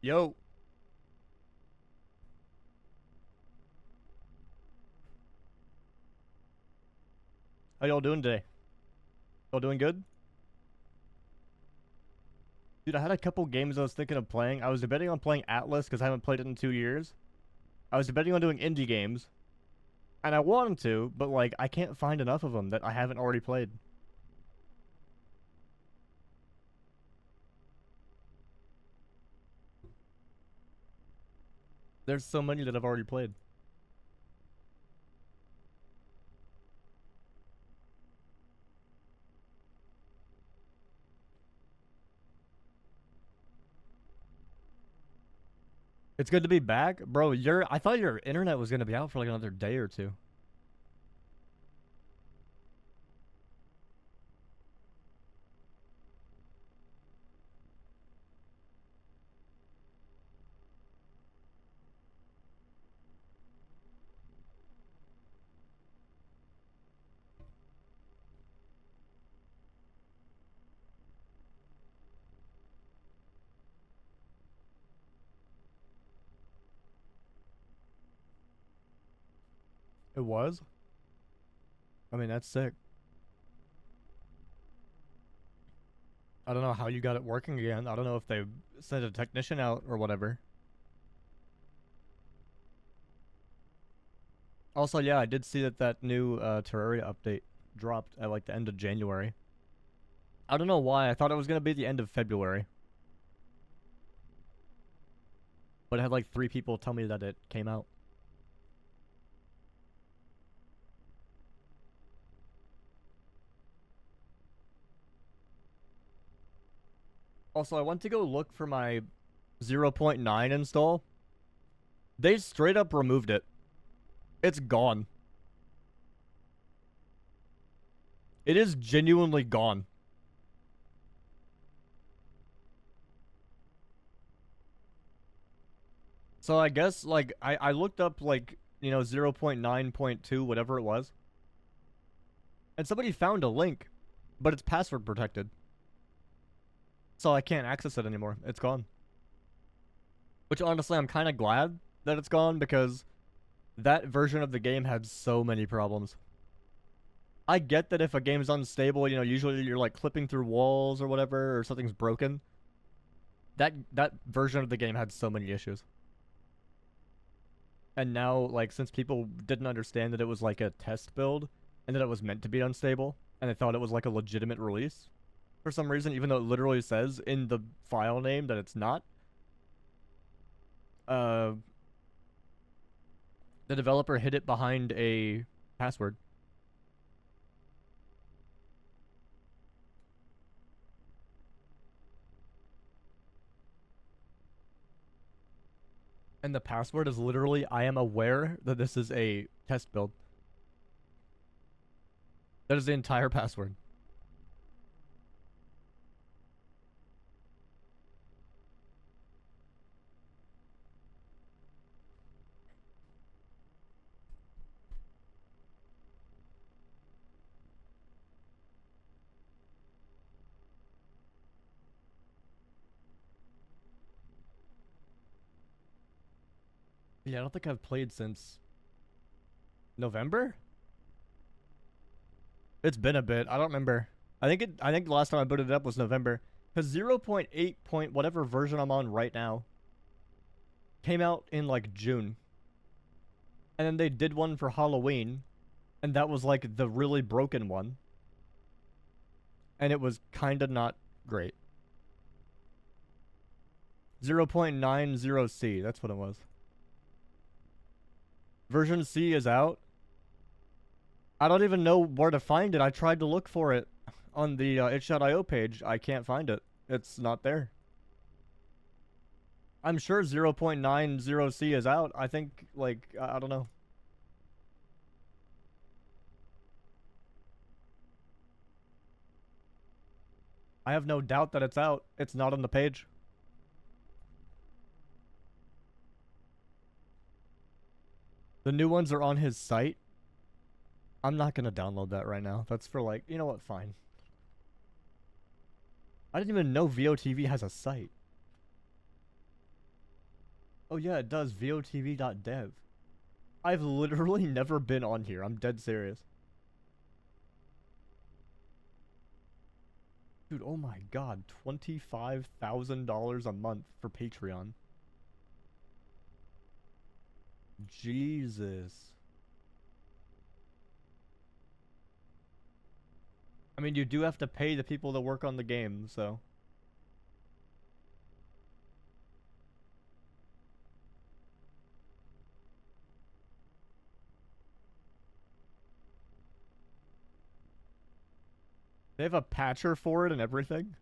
Yo, how y'all doing today? Y'all doing good? Dude, I had a couple games I was thinking of playing. I was debating on playing Atlas because I haven't played it in 2 years. I was debating on doing indie games, and I wanted to, but like I can't find enough of them that I haven't already played. There's so many that I've already played. It's good to be back, bro. I thought your internet was gonna be out for like another day or two. It was? I mean, that's sick. I don't know how you got it working again. I don't know if they sent a technician out or whatever. Also, yeah, I did see that new Terraria update dropped at like the end of January. I don't know why. I thought it was gonna be the end of February, but I had like 3 people tell me that it came out. Also, I went to go look for my 0.9 install. They straight up removed it. It's gone. It is genuinely gone. So I guess like I looked up like, 0.9.2, whatever it was. And somebody found a link, but it's password protected. So I can't access it anymore. It's gone. Which honestly, I'm kind of glad that it's gone because that version of the game had so many problems. I get that if a game's unstable, usually you're like clipping through walls or whatever, or something's broken. That version of the game had so many issues. And now, like, since people didn't understand that it was like a test build and that it was meant to be unstable, and they thought it was like a legitimate release for some reason, even though it literally says in the file name that it's not, uh, the developer hid it behind a password. And the password is literally, I am aware that this is a test build. That is the entire password. Yeah, I don't think I've played since November? It's been a bit. I don't remember. I think the last time I booted it up was November. Because 0.8 point whatever version I'm on right now came out in like June. And then they did one for Halloween, and that was like the really broken one. And it was kinda not great. 0.90C, that's what it was. Version C is out. I don't even know where to find it. I tried to look for it on the itch.io page. I can't find it. It's not there. I'm sure 0.90C is out. I think, like, I don't know. I have no doubt that it's out. It's not on the page. The new ones are on his site. I'm not gonna download that right now. That's for like, you know what, fine. I didn't even know VOTV has a site. Oh yeah, it does. VOTV.dev. I've literally never been on here. I'm dead serious. Dude, oh my god. $25,000 a month for Patreon. Jesus. I mean, you do have to pay the people that work on the game, so. They have a patcher for it and everything.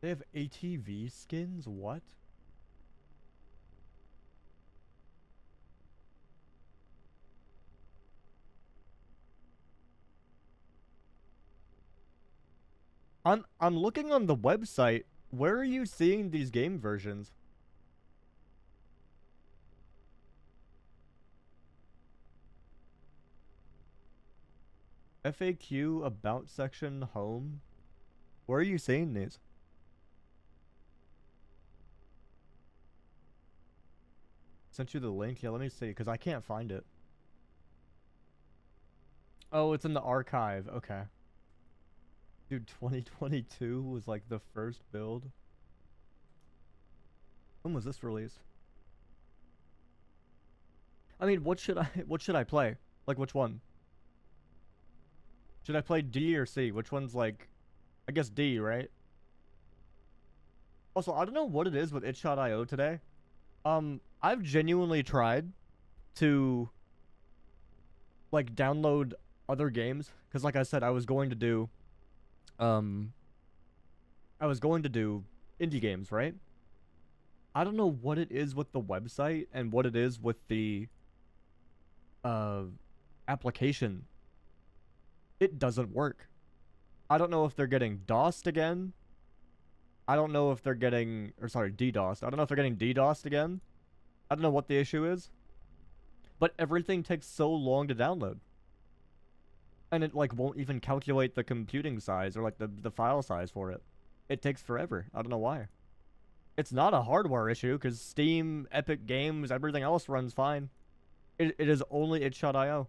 They have ATV skins? What? I'm looking on the website. Where are you seeing these game versions? FAQ about section home. Where are you seeing these? Sent you the link. Yeah, let me see, because I can't find it. Oh, it's in the archive. Okay. Dude, 2022 was like the first build. When was this released? I mean, what should I play? Like which one? Should I play D or C? Which one's like I guess D, right? Also, I don't know what it is with itch.io today. I've genuinely tried to like download other games because like I said um I was going to do indie games, right? I don't know what it is with the website and what it is with the uh application. It doesn't work. I don't know if they're getting DOSed again. I don't know if they're getting or sorry, DDoSed. I don't know if they're getting DDoSed again. I don't know what the issue is. But everything takes so long to download. And it like won't even calculate the computing size or like the file size for it. It takes forever. I don't know why. It's not a hardware issue because Steam, Epic Games, everything else runs fine. It is only itch.io.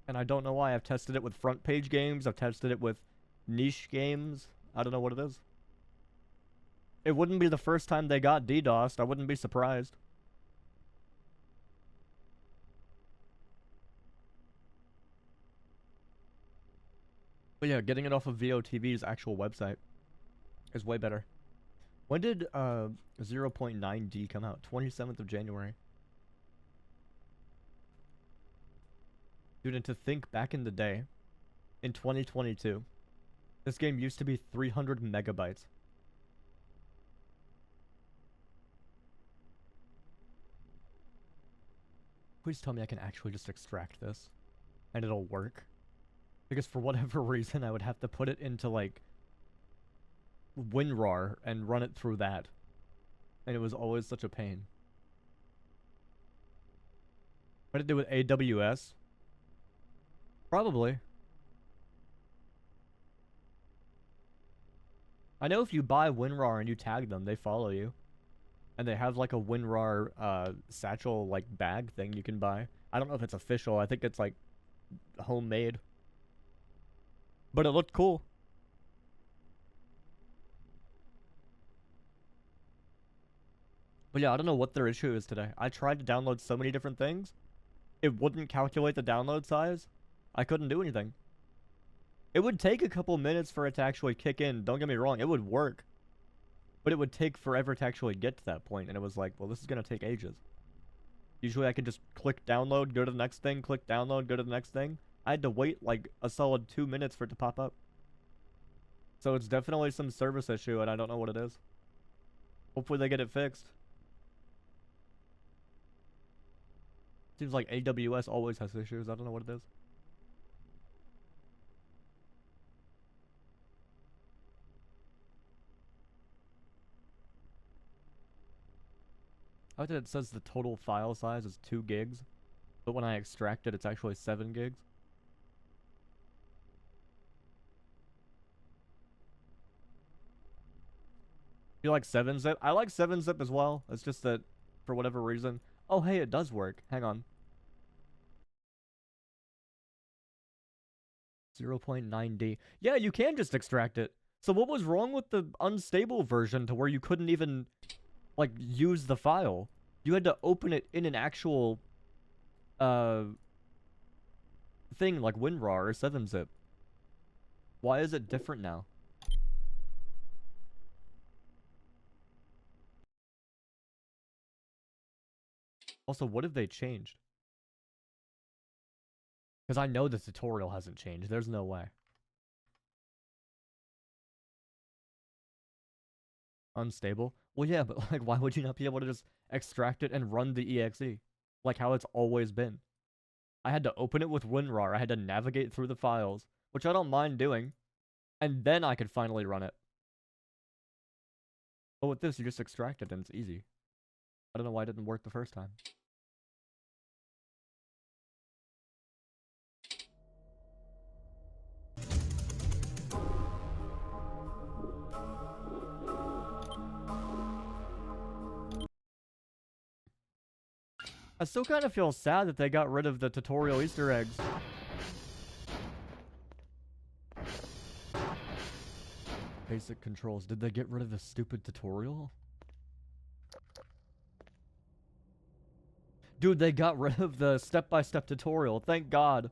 And I don't know why. I've tested it with front page games. I've tested it with niche games. I don't know what it is. It wouldn't be the first time they got DDoSed. I wouldn't be surprised. But yeah, getting it off of VOTV's actual website is way better. When did 0.9D come out? 27th of January. Dude, and to think back in the day, in 2022, this game used to be 300 megabytes. Please tell me I can actually just extract this and it'll work. Because for whatever reason, I would have to put it into like WinRAR and run it through that. And it was always such a pain. What did it do with AWS? Probably. I know if you buy WinRAR and you tag them, they follow you. And they have like a WinRAR satchel like bag thing you can buy. I don't know if it's official. I think it's like homemade. But it looked cool. But yeah, I don't know what their issue is today. I tried to download so many different things. It wouldn't calculate the download size. I couldn't do anything. It would take a couple minutes for it to actually kick in. Don't get me wrong, it would work. But it would take forever to actually get to that point, and it was like, well, this is going to take ages. Usually I could just click download, go to the next thing, click download, go to the next thing. I had to wait like a solid 2 minutes for it to pop up. So it's definitely some service issue, and I don't know what it is. Hopefully they get it fixed. Seems like AWS always has issues. I don't know what it is. I like that it says the total file size is 2 gigs, but when I extract it, it's actually 7 gigs. You like 7-zip? I like 7-zip as well. It's just that, for whatever reason... Oh, hey, it does work. Hang on. 0.9D. Yeah, you can just extract it. So what was wrong with the unstable version to where you couldn't even, like, use the file? You had to open it in an actual, thing like WinRAR or 7-zip. Why is it different now? Also, what have they changed? Because I know the tutorial hasn't changed. There's no way. Unstable? Well, yeah, but like, why would you not be able to just extract it and run the exe? Like how it's always been. I had to open it with WinRAR. I had to navigate through the files, which I don't mind doing. And then I could finally run it. But with this, you just extract it and it's easy. I don't know why it didn't work the first time. I still kind of feel sad that they got rid of the tutorial Easter eggs. Basic controls. Did they get rid of the stupid tutorial? Dude, they got rid of the step-by-step tutorial. Thank God.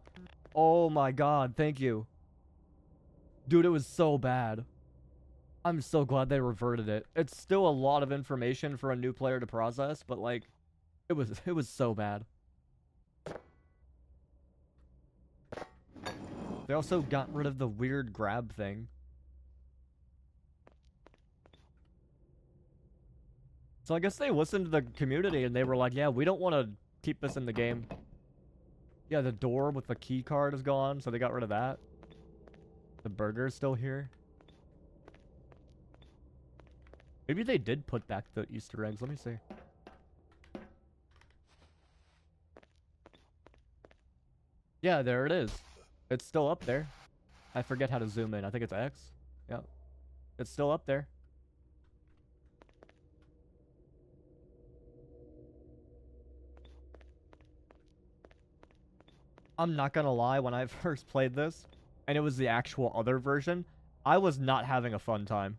Oh my God, thank you. Dude, it was so bad. I'm so glad they reverted it. It's still a lot of information for a new player to process, but like, it was so bad. They also got rid of the weird grab thing. So I guess they listened to the community and they were like, yeah, we don't want to keep this in the game. Yeah, the door with the key card is gone, so they got rid of that. The burger is still here. Maybe they did put back the Easter eggs. Let me see. Yeah, there it is. It's still up there. I forget how to zoom in. I think it's X. Yeah. It's still up there. I'm not gonna lie, when I first played this, and it was the actual other version, I was not having a fun time.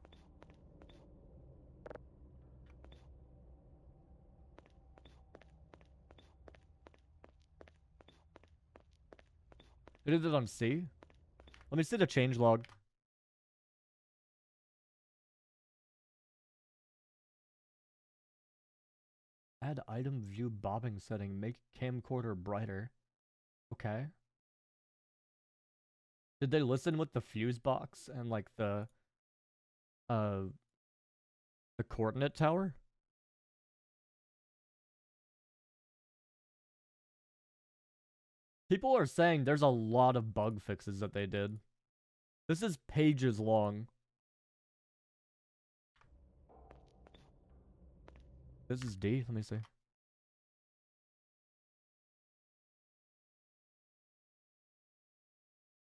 They did it on C? Let me see the changelog. Add item view bobbing setting. Make camcorder brighter. Okay. Did they listen with the fuse box and like the coordinate tower? People are saying there's a lot of bug fixes that they did. This is pages long. This is D. Let me see.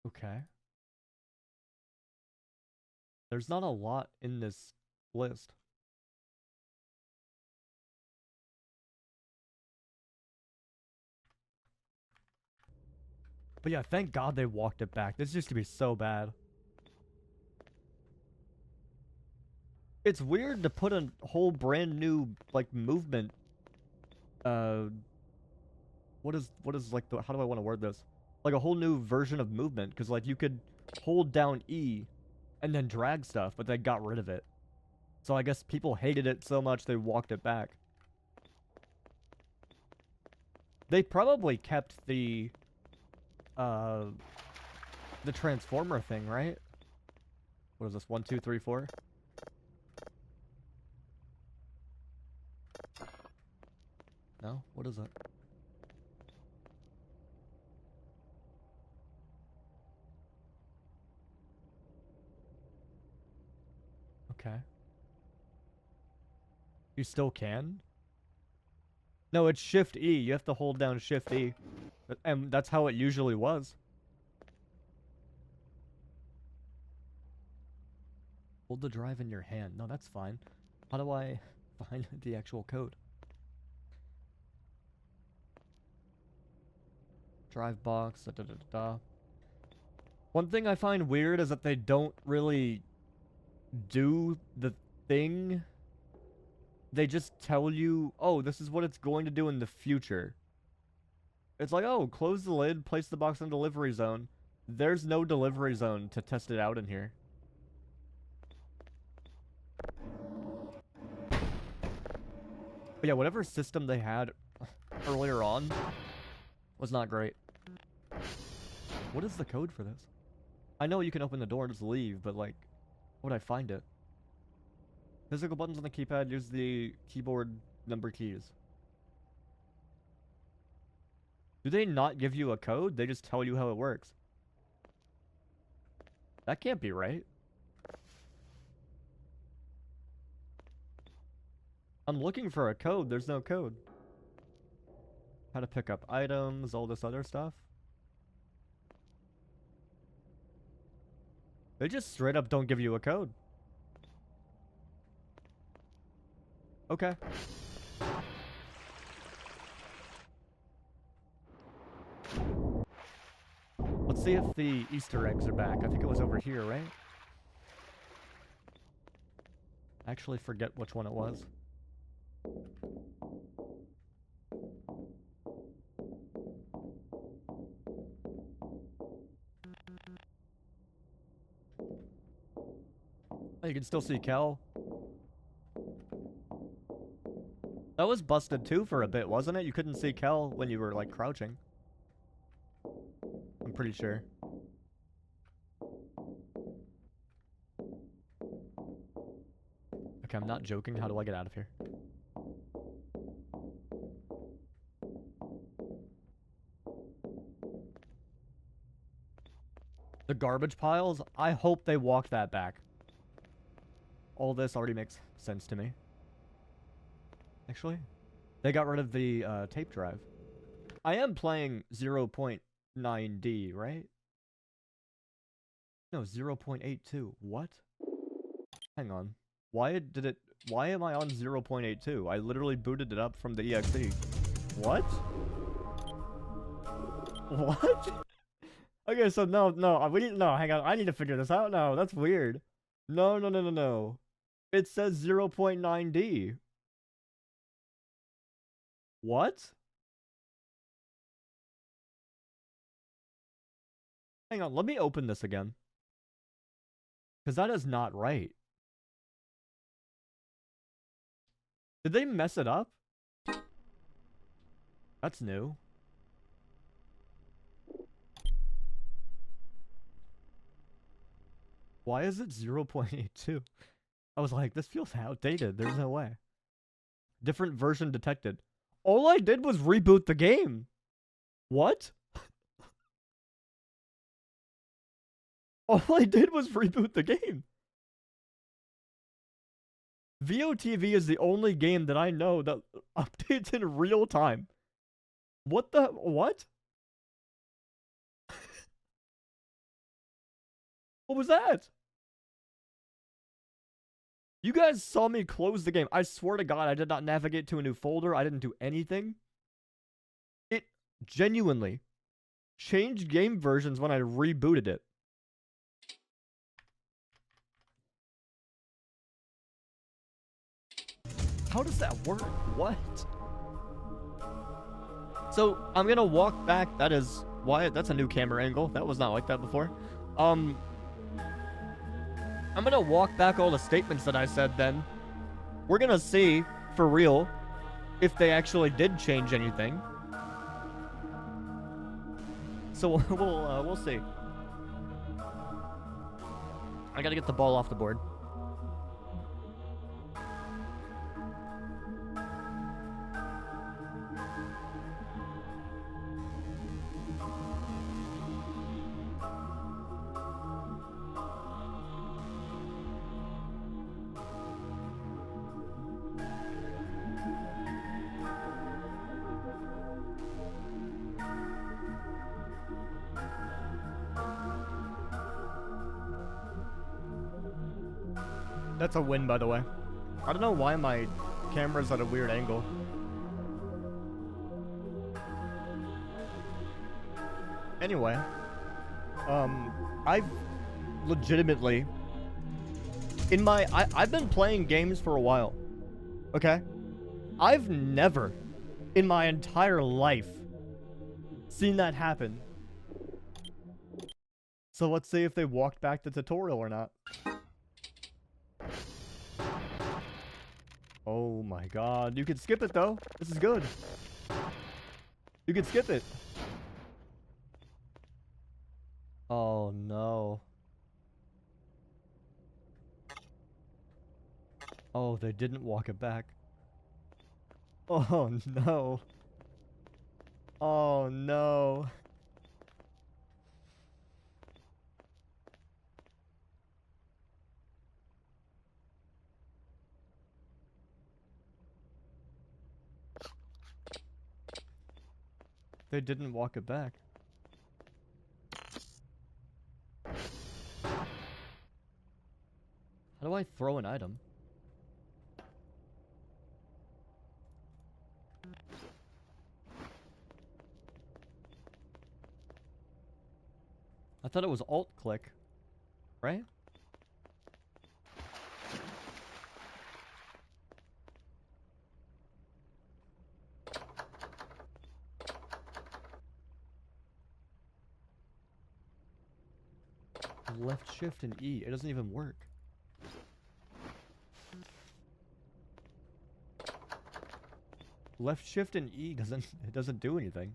Okay. There's not a lot in this list. But yeah, thank God they walked it back. This used to be so bad. It's weird to put a whole brand new, like, movement. What is like, how do I want to word this? Like a whole new version of movement. Because, like, you could hold down E and then drag stuff, but they got rid of it. So I guess people hated it so much they walked it back. They probably kept the transformer thing, right? What is this? 1, 2, 3, 4? No? What is it? Okay. You still can? No, it's Shift E. You have to hold down Shift E. And that's how it usually was. Hold the drive in your hand. No, that's fine. How do I find the actual code? Drive box, da da da da. One thing I find weird is that they don't really do the thing. They just tell you, oh, this is what it's going to do in the future. It's like, oh, close the lid, place the box in the delivery zone. There's no delivery zone to test it out in here. But yeah, whatever system they had earlier on was not great. What is the code for this? I know you can open the door and just leave, but like, how would I find it? Physical buttons on the keypad, use the keyboard number keys. Do they not give you a code? They just tell you how it works. That can't be right. I'm looking for a code. There's no code. How to pick up items, all this other stuff. They just straight up don't give you a code. Okay. Let's see if the Easter eggs are back. I think it was over here, right? I actually forget which one it was. Oh, you can still see Kel. That was busted too for a bit, wasn't it? You couldn't see Kel when you were like crouching. I'm pretty sure. Okay, I'm not joking. How do I get out of here? The garbage piles? I hope they walk that back. All this already makes sense to me. Actually, they got rid of the tape drive. I am playing 0.9D, right? No, 0.82. What? Hang on. Why am I on 0.82? I literally booted it up from the EXE. What? What? Okay, so no, hang on. I need to figure this out. No, that's weird. No. It says 0.9D. What? Hang on, let me open this again. Because that is not right. Did they mess it up? That's new. Why is it 0.82? I was like, this feels outdated. There's no way. Different version detected. All I did was reboot the game. What? All I did was reboot the game. VOTV is the only game that I know that updates in real time. What the? What? What was that? You guys saw me close the game. I swear to God, I did not navigate to a new folder. I didn't do anything. It genuinely changed game versions when I rebooted it. How does that work? What? So, I'm gonna walk back. That is why that's a new camera angle. That was not like that before. I'm gonna walk back all the statements that I said then. We're gonna see, for real, if they actually did change anything. So we'll see. I gotta get the ball off the board. That's a win, by the way. I don't know why my camera's at a weird angle. Anyway, I've legitimately I've been playing games for a while. Okay? I've never in my entire life seen that happen. So let's see if they walked back the tutorial or not. Oh my god. You can skip it though. This is good. You can skip it. Oh no. Oh, they didn't walk it back. Oh no. Oh no. They didn't walk it back. How do I throw an item? I thought it was alt click, right? Left shift and E. It doesn't even work. Left shift and E doesn't do anything.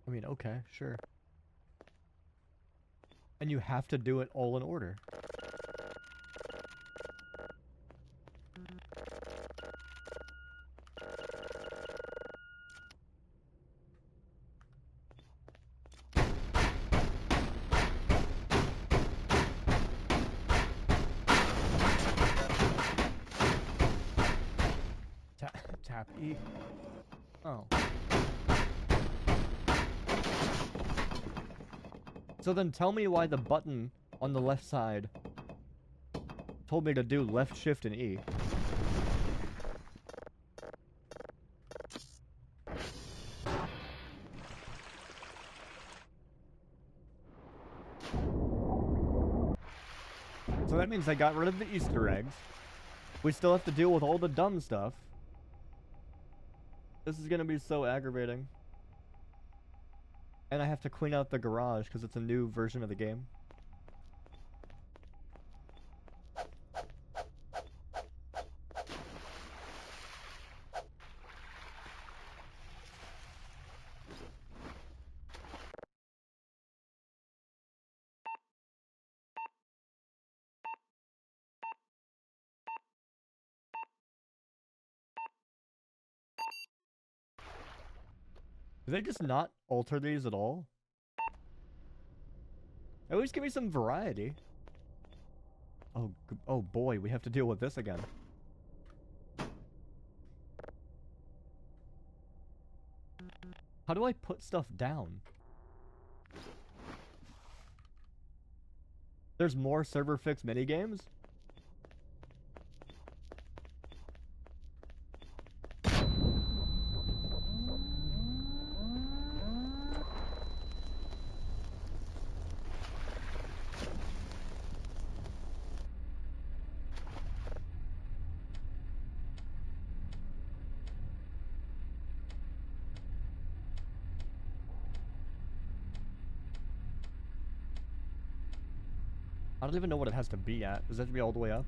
I mean, okay, sure. And you have to do it all in order. Tap E. Oh. So then tell me why the button on the left side told me to do left shift and E. So that means I got rid of the Easter eggs. We still have to deal with all the dumb stuff. This is gonna be so aggravating. And I have to clean out the garage because it's a new version of the game. Did they just not alter these at all? At least give me some variety. Oh boy, we have to deal with this again. How do I put stuff down? There's more server fix minigames? I don't even know what it has to be at. Does it have to be all the way up?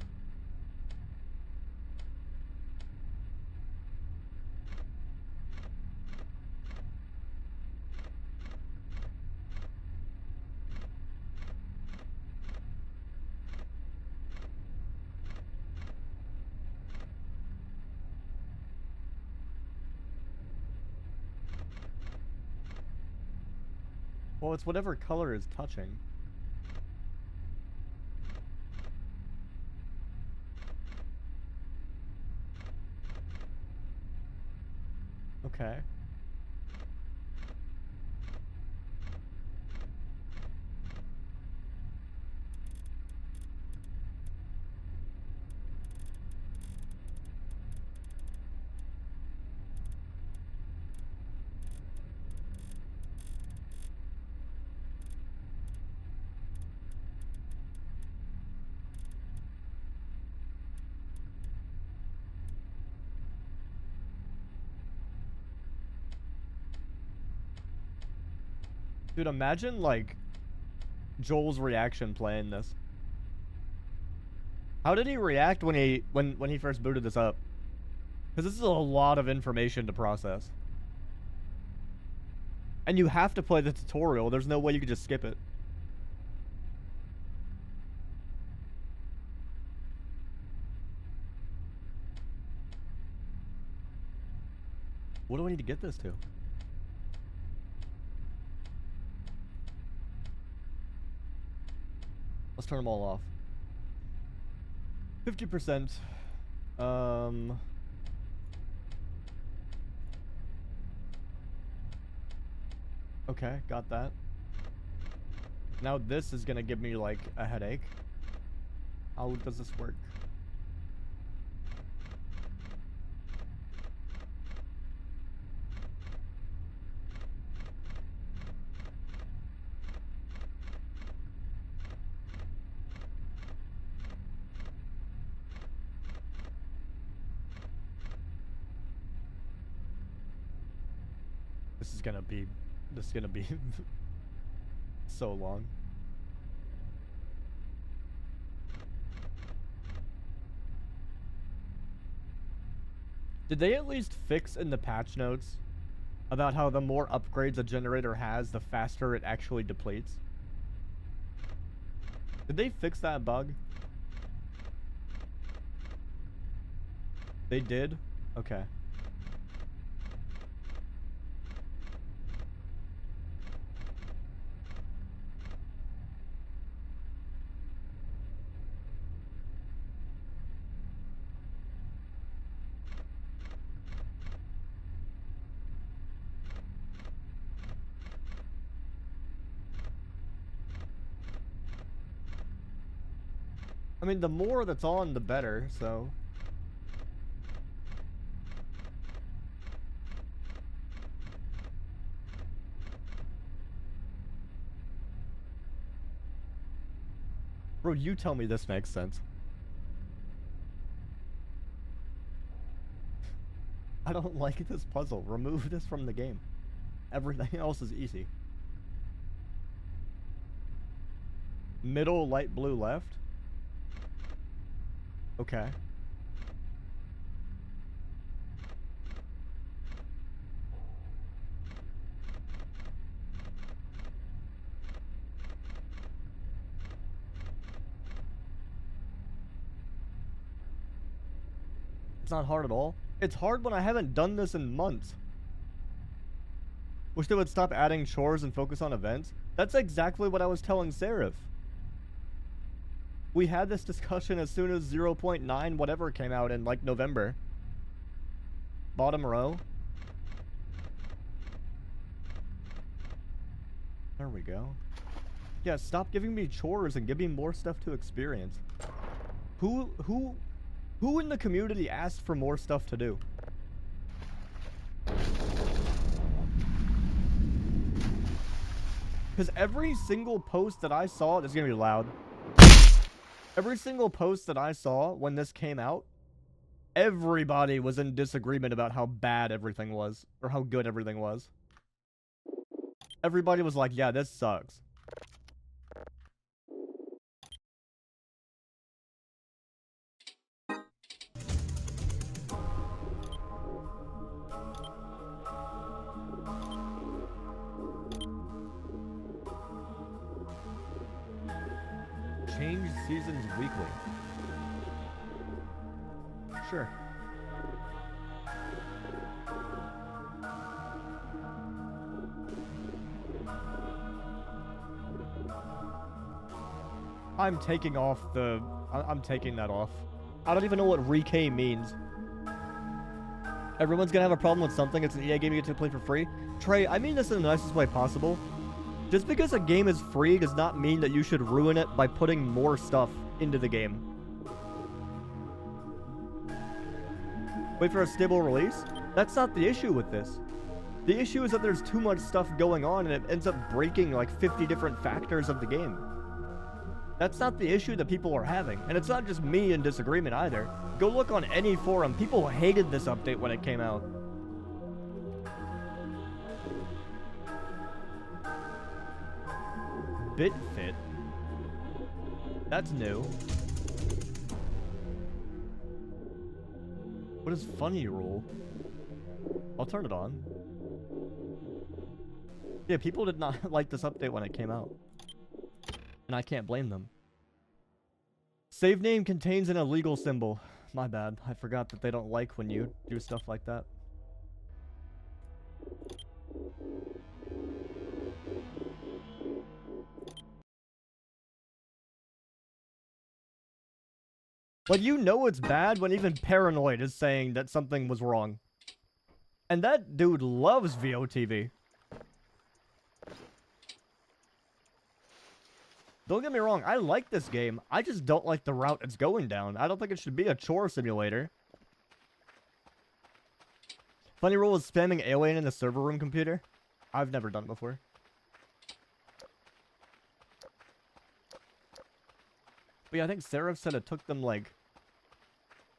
Well, it's whatever color is touching. Okay. Dude, imagine, like, Joel's reaction playing this. How did he react when he first booted this up? Because this is a lot of information to process. And you have to play the tutorial. There's no way you could just skip it. What do I need to get this to? Let's turn them all off. 50%. Okay, got that. Now this is gonna give me, like, a headache. How does this work? This is gonna be so long. Did they at least fix in the patch notes about how the more upgrades a generator has, the faster it actually depletes? Did they fix that bug? They did? Okay. I mean, the more that's on, the better, so... Bro, you tell me this makes sense. I don't like this puzzle. Remove this from the game. Everything else is easy. Middle, light blue, left? Okay. It's not hard at all. It's hard when I haven't done this in months. Wish they would stop adding chores and focus on events. That's exactly what I was telling Seraph. We had this discussion as soon as 0.9 whatever came out in, like, November. Bottom row. There we go. Yeah, stop giving me chores and give me more stuff to experience. Who in the community asked for more stuff to do? Because every single post that I saw, this is gonna be loud. Every single post that I saw when this came out, everybody was in disagreement about how bad everything was, or how good everything was. Everybody was like, yeah, this sucks. Change seasons weekly. Sure. I'm taking off the... I'm taking that off. I don't even know what re-K means. Everyone's gonna have a problem with something. It's an EA game you get to play for free. Trey, I mean this in the nicest way possible. Just because a game is free does not mean that you should ruin it by putting more stuff into the game. Wait for a stable release? That's not the issue with this. The issue is that there's too much stuff going on and it ends up breaking like 50 different factors of the game. That's not the issue that people are having. And it's not just me in disagreement either. Go look on any forum. People hated this update when it came out. fit. That's new. What is funny rule? I'll turn it on. Yeah, people did not like this update when it came out. And I can't blame them. Save name contains an illegal symbol. My bad. I forgot that they don't like when you do stuff like that. But you know it's bad when even Paranoid is saying that something was wrong. And that dude loves VOTV. Don't get me wrong, I like this game. I just don't like the route it's going down. I don't think it should be a chore simulator. Funny rule is spamming alien in the server room computer. I've never done it before. But yeah, I think Seraph said it took them like,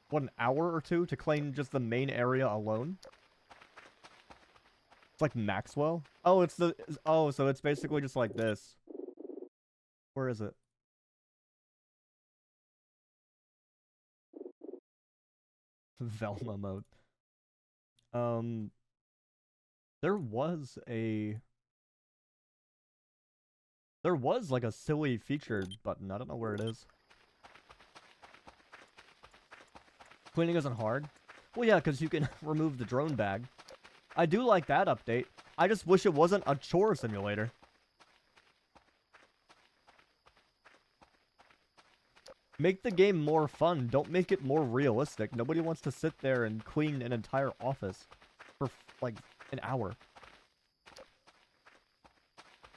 what, an hour or two to clean just the main area alone? It's like Maxwell? Oh, it's the... Oh, so it's basically just like this. Where is it? Velma mode. There was like a silly featured button. I don't know where it is. Cleaning isn't hard. Well, yeah, because you can remove the drone bag. I do like that update. I just wish it wasn't a chore simulator. Make the game more fun. Don't make it more realistic. Nobody wants to sit there and clean an entire office for, like, an hour.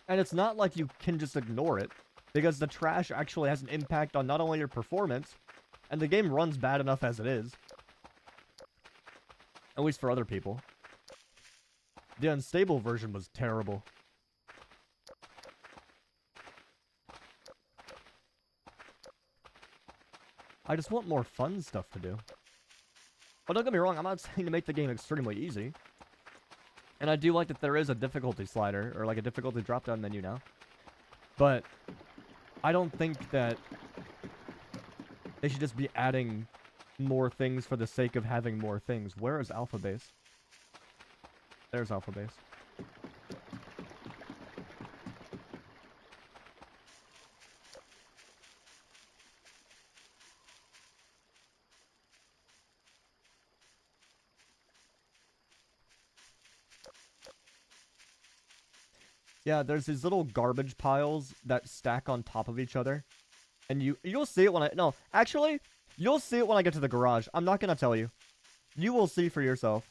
And it's not like you can just ignore it, because the trash actually has an impact on not only your performance, and the game runs bad enough as it is. At least for other people. The unstable version was terrible. I just want more fun stuff to do. But don't get me wrong, I'm not saying to make the game extremely easy. And I do like that there is a difficulty slider, or like a difficulty drop-down menu now. But I don't think that they should just be adding more things for the sake of having more things. Where is Alpha Base? There's Alpha Base. Yeah, there's these little garbage piles that stack on top of each other. And you'll see it when I... No, actually, you'll see it when I get to the garage. I'm not gonna tell you. You will see for yourself.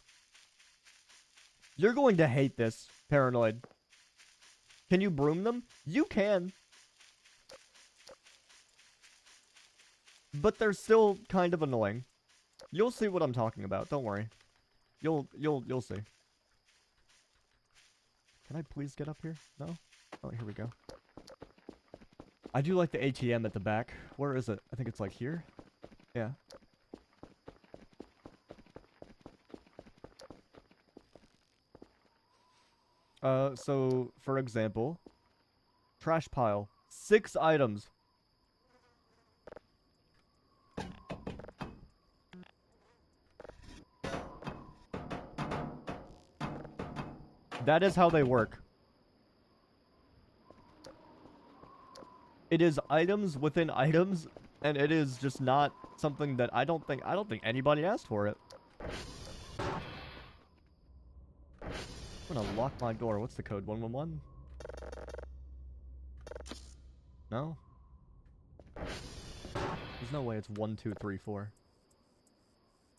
You're going to hate this, Paranoid. Can you broom them? You can. But they're still kind of annoying. You'll see what I'm talking about. Don't worry. You'll see. Can I please get up here? No? Oh, here we go. I do like the ATM at the back. Where is it? I think it's like here? Yeah. So, for example, trash pile. 6 items. That is how they work. It is items within items, and it is just not something that I don't think anybody asked for it. I'm gonna lock my door. What's the code? 111? No? There's no way it's 1234.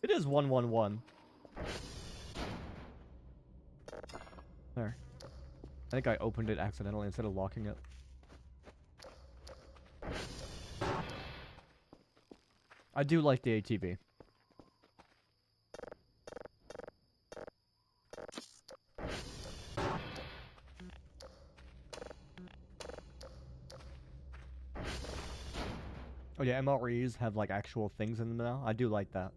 It is 111. There. I think I opened it accidentally instead of locking it. I do like the ATV. Oh yeah, MREs have like actual things in them now. I do like that.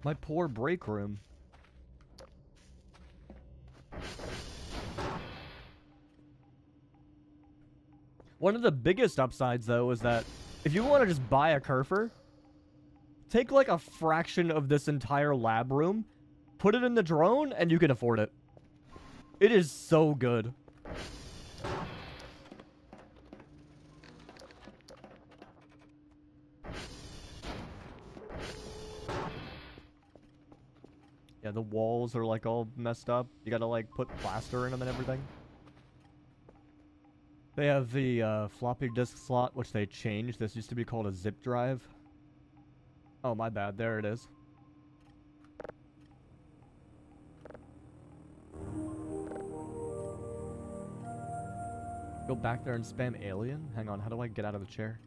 My poor break room. One of the biggest upsides, though, is that if you want to just buy a Kerfer, take like a fraction of this entire lab room, put it in the drone, and you can afford it. It is so good. Yeah, the walls are like all messed up. You gotta like put plaster in them and everything. They have the floppy disk slot, which they changed. This used to be called a zip drive. Oh, my bad. There it is. Go back there and spam alien? Hang on, how do I get out of the chair?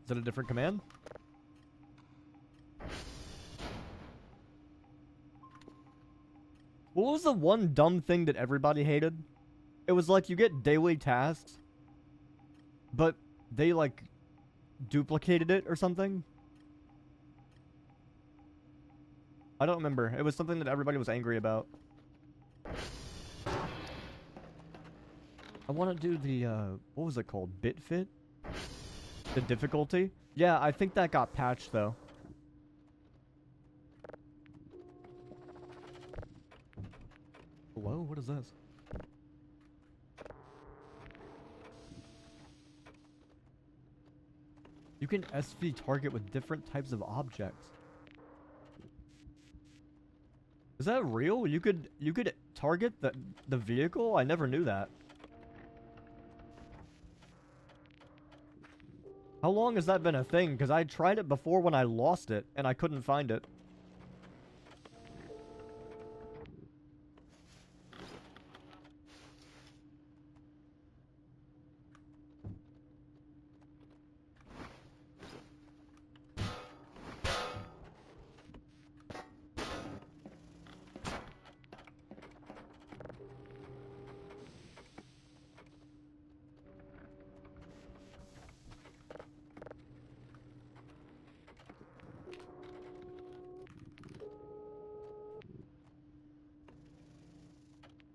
Is it a different command? What was the one dumb thing that everybody hated? It was like you get daily tasks, but they like duplicated it or something. I don't remember. It was something that everybody was angry about. I want to do the, what was it called? Bitfit? The difficulty? Yeah, I think that got patched, though. Hello? What is this? You can SV target with different types of objects. Is that real? You could target the vehicle? I never knew that. How long has that been a thing? Because I tried it before when I lost it, and I couldn't find it.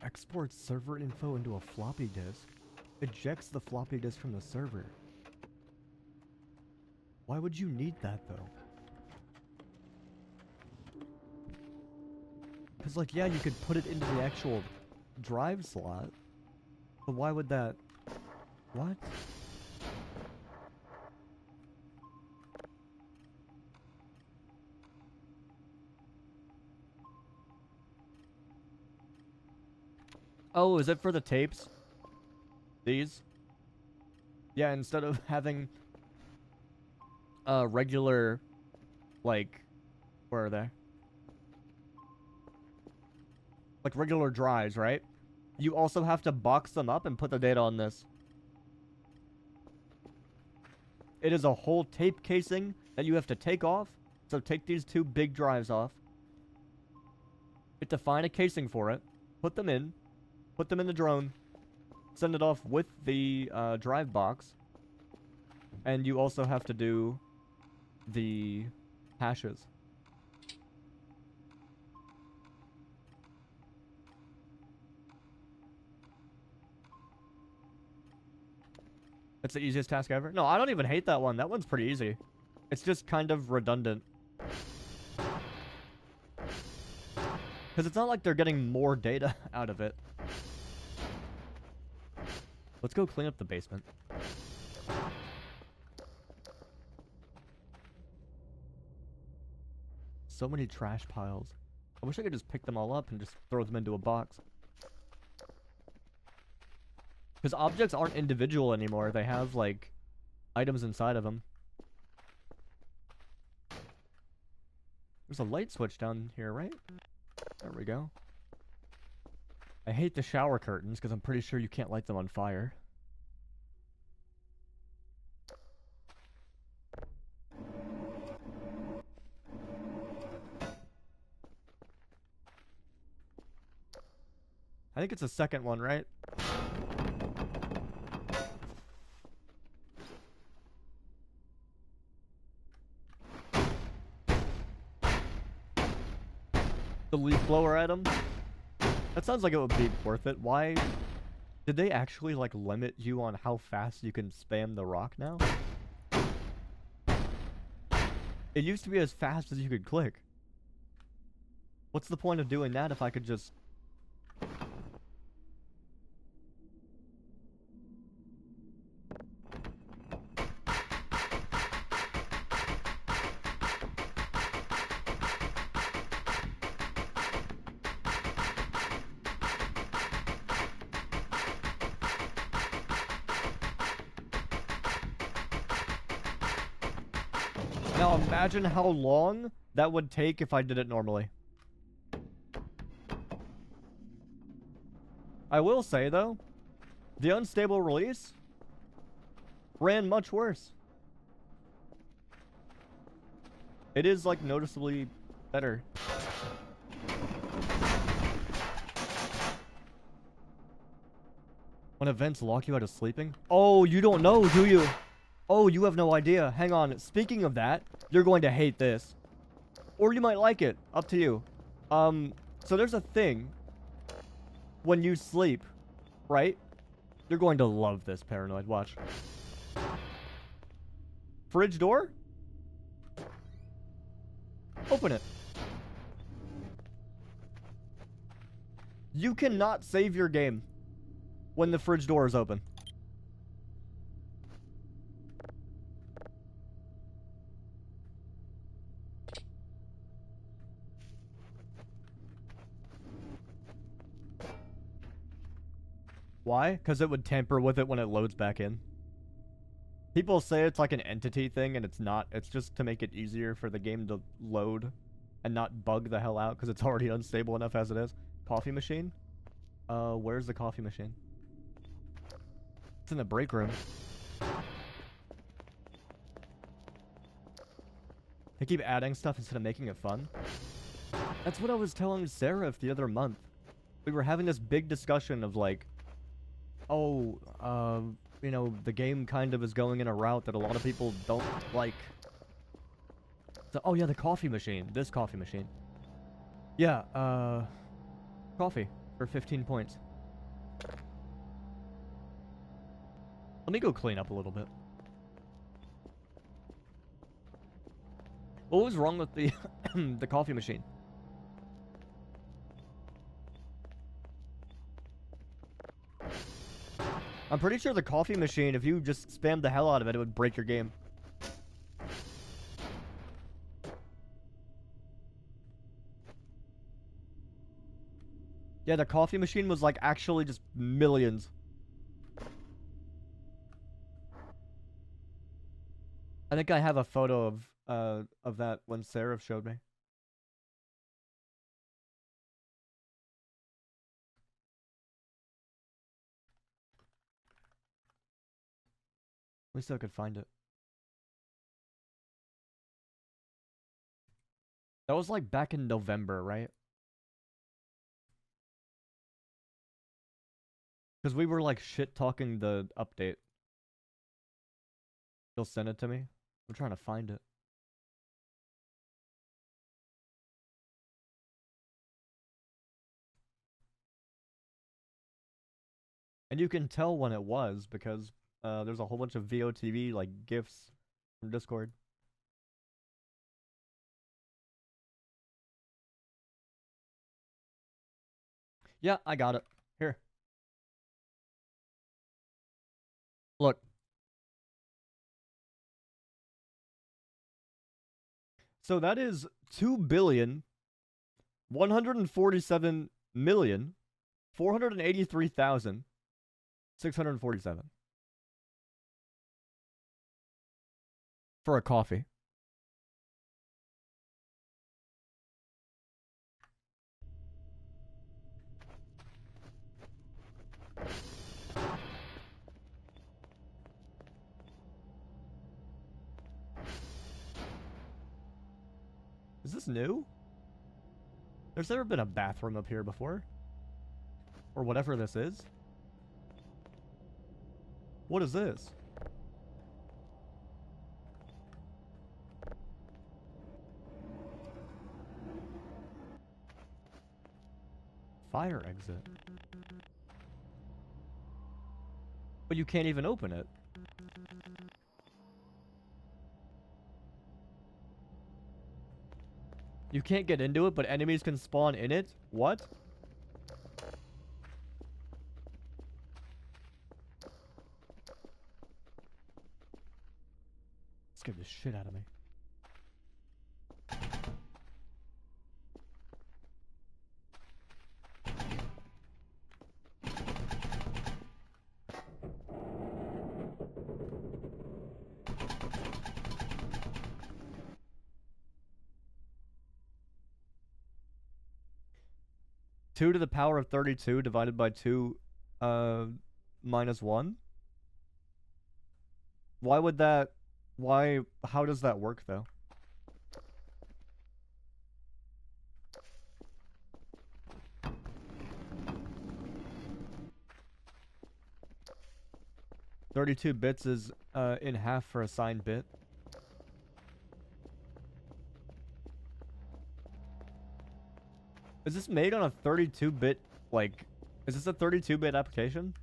Exports server info into a floppy disk. Ejects the floppy disk from the server. Why would you need that, though? Because, like, yeah, you could put it into the actual drive slot. But why would that... What? Oh, is it for the tapes? These? Yeah, instead of having regular, like, where are they? Like regular drives, right? You also have to box them up and put the data on this. It is a whole tape casing that you have to take off. So take these two big drives off. You have to find a casing for it. Put them in the drone, send it off with the drive box, and you also have to do the hashes. That's the easiest task ever? No, I don't even hate that one. That one's pretty easy. It's just kind of redundant. Because it's not like they're getting more data out of it. Let's go clean up the basement. So many trash piles. I wish I could just pick them all up and just throw them into a box. Because objects aren't individual anymore. They have, like, items inside of them. There's a light switch down here, right? There we go. I hate the shower curtains because I'm pretty sure you can't light them on fire. think it's the second one, right? The leaf blower item? That sounds like it would be worth it. Why? Did they actually, like, limit you on how fast you can spam the rock now? It used to be as fast as you could click. What's the point of doing that if I could just... Now imagine how long that would take if I did it normally. I will say, though, the unstable release ran much worse. It is, like, noticeably better. When events lock you out of sleeping? Oh, you don't know, do you? Oh, you have no idea. Hang on. Speaking of that, you're going to hate this. Or you might like it. Up to you. So there's a thing when you sleep, right? You're going to love this, Paranoid. Watch. Fridge door? Open it. You cannot save your game when the fridge door is open. Why? Because it would tamper with it when it loads back in. People say it's like an entity thing, and it's not. It's just to make it easier for the game to load and not bug the hell out, because it's already unstable enough as it is. Coffee machine? Where's the coffee machine? It's in the break room. They keep adding stuff instead of making it fun. That's what I was telling Sarah the other month. We were having this big discussion of like, oh, you know, the game kind of is going in a route that a lot of people don't like. So, oh yeah, the coffee machine. This coffee machine. Yeah, coffee for 15 points. Let me go clean up a little bit. What was wrong with the the coffee machine? I'm pretty sure the coffee machine, if you just spammed the hell out of it, it would break your game. Yeah, the coffee machine was like actually just millions. I think I have a photo of that when Sarah showed me. At least I could find it. That was like back in November, right? Because we were like shit talking the update. You'll send it to me? I'm trying to find it. And you can tell when it was because there's a whole bunch of VOTV like GIFs from Discord. Yeah, I got it. Here. Look. So that is 2,147,483,647 for a coffee. Is this new? There's never been a bathroom up here before. Or whatever this is. What is this? Fire exit. But you can't even open it. You can't get into it, but enemies can spawn in it? What? Scared the shit out of me. Two to the power of 32 divided by 2 minus 1? Why would that... Why... How does that work, though? $32 bits is in half for a signed bit. Is this made on a 32-bit, like... Is this a 32-bit application?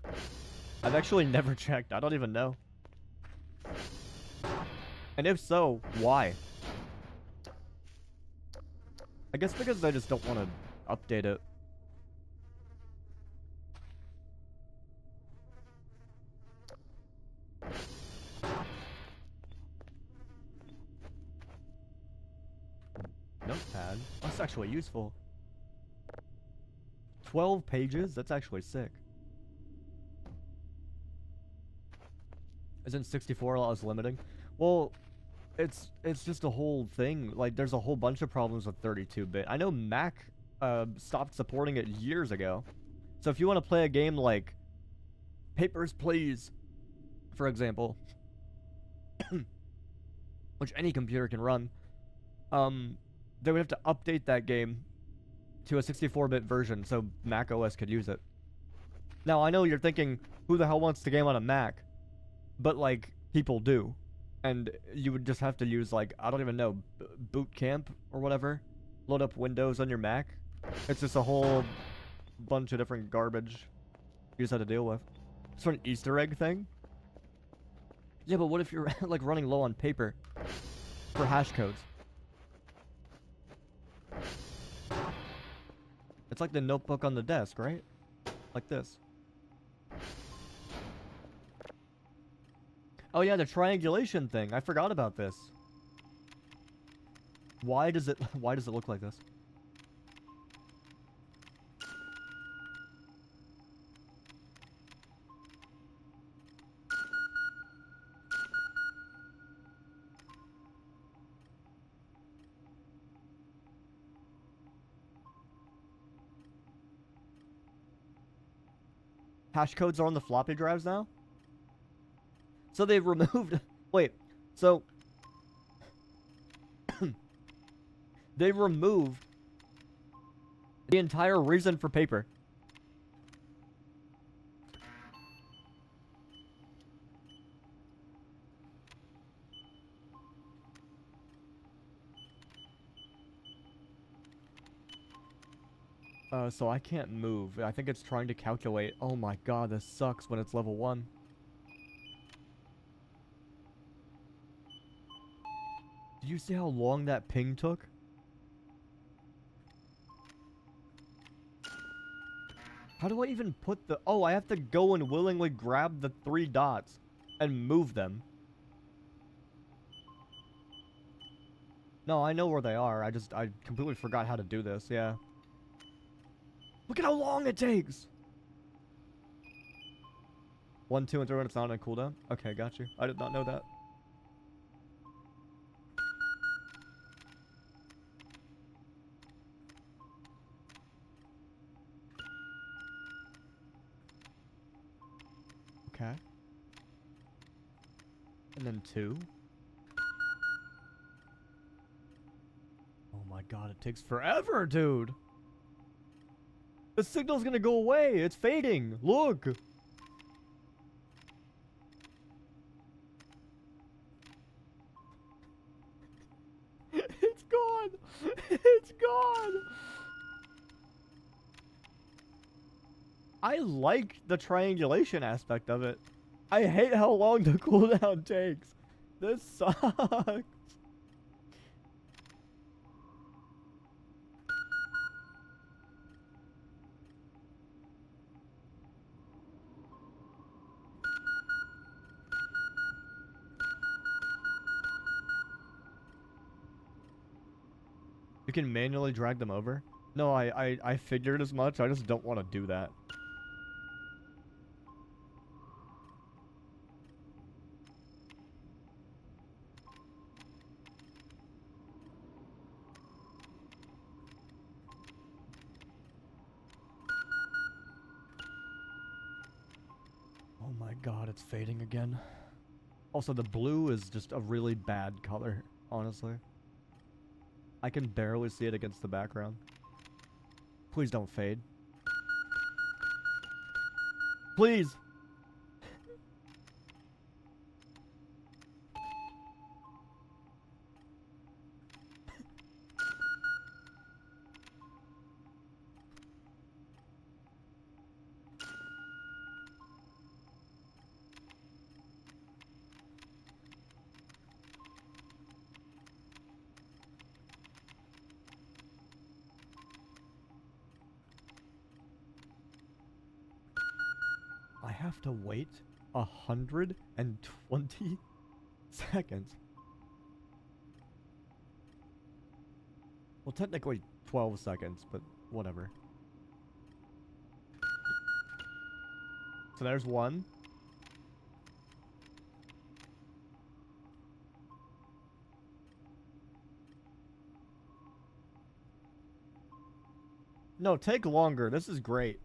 I've actually never checked. I don't even know. And if so, why? I guess because I just don't want to update it. Notepad? That's actually useful. 12 pages? That's actually sick. Isn't 64 less limiting? Well, it's just a whole thing. Like, there's a whole bunch of problems with 32-bit. I know Mac stopped supporting it years ago. So if you want to play a game like Papers, Please, for example, which any computer can run, they would have to update that game to a 64-bit version so Mac OS could use it. Now, I know you're thinking, who the hell wants the game on a Mac? But, like, people do. And you would just have to use, like, I don't even know, Boot Camp or whatever. Load up Windows on your Mac. It's just a whole bunch of different garbage you just have to deal with. It's an Easter egg thing? Yeah, but what if you're, like, running low on paper for hash codes? It's like the notebook on the desk, right? Like this. Oh yeah, the triangulation thing. I forgot about this. Why does it look like this? Hash codes are on the floppy drives now? So they've removed... Wait, so... they removed the entire reason for paper. So I can't move. I think it's trying to calculate. Oh my god, this sucks when it's level 1. Did you see how long that ping took? How do I even put the... Oh, I have to go and willingly grab the 3 dots and move them. No, I know where they are. I completely forgot how to do this, yeah. Look at how long it takes! 1, 2, and 3 when it's not on a cooldown? Okay, got you. I did not know that. Okay. And then 2. Oh my god, it takes forever, dude! The signal's gonna go away. It's fading. Look. It's gone. It's gone. I like the triangulation aspect of it. I hate how long the cooldown takes. This sucks. You can manually drag them over? No, I figured as much. I just don't want to do that. Oh my god, it's fading again. Also, the blue is just a really bad color, honestly. I can barely see it against the background. Please don't fade. Please! I have to wait 120 seconds. Well, technically 12 seconds, but whatever. So there's one. No, take longer. This is great.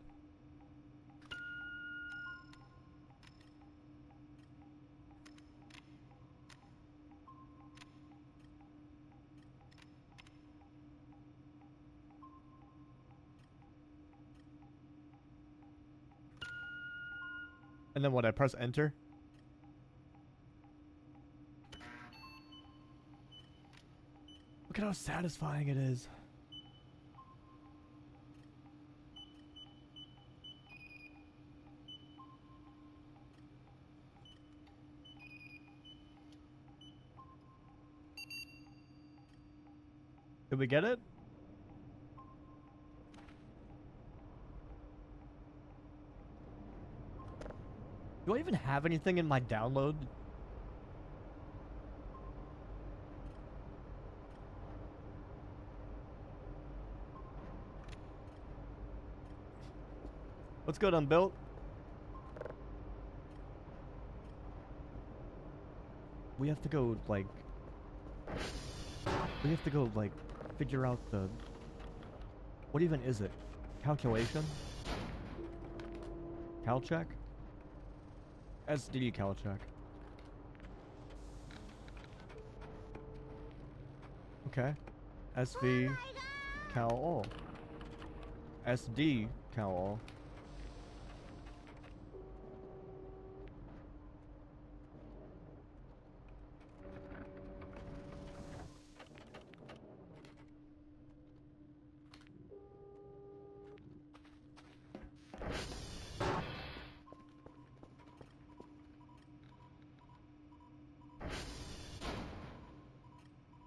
And then what, I press enter? Look at how satisfying it is. Did we get it? Do I even have anything in my download? What's good, Unbuilt? We have to go, like... We have to go, like, figure out the... What even is it? Calculation? Cal check? SD cal check. Okay. SV cal all. SD cal all.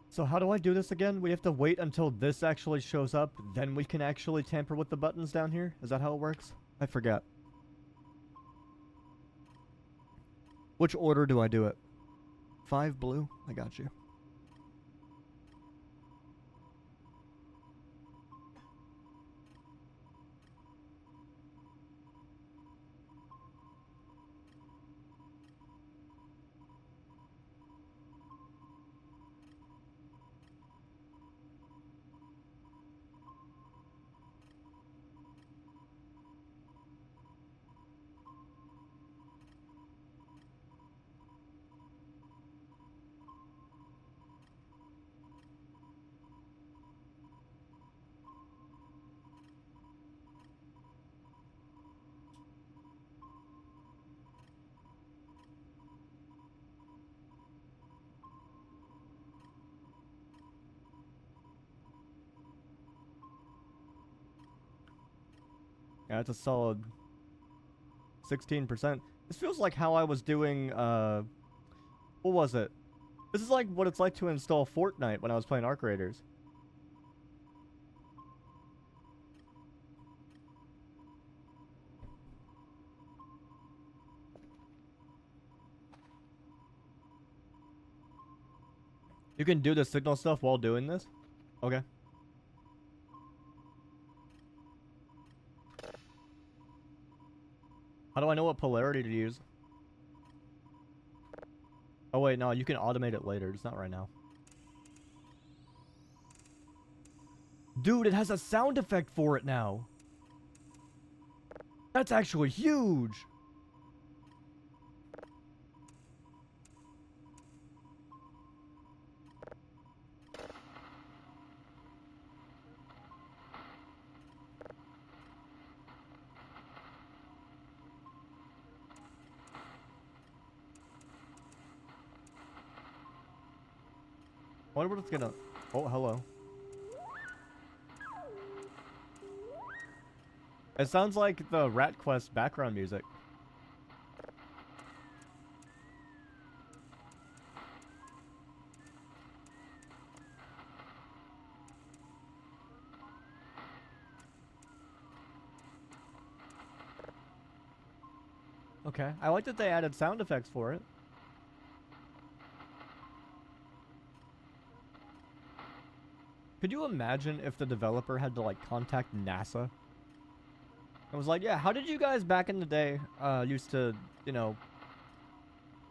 So how do I do this again? We have to wait until this actually shows up, then we can actually tamper with the buttons down here? Is that how it works? I forget. Which order do I do it? 5 blue? I got you. Yeah, it's a solid 16%. This feels like how I was doing, what was it? This is like what it's like to install Fortnite when I was playing Arc Raiders. You can do the signal stuff while doing this? Okay. How do I know what polarity to use? Oh wait, no, you can automate it later. It's not right now. Dude, it has a sound effect for it now. That's actually huge. I wonder what it's gonna... Oh, hello. It sounds like the Rat Quest background music. Okay. I like that they added sound effects for it. Could you imagine if the developer had to, like, contact NASA? I was like, yeah, how did you guys back in the day used to, you know,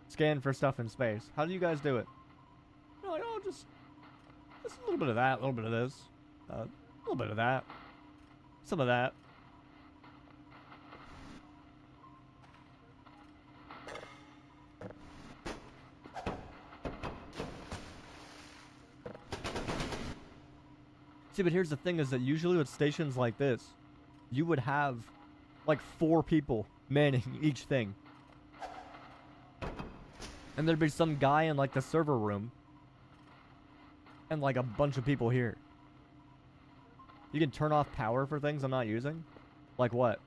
scan for stuff in space? How do you guys do it? You're like, oh, just a little bit of that, a little bit of this, a little bit of that, some of that. See, but here's the thing is that usually with stations like this, you would have like 4 people manning each thing. And there'd be some guy in like the server room. And like a bunch of people here. You can turn off power for things I'm not using? Like what?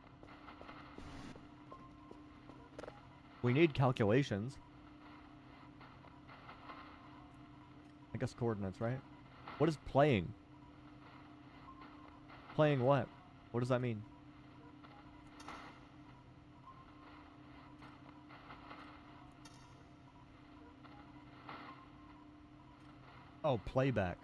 We need calculations. I guess coordinates, right? What is playing? Playing what? What does that mean? Oh, playback.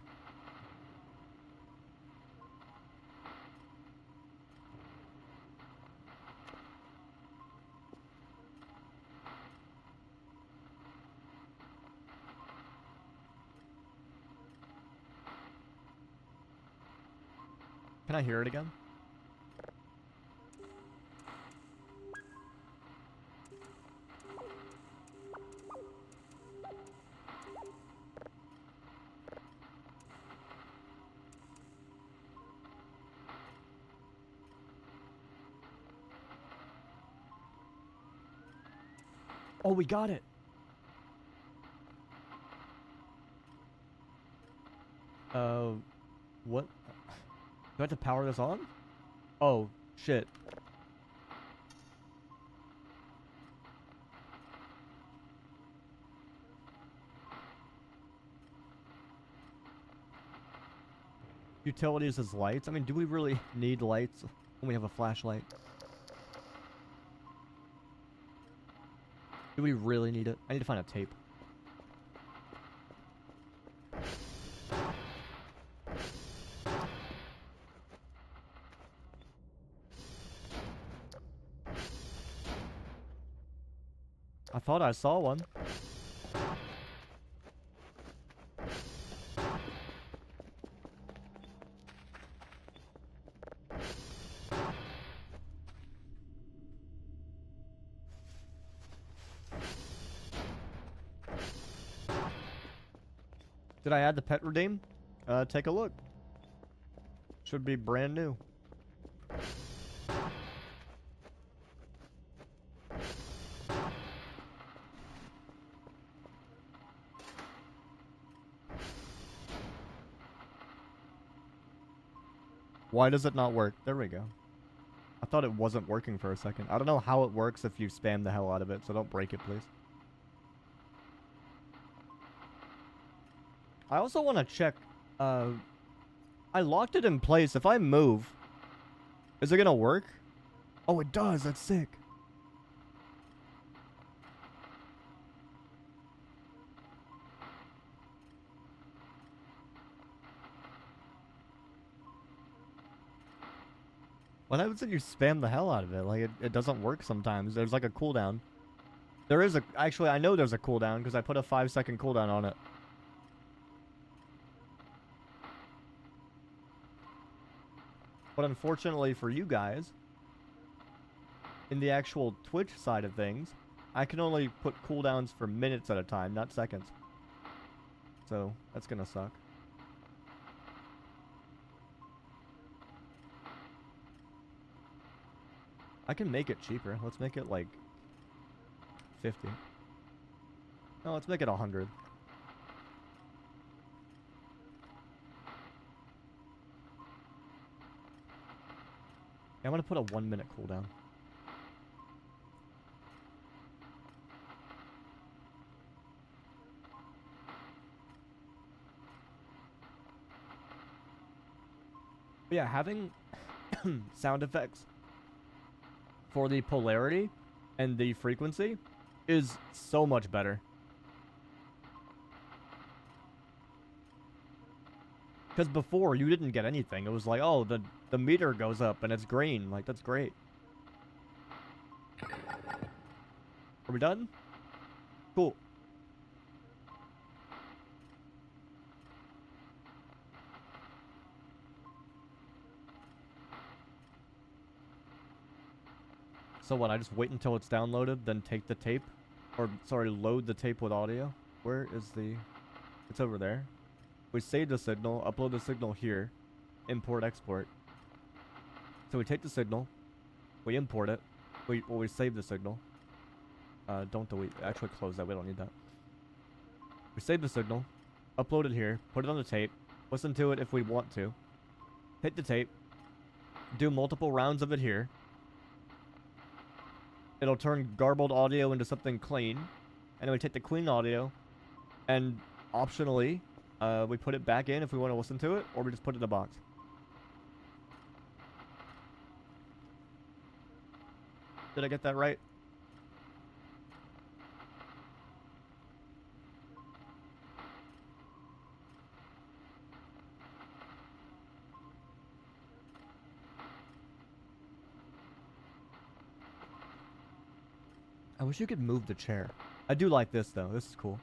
Can I hear it again? Oh, we got it. What? Do I have to power this on? Oh, shit. Utilities as lights? I mean, do we really need lights when we have a flashlight? Do we really need it? I need to find a tape. I thought I saw one. Did I add the pet redeem? Take a look. Should be brand new. Why does it not work? There we go. I thought it wasn't working for a second. I don't know how it works if you spam the hell out of it, so don't break it, please. I also want to check, I locked it in place. If I move, is it gonna work? Oh, it does. That's sick. What happens if you spam the hell out of it? Like, it doesn't work sometimes. There's like a cooldown. There is a... Actually, I know there's a cooldown because I put a 5-second cooldown on it. But unfortunately for you guys, in the actual Twitch side of things, I can only put cooldowns for minutes at a time, not seconds. So, that's gonna suck. I can make it cheaper. Let's make it like 50. No, let's make it 100. Yeah, I'm gonna put a 1-minute cooldown. But yeah, having sound effects for the polarity and the frequency is so much better. Because before, you didn't get anything. It was like, oh, the meter goes up and it's green. Like, that's great. Are we done? Cool. So what, I just wait until it's downloaded, then take the tape? Or, sorry, load the tape with audio? Where is the... It's over there. We save the signal, upload the signal here, import, export. So we take the signal, we import it, we save the signal. Don't delete, actually close that, we don't need that. We save the signal, upload it here, put it on the tape, listen to it if we want to, hit the tape, do multiple rounds of it here. It'll turn garbled audio into something clean, and then we take the clean audio, and optionally, we put it back in if we want to listen to it, or we just put it in a box. Did I get that right? I wish you could move the chair. I do like this, though. This is cool.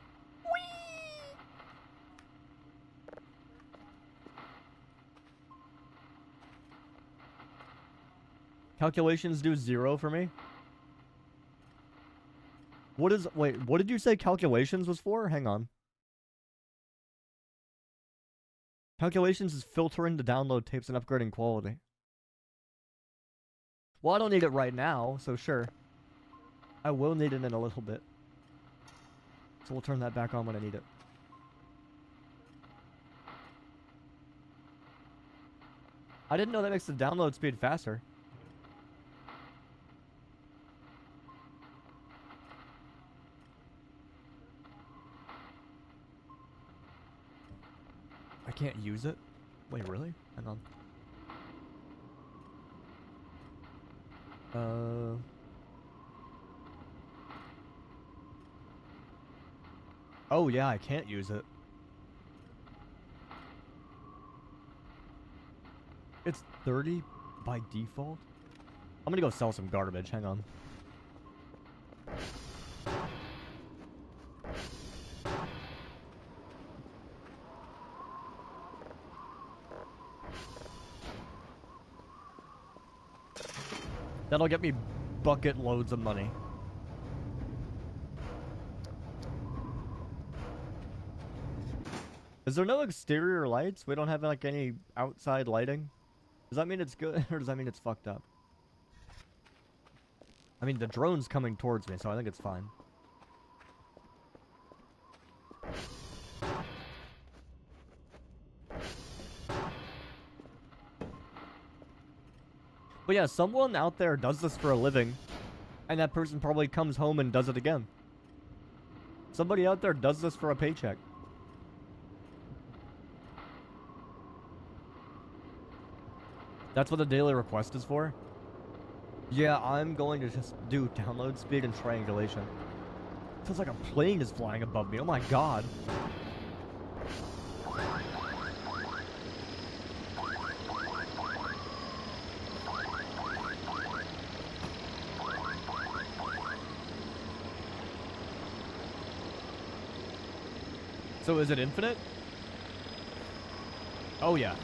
Calculations do 0 for me. What is... Wait, what did you say calculations was for? Hang on. Calculations is filtering the download tapes and upgrading quality. Well, I don't need it right now, so sure. I will need it in a little bit. So we'll turn that back on when I need it. I didn't know that makes the download speed faster. I can't use it? Wait, really? Hang on. Oh yeah, I can't use it. It's 30 by default? I'm gonna go sell some garbage, hang on. That'll get me bucket loads of money. Is there no exterior lights? We don't have like any outside lighting? Does that mean it's good or does that mean it's fucked up? I mean, the drone's coming towards me, so I think it's fine. But But yeah, someone out there does this for a living, and that person probably comes home and does it again. Somebody out there does this for a paycheck. That's what the daily request is for? Yeah, I'm going to just do download speed and triangulation. Feels like a plane is flying above me. Oh my god. So is it infinite? Oh yeah.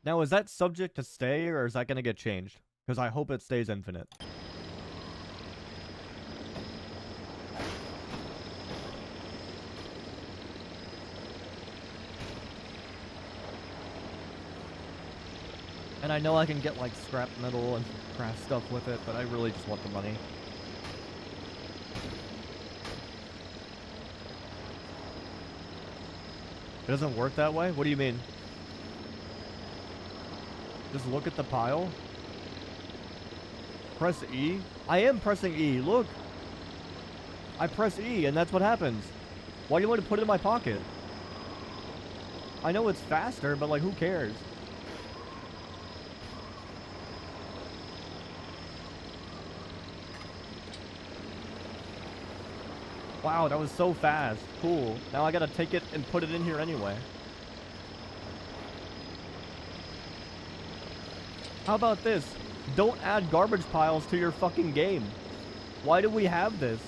Now is that subject to stay, or is that going to get changed? Because I hope it stays infinite. And I know I can get like scrap metal and craft stuff with it, but I really just want the money. It doesn't work that way? What do you mean? Just look at the pile? Press E? I am pressing E, look! I press E and that's what happens. Why do you want to put it in my pocket? I know it's faster, but like who cares? Wow, that was so fast. Cool. Now I gotta take it and put it in here anyway. How about this? Don't add garbage piles to your fucking game. Why do we have this?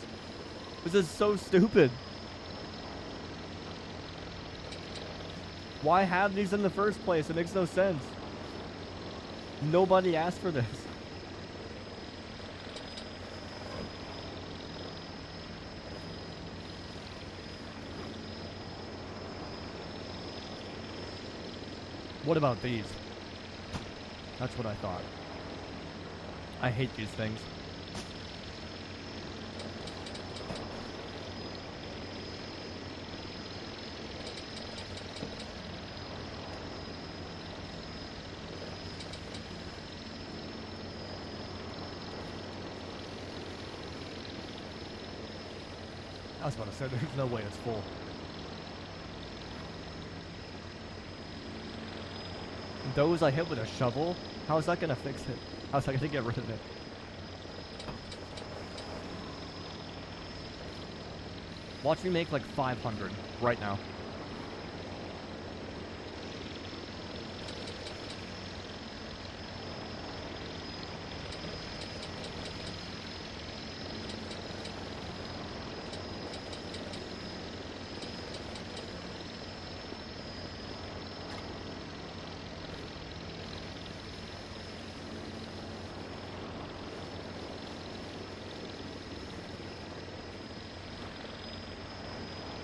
This is so stupid. Why have these in the first place? It makes no sense. Nobody asked for this. What about these? That's what I thought. I hate these things. I was about to say, there's no way it's full. Those I hit with a shovel? How is that gonna fix it? How's that gonna get rid of it? Watch me make like 500 right now.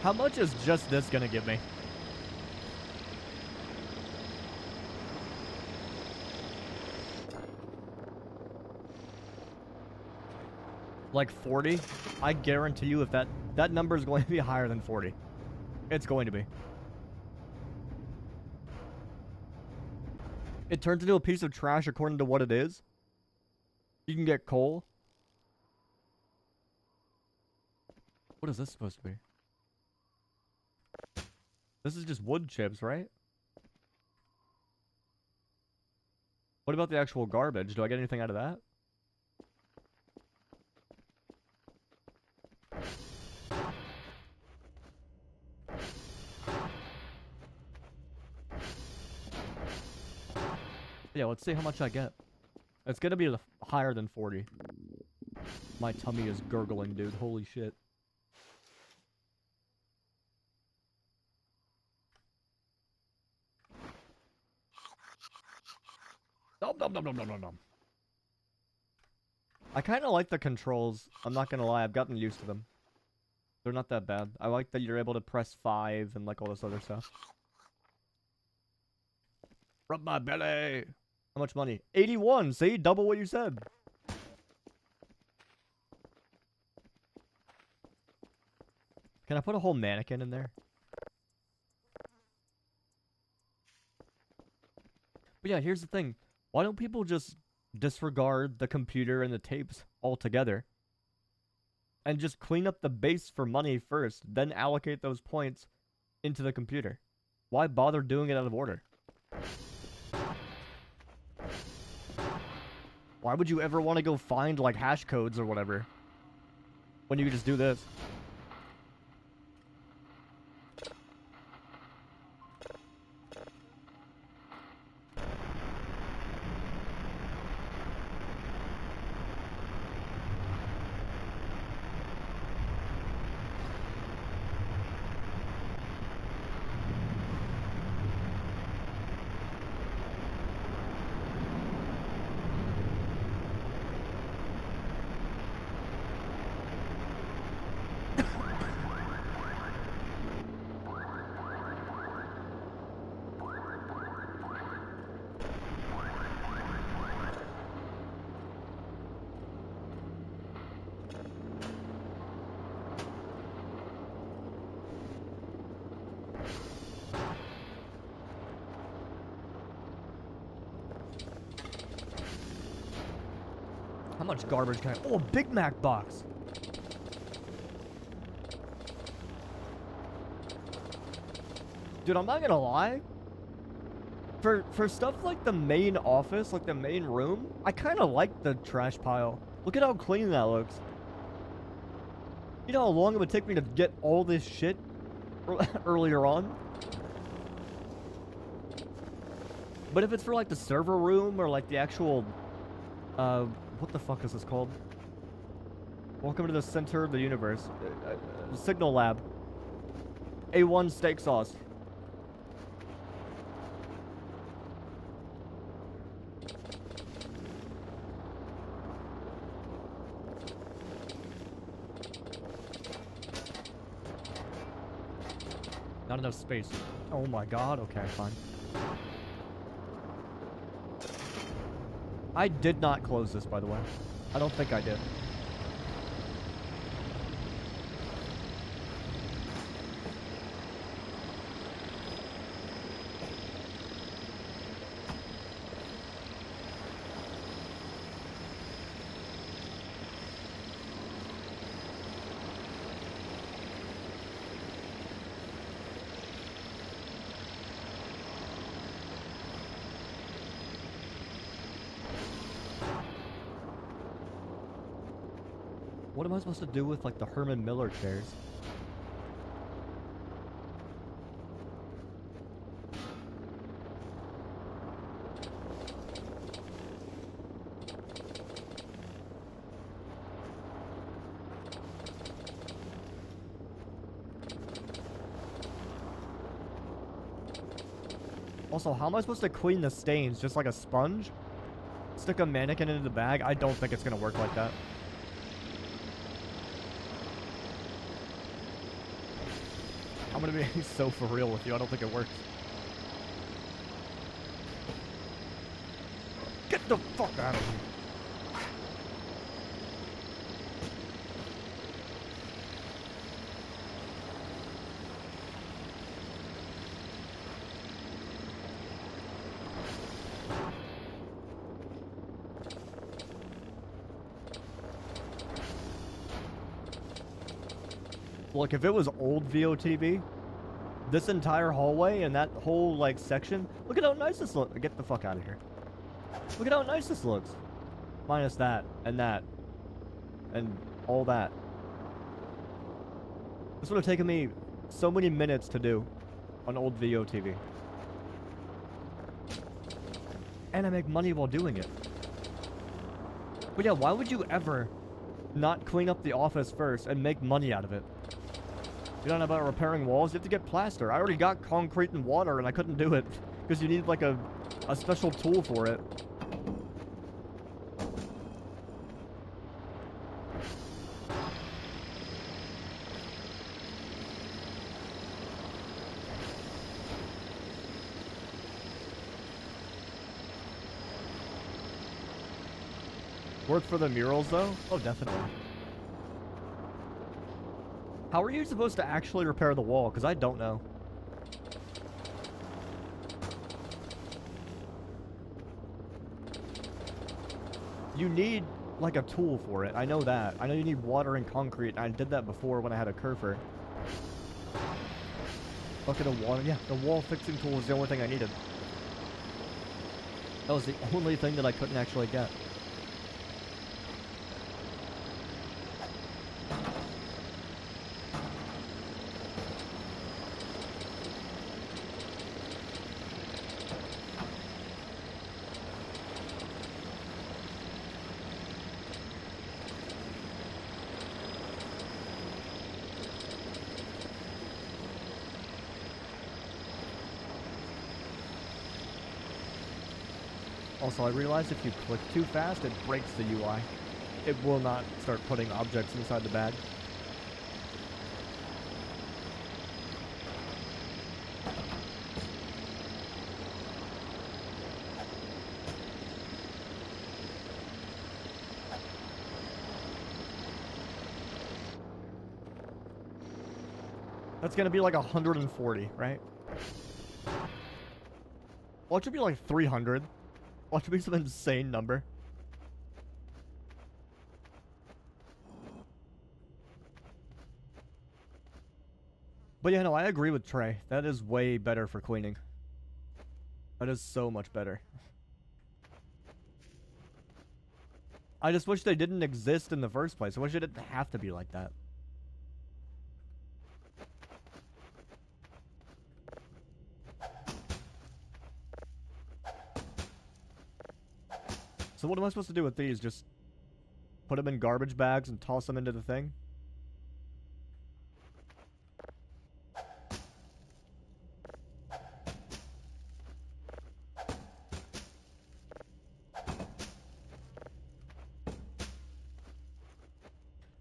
How much is just this gonna give me? Like 40? I guarantee you if that number is going to be higher than 40. It's going to be. It turns into a piece of trash according to what it is. You can get coal. What is this supposed to be? This is just wood chips, right? What about the actual garbage? Do I get anything out of that? Yeah, let's see how much I get. It's gonna be higher than 40. My tummy is gurgling, dude. Holy shit. Nom, nom, nom, nom, nom, nom, nom. I kind of like the controls. I'm not gonna lie, I've gotten used to them. They're not that bad. I like that you're able to press 5 and like all this other stuff. Rub my belly. How much money? 81. See, double what you said. Can I put a whole mannequin in there? But yeah, here's the thing. Why don't people just disregard the computer and the tapes altogether and just clean up the base for money first, then allocate those points into the computer. Why bother doing it out of order? Why would you ever want to go find like hash codes or whatever when you could just do this? How much garbage can I... Oh, a Big Mac box! Dude, I'm not gonna lie. For stuff like the main office, like the main room, I kind of like the trash pile. Look at how clean that looks. You know how long it would take me to get all this shit earlier on? But if it's for like the server room or like the actual... what the fuck is this called? Welcome to the center of the universe. Signal lab. A1 steak sauce. Not enough space. Oh my god, okay, fine. I did not close this, by the way. I don't think I did. What am I supposed to do with, like, the Herman Miller chairs? Also, how am I supposed to clean the stains? Just like a sponge? Stick a mannequin into the bag? I don't think it's gonna work like that. I'm gonna be so for real with you, I don't think it works. Get the fuck out of here. Look, if it was old VOTV, this entire hallway and that whole, like, section, look at how nice this looks. Get the fuck out of here. Look at how nice this looks. Minus that, and all that. This would have taken me so many minutes to do on old VOTV. And I make money while doing it. But yeah, why would you ever not clean up the office first and make money out of it? You don't know about repairing walls? You have to get plaster. I already got concrete and water and I couldn't do it because you need like a special tool for it. Worth for the murals though? Oh, definitely. How are you supposed to actually repair the wall? Because I don't know. You need, like, a tool for it. I know that. I know you need water and concrete. I did that before when I had a Kerfer. Bucket of water. Yeah, the wall fixing tool was the only thing I needed. That was the only thing that I couldn't actually get. Also, I realized if you click too fast, it breaks the UI. It will not start putting objects inside the bag. That's gonna be like 140, right? Well, it should be like 300. Watch it be some insane number. But yeah, no, I agree with Trey. That is way better for cleaning. That is so much better. I just wish they didn't exist in the first place. I wish it didn't have to be like that. So what am I supposed to do with these? Just put them in garbage bags and toss them into the thing?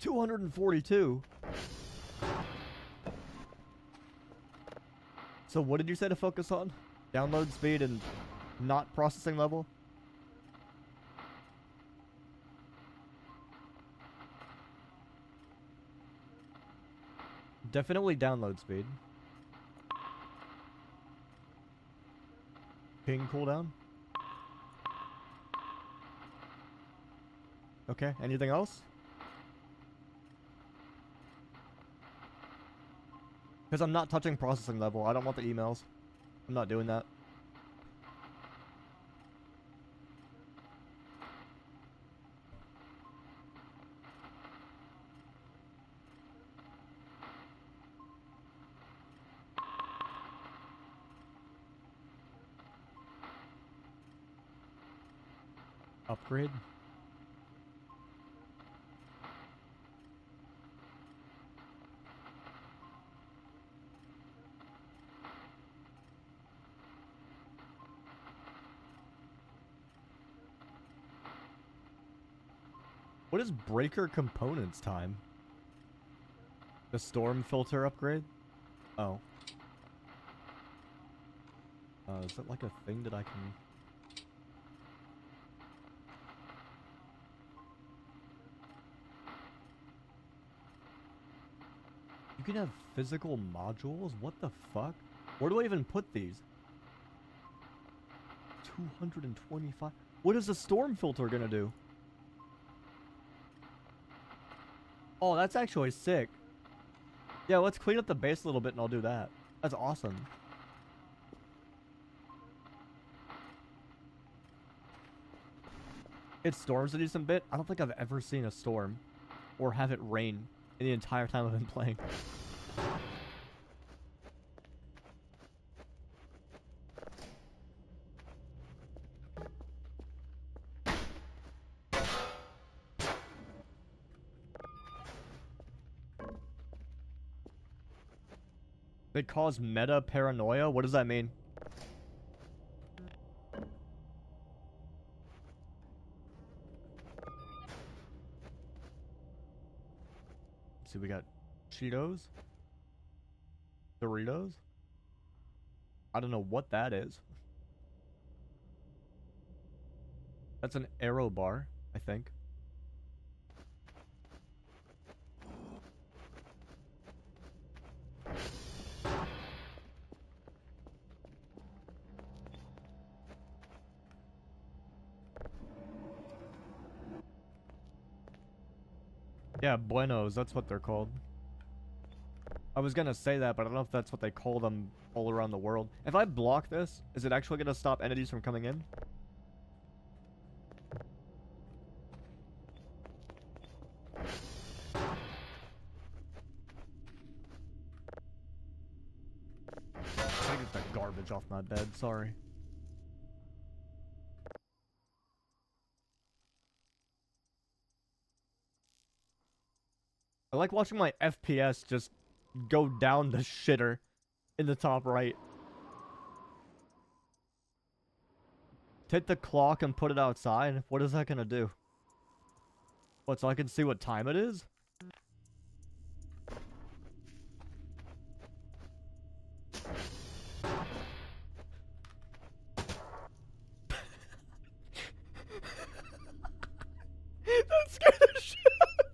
$242. So what did you say to focus on? Download speed and not processing level? Definitely download speed. Ping cooldown. Okay, anything else? Because I'm not touching processing level. I don't want the emails. I'm not doing that. Upgrade. What is breaker components time? The storm filter upgrade? Oh. Is that like a thing that I can... You can have physical modules? What the fuck? Where do I even put these? 225? What is the storm filter gonna do? Oh, that's actually sick. Yeah, let's clean up the base a little bit and I'll do that. That's awesome. It storms a decent bit. I don't think I've ever seen a storm or have it rain in the entire time I've been playing. They cause meta paranoia? What does that mean? Let's see, we got Cheetos, Doritos. I don't know what that is. That's an arrow bar, I think. Yeah, buenos, that's what they're called. I was gonna say that, but I don't know if that's what they call them all around the world. If I block this, is it actually gonna stop entities from coming in? I get that garbage off my bed, sorry. I like watching my FPS just go down the shitter in the top right. Take the clock and put it outside? What is that gonna do? What, so I can see what time it is? That scared the shit out of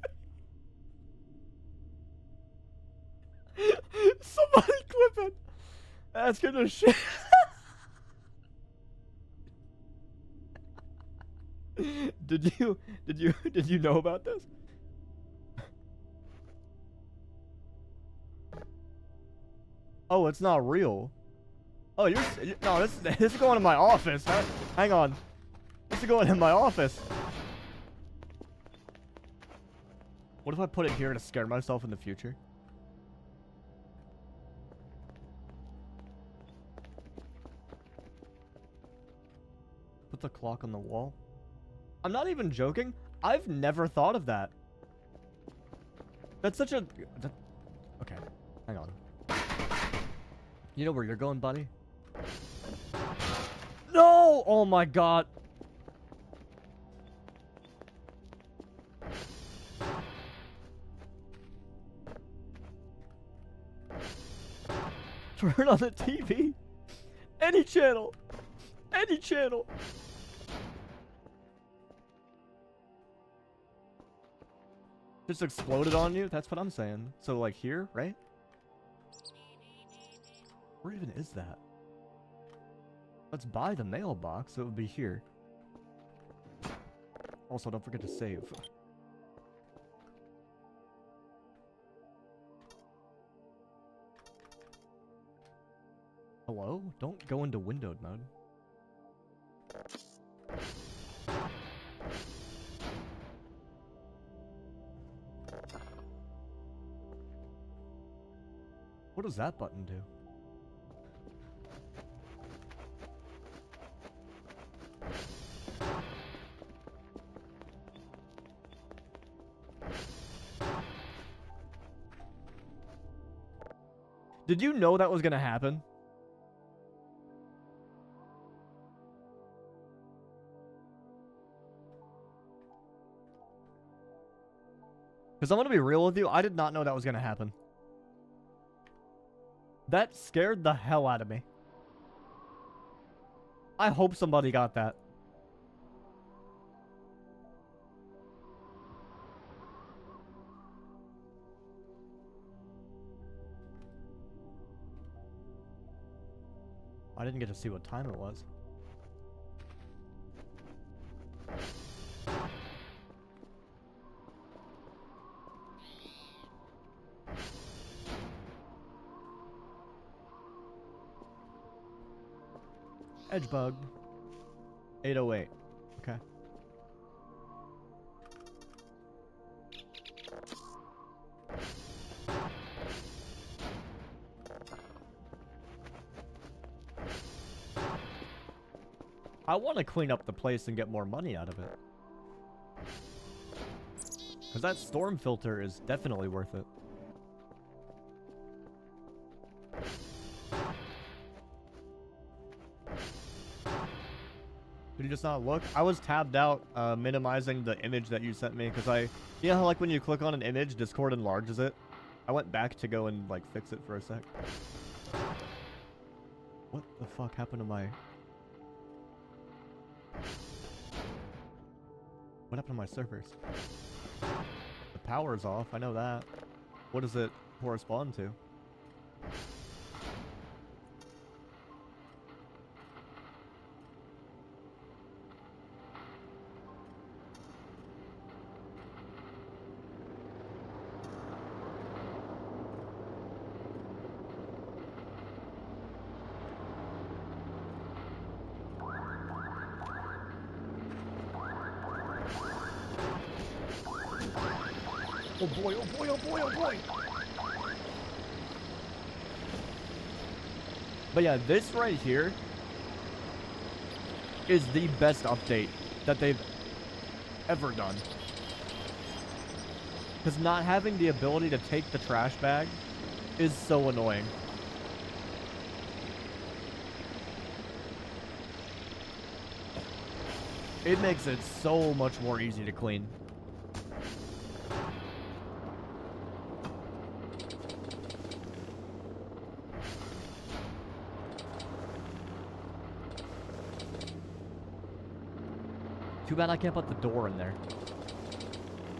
me. Somebody clip it. That scared the shit. Did you know about this? Oh, it's not real. Oh, no, this is going in my office. Hang on. This is going in my office. What if I put it here to scare myself in the future? Put the clock on the wall. I'm not even joking. I've never thought of that. That's such a... Okay, hang on. You know where you're going, buddy? No! Oh my god. Turn on the TV. Any channel. Any channel. Just exploded on you? That's what I'm saying. So, like, here, right? Where even is that? Let's buy the mailbox, so it would be here. Also, don't forget to save. Hello? Don't go into windowed mode. What does that button do? Did you know that was gonna happen? Because I'm gonna be real with you, I did not know that was gonna happen. That scared the hell out of me. I hope somebody got that. I didn't get to see what time it was. Edge bug. 808. Okay. I want to clean up the place and get more money out of it. Because that storm filter is definitely worth it. Did you just not look? I was tabbed out minimizing the image that you sent me because you know how like when you click on an image, Discord enlarges it? I went back to go and like fix it for a sec. What the fuck happened to my... What happened to my servers? The power's off, I know that. What does it correspond to? Oh boy, oh boy, oh boy, oh boy! But yeah, this right here is the best update that they've ever done. Because not having the ability to take the trash bag is so annoying. It makes it so much more easy to clean. Too bad I can't put the door in there.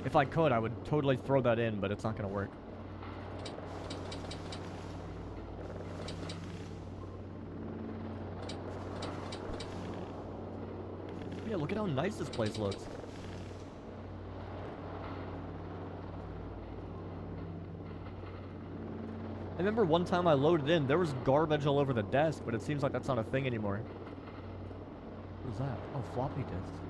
If I could, I would totally throw that in, but it's not gonna work. Yeah, look at how nice this place looks. I remember one time I loaded in, there was garbage all over the desk, but it seems like that's not a thing anymore. What was that? Oh, floppy disks.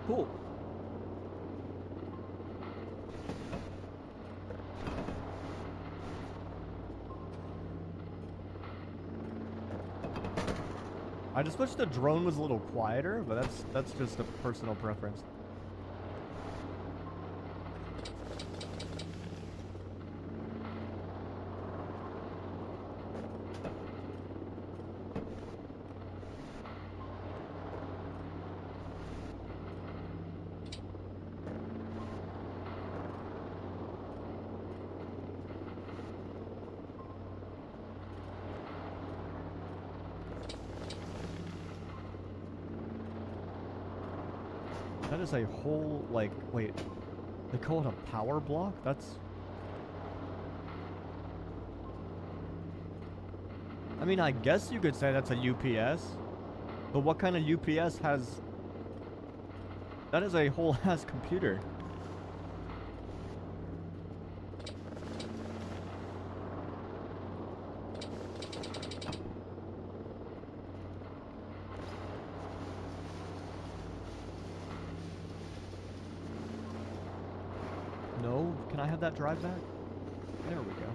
Cool. I just wish the drone was a little quieter, but that's just a personal preference. That is a whole, like, wait, they call it a power block? That's... I mean, I guess you could say that's a UPS, but what kind of UPS has... That is a whole ass computer. No? Can I have that drive back? There we go.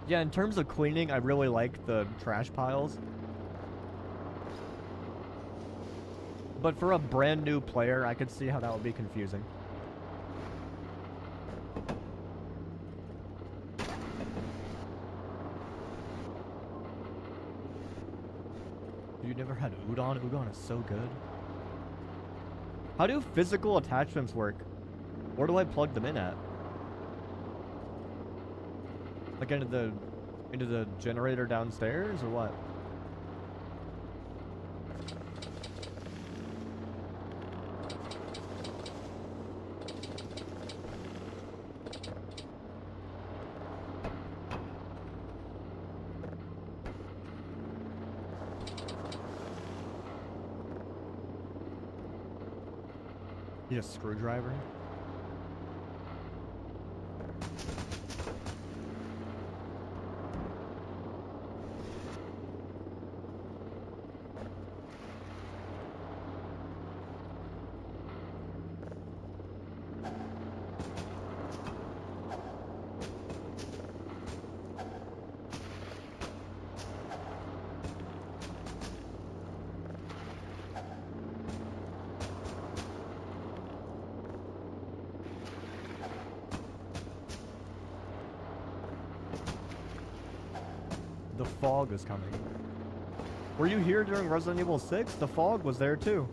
Yeah, in terms of cleaning, I really like the trash piles. But for a brand new player, I could see how that would be confusing. You never had udon? Udon is so good. How do physical attachments work? Where do I plug them in at? Like into the generator downstairs or what? Need a screwdriver? The fog is coming. Were you here during Resident Evil 6? The fog was there too.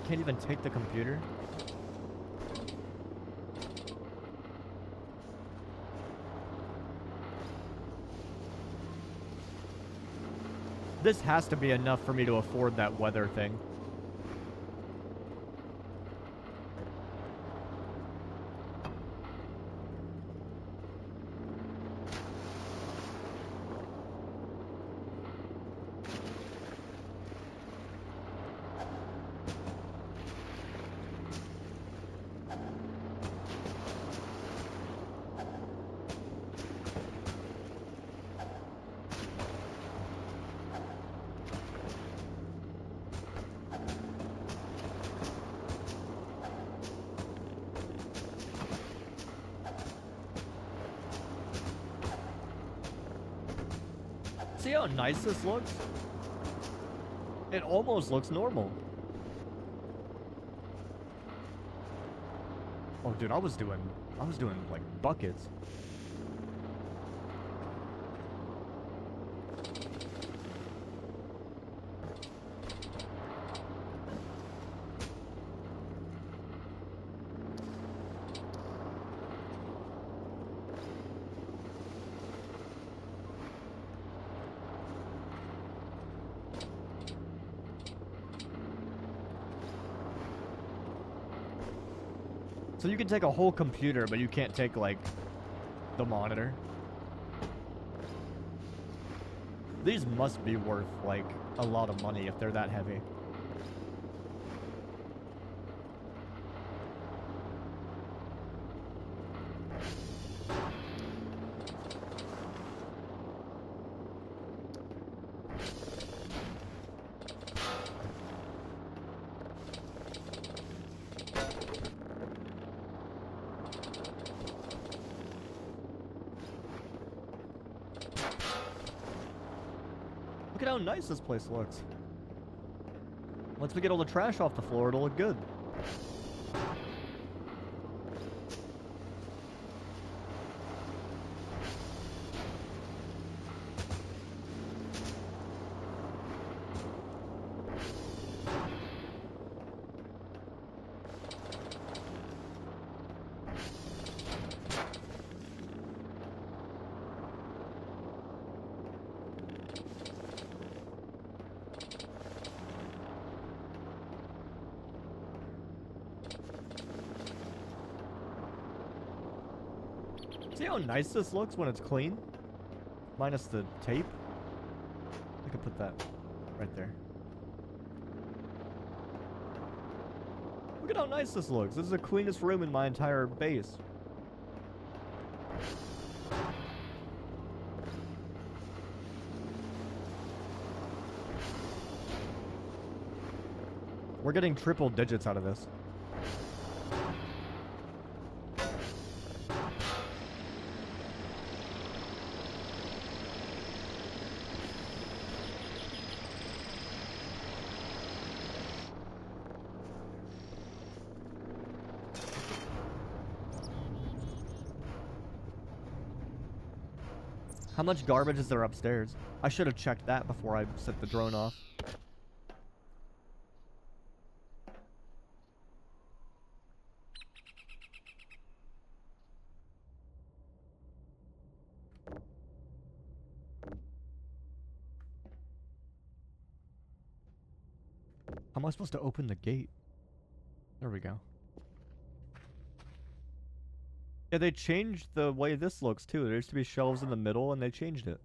Can't even take the computer. This has to be enough for me to afford that weather thing. See how nice this looks? It almost looks normal. Oh, dude, I was doing like buckets. So you can take a whole computer, but you can't take, like, the monitor. These must be worth, like, a lot of money if they're that heavy. Look at how nice this place looks. Once we get all the trash off the floor, it'll look good. See how nice this looks when it's clean? Minus the tape. I could put that right there. Look at how nice this looks. This is the cleanest room in my entire base. We're getting triple digits out of this. How much garbage is there upstairs? I should have checked that before I set the drone off. How am I supposed to open the gate? There we go. Yeah, they changed the way this looks too. There used to be shelves in the middle and they changed it.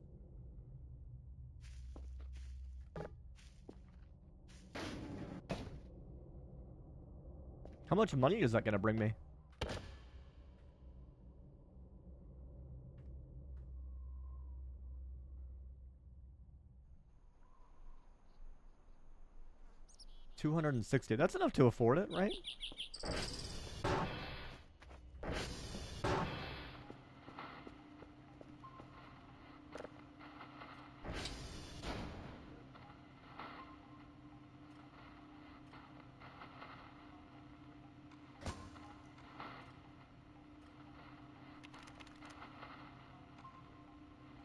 How much money is that gonna bring me? $260. That's enough to afford it, right?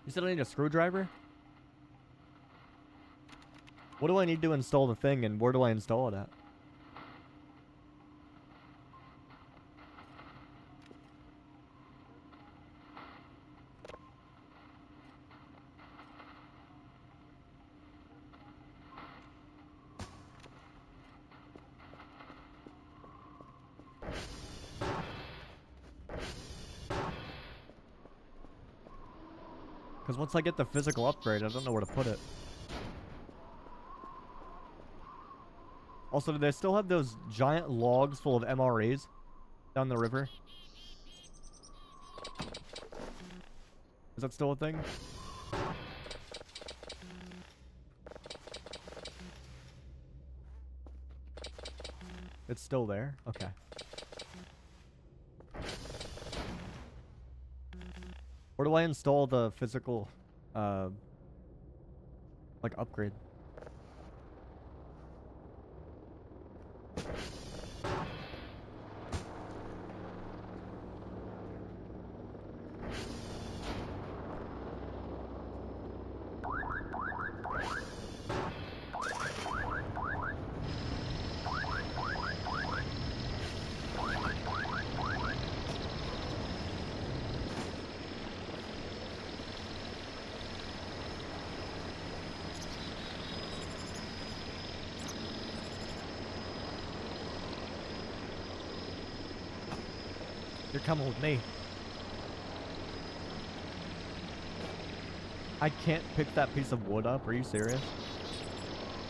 You said I need a screwdriver? What do I need to install the thing, and where do I install it at? Because once I get the physical upgrade, I don't know where to put it. Also, do they still have those giant logs full of MREs down the river? Is that still a thing? It's still there? Okay. Where do I install the physical, like, upgrade? You're coming with me. I can't pick that piece of wood up. Are you serious?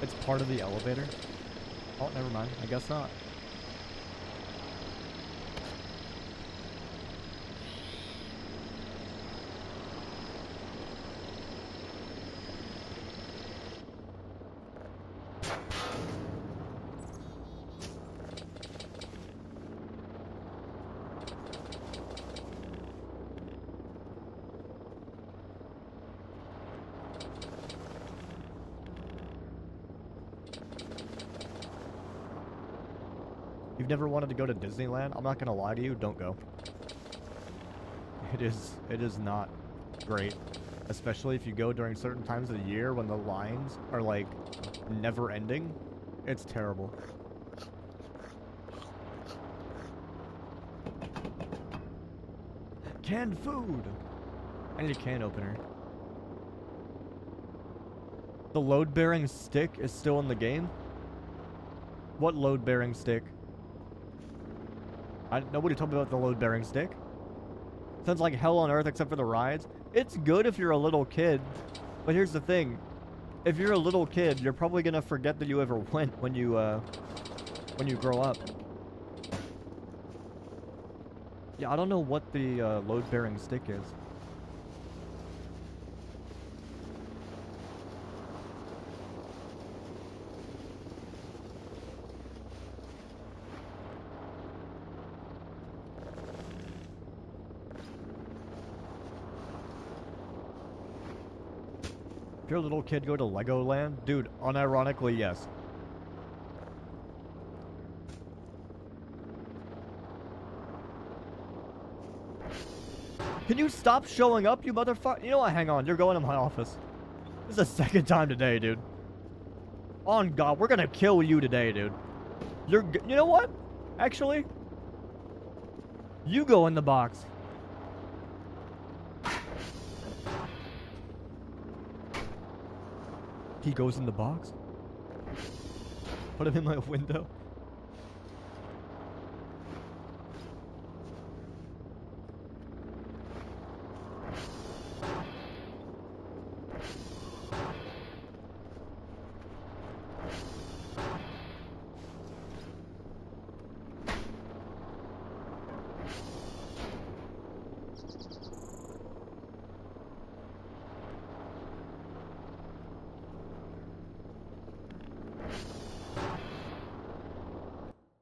It's part of the elevator? Oh, never mind. I guess not. You've never wanted to go to Disneyland? I'm not gonna lie to you, don't go. It is not great. Especially if you go during certain times of the year when the lines are like never ending. It's terrible. Canned food! I need a can opener. The load-bearing stick is still in the game? What load-bearing stick? Nobody told me about the load-bearing stick. Sounds like hell on earth except for the rides. It's good if you're a little kid. But here's the thing. If you're a little kid, you're probably gonna forget that you ever went when you grow up. Yeah, I don't know what the load-bearing stick is. If you're a little kid, go to Legoland? Dude, unironically, yes. Can you stop showing up, you motherfucker? You know what? Hang on. You're going to my office. This is the second time today, dude. On God, we're gonna kill you today, dude. You know what? Actually, you go in the box. He goes in the box? Put him in my window.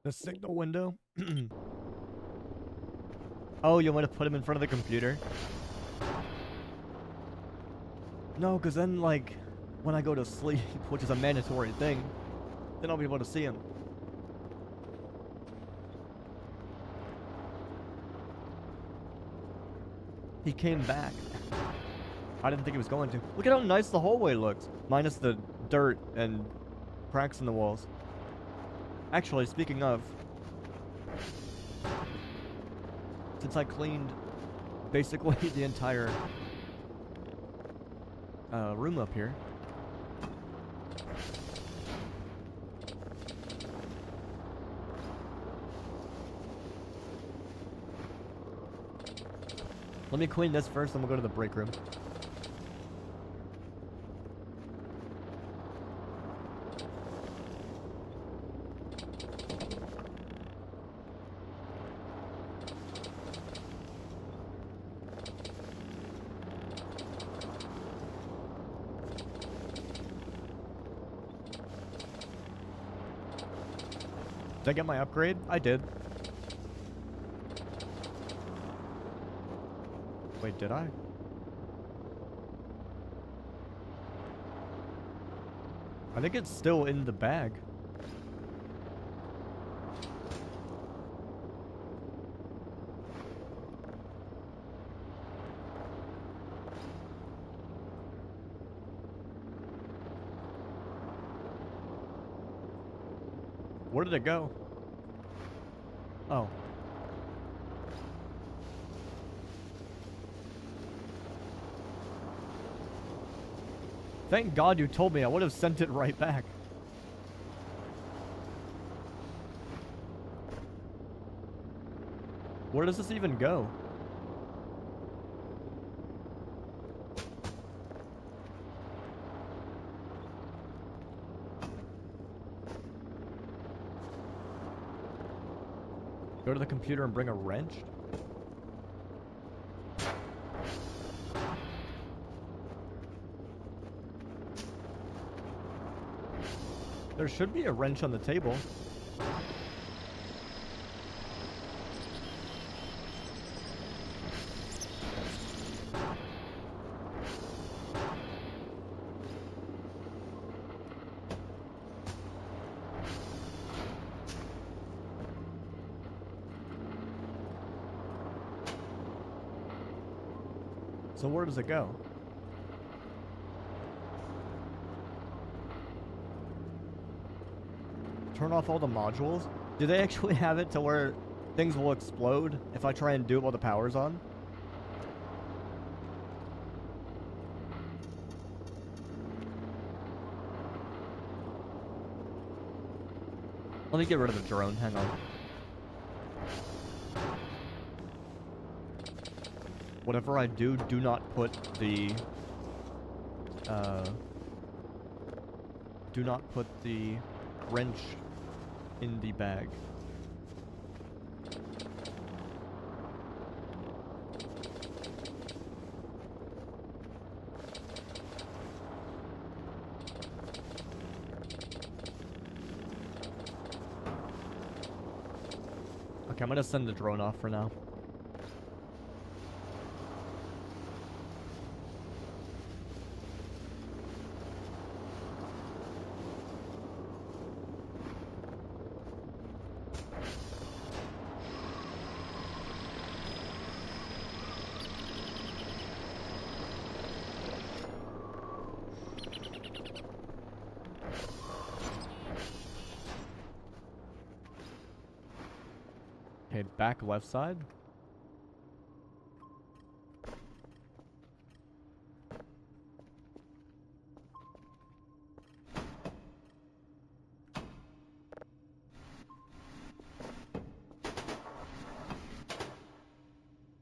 The signal window? Oh, you want to put him in front of the computer? No, because then, like, when I go to sleep, which is a mandatory thing, then I'll be able to see him. He came back. I didn't think he was going to. Look at how nice the hallway looks. Minus the dirt and cracks in the walls. Actually, speaking of, since I cleaned basically the entire room up here, let me clean this first, then we'll go to the break room. Did I get my upgrade? I did. Wait, did I? I think it's still in the bag. Where did it go? Oh. Thank God you told me. I would have sent it right back. Where does this even go? Go to the computer and bring a wrench? There should be a wrench on the table. So where does it go? Turn off all the modules? Do they actually have it to where things will explode if I try and do it while the power's on? Let me get rid of the drone, hang on. Whatever I do, do not put the wrench in the bag. Okay, I'm gonna send the drone off for now. Okay, back left side.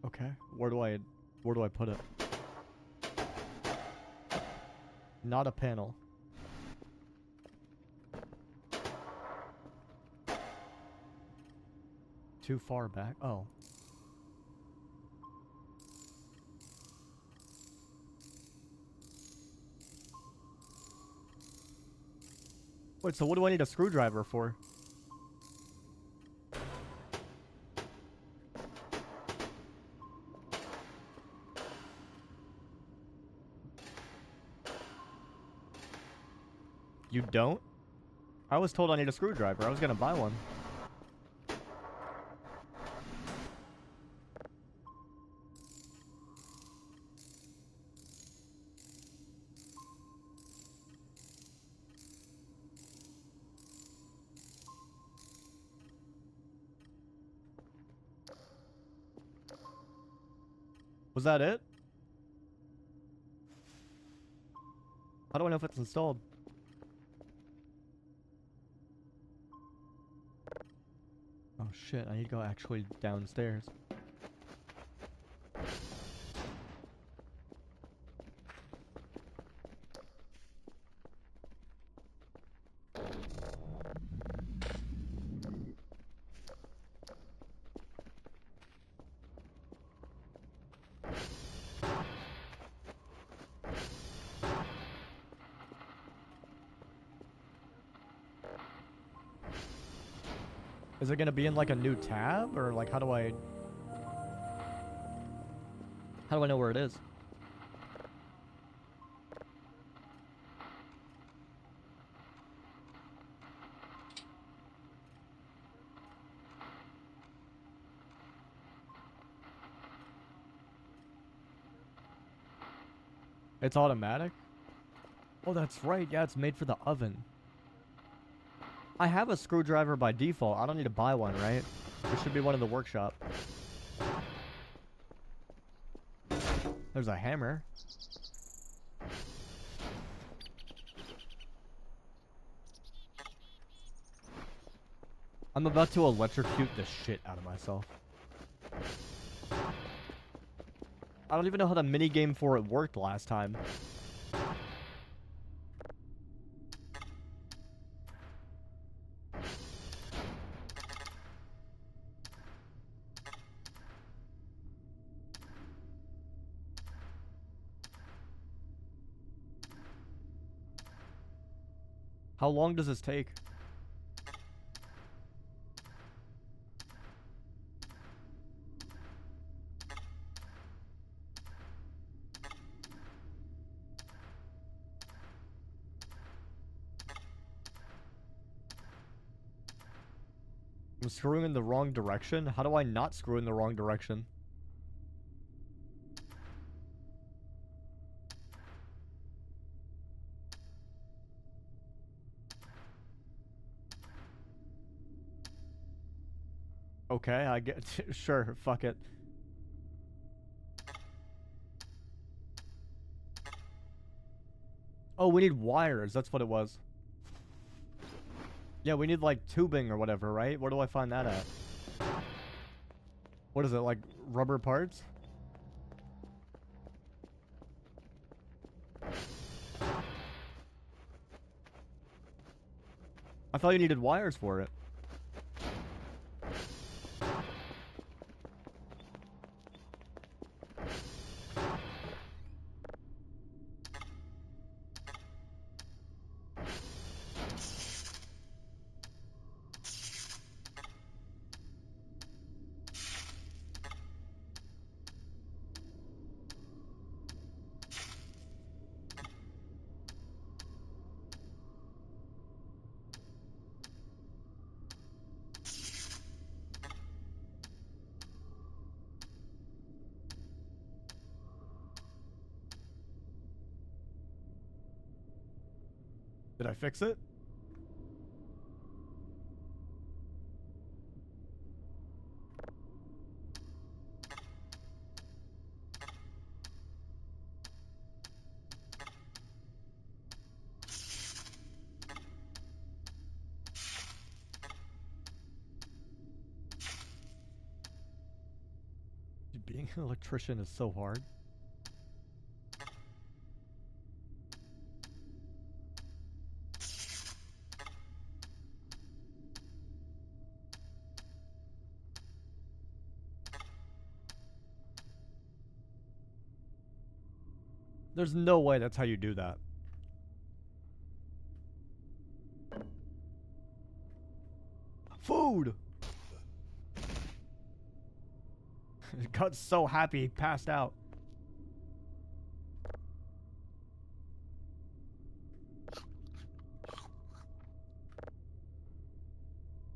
Okay, where do I put it? Not a panel. Too far back. Oh. Wait, so what do I need a screwdriver for? You don't? I was told I need a screwdriver. I was gonna buy one. Was that it? How do I know if it's installed? Oh shit, I need to go actually downstairs. Is it gonna be in like a new tab, or like how do I know where it is? It's automatic? Oh, that's right. Yeah, it's made for the oven. I have a screwdriver by default. I don't need to buy one, right? There should be one in the workshop. There's a hammer. I'm about to electrocute the shit out of myself. I don't even know how the minigame for it worked last time. How long does this take? I'm screwing in the wrong direction? How do I not screw in the wrong direction? Okay, I get... Sure, fuck it. Oh, we need wires. That's what it was. Yeah, we need, like, tubing or whatever, right? Where do I find that at? What is it, like, rubber parts? I thought you needed wires for it. Did I fix it? Dude, being an electrician is so hard. There's no way that's how you do that. Food! Got so happy he passed out.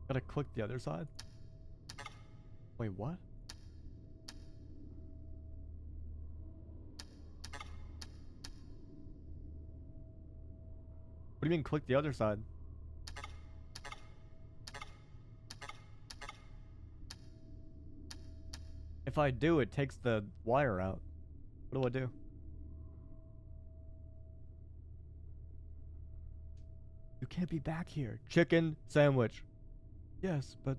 Gotta click the other side? Wait, what? What do you mean click the other side? If I do, it takes the wire out. What do I do? You can't be back here. Chicken sandwich. Yes, but...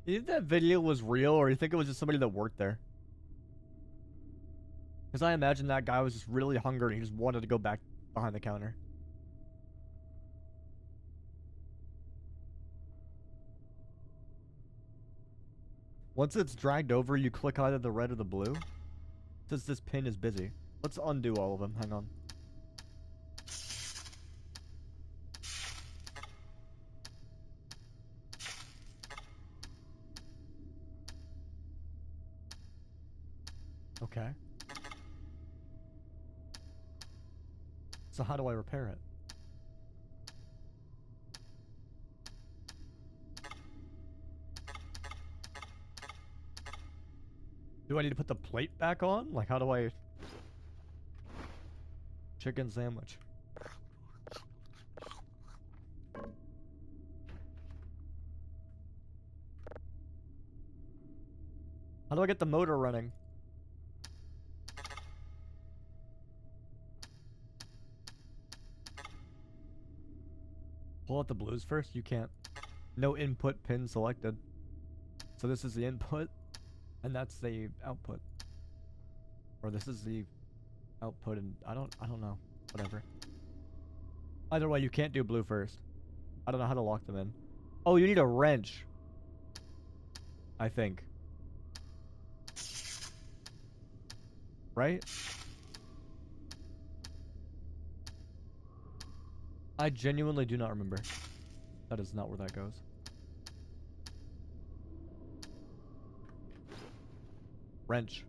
You think that video was real, or you think it was just somebody that worked there? Because I imagine that guy was just really hungry and he just wanted to go back behind the counter. Once it's dragged over, you click either the red or the blue. It says this pin is busy. Let's undo all of them. Hang on. Okay. So how do I repair it? Do I need to put the plate back on? Like, how do I... Chicken sandwich. How do I get the motor running? Pull out the blues first? You can't. No input pin selected. So this is the input, and that's the output. Or this is the output, and I don't know. Whatever. Either way, you can't do blue first. I don't know how to lock them in. Oh, you need a wrench. I think. Right? I genuinely do not remember. That is not where that goes. Wrench.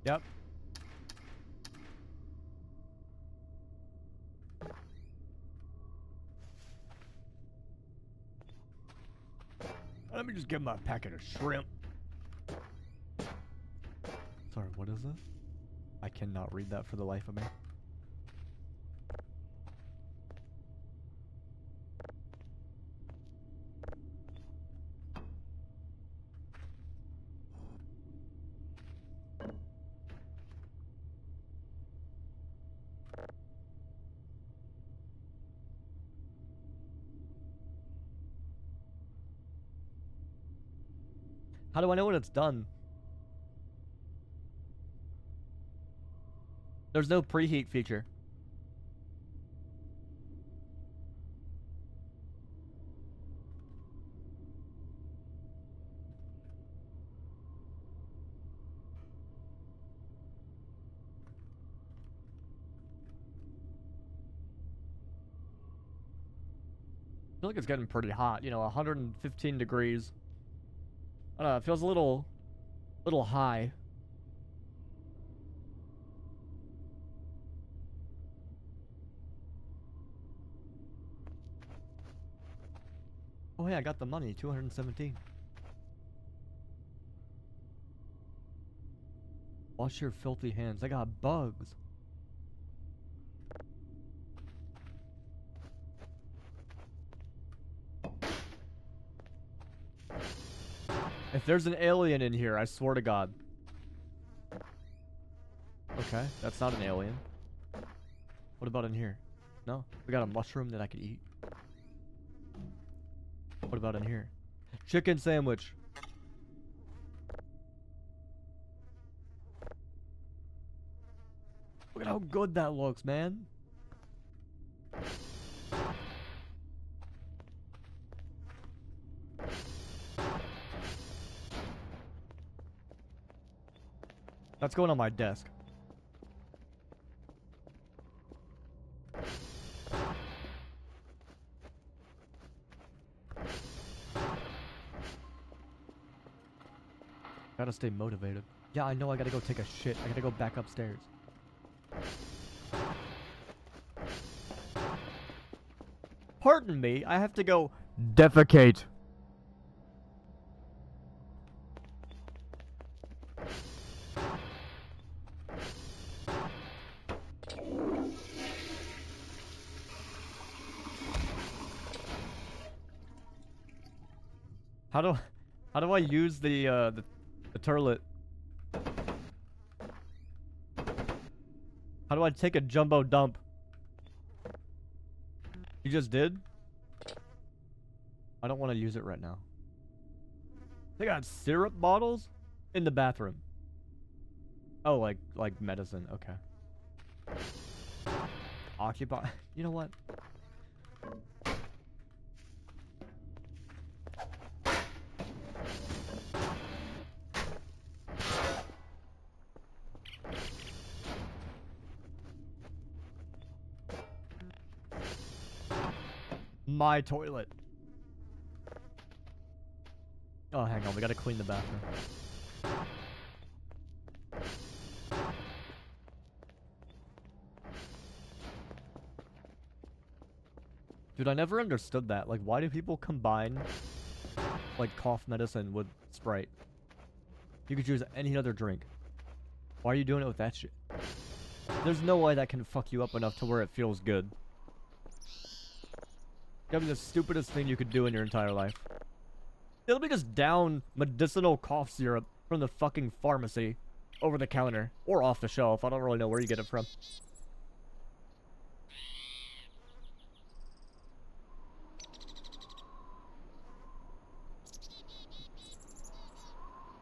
Yep. Let me just get my packet of shrimp. Sorry, what is this? I cannot read that for the life of me. How do I know when it's done? There's no preheat feature. I feel like it's getting pretty hot, you know, 115 degrees. I don't know, it feels a little high. Oh yeah, I got the money, 217. Wash your filthy hands. I got bugs. If there's an alien in here, I swear to God. Okay, that's not an alien. What about in here? No? We got a mushroom that I could eat. What about in here? Chicken sandwich. Look at how good that looks, man. That's going on my desk. Gotta stay motivated. Yeah, I know I gotta go take a shit. I gotta go back upstairs. Pardon me, I have to go defecate. How do I use the turlet? How do I take a jumbo dump? You just did? I don't want to use it right now. They got syrup bottles in the bathroom. Oh, like medicine. Okay. Occupy. You know what? my toilet. Oh, hang on. We gotta clean the bathroom. Dude, I never understood that. Like, why do people combine, like, cough medicine with Sprite? You could choose any other drink. Why are you doing it with that shit? There's no way that can fuck you up enough to where it feels good. That'd be the stupidest thing you could do in your entire life. Let me just down medicinal cough syrup from the fucking pharmacy over the counter or off the shelf. I don't really know where you get it from.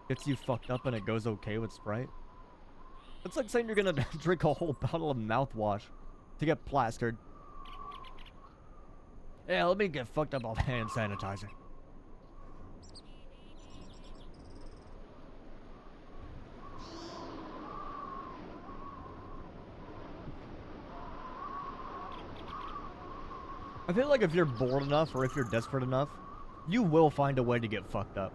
Gets you fucked up and it goes okay with Sprite. It's like saying you're gonna drink a whole bottle of mouthwash to get plastered. Yeah, let me get fucked up off hand sanitizer. I feel like if you're bored enough or if you're desperate enough, you will find a way to get fucked up.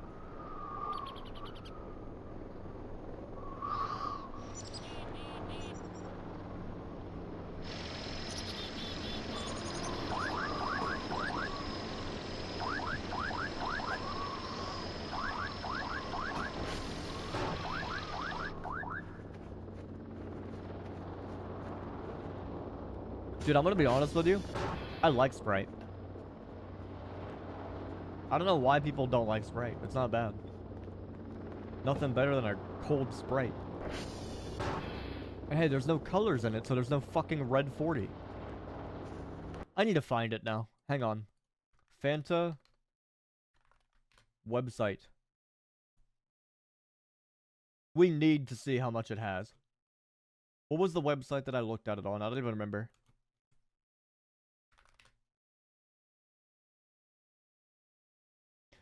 Dude, I'm gonna be honest with you. I like Sprite. I don't know why people don't like Sprite. It's not bad. Nothing better than a cold Sprite. And hey, there's no colors in it, so there's no fucking red 40. I need to find it now. Hang on. Fanta website. We need to see how much it has. What was the website that I looked at it on? I don't even remember.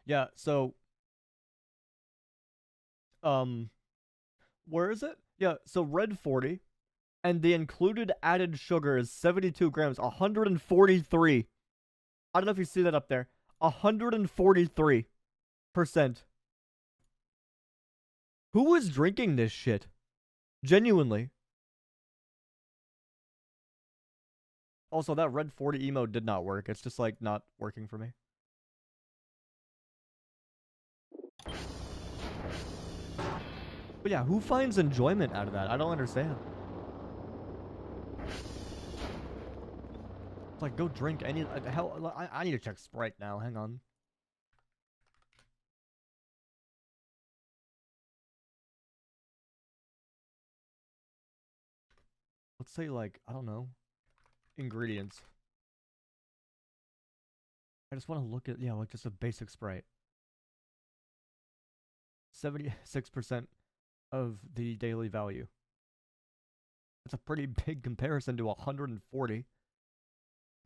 Yeah, so where is it? Yeah, so red 40 and the included added sugar is 72 grams, 143. I don't know if you see that up there. 143%. Who is drinking this shit? Genuinely. Also, that red 40 emote did not work. It's just like not working for me. But yeah, who finds enjoyment out of that? I don't understand. It's like, go drink any... hell, I need to check Sprite now. Hang on. Let's say, like, I don't know. Ingredients. I just want to look at, yeah, like just a basic Sprite. 76% of the daily value. That's a pretty big comparison to 140.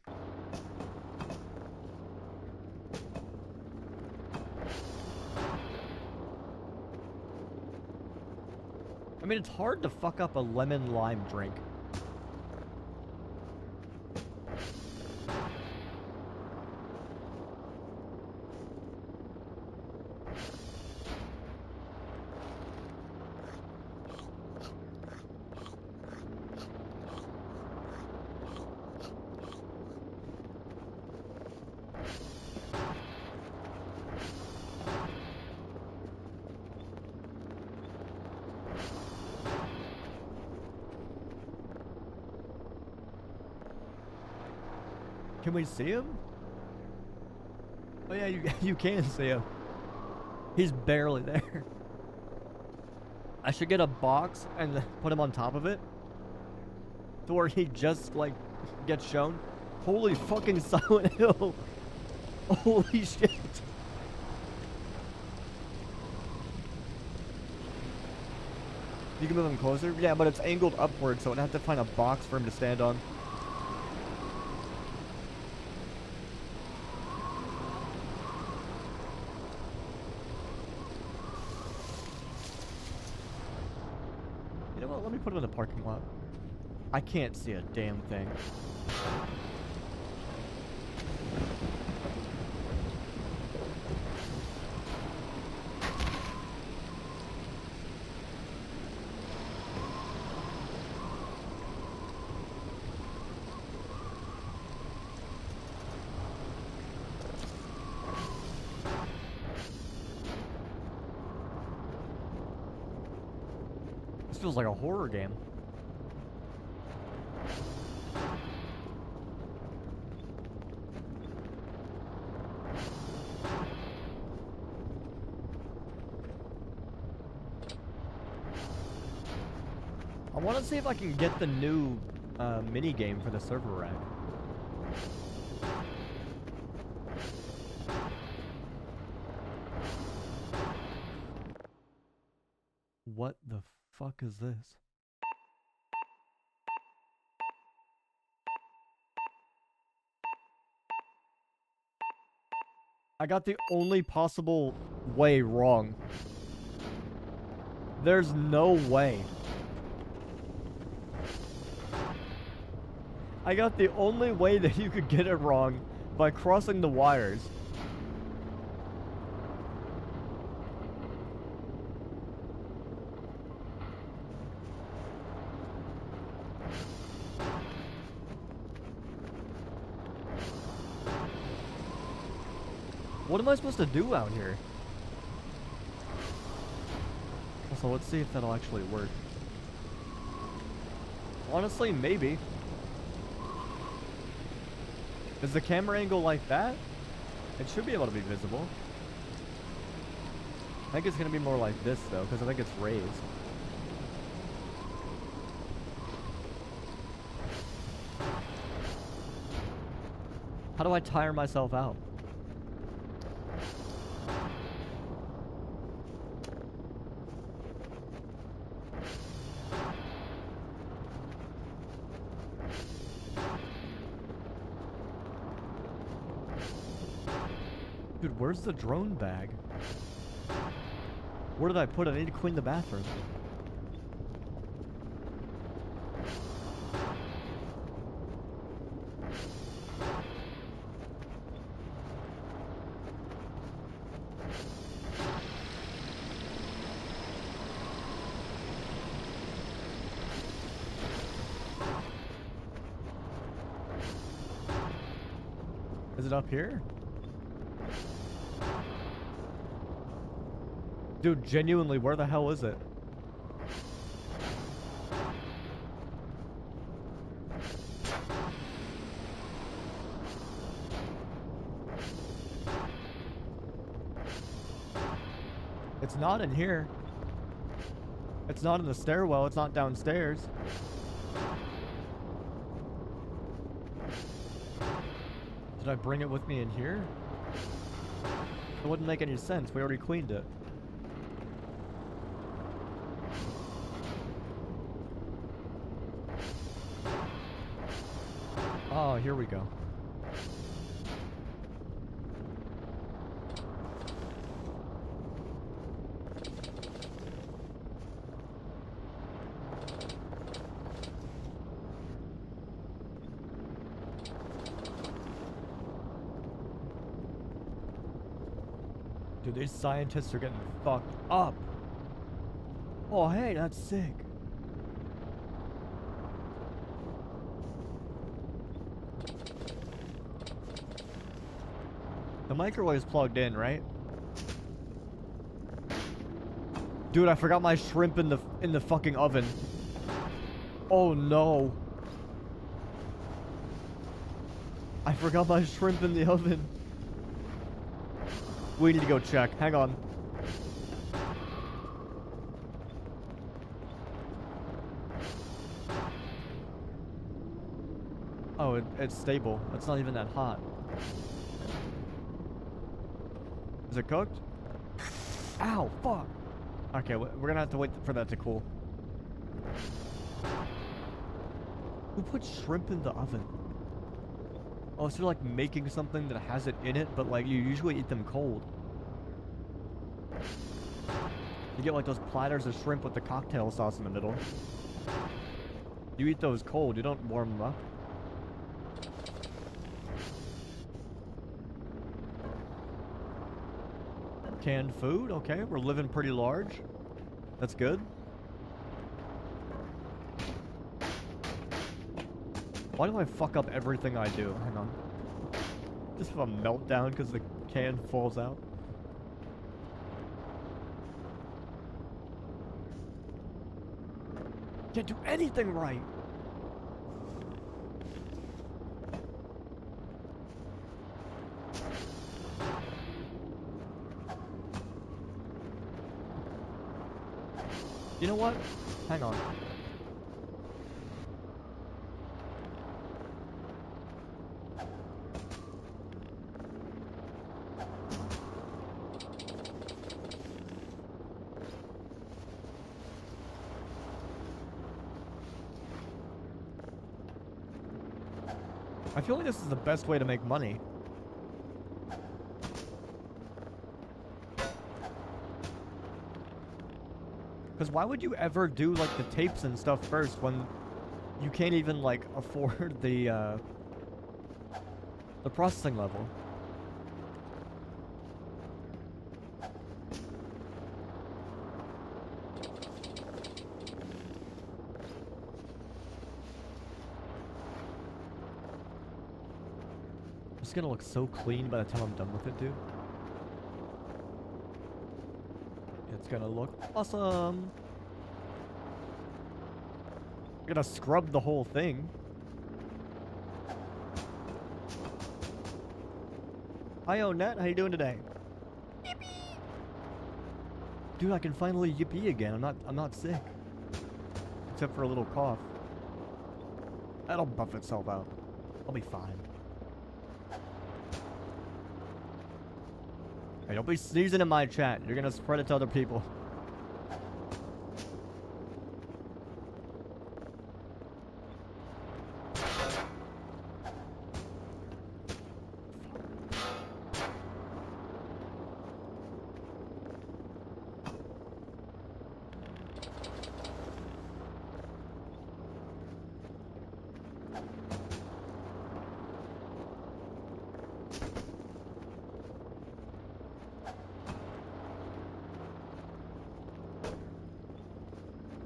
I mean, it's hard to fuck up a lemon lime drink. Can we see him? Oh yeah, you can see him. He's barely there. I should get a box and put him on top of it to where he just like gets shown. Holy fucking Silent Hill. Holy shit. You can move him closer? Yeah, but it's angled upward, so I'd have to find a box for him to stand on. You know what? Let me put him in the parking lot. I can't see a damn thing. feels like a horror game. I want to see if I can get the new mini game for the server rack. What the fuck is this? I got the only possible way wrong. There's no way. I got the only way that you could get it wrong by crossing the wires. What am I supposed to do out here? Also, let's see if that'll actually work. Honestly, maybe. Is the camera angle like that? It should be able to be visible. I think it's going to be more like this, though, because I think it's raised. How do I tire myself out? Dude, where's the drone bag? Where did I put it? I need to clean the bathroom. Is it up here? Dude, genuinely, where the hell is it? It's not in here. It's not in the stairwell. It's not downstairs. Did I bring it with me in here? It wouldn't make any sense. We already cleaned it. Oh, here we go. Dude, these scientists are getting fucked up. Oh, hey, that's sick. The microwave's plugged in, right? Dude, I forgot my shrimp in the fucking oven. Oh no. I forgot my shrimp in the oven. We need to go check. Hang on. Oh, it's stable. It's not even that hot. Is it cooked? Ow, fuck. Okay, we're gonna have to wait for that to cool. Who put shrimp in the oven? Oh, so they're like making something that has it in it, but like you usually eat them cold. You get like those platters of shrimp with the cocktail sauce in the middle. You eat those cold, you don't warm them up. Canned food, okay, we're living pretty large. That's good. Why do I fuck up everything I do? Hang on. Just have a meltdown because the can falls out. Can't do anything right. You know what? Hang on. I feel like this is the best way to make money. Because why would you ever do, like, the tapes and stuff first when you can't even, like, afford the processing level? It's gonna look so clean by the time I'm done with it, dude. It's gonna look awesome. I'm gonna scrub the whole thing. Hi, Onette. How you doing today? Yippee! Dude, I can finally yippee again. I'm not sick. Except for a little cough. That'll buff itself out. I'll be fine. Hey, don't be sneezing in my chat. You're gonna spread it to other people.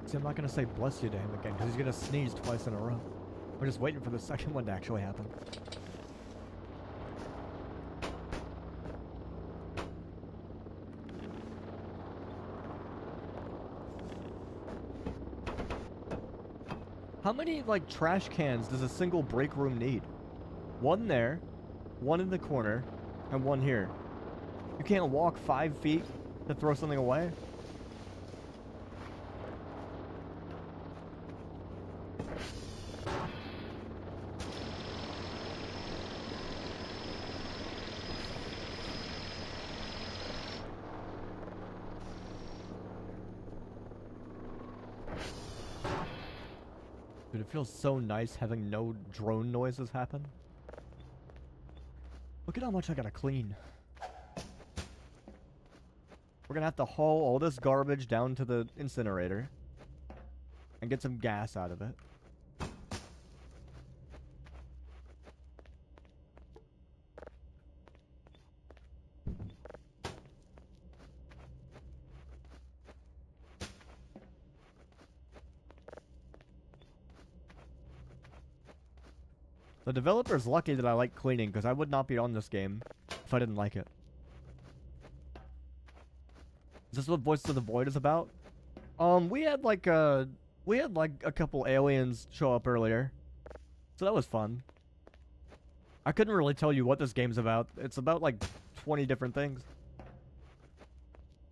See, I'm not gonna say bless you to him again, because he's gonna sneeze twice in a row. We're just waiting for the second one to actually happen. How many, like, trash cans does a single break room need? One there, one in the corner, and one here. You can't walk 5 feet to throw something away? Dude, it feels so nice having no drone noises happen. Look at how much I gotta clean. We're gonna have to haul all this garbage down to the incinerator and get some gas out of it. The developer's lucky that I like cleaning, because I would not be on this game if I didn't like it. Is this what Voices of the Void is about? We had like a couple aliens show up earlier, so that was fun. I couldn't really tell you what this game's about. It's about like 20 different things.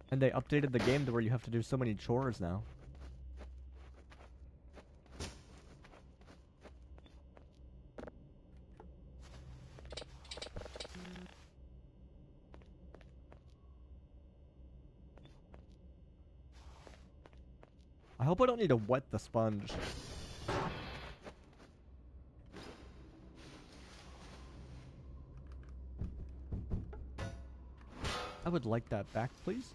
And they updated the game to where you have to do so many chores now. I hope I don't need to wet the sponge. I would like that back, please.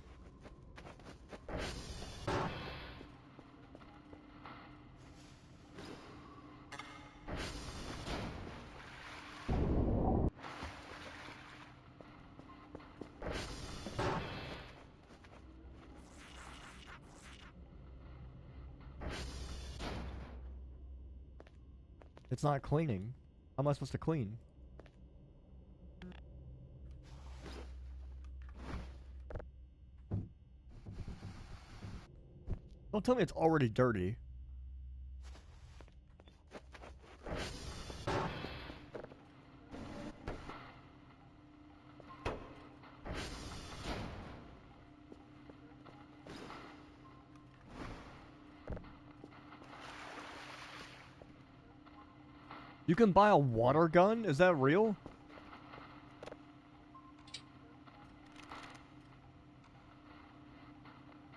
It's not cleaning. How am I supposed to clean? Don't tell me it's already dirty. You can buy a water gun? Is that real?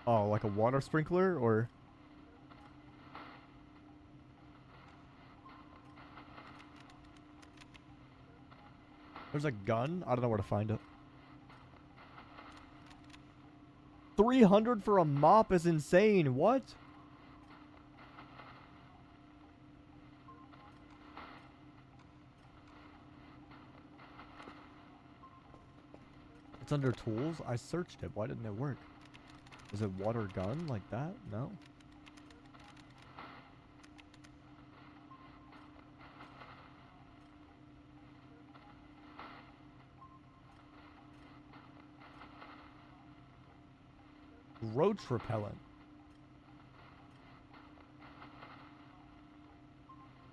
Oh, like a water sprinkler, or... There's a gun? I don't know where to find it. 300 for a mop is insane. What? It's under tools? I searched it. Why didn't it work? Is it water gun like that? No. Roach repellent.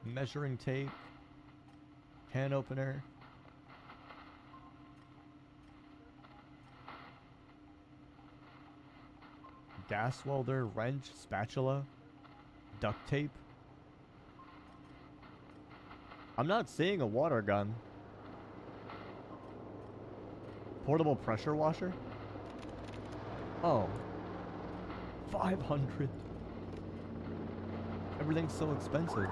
Measuring tape. Can opener. Gas welder, wrench, spatula, duct tape. I'm not seeing a water gun. Portable pressure washer? Oh. 500. Everything's so expensive.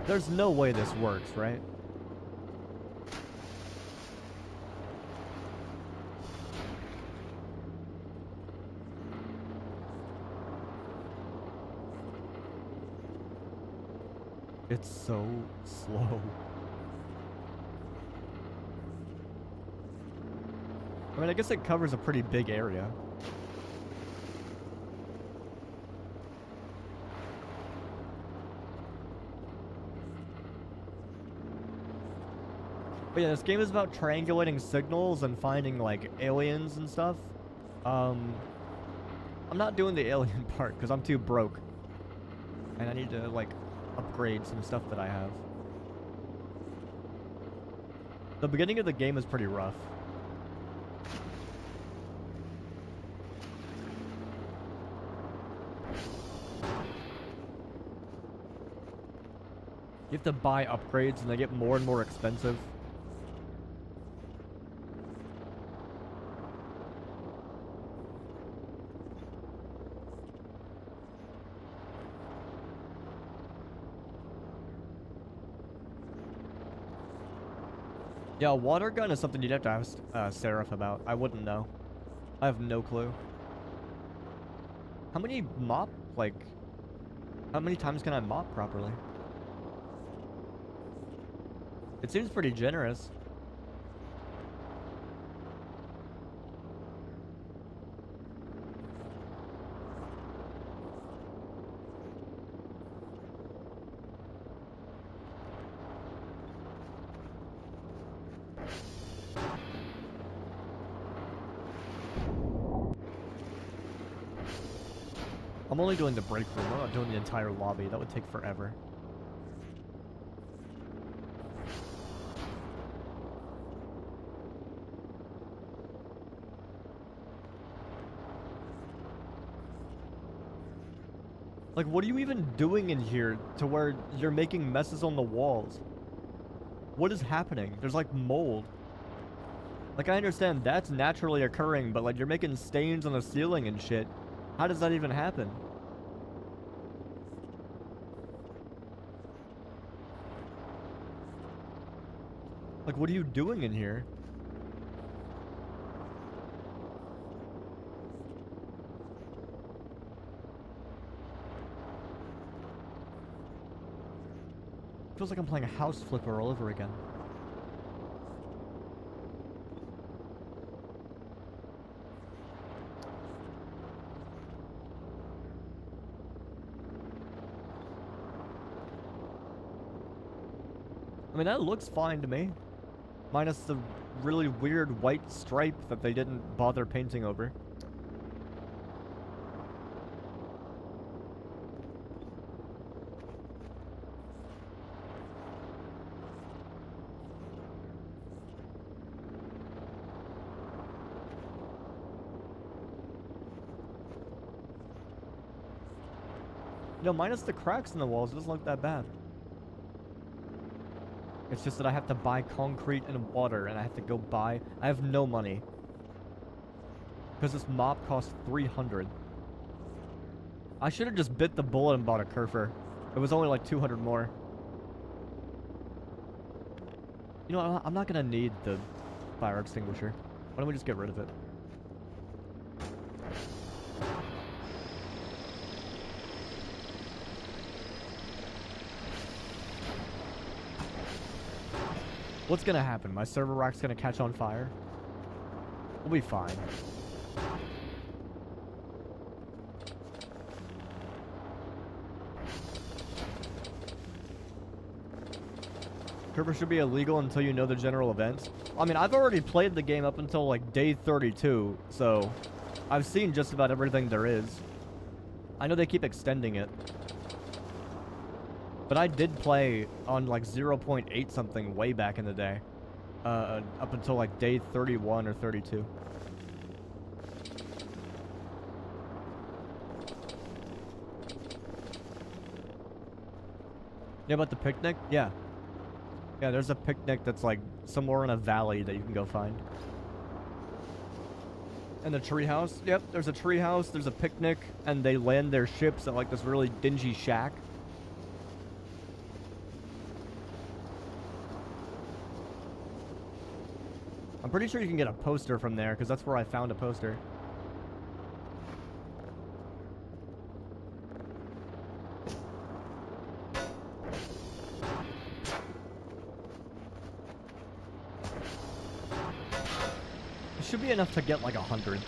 There's no way this works, right? It's so slow. I mean, I guess it covers a pretty big area. But yeah, this game is about triangulating signals and finding, like, aliens and stuff. I'm not doing the alien part because I'm too broke. And I need to, like, upgrade some stuff that I have. The beginning of the game is pretty rough. You have to buy upgrades and they get more and more expensive. Yeah, a water gun is something you'd have to ask Seraph about. I wouldn't know. I have no clue. How many how many times can I mop properly? It seems pretty generous. I'm only doing the break room. I'm not doing the entire lobby. That would take forever. Like, what are you even doing in here to where you're making messes on the walls? What is happening? There's like mold. Like, I understand that's naturally occurring, but like you're making stains on the ceiling and shit. How does that even happen? Like, what are you doing in here? Feels like I'm playing a house flipper all over again. I mean, that looks fine to me. Minus the really weird white stripe that they didn't bother painting over. No, minus the cracks in the walls, it doesn't look that bad. It's just that I have to buy concrete and water, and I have to go buy... I have no money. Because this mop costs 300. I should have just bit the bullet and bought a Kerfer. It was only like 200 more. You know, I'm not gonna need the fire extinguisher. Why don't we just get rid of it? What's gonna happen? My server rack's gonna catch on fire? We'll be fine. Kerber should be illegal until you know the general events. I mean, I've already played the game up until like day 32, so I've seen just about everything there is. I know they keep extending it. But I did play on like 0.8 something way back in the day. Up until like day 31 or 32. Yeah, about the picnic? Yeah. Yeah, there's a picnic that's like somewhere in a valley that you can go find. And the treehouse? Yep, there's a treehouse, there's a picnic, and they land their ships at like this really dingy shack. I'm pretty sure you can get a poster from there, because that's where I found a poster. It should be enough to get like 100.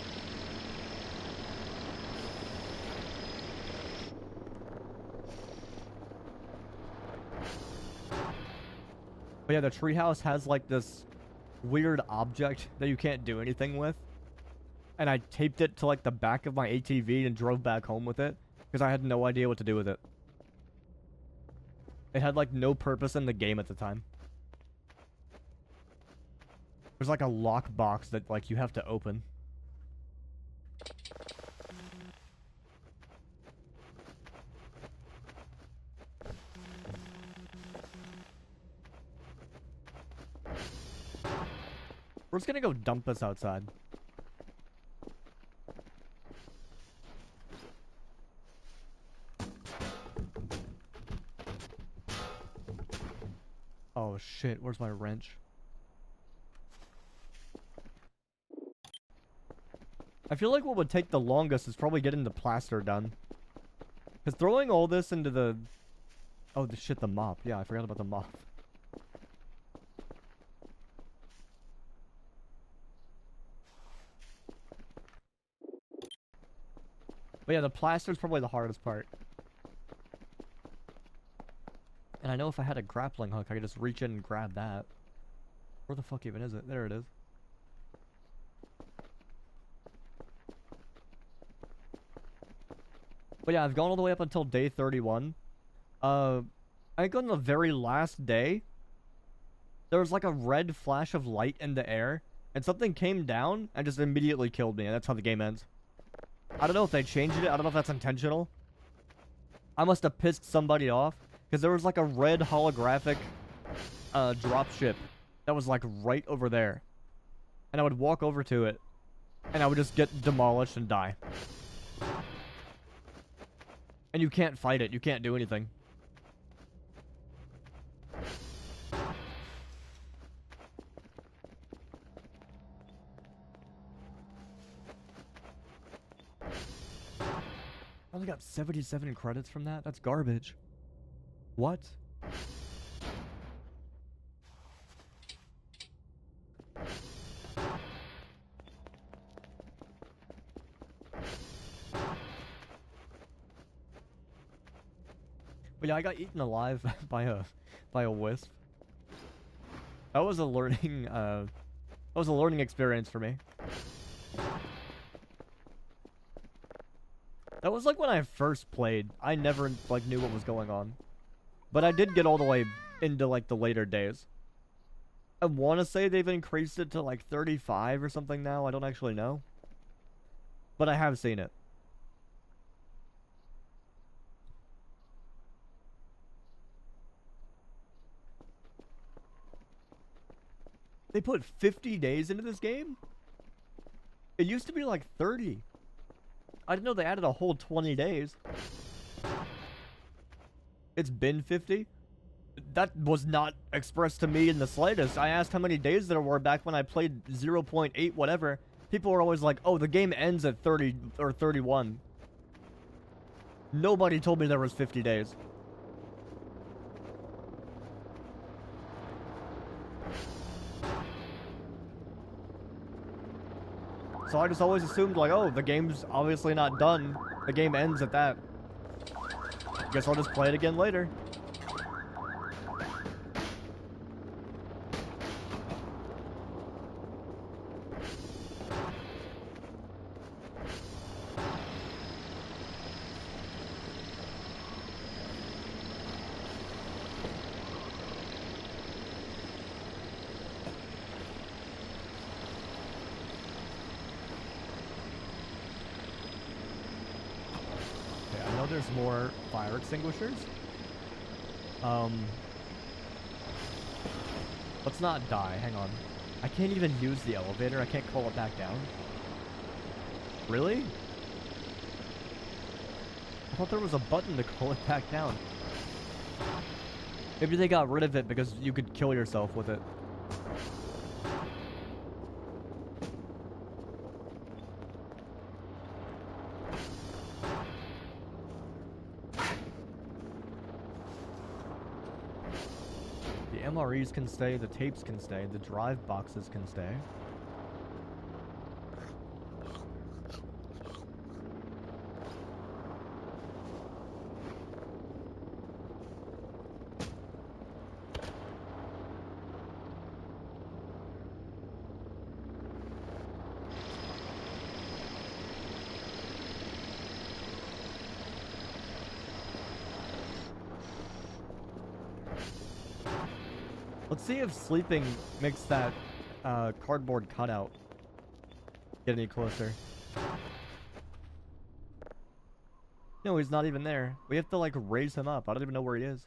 But yeah, the treehouse has like this weird object that you can't do anything with. And I taped it to like the back of my ATV and drove back home with it because I had no idea what to do with it. It had like no purpose in the game at the time. There's like a lock box that like you have to open. We're just gonna go dump this outside. Oh shit, where's my wrench? I feel like what would take the longest is probably getting the plaster done. Because throwing all this into the... Oh, the shit, the mop. Yeah, I forgot about the mop. But yeah, the plaster is probably the hardest part. And I know if I had a grappling hook, I could just reach in and grab that. Where the fuck even is it? There it is. But yeah, I've gone all the way up until day 31. I think on the very last day, there was like a red flash of light in the air, and something came down and just immediately killed me, and that's how the game ends. I don't know if they changed it. I don't know if that's intentional. I must have pissed somebody off, because there was like a red holographic dropship that was like right over there. And I would walk over to it, and I would just get demolished and die. And you can't fight it. You can't do anything. I only got 77 credits from that? That's garbage. What? But yeah, I got eaten alive by a wisp. That was a learning experience for me. That was like when I first played. I never like knew what was going on. But I did get all the way into like the later days. I want to say they've increased it to like 35 or something now. I don't actually know. But I have seen it. They put 50 days into this game? It used to be like 30. I didn't know they added a whole 20 days. It's been 50? That was not expressed to me in the slightest. I asked how many days there were back when I played 0.8 whatever. People were always like, oh, the game ends at 30 or 31. Nobody told me there was 50 days. So I just always assumed, like, oh, the game's obviously not done. The game ends at that. Guess I'll just play it again later. There's more fire extinguishers. Let's not die. Hang on. I can't even use the elevator. I can't call it back down. Really? I thought there was a button to call it back down. Maybe they got rid of it because you could kill yourself with it. MREs can stay, the tapes can stay, the drive boxes can stay. Let's see if sleeping makes that cardboard cutout get any closer. No, he's not even there. We have to like raise him up. I don't even know where he is.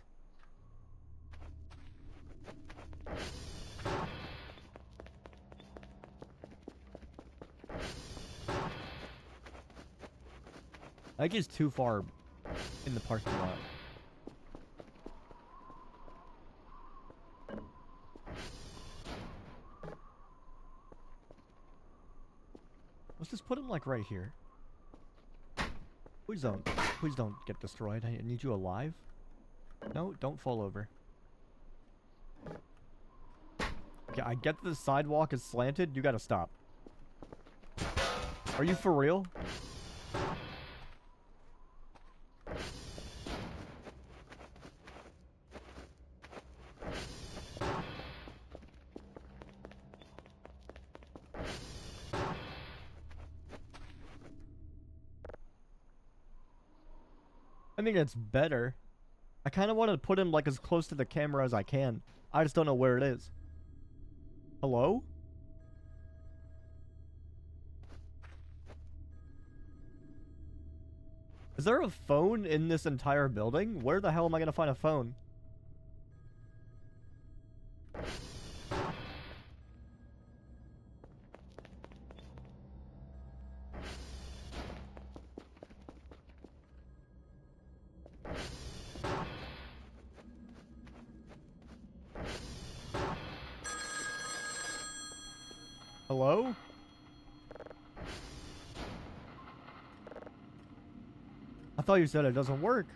I think he's too far in the parking lot. Let's just put him like right here. Please don't get destroyed. I need you alive. No, don't fall over. Okay, I get the sidewalk is slanted. You gotta stop. Are you for real? I mean, it's better. I kind of want to put him like as close to the camera as I can. I just don't know where it is. Hello? Is there a phone in this entire building? Where the hell am I going to find a phone? Hello? I thought you said it doesn't work.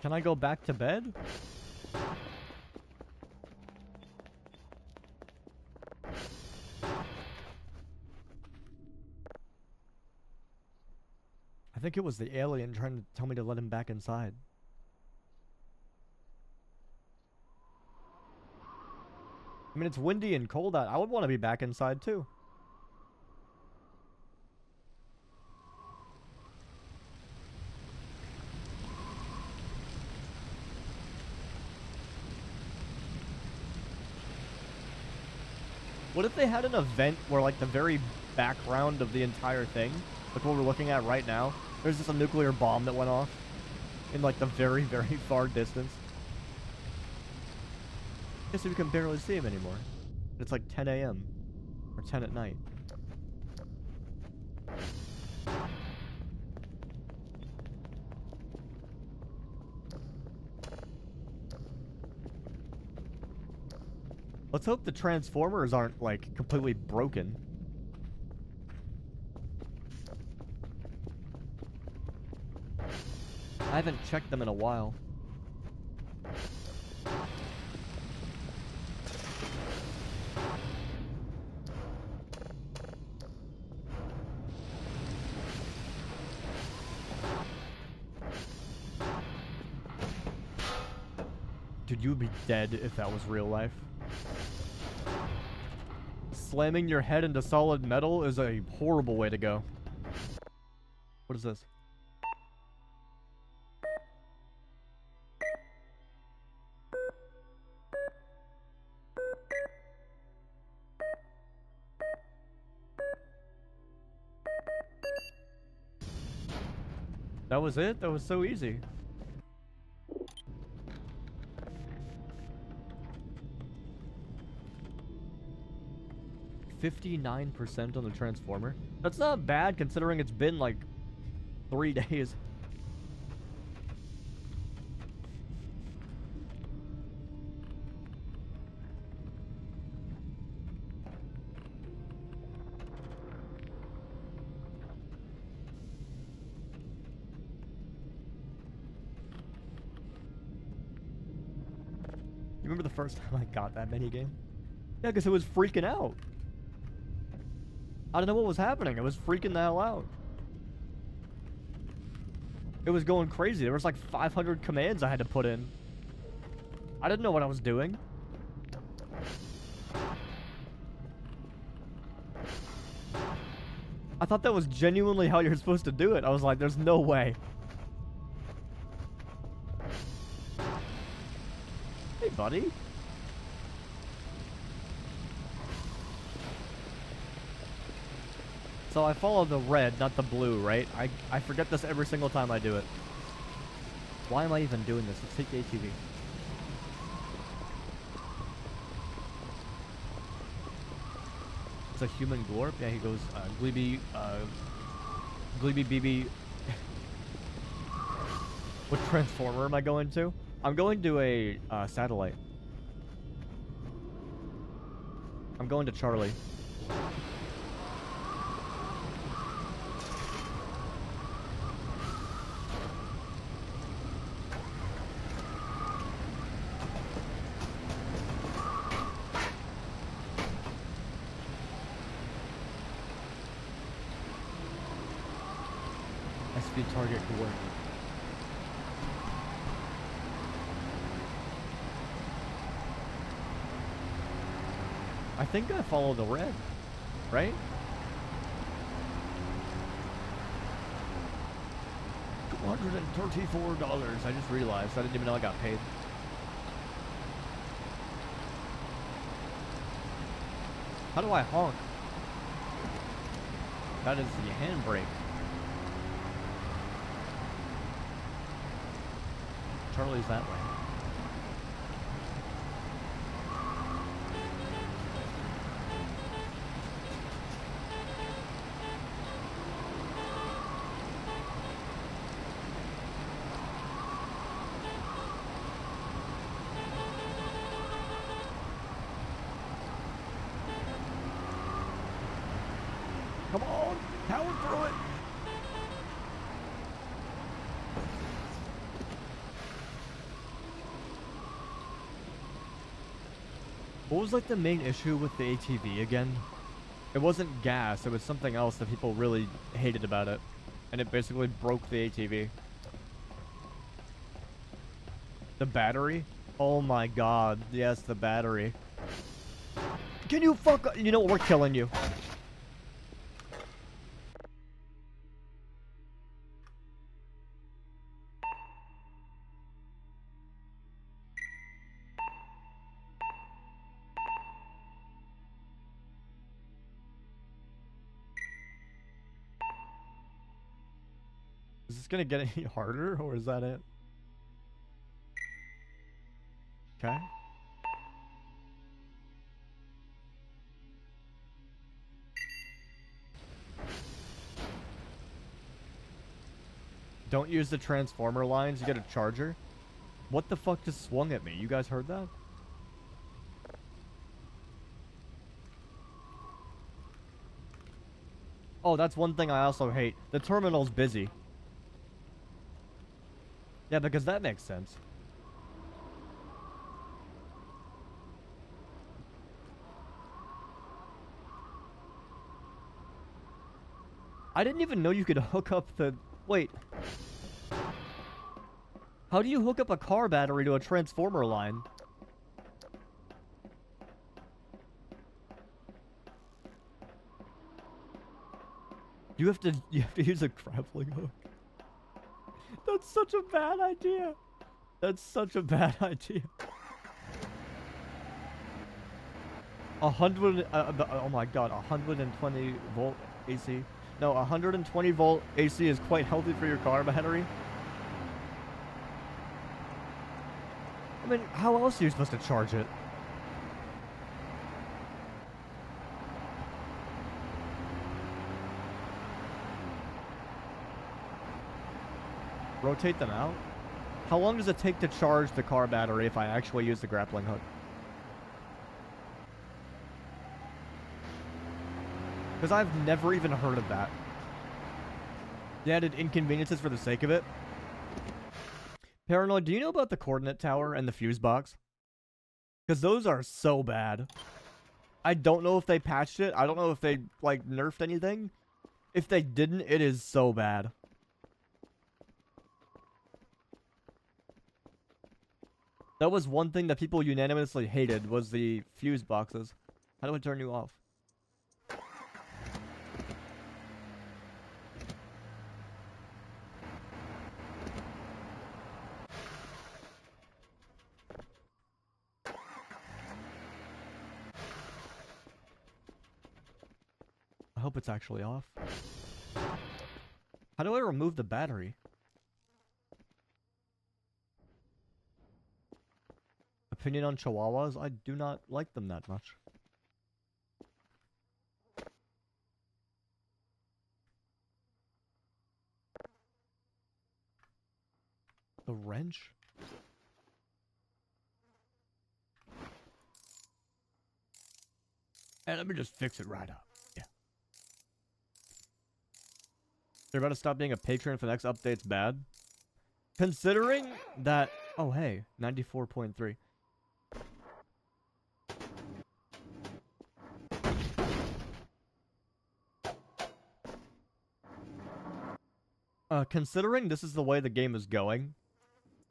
Can I go back to bed? I think it was the alien trying to tell me to let him back inside. I mean, it's windy and cold out. I would want to be back inside too. What if they had an event where, like, the very background of the entire thing, like what we're looking at right now, there's just a nuclear bomb that went off in, like, the very, very far distance? Guess we can barely see him anymore. It's like 10 a.m. or 10 at night. Let's hope the transformers aren't, like, completely broken. I haven't checked them in a while. Dude, you would be dead if that was real life. Slamming your head into solid metal is a horrible way to go. What is this? That was it? That was so easy. $59% on the transformer. That's not bad considering it's been like 3 days. You remember the first time I got that minigame? Yeah, because it was freaking out. I don't know what was happening. It was freaking the hell out. It was going crazy. There was like 500 commands I had to put in. I didn't know what I was doing. I thought that was genuinely how you're supposed to do it. I was like, there's no way. Hey, buddy. So I follow the red, not the blue, right? I forget this every single time I do it. Why am I even doing this? Let's take the ATV. It's a human glorp. Yeah, he goes, Gleeby BB. What transformer am I going to? I'm going to a satellite. I'm going to Charlie. SP target coordinate. I think I follow the red, right? $234. I just realized. I didn't even know I got paid. How do I honk? That is the handbrake. Charlie's that way. Come on, power through it. What was like the main issue with the ATV again? It wasn't gas, it was something else that people really hated about it. And it basically broke the ATV. The battery? Oh my god, yes, the battery. Can you fuck up? You know what, we're killing you. this gonna get any harder, or is that it? Okay. Don't use the transformer lines, you get a charger. What the fuck just swung at me? You guys heard that? Oh, that's one thing I also hate. The terminal's busy. Yeah, because that makes sense. I didn't even know you could hook up the... Wait. How do you hook up a car battery to a transformer line? You have to use a grappling hook. That's such a bad idea. That's such a bad idea. 100 oh my god, 120 volt AC. No, 120 volt AC is quite healthy for your car battery. I mean, how else are you supposed to charge it? Rotate them out? How long does it take to charge the car battery if I actually use the grappling hook? Because I've never even heard of that. They added inconveniences for the sake of it. Paranoid, do you know about the coordinate tower and the fuse box? Because those are so bad. I don't know if they patched it. I don't know if they, like, nerfed anything. If they didn't, it is so bad. That was one thing that people unanimously hated, was the fuse boxes. How do I turn you off? I hope it's actually off. How do I remove the battery? Opinion on Chihuahuas? I do not like them that much. The wrench? And let me just fix it right up. Yeah. They're about to stop being a patron if the next update's bad. Considering that... Oh, hey. 94.3. Considering this is the way the game is going,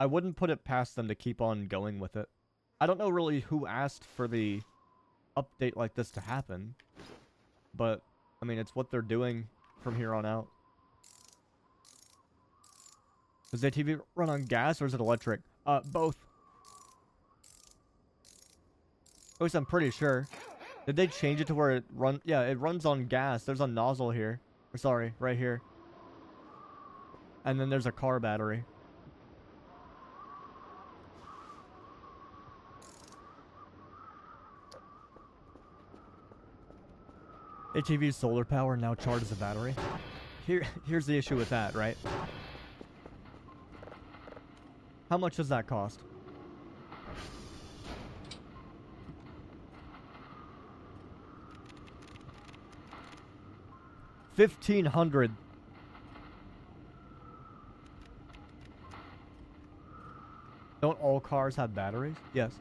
I wouldn't put it past them to keep on going with it. I don't know really who asked for the update like this to happen, but, I mean, it's what they're doing from here on out. Does the TV run on gas or is it electric? Both. At least I'm pretty sure. Did they change it to where it runs? Yeah, it runs on gas. There's a nozzle here. Or sorry, right here. And then there's a car battery. ATV's solar power now charges a battery. Here's the issue with that, right? How much does that cost? $1,500. Don't all cars have batteries? Yes.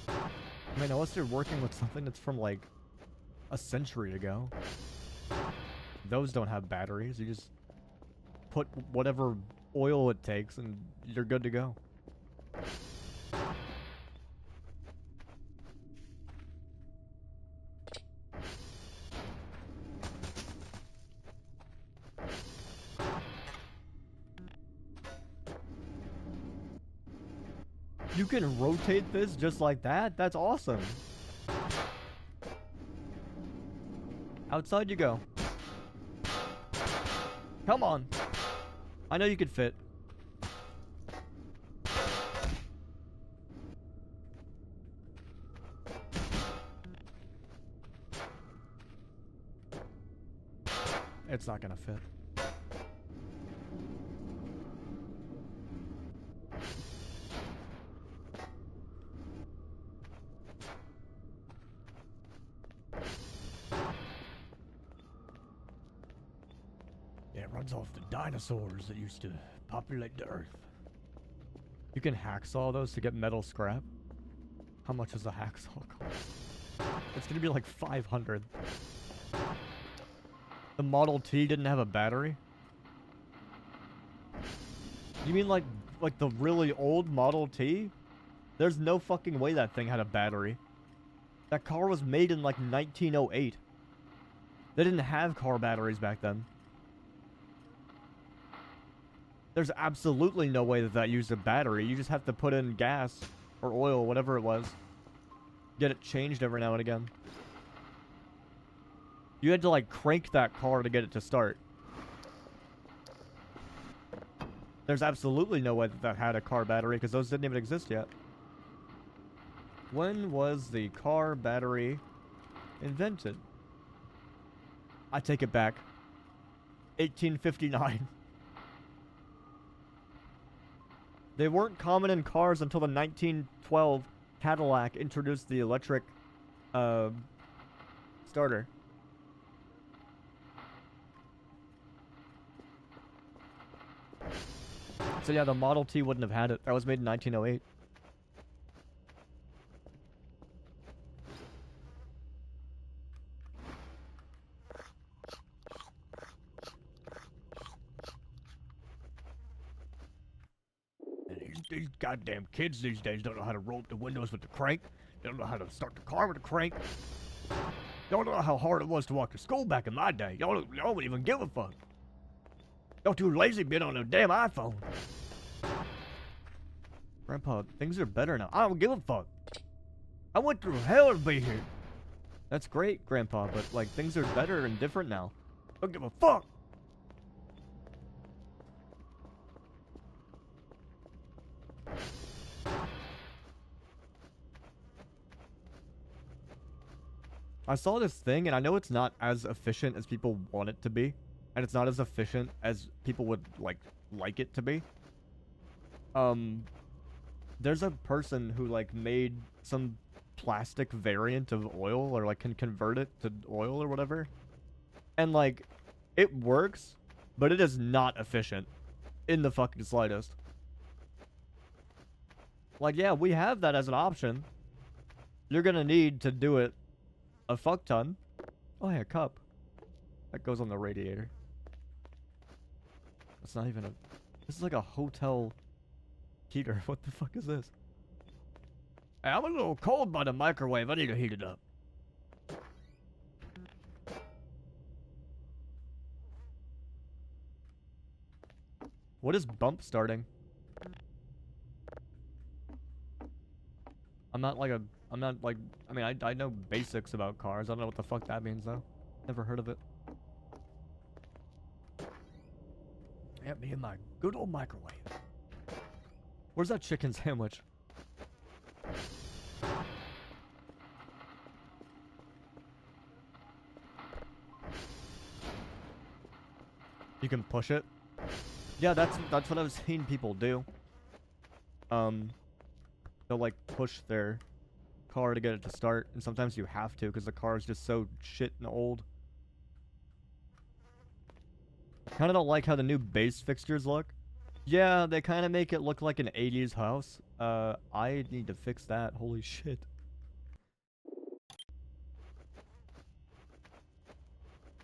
I mean, unless you're working with something that's from, like, a century ago. Those don't have batteries. You just put whatever oil it takes and you're good to go. You can rotate this just like that? That's awesome. Outside you go. Come on. I know you could fit. It's not gonna fit. Yeah, it runs off the dinosaurs that used to populate the earth. You can hacksaw those to get metal scrap. How much does a hacksaw cost? It's gonna be like 500. The Model T didn't have a battery? You mean like the really old Model T? There's no fucking way that thing had a battery. That car was made in like 1908. They didn't have car batteries back then. There's absolutely no way that used a battery. You just have to put in gas or oil, whatever it was. Get it changed every now and again. You had to like crank that car to get it to start. There's absolutely no way that had a car battery because those didn't even exist yet. When was the car battery invented? I take it back. 1859. They weren't common in cars until the 1912 Cadillac introduced the electric starter. So yeah, the Model T wouldn't have had it. That was made in 1908. These goddamn kids these days don't know how to roll up the windows with the crank. They don't know how to start the car with the crank. Y'all don't know how hard it was to walk to school back in my day. Y'all don't even give a fuck. Y'all too lazy being on a damn iPhone. Grandpa, things are better now. I don't give a fuck. I went through hell to be here. That's great, Grandpa, but like things are better and different now. Don't give a fuck. I saw this thing, and I know it's not as efficient as people want it to be, and it's not as efficient as people would like it to be. There's a person who like made some plastic variant of oil, or like can convert it to oil or whatever, and like it works, but it is not efficient in the fucking slightest. Like, yeah, we have that as an option. You're gonna need to do it a fuck ton. Oh yeah, cup. That goes on the radiator. It's not even a... This is like a hotel heater. What the fuck is this? Hey, I'm a little cold by the microwave. I need to heat it up. What is bump starting? I mean, I know basics about cars. I don't know what the fuck that means, though. Never heard of it. Yeah, me and my good old microwave. Where's that chicken sandwich? You can push it? Yeah, that's what I've seen people do. They'll like push their car to get it to start, and sometimes you have to because the car is just so shit and old. Kind of don't like how the new base fixtures look. Yeah, they kind of make it look like an 80s house. I need to fix that. Holy shit.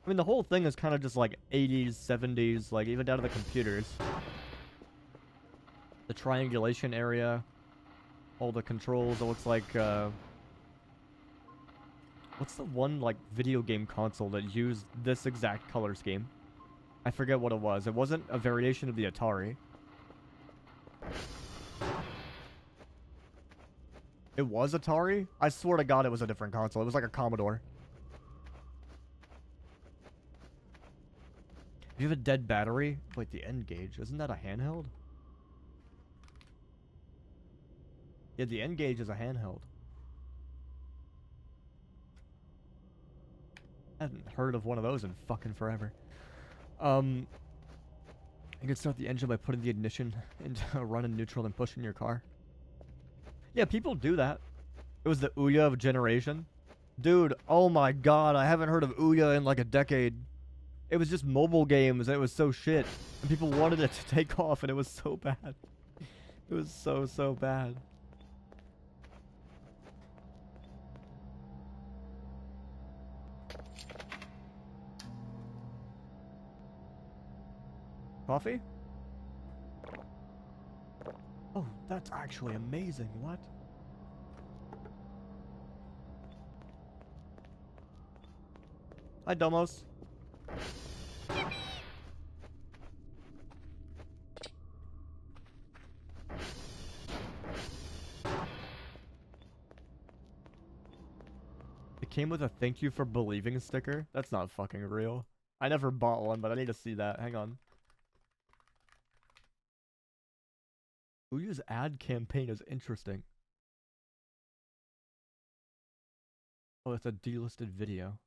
I mean, the whole thing is kind of just like 80s, 70s, like even down to the computers. The triangulation area. All the controls, it looks like, what's the one, like, video game console that used this exact color scheme? I forget what it was. It wasn't a variation of the Atari. It was Atari? I swear to God it was a different console. It was like a Commodore. If you have a dead battery... Wait, the N-Gage. Isn't that a handheld? Yeah, the N-Gage is a handheld. I hadn't heard of one of those in fucking forever. You can start the engine by putting the ignition into run in neutral and pushing your car. Yeah, people do that. It was the Ouya of generation. Dude, oh my god, I haven't heard of Ouya in like a decade. It was just mobile games, and it was so shit. And people wanted it to take off, and it was so bad. It was so bad. Coffee? Oh, that's actually amazing. What? Hi, Domos. It came with a thank you for believing sticker? That's not fucking real. I never bought one, but I need to see that. Hang on. Ouya's ad campaign is interesting. Oh, it's a delisted video.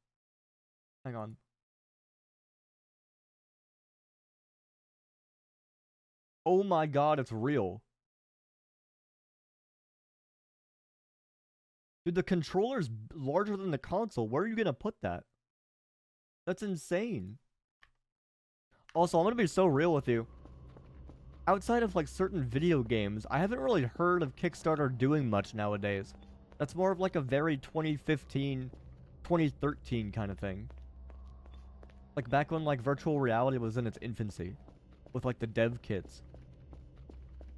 Hang on. Oh my god, it's real. Dude, the controller's larger than the console. Where are you gonna put that? That's insane. Also, I'm gonna be so real with you. Outside of like certain video games, I haven't really heard of Kickstarter doing much nowadays. That's more of like a very 2015, 2013 kind of thing. Like back when like virtual reality was in its infancy. With like the dev kits.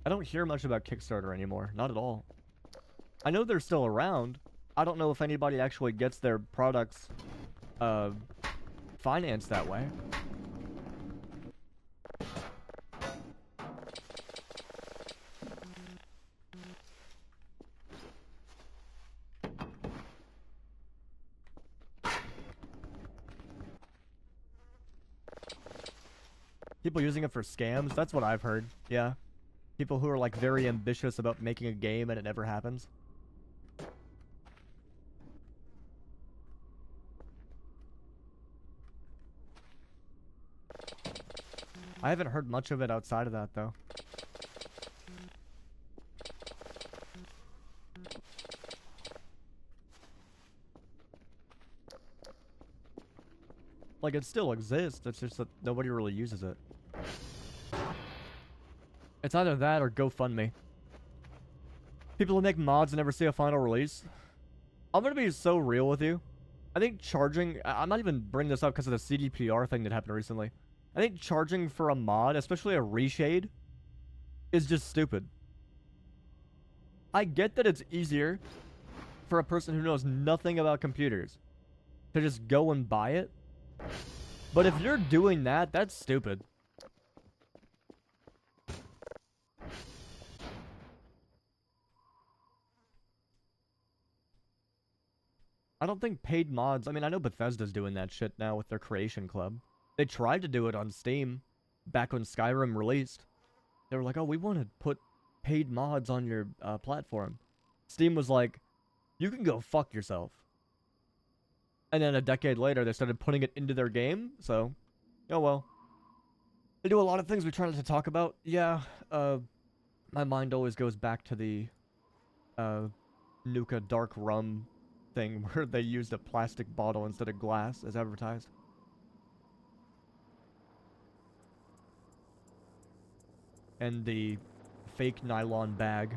I don't hear much about Kickstarter anymore. Not at all. I know they're still around. I don't know if anybody actually gets their products financed that way. People using it for scams? That's what I've heard. Yeah. People who are like very ambitious about making a game and it never happens. I haven't heard much of it outside of that though. Like, it still exists, it's just that nobody really uses it. It's either that or GoFundMe. People who make mods and never see a final release. I'm gonna be so real with you. I think charging... I'm not even bringing this up because of the CDPR thing that happened recently. I think charging for a mod, especially a reshade, is just stupid. I get that it's easier for a person who knows nothing about computers to just go and buy it. But if you're doing that, that's stupid. I don't think paid mods... I mean, I know Bethesda's doing that shit now with their Creation Club. They tried to do it on Steam back when Skyrim released. They were like, oh, we want to put paid mods on your platform. Steam was like, you can go fuck yourself. And then a decade later, they started putting it into their game, so... Oh well. They do a lot of things we try not to talk about. Yeah, my mind always goes back to the Nuka Dark Rum thing where they used a plastic bottle instead of glass as advertised. And the fake nylon bag.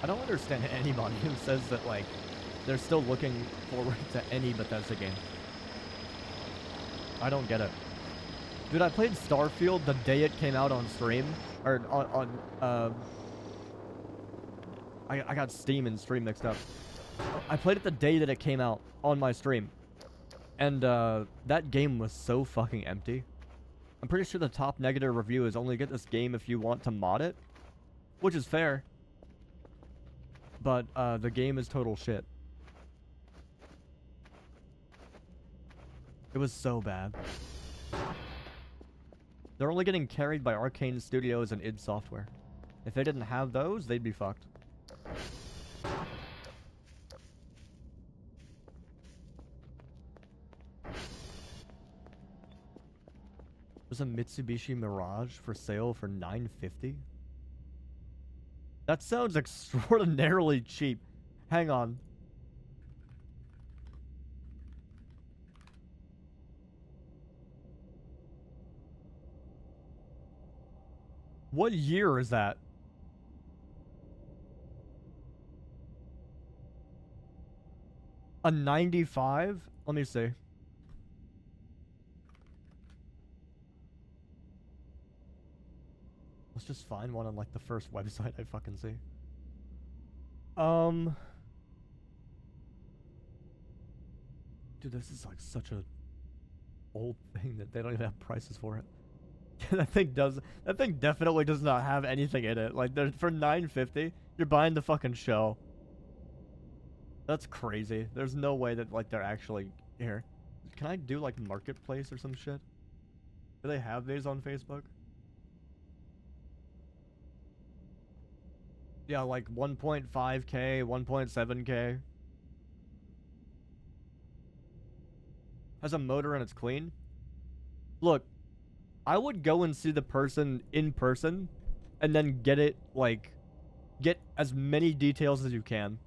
I don't understand anybody who says that, like, they're still looking forward to any Bethesda game. I don't get it. Dude, I played Starfield the day it came out on stream, Or I got Steam and stream mixed up. I played it the day that it came out on my stream. And that game was so fucking empty. I'm pretty sure the top negative review is only get this game if you want to mod it. Which is fair. But the game is total shit. It was so bad. They're only getting carried by Arcane Studios and id Software. If they didn't have those, they'd be fucked. There's a Mitsubishi Mirage for sale for $950. That sounds extraordinarily cheap. Hang on. What year is that? A 95? Let me see. Let's just find one on like the first website I fucking see. Dude, this is like such a old thing that they don't even have prices for it. That thing definitely does not have anything in it. Like for $950, you're buying the fucking show. That's crazy. There's no way that like they're actually here. Can I do like marketplace or some shit? Do they have these on Facebook? Yeah, like 1.5K, 1.7K. Has a motor and it's clean. Look, I would go and see the person in person and then get it, like, get as many details as you can.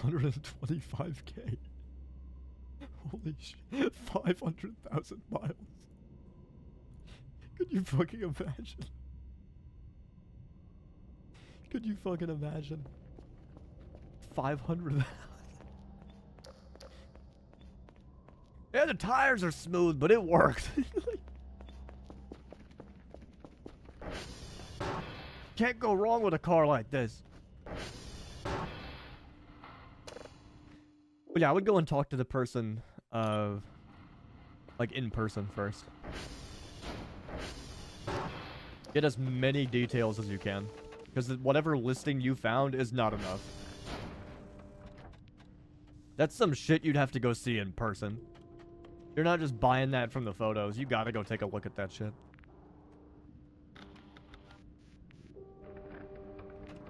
$125K. Holy shit. 500,000 miles. Could you fucking imagine? Could you fucking imagine? 500,000. Yeah, the tires are smooth, but it worked. Can't go wrong with a car like this. But yeah, I would go and talk to the person, like in person first. Get as many details as you can, because whatever listing you found is not enough. That's some shit you'd have to go see in person. You're not just buying that from the photos. You gotta go take a look at that shit.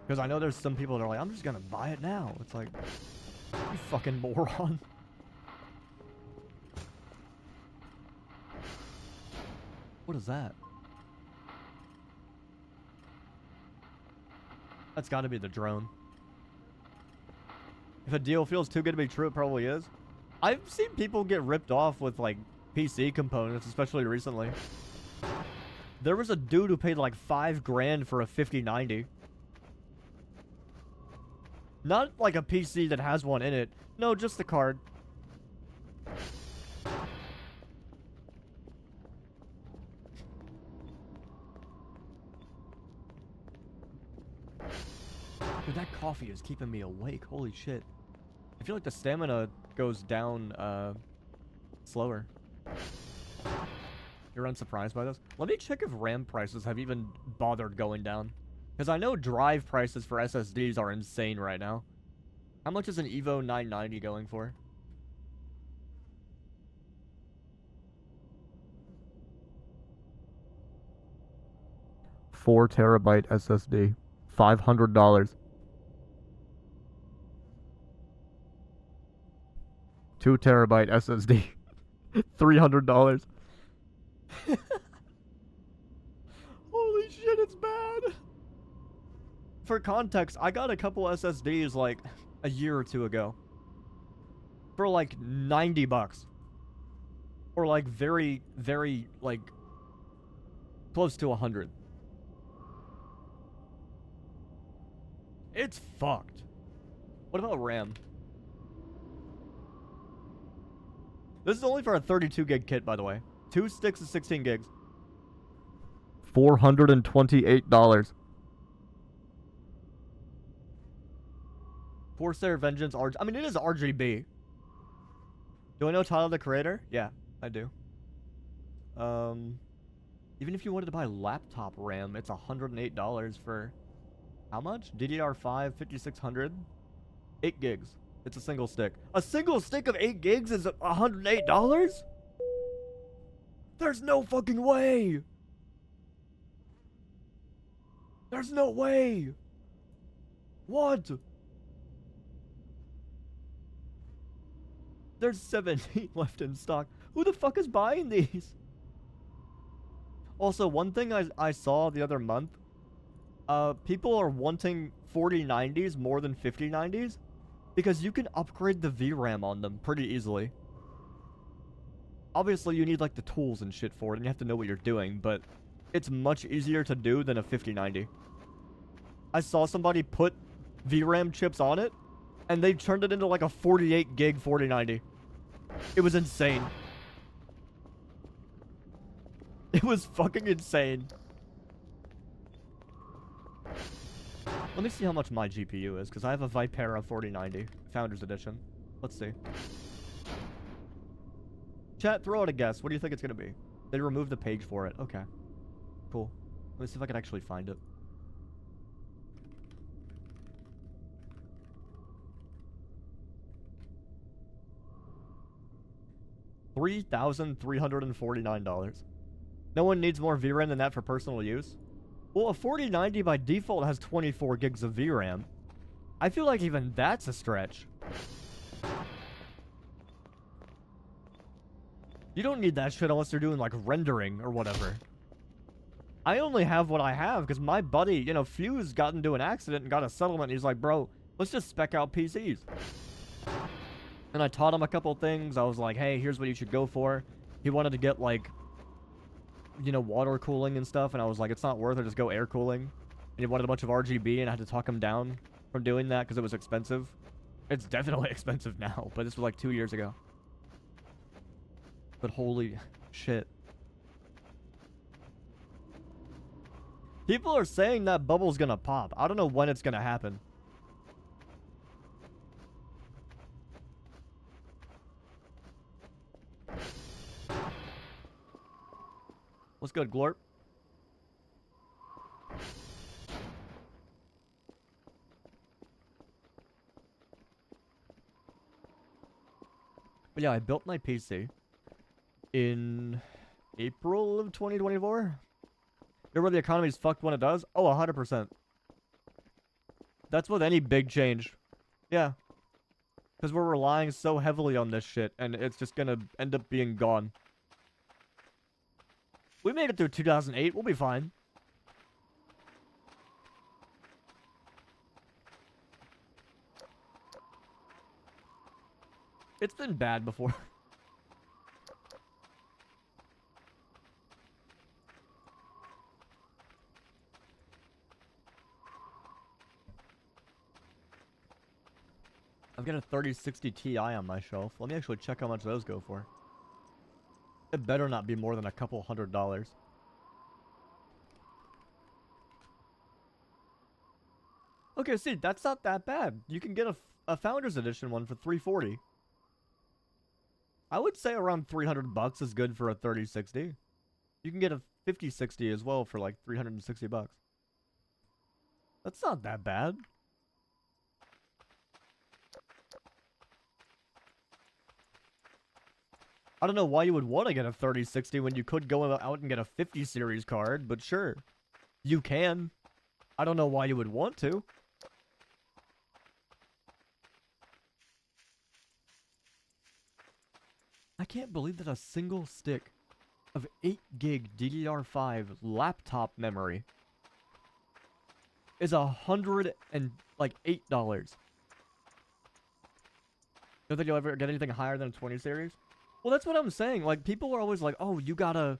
Because I know there's some people that are like, I'm just gonna buy it now. It's like, you fucking moron. What is that? That's gotta be the drone. If a deal feels too good to be true, it probably is. I've seen people get ripped off with, like, PC components, especially recently. There was a dude who paid, like, $5 grand for a 5090. Not, like, a PC that has one in it. No, just the card. Dude, that coffee is keeping me awake. Holy shit. I feel like the stamina goes down, slower. You're unsurprised by this? Let me check if RAM prices have even bothered going down. Because I know drive prices for SSDs are insane right now. How much is an Evo 990 going for? $4 terabyte SSD. $500. 2 terabyte SSD. $300. Holy shit, it's bad. For context, I got a couple SSDs like a year or two ago for like $90, or like very, very like close to 100. It's fucked. What about RAM? This is only for a 32 gig kit, by the way. 2 sticks of 16 gigs. $428. Corsair Vengeance RGB. I mean, it is RGB. Do I know Tyler, the creator? Yeah, I do. Even if you wanted to buy laptop RAM, it's $108 for how much? DDR5 5600, 8 gigs. It's a single stick. A single stick of 8 gigs is $108? There's no fucking way. There's no way. What? There's 17 left in stock. Who the fuck is buying these? Also, one thing I saw the other month, people are wanting 4090s more than 5090s because you can upgrade the VRAM on them pretty easily. Obviously, you need like the tools and shit for it, and you have to know what you're doing, but it's much easier to do than a 5090. I saw somebody put VRAM chips on it, and they turned it into like a 48 gig 4090. It was insane. It was fucking insane. Let me see how much my GPU is, because I have a Vipera 4090 Founders Edition. Let's see. Chat, throw out a guess. What do you think it's going to be? They removed the page for it. Okay. Cool. Let me see if I can actually find it. $3,349. No one needs more VRAM than that for personal use. Well, a 4090 by default has 24 gigs of VRAM. I feel like even that's a stretch. You don't need that shit unless you're doing like rendering or whatever. I only have what I have because my buddy, you know, Fuse got into an accident and got a settlement. He's like, bro, let's just spec out PCs. And I taught him a couple things. I was like, hey, here's what you should go for. He wanted to get like, you know, water cooling and stuff. And I was like, it's not worth it. Just go air cooling. And he wanted a bunch of RGB, and I had to talk him down from doing that because it was expensive. It's definitely expensive now, but this was like 2 years ago. But holy shit. People are saying that bubble's gonna pop. I don't know when it's gonna happen. What's good, Glorp? But yeah, I built my PC in April of 2024. Remember the economy's fucked when it does? Oh, 100%. That's with any big change. Yeah. Because we're relying so heavily on this shit, and it's just gonna end up being gone. We made it through 2008. We'll be fine. It's been bad before. I've got a 3060 Ti on my shelf. Let me actually check how much those go for. It better not be more than a couple $100. Okay, see, that's not that bad. You can get a Founders Edition one for $340. I would say around $300 is good for a 3060. You can get a 5060 as well for like $360. That's not that bad. I don't know why you would want to get a 3060 when you could go out and get a 50 series card, but sure. You can. I don't know why you would want to. I can't believe that a single stick of 8 gig DDR5 laptop memory is $108. Don't think you'll ever get anything higher than a 20 series? Well, that's what I'm saying. Like, people are always like, oh, you gotta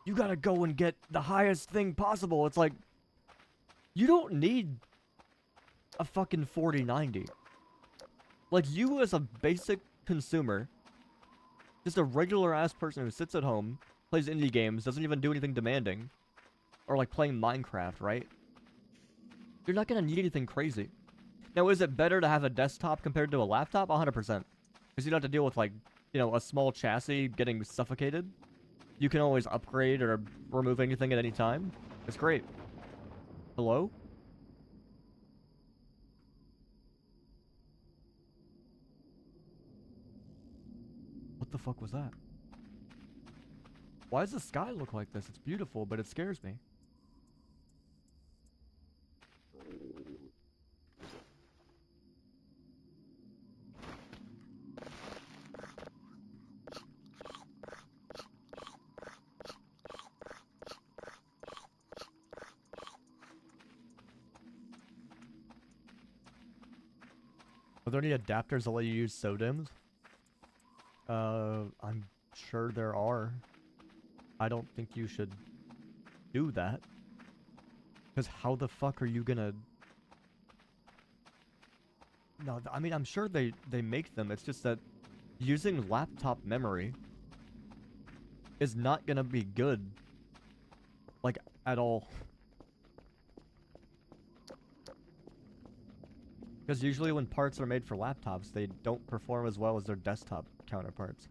go and get the highest thing possible. It's like, you don't need a fucking 4090. Like, you as a basic consumer, just a regular ass person who sits at home, plays indie games, doesn't even do anything demanding, or like playing Minecraft, right? You're not gonna need anything crazy. Now, is it better to have a desktop compared to a laptop? 100%. Because you don't have to deal with, like, you know, a small chassis getting suffocated. You can always upgrade or remove anything at any time. It's great. Hello? What the fuck was that? Why does the sky look like this? It's beautiful, but it scares me. Are there any adapters that let you use SODIMMs? I'm sure there are. I don't think you should do that. Because how the fuck are you gonna... No, I mean, I'm sure they make them. It's just that using laptop memory is not gonna be good. Like, at all. Because usually when parts are made for laptops, they don't perform as well as their desktop counterparts.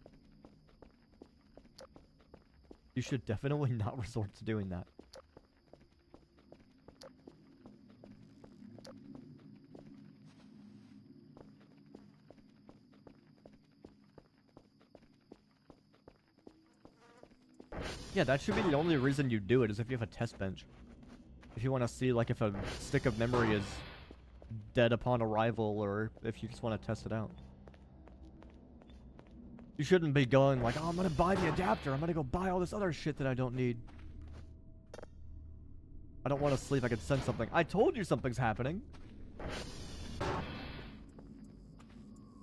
You should definitely not resort to doing that. Yeah, that should be the only reason you do it, is if you have a test bench. If you want to see, like, if a stick of memory is dead upon arrival, or if you just want to test it out. You shouldn't be going like, oh, I'm gonna buy the adapter, I'm gonna go buy all this other shit that I don't need. I don't want to sleep, I can sense something. I told you something's happening.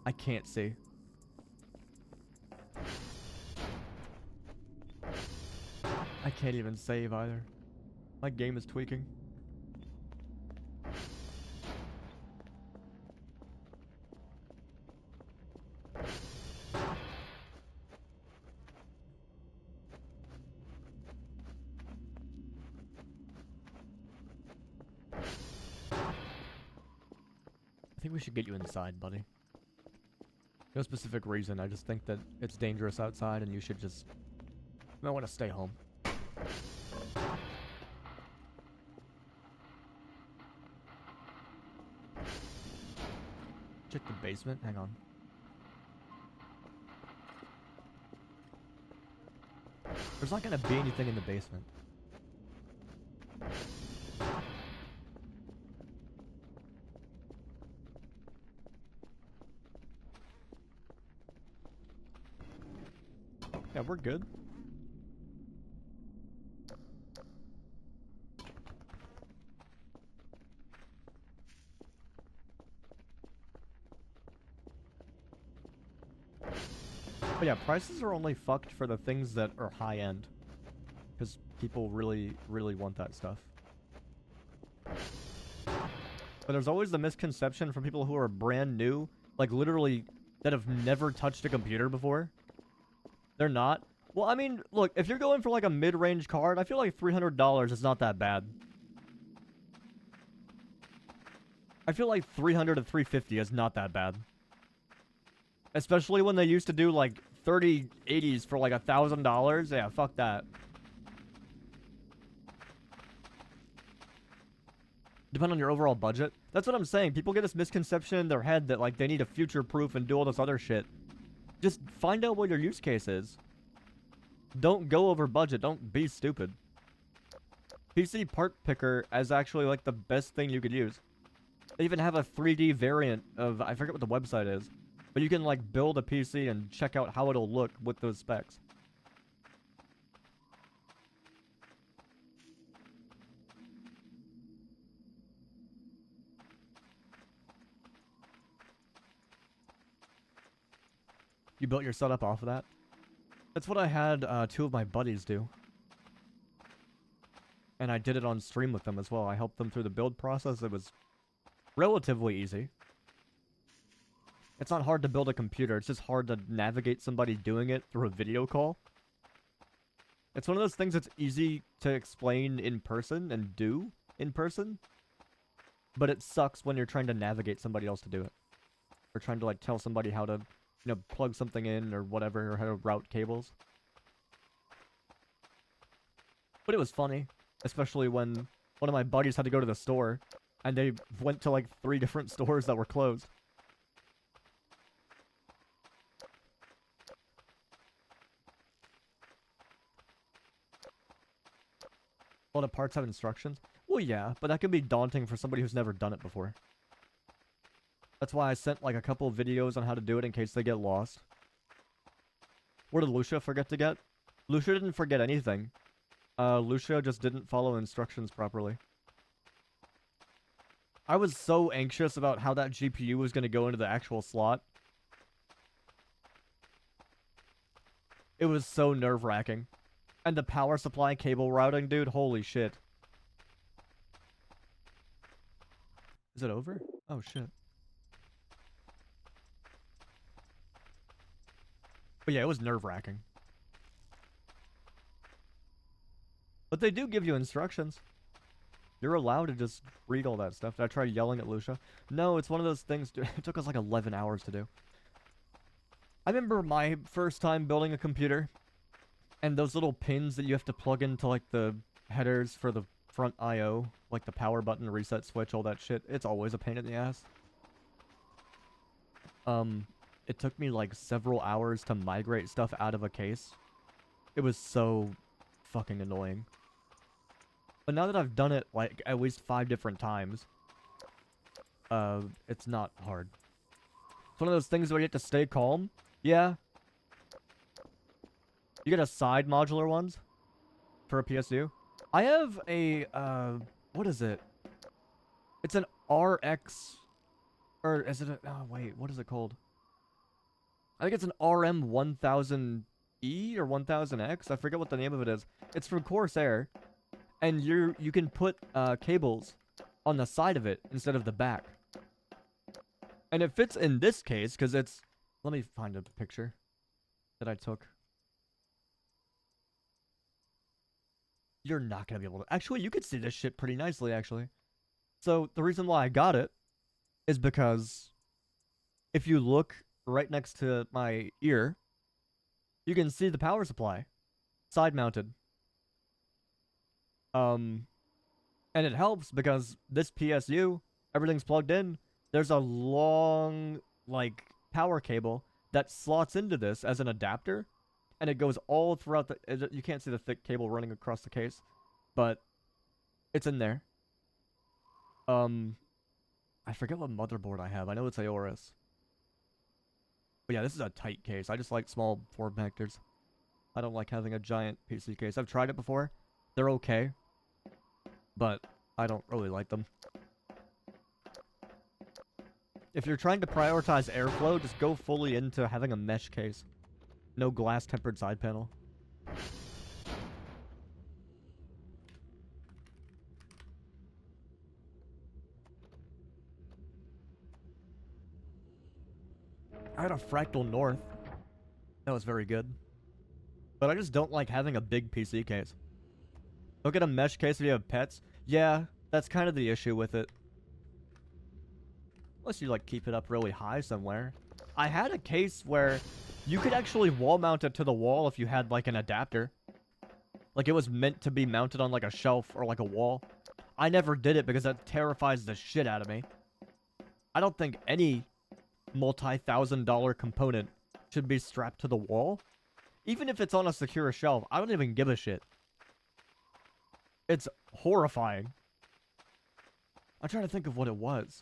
I can't see. I can't even save either. My game is tweaking. I think we should get you inside, buddy. No specific reason, I just think that it's dangerous outside and you should just... You might want to stay home. Check the basement, hang on. There's not gonna be anything in the basement. Yeah, we're good. But yeah, prices are only fucked for the things that are high-end. Because people really, really want that stuff. But there's always the misconception from people who are brand new, like literally, that have never touched a computer before. They're not. Well, I mean, look, if you're going for like a mid-range card, I feel like $300 is not that bad. I feel like $300 to $350 is not that bad. Especially when they used to do like 3080s for like $1,000. Yeah, fuck that. Depend on your overall budget. That's what I'm saying. People get this misconception in their head that like they need to future-proof and do all this other shit. Just find out what your use case is. Don't go over budget. Don't be stupid. PC Part Picker is actually like the best thing you could use. They even have a 3D variant of, I forget what the website is, but you can like build a PC and check out how it'll look with those specs. You built your setup off of that? That's what I had two of my buddies do. And I did it on stream with them as well. I helped them through the build process. It was Relatively easy. It's not hard to build a computer, it's just hard to navigate somebody doing it through a video call. It's one of those things that's easy to explain in person and do in person, but it sucks when you're trying to navigate somebody else to do it. Or trying to, like, tell somebody how to, you know, plug something in or whatever, or how to route cables. But it was funny, especially when one of my buddies had to go to the store, and they went to, like, 3 different stores that were closed. All the parts have instructions? Well, yeah, but that can be daunting for somebody who's never done it before. That's why I sent, like, a couple of videos on how to do it in case they get lost. What did Lucia forget to get? Lucia didn't forget anything. Lucia just didn't follow instructions properly. I was so anxious about how that GPU was going to go into the actual slot. It was so nerve-wracking. And the power supply cable routing, dude, holy shit. Is it over? Oh, shit. But yeah, it was nerve-wracking. But they do give you instructions. You're allowed to just read all that stuff. Did I try yelling at Lucia? No, it's one of those things, dude. It took us like 11 hours to do. I remember my first time building a computer. And those little pins that you have to plug into, like, the headers for the front I/O. Like the power button, reset switch, all that shit. It's always a pain in the ass. It took me, like, several hours to migrate stuff out of a case. It was so fucking annoying. But now that I've done it, like, at least 5 different times, it's not hard. It's one of those things where you have to stay calm. Yeah. You get a side modular ones for a PSU. I have a, what is it? It's an RX, or is it a, oh wait, what is it called? I think it's an RM1000E or 1000X. I forget what the name of it is. It's from Corsair. And you can put cables on the side of it instead of the back. And it fits in this case because it's... Let me find a picture that I took. You're not going to be able to... Actually, you could see this shit pretty nicely, actually. So, the reason why I got it is because if you look right next to my ear, you can see the power supply. Side-mounted. And it helps because this PSU, everything's plugged in. There's a long, like, power cable that slots into this as an adapter. And it goes all throughout the... You can't see the thick cable running across the case. But it's in there. I forget what motherboard I have. I know it's Aorus. But yeah, this is a tight case. I just like small form factors. I don't like having a giant PC case. I've tried it before. They're okay. But I don't really like them. If you're trying to prioritize airflow, just go fully into having a mesh case. No glass tempered side panel. I had a Fractal North. That was very good. But I just don't like having a big PC case. Look at a mesh case if you have pets. Yeah, that's kind of the issue with it. Unless you, like, keep it up really high somewhere. I had a case where you could actually wall mount it to the wall if you had, like, an adapter. Like, it was meant to be mounted on, like, a shelf or, like, a wall. I never did it because that terrifies the shit out of me. I don't think any multi-$1,000 component should be strapped to the wall. Even if it's on a secure shelf, I don't even give a shit. It's horrifying. I'm trying to think of what it was.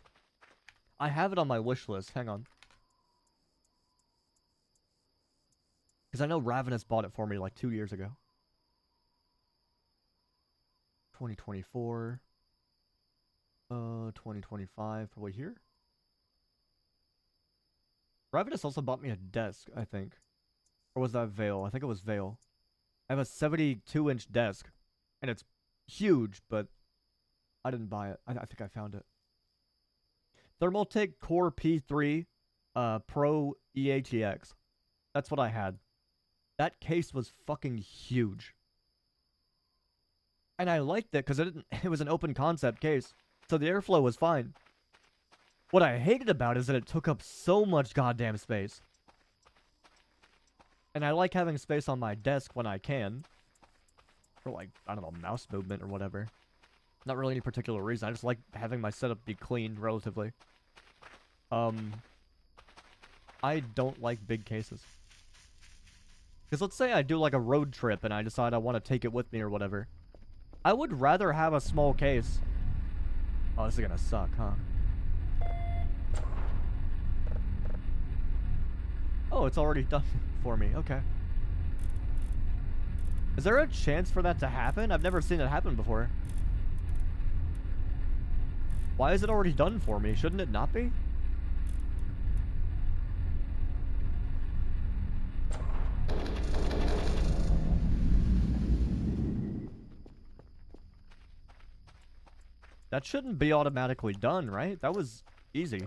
I have it on my wish list. Hang on. Because I know Ravenous bought it for me like 2 years ago. 2024. 2025. Probably here. Ravenous also bought me a desk, I think. Or was that Vale? I think it was Vale. I have a 72-inch desk. And it's huge, but I didn't buy it. I think I found it. Thermaltake Core P3 Pro EHEX. That's what I had. That case was fucking huge. And I liked it because it was an open concept case. So the airflow was fine. What I hated about it is that it took up so much goddamn space. And I like having space on my desk when I can. For like, I don't know, mouse movement or whatever. Not really any particular reason. I just like having my setup be clean, relatively. I don't like big cases. Because let's say I do like a road trip and I decide I want to take it with me or whatever. I would rather have a small case. Oh, this is gonna suck, huh? Oh, it's already done for me. Okay. Is there a chance for that to happen? I've never seen it happen before. Why is it already done for me? Shouldn't it not be? That shouldn't be automatically done, right? That was easy.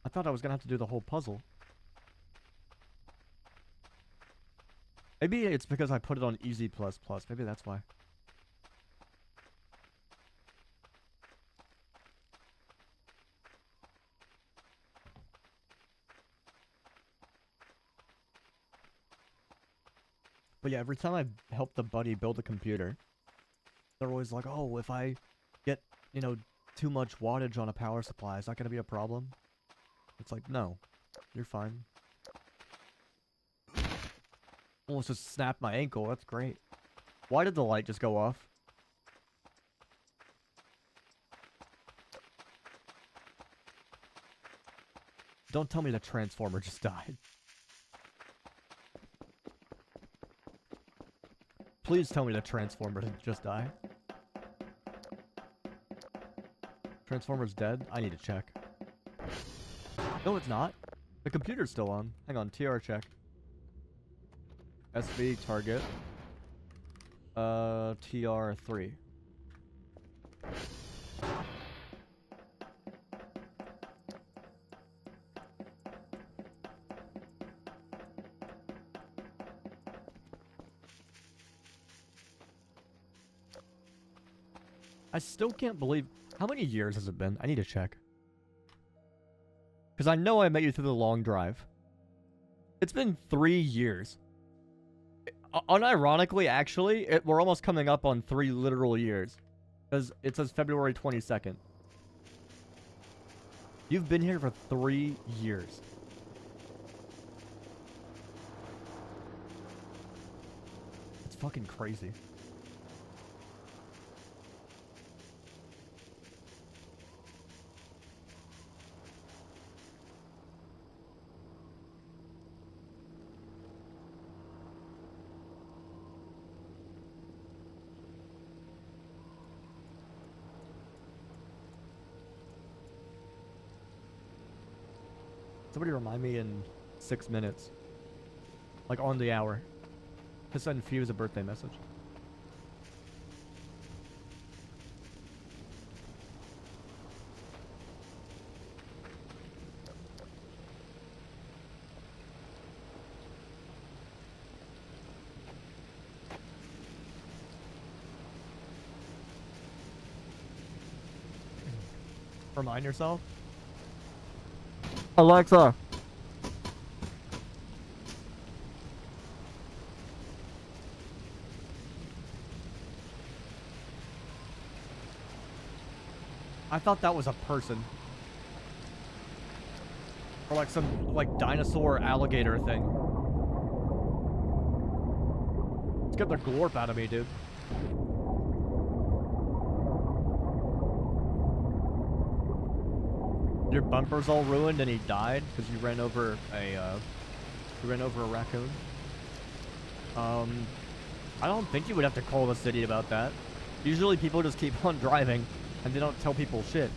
I thought I was gonna have to do the whole puzzle. Maybe it's because I put it on easy++. Maybe that's why. But yeah, every time I help the buddy build a computer, they're always like, oh, if I get, you know, too much wattage on a power supply, is that going to be a problem? It's like, no, you're fine. Almost just snapped my ankle. That's great. Why did the light just go off? Don't tell me the transformer just died. Please tell me the transformer didn't just die. Transformer's dead? I need to check. No, it's not. The computer's still on. Hang on, TR check. SV target. TR3. I still can't believe... How many years has it been? I need to check. Because I know I met you through the long drive. It's been 3 years. Unironically, actually, we're almost coming up on 3 literal years. Because it says February 22nd. You've been here for 3 years. It's fucking crazy. Somebody remind me in 6 minutes. Like on the hour. To send Fuse a birthday message. Remind yourself. Alexa. I thought that was a person. Or like some, like, dinosaur alligator thing. Let's get the glorp out of me, dude. Your bumper's all ruined and he died because you ran over a raccoon. I don't think you would have to call the city about that. Usually people just keep on driving and they don't tell people shit.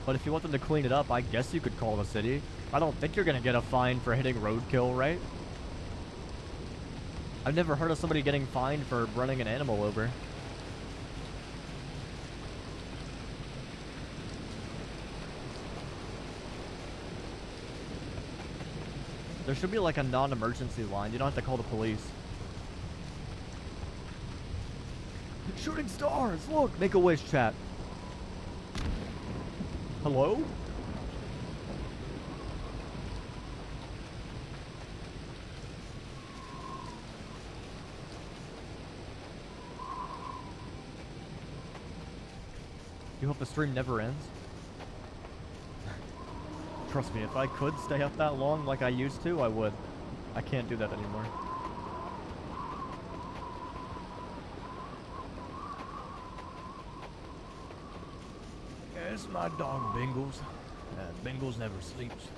But if you want them to clean it up, I guess you could call the city. I don't think you're gonna get a fine for hitting roadkill, right? I've never heard of somebody getting fined for running an animal over. There should be like a non-emergency line. You don't have to call the police. Shooting stars! Look! Make a wish, chat. Hello? You hope the stream never ends? Trust me, if I could stay up that long like I used to, I would. I can't do that anymore. Yeah, it's my dog, Bingles. Bingles never sleeps.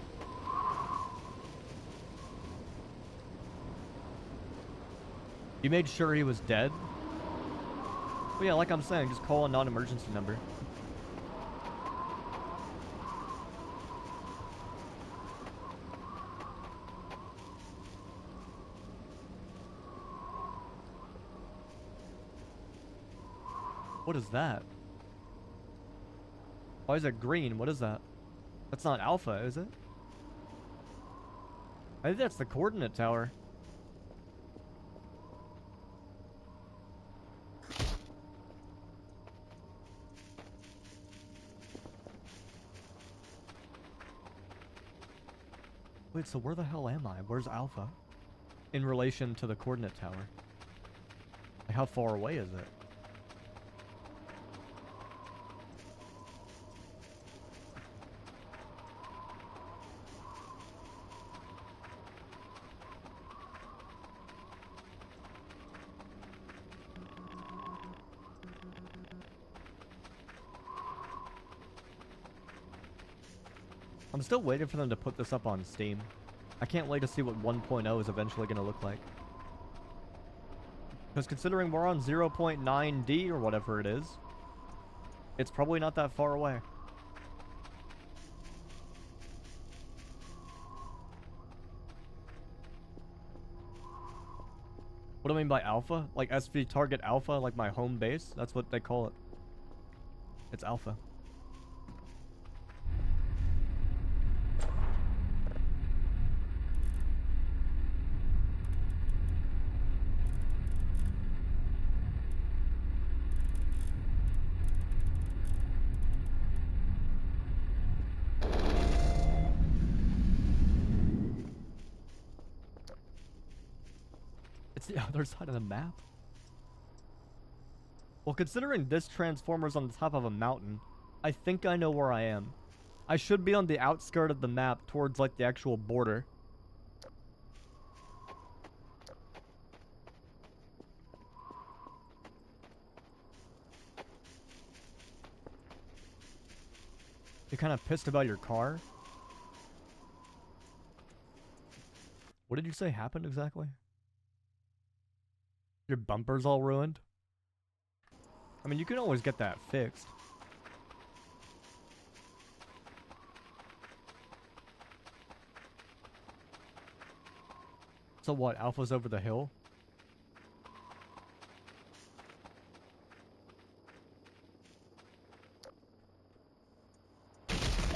You made sure he was dead? Well, yeah, like I'm saying, just call a non-emergency number. What is that? Why is it green? What is that? That's not Alpha, is it? I think that's the coordinate tower. Wait, so where the hell am I? Where's Alpha? In relation to the coordinate tower? Like, how far away is it? I'm still waiting for them to put this up on Steam. I can't wait to see what 1.0 is eventually going to look like. Because considering we're on 0.9D or whatever it is, it's probably not that far away. What do I mean by alpha? Like SV target alpha, like my home base? That's what they call it. It's alpha. The other side of the map? Well, considering this transformer's on the top of a mountain, I think I know where I am. I should be on the outskirt of the map towards like the actual border. You're kind of pissed about your car? What did you say happened exactly? Your bumper's all ruined? I mean, you can always get that fixed. So what, Alpha's over the hill?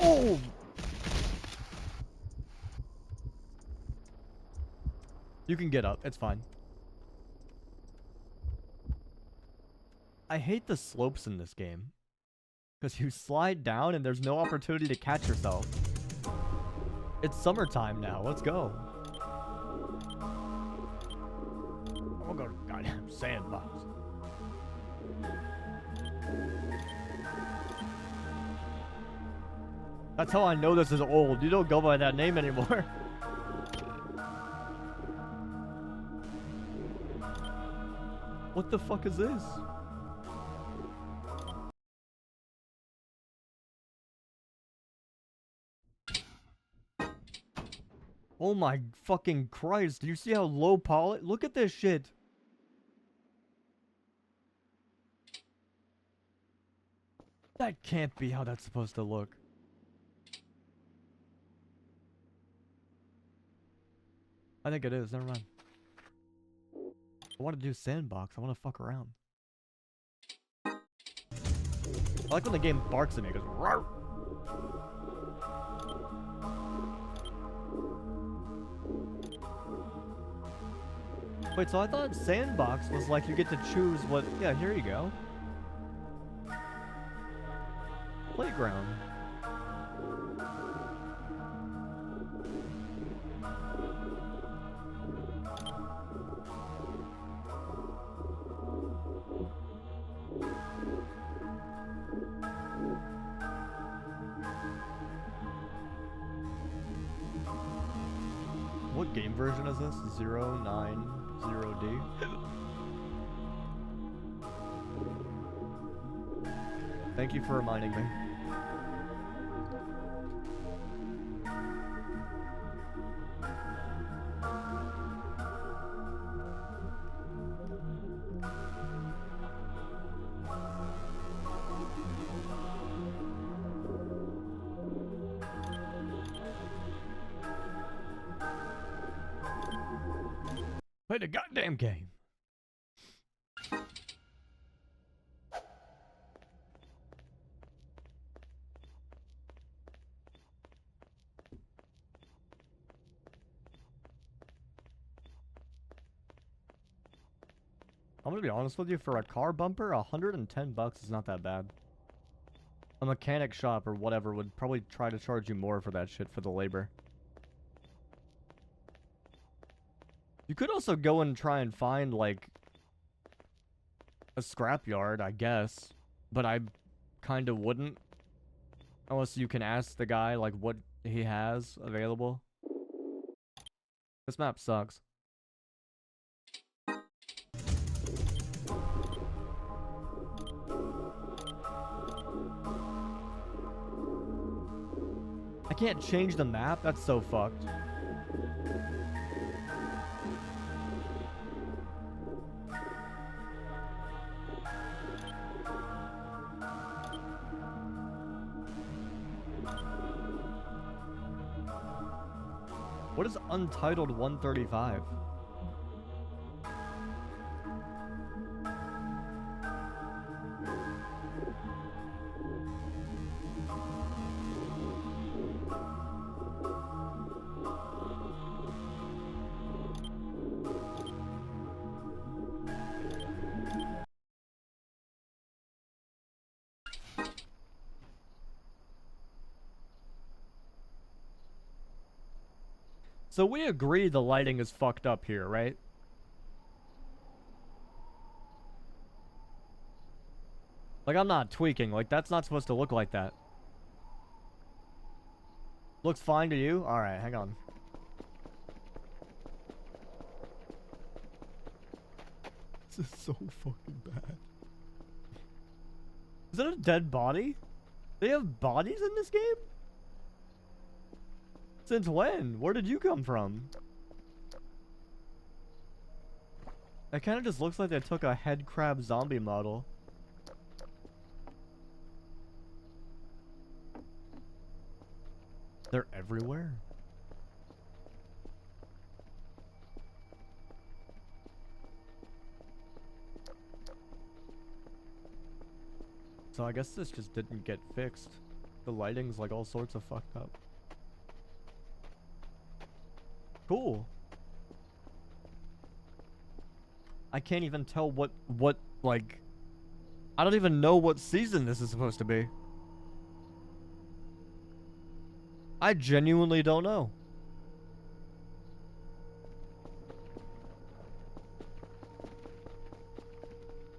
Oh! You can get up, it's fine. I hate the slopes in this game. Because you slide down and there's no opportunity to catch yourself. It's summertime now, let's go. I'm gonna go to the goddamn sandbox. That's how I know this is old. You don't go by that name anymore. What the fuck is this? Oh my fucking Christ. Do you see how low poly? Look at this shit. That can't be how that's supposed to look. I think it is. Never mind. I want to do sandbox. I want to fuck around. I like when the game barks at me. It goes, rawr. Wait, so I thought Sandbox was like you get to choose what... Yeah, here you go. Playground. What game version is this? 090D? Thank you for reminding me. Play the goddamn game. I'm gonna be honest with you, for a car bumper, 110 bucks is not that bad. A mechanic shop or whatever would probably try to charge you more for that shit for the labor. You could also go and try and find, like, a scrapyard, I guess. But I kind of wouldn't. Unless you can ask the guy, like, what he has available. This map sucks. I can't change the map? That's so fucked. What is Untitled 135? So we agree the lighting is fucked up here, right? Like, I'm not tweaking. Like, that's not supposed to look like that. Looks fine to you? Alright, hang on. This is so fucking bad. Is that a dead body? They have bodies in this game? Since when? Where did you come from? It kind of just looks like they took a head crab zombie model. They're everywhere. So I guess this just didn't get fixed. The lighting's like all sorts of fucked up. Cool. I can't even tell what, like... I don't even know what season this is supposed to be. I genuinely don't know.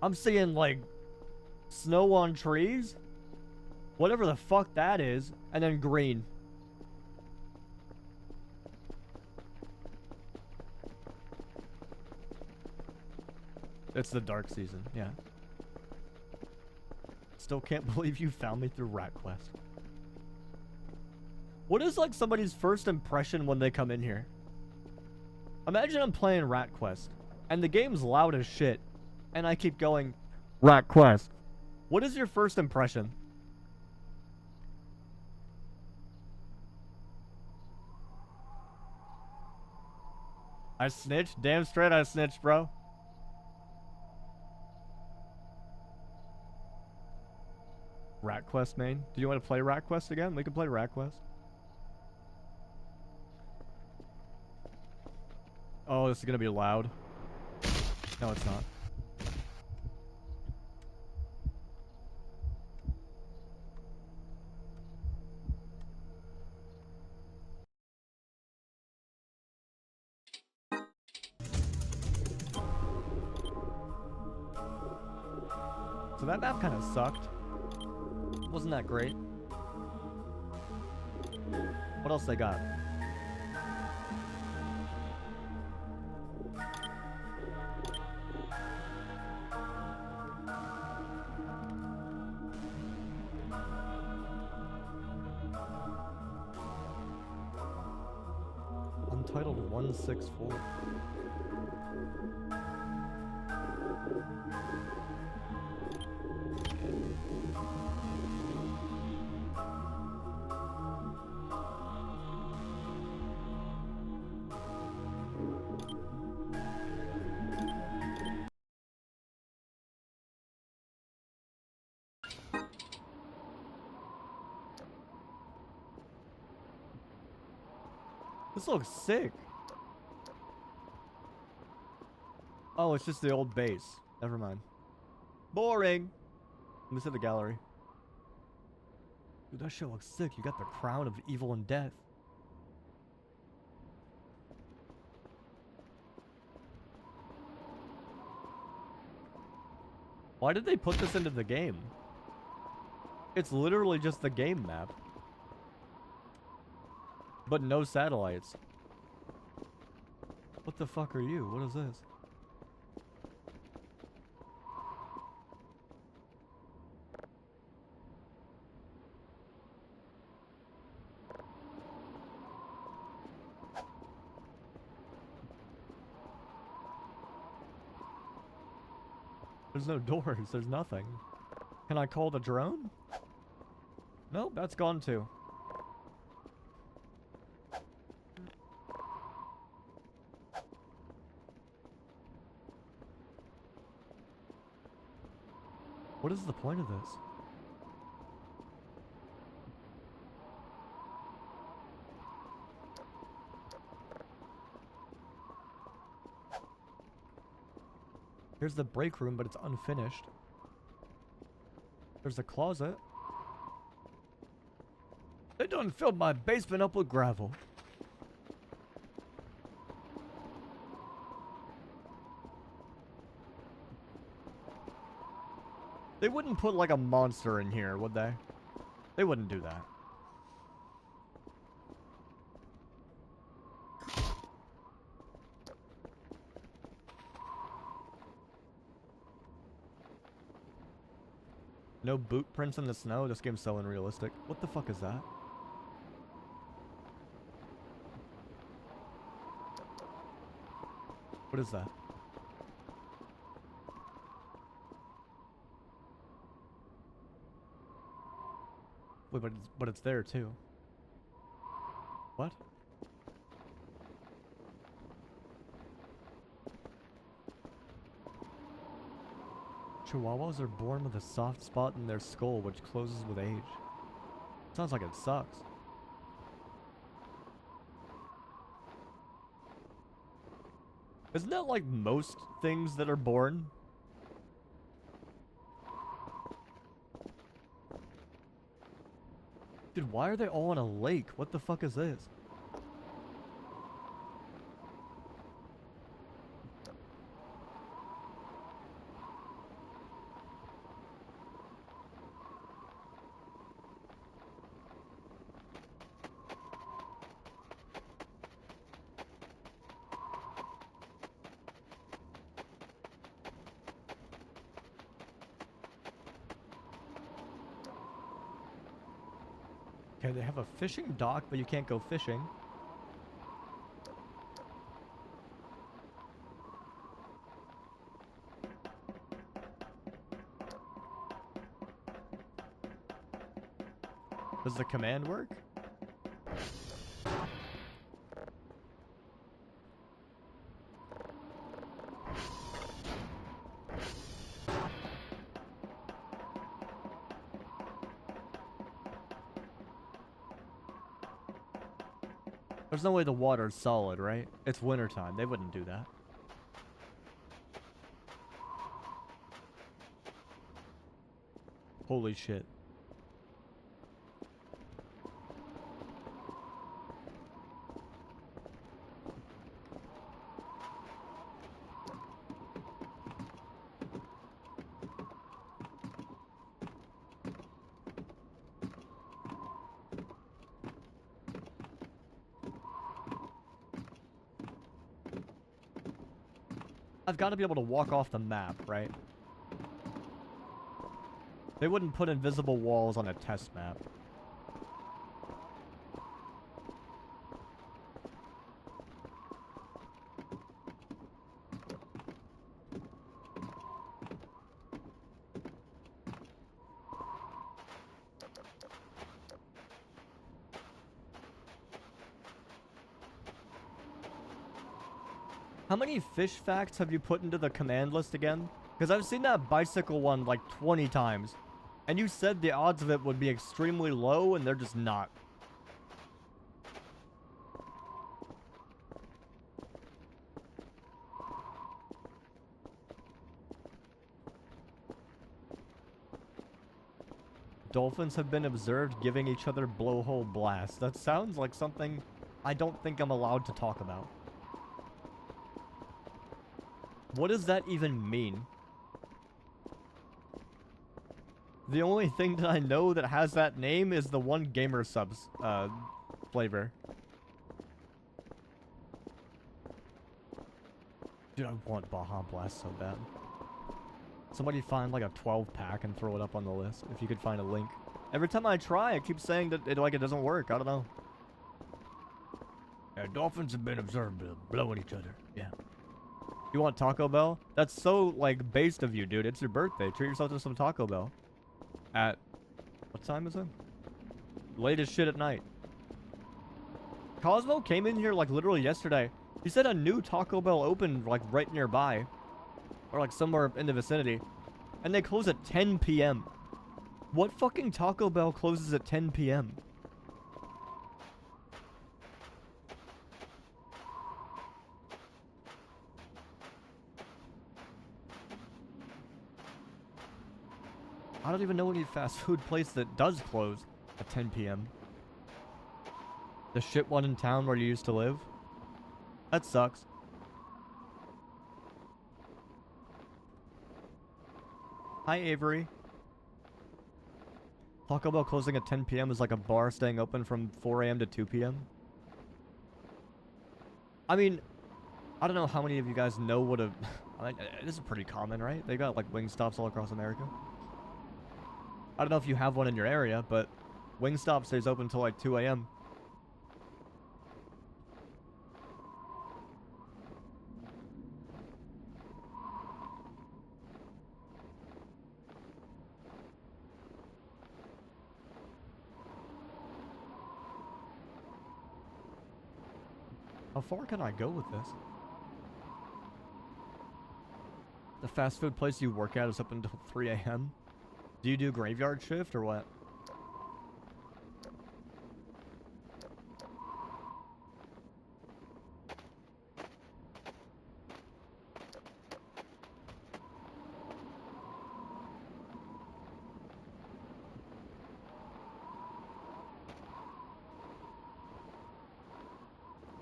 I'm seeing, like, snow on trees. Whatever the fuck that is. And then green. It's the dark season, yeah. Still can't believe you found me through Rat Quest. What is, like, somebody's first impression when they come in here? Imagine I'm playing Rat Quest, and the game's loud as shit, and I keep going, Rat Quest. What is your first impression? I snitched? Damn straight I snitched, bro. Rat Quest main? Do you want to play Rat Quest again? We can play Rat Quest. Oh, this is gonna be loud. No, it's not. So that map kind of sucked. Wasn't that great? What else they got? Untitled 164. This looks sick. Oh, it's just the old base. Never mind. Boring. Let me see the gallery. Dude, that shit looks sick. You got the crown of evil and death. Why did they put this into the game? It's literally just the game map. But no satellites. What the fuck are you? What is this? There's no doors. There's nothing. Can I call the drone? Nope, that's gone too. What is the point of this? Here's the break room, but it's unfinished. There's a closet. They done filled my basement up with gravel. They wouldn't put like a monster in here, would they? They wouldn't do that. No boot prints in the snow? This game's so unrealistic. What the fuck is that? What is that? Wait, but it's there too. What? Chihuahuas are born with a soft spot in their skull which closes with age. Sounds like it sucks. Isn't that like most things that are born? Dude, why are they all in a lake? What the fuck is this? Okay, they have a fishing dock, but you can't go fishing. Does the command work? There's no way the water's solid, right? It's wintertime. They wouldn't do that. Holy shit. I've got to be able to walk off the map, right? They wouldn't put invisible walls on a test map. How many fish facts have you put into the command list again? Because I've seen that bicycle one like 20 times. And you said the odds of it would be extremely low, and they're just not. Dolphins have been observed giving each other blowhole blasts. That sounds like something I don't think I'm allowed to talk about. What does that even mean? The only thing that I know that has that name is the one Gamer Subs flavor. Dude, I want Baja Blast so bad. Somebody find like a 12 pack and throw it up on the list if you could find a link. Every time I try, it keeps saying that it doesn't work. I don't know. Yeah, dolphins have been observed blowing each other. Yeah. You want Taco Bell? That's so, like, based of you, dude. It's your birthday. Treat yourself to some Taco Bell. At... what time is it? Late as shit at night. Cosmo came in here, like, literally yesterday. He said a new Taco Bell opened, like, right nearby. Or, like, somewhere in the vicinity. And they close at 10 p.m. What fucking Taco Bell closes at 10 p.m.? I don't even know any fast food place that does close at 10 p.m. The shit one in town where you used to live? That sucks. Hi, Avery. Taco Bell closing at 10 p.m. is like a bar staying open from 4 a.m. to 2 p.m. I mean, I don't know how many of you guys know what a... I mean, this is pretty common, right? They got, like, Wingstops all across America. I don't know if you have one in your area, but Wingstop stays open until like 2 a.m. How far can I go with this? The fast food place you work at is up until 3 a.m.? Do you do graveyard shift or what?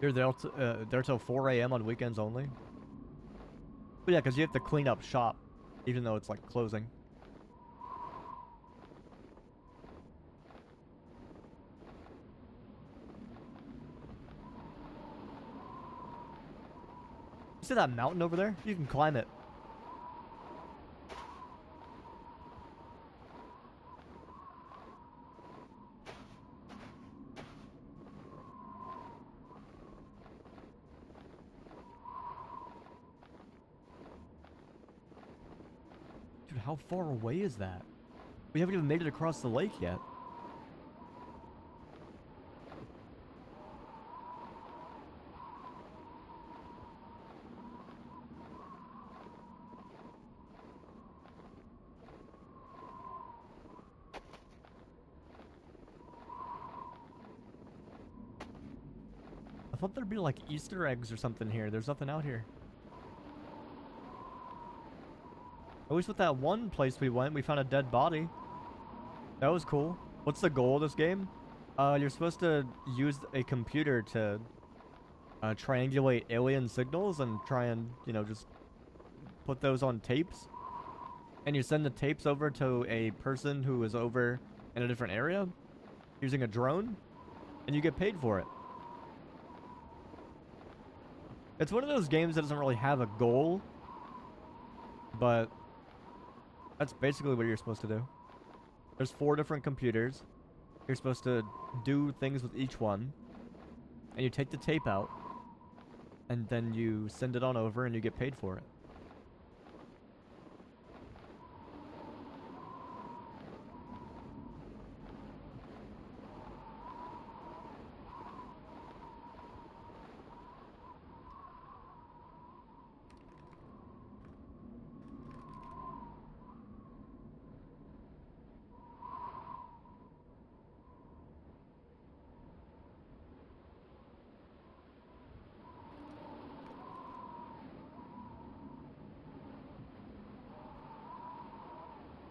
You're there till 4 a.m. on weekends only? But yeah, because you have to clean up shop, even though it's like closing. See that mountain over there? You can climb it. Dude, how far away is that? We haven't even made it across the lake yet. I thought there'd be like Easter eggs or something here. There's nothing out here. At least with that one place we went, we found a dead body. That was cool. What's the goal of this game? You're supposed to use a computer to triangulate alien signals and try and, you know, just put those on tapes. And you send the tapes over to a person who is over in a different area using a drone, and you get paid for it. It's one of those games that doesn't really have a goal, but that's basically what you're supposed to do. There's 4 different computers. You're supposed to do things with each one, and you take the tape out, and then you send it on over, and you get paid for it.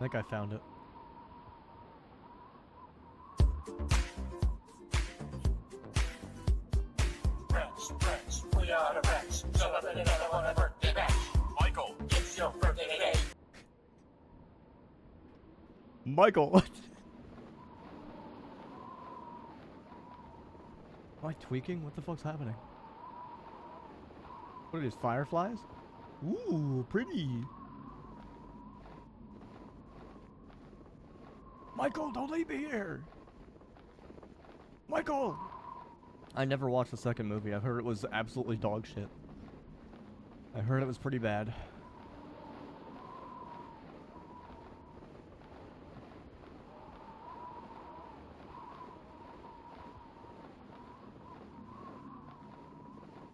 I think I found it. Friends, we are the friends. Celebrate another one a birthday bash. Michael, it's your birthday today. Michael! Am I tweaking? What the fuck's happening? What are these, fireflies? Ooh, pretty! Michael, don't leave me here! Michael! I never watched the second movie. I heard it was absolutely dog shit. I heard it was pretty bad.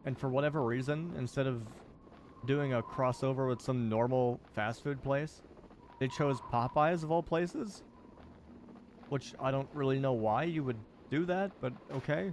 And for whatever reason, instead of doing a crossover with some normal fast food place, they chose Popeyes of all places. Which I don't really know why you would do that, but okay.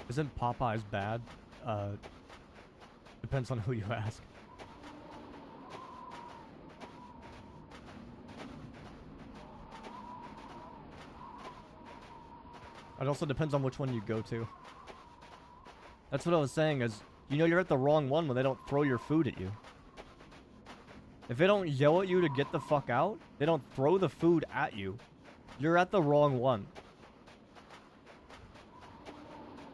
Isn't Popeyes bad? Depends on who you ask. It also depends on which one you go to. That's what I was saying is, you know you're at the wrong one when they don't throw your food at you. If they don't yell at you to get the fuck out, they don't throw the food at you. You're at the wrong one.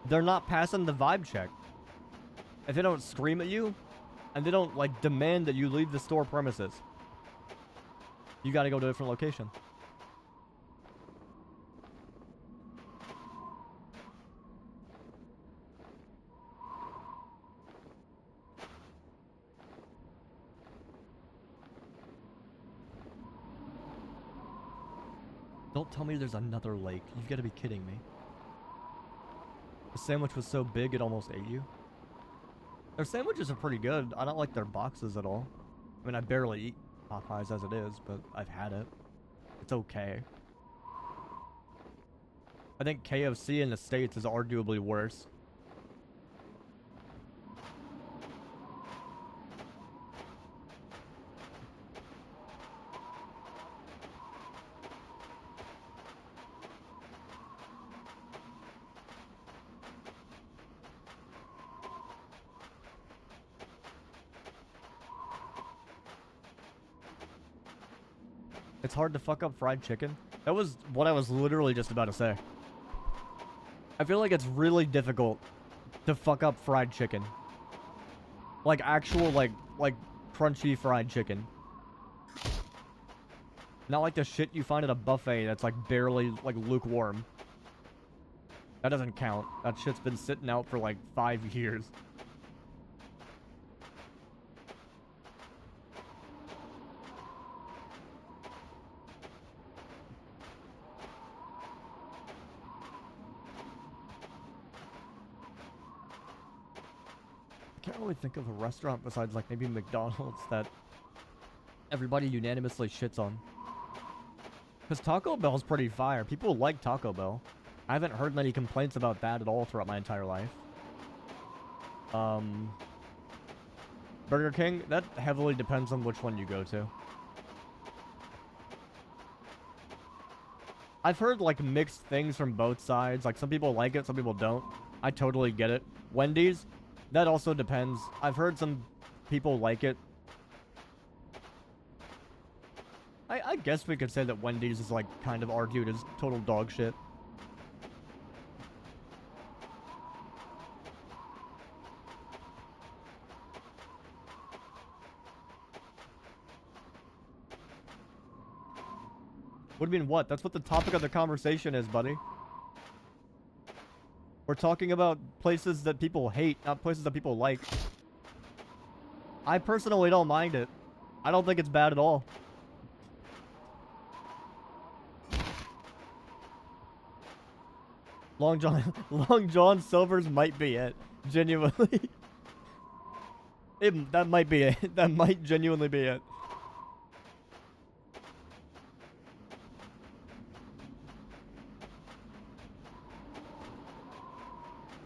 They're not passing the vibe check. If they don't scream at you, and they don't, like, demand that you leave the store premises, you gotta go to a different location. Don't tell me there's another lake. You've got to be kidding me. The sandwich was so big it almost ate you. Their sandwiches are pretty good. I don't like their boxes at all. I mean, I barely eat Popeyes as it is, but I've had it. It's okay. I think KFC in the States is arguably worse. It's hard to fuck up fried chicken. That was what I was literally just about to say. I feel like it's really difficult to fuck up fried chicken. Like actual, like crunchy fried chicken. Not like the shit you find at a buffet that's like barely, like, lukewarm. That doesn't count. That shit's been sitting out for like 5 years. I can't really think of a restaurant besides, like, maybe McDonald's that everybody unanimously shits on. Because Taco Bell's pretty fire. People like Taco Bell. I haven't heard many complaints about that at all throughout my entire life. Burger King, that heavily depends on which one you go to. I've heard, like, mixed things from both sides. Like, some people like it, some people don't. I totally get it. Wendy's, that also depends. I've heard some people like it. I guess we could say that Wendy's is, like, kind of argued as total dog shit. What do you mean, what? That's what the topic of the conversation is, buddy. We're talking about places that people hate, not places that people like. I personally don't mind it. I don't think it's bad at all. Long John Silver's might be it. Genuinely. That might be it. That might genuinely be it.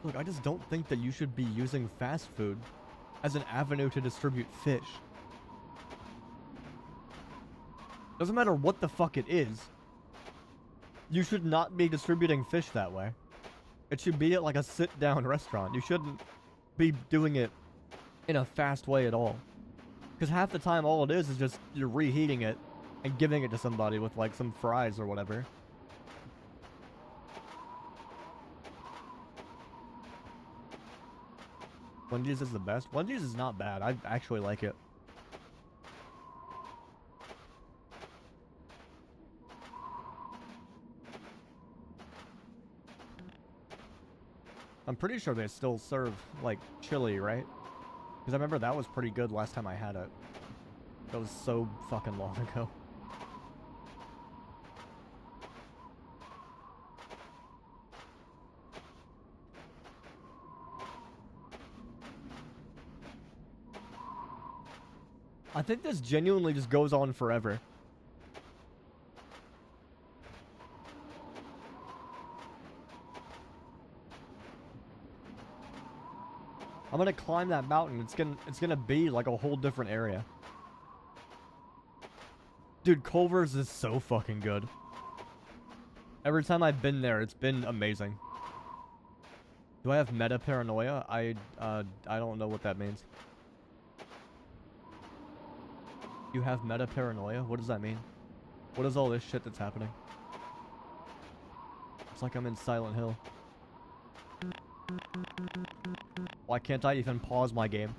Look, I just don't think that you should be using fast food as an avenue to distribute fish. Doesn't matter what the fuck it is. You should not be distributing fish that way. It should be at like a sit-down restaurant. You shouldn't be doing it in a fast way at all. Because half the time all it is just you're reheating it and giving it to somebody with like some fries or whatever. Wendy's is the best. Wendy's is not bad. I actually like it. I'm pretty sure they still serve, like, chili, right? Because I remember that was pretty good last time I had it. That was so fucking long ago. I think this genuinely just goes on forever. I'm gonna climb that mountain. It's gonna be like a whole different area. Dude, Culver's is so fucking good. Every time I've been there, it's been amazing. Do I have meta paranoia? I don't know what that means. You have meta paranoia? What does that mean? What is all this shit that's happening? It's like I'm in Silent Hill. Why can't I even pause my game?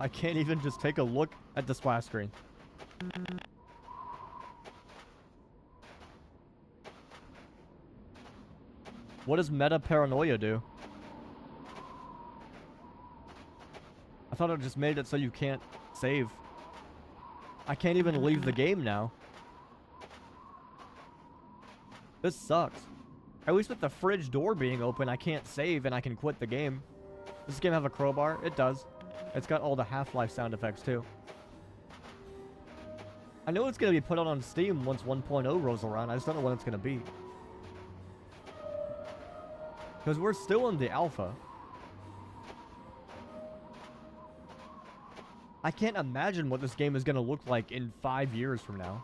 I can't even just take a look at the splash screen. What does meta paranoia do? I thought it just made it so you can't save. I can't even leave the game now. This sucks. At least with the fridge door being open, I can't save and I can quit the game. Does this game have a crowbar? It does. It's got all the Half-Life sound effects too. I know it's going to be put out on Steam once 1.0 rolls around. I just don't know when it's going to be. Because we're still in the alpha. I can't imagine what this game is going to look like in 5 years from now.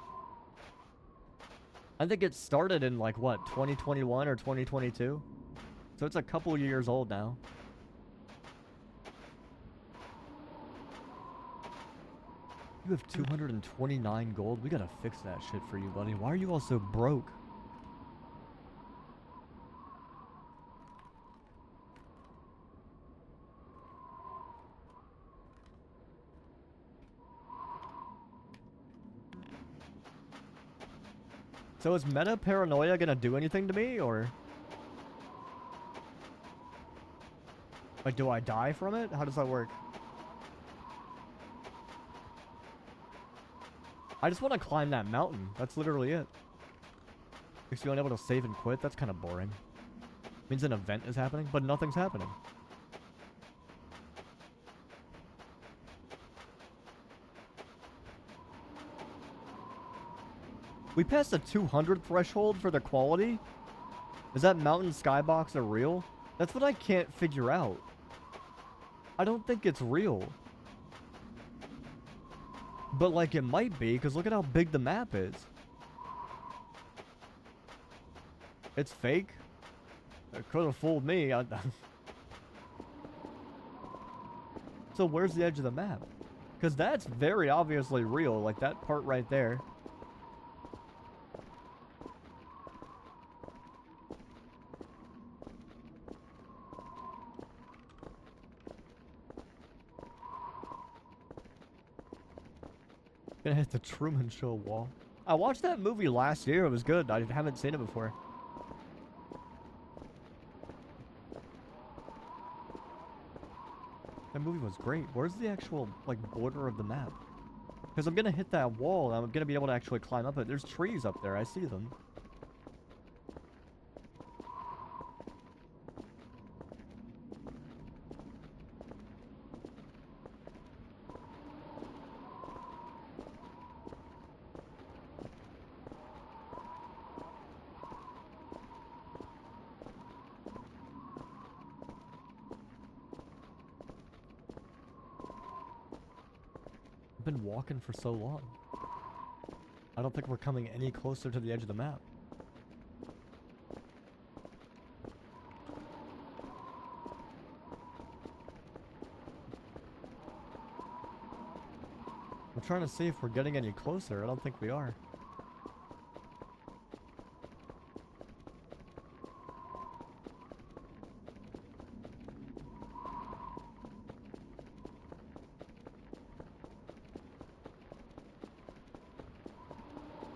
I think it started in like, what, 2021 or 2022? So it's a couple years old now. You have 229 gold? We gotta fix that shit for you, buddy. Why are you all so broke? So is meta paranoia gonna do anything to me, or? Like, do I die from it? How does that work? I just want to climb that mountain. That's literally it. Makes you unable to save and quit. That's kind of boring. Means an event is happening, but nothing's happening. We passed the 200 threshold for the quality? Is that mountain skybox a real? That's what I can't figure out. I don't think it's real. But like it might be, because look at how big the map is. It's fake. It could have fooled me. So where's the edge of the map? Because that's very obviously real, like that part right there. Gonna hit the Truman Show wall. I watched that movie last year. It was good. I haven't seen it before. That movie was great. Where's the actual, like, border of the map? Because I'm gonna hit that wall and I'm gonna be able to actually climb up it. There's trees up there. I see them. I've been walking for so long. I don't think we're coming any closer to the edge of the map. I'm trying to see if we're getting any closer. I don't think we are.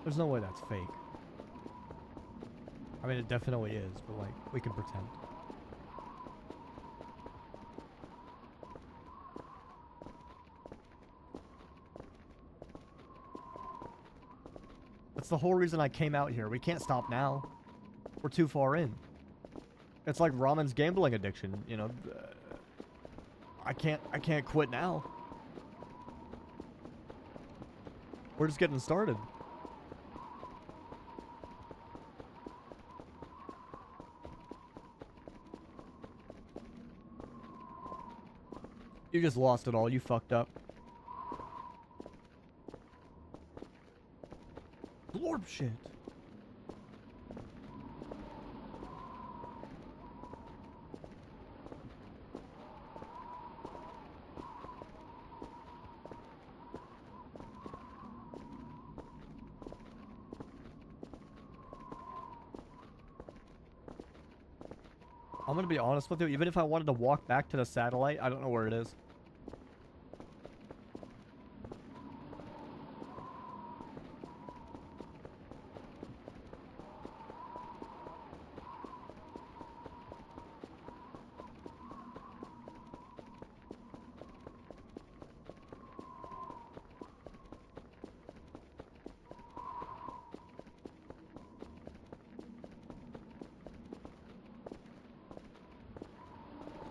There's no way that's fake. I mean, it definitely is, but like, we can pretend. That's the whole reason I came out here. We can't stop now. We're too far in. It's like Ramen's gambling addiction, you know. I can't quit now. We're just getting started. You just lost it all. You fucked up. Lord shit. I'm gonna be honest with you, even if I wanted to walk back to the satellite, I don't know where it is.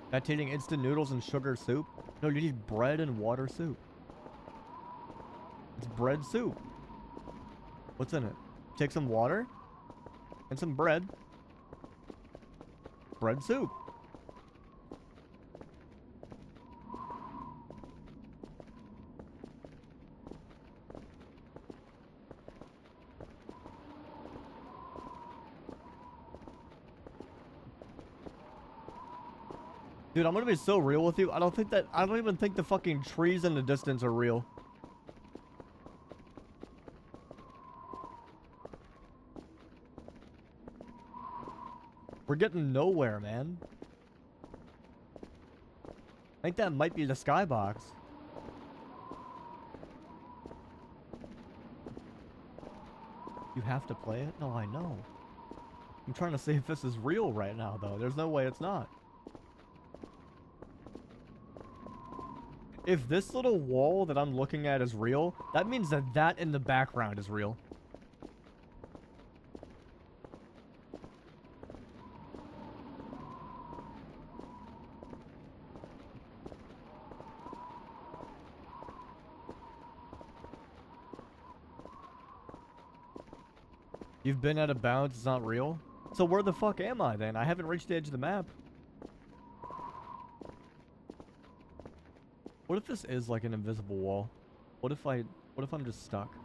That's eating instant noodles and sugar soup? No, you need bread and water soup. It's bread soup. What's in it? Take some water and some bread. Bread soup. Dude, I'm gonna be so real with you. I don't even think the fucking trees in the distance are real. We're getting nowhere, man. I think that might be the skybox. You have to play it? No, I know. I'm trying to see if this is real right now, though. There's no way it's not. If this little wall that I'm looking at is real, that means that that in the background is real. You've been out of bounds, it's not real? So where the fuck am I then? I haven't reached the edge of the map. What if this is like an invisible wall? What if I'm just stuck?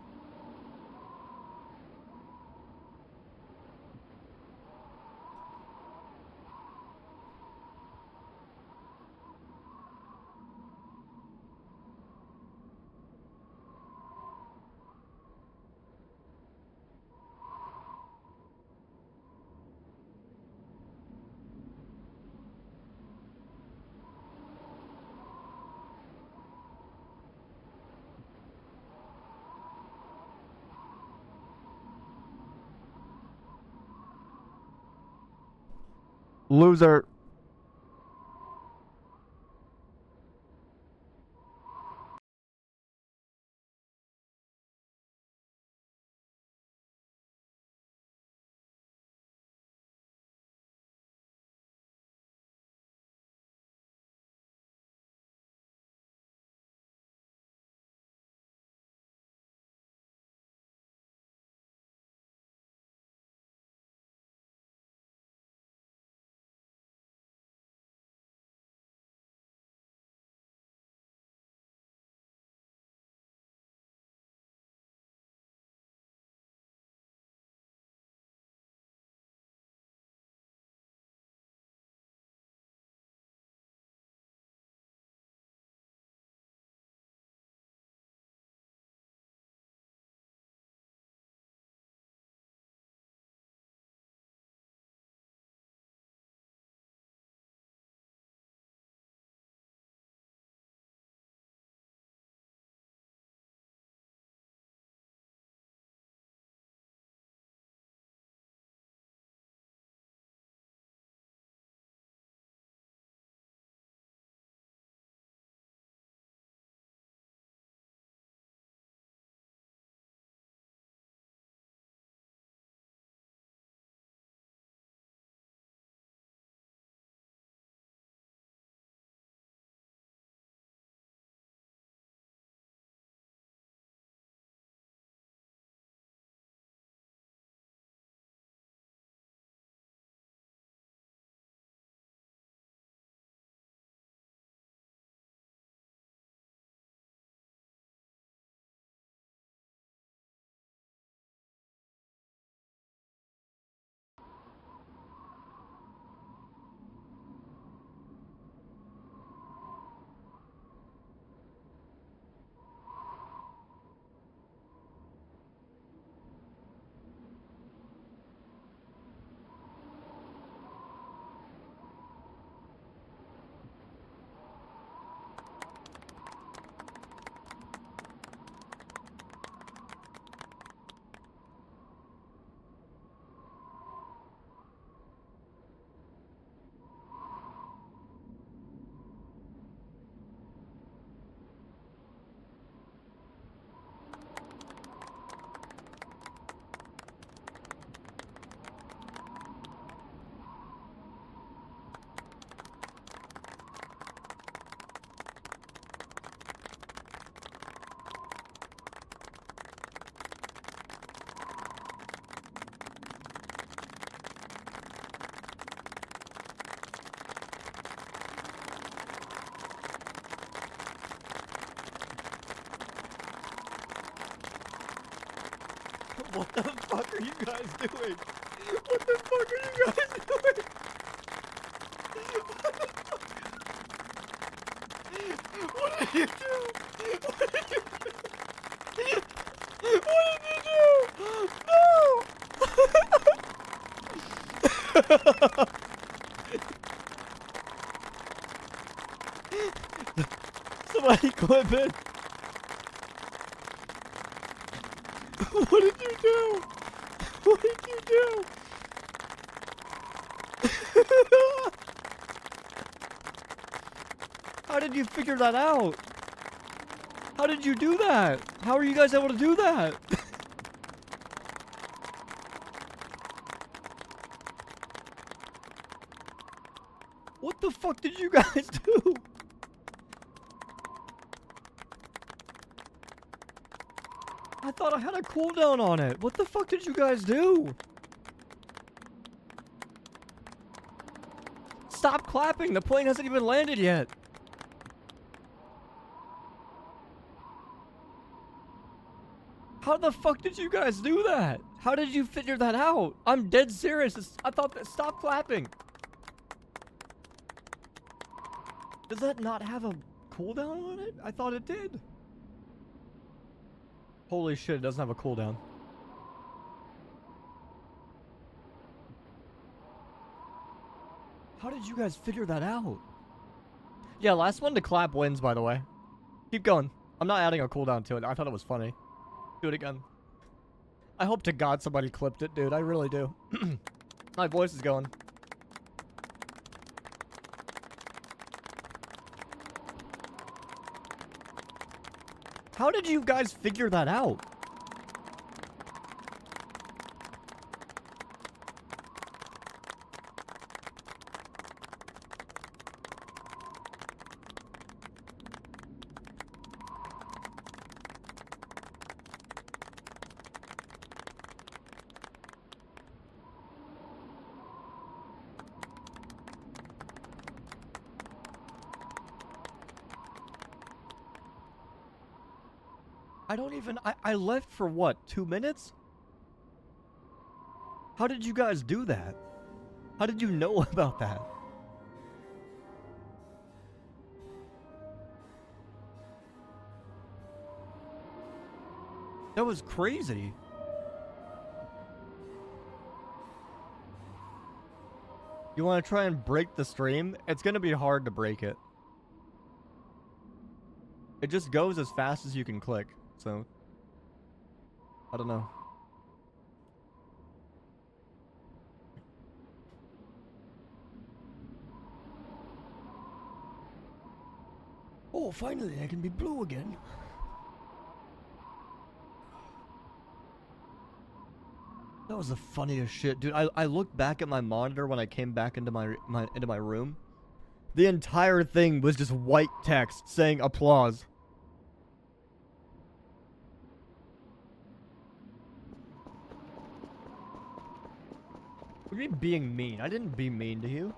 Loser. What the fuck are you guys doing? What the fuck are you guys doing? What did you do? What did you do? What did you do? No! Somebody clip it. What did you do? What did you do? How did you figure that out? How did you do that? How are you guys able to do that? What the fuck did you guys do? I thought I had a cooldown on it. What the fuck did you guys do? Stop clapping. The plane hasn't even landed yet. How the fuck did you guys do that? How did you figure that out? I'm dead serious. I thought that. Stop clapping. Does that not have a cooldown on it? I thought it did. Holy shit, it doesn't have a cooldown. How did you guys figure that out? Yeah, last one to clap wins, by the way. Keep going. I'm not adding a cooldown to it. I thought it was funny. Do it again. I hope to God somebody clipped it, dude. I really do. My voice is going. How did you guys figure that out? I don't even... I left for what? 2 minutes? How did you guys do that? How did you know about that? That was crazy. You want to try and break the stream? It's going to be hard to break it. It just goes as fast as you can click. So, I don't know. Oh, finally, I can be blue again. That was the funniest shit, dude. I looked back at my monitor when I came back into my room. The entire thing was just white text saying applause. What do you mean being mean? I didn't be mean to you.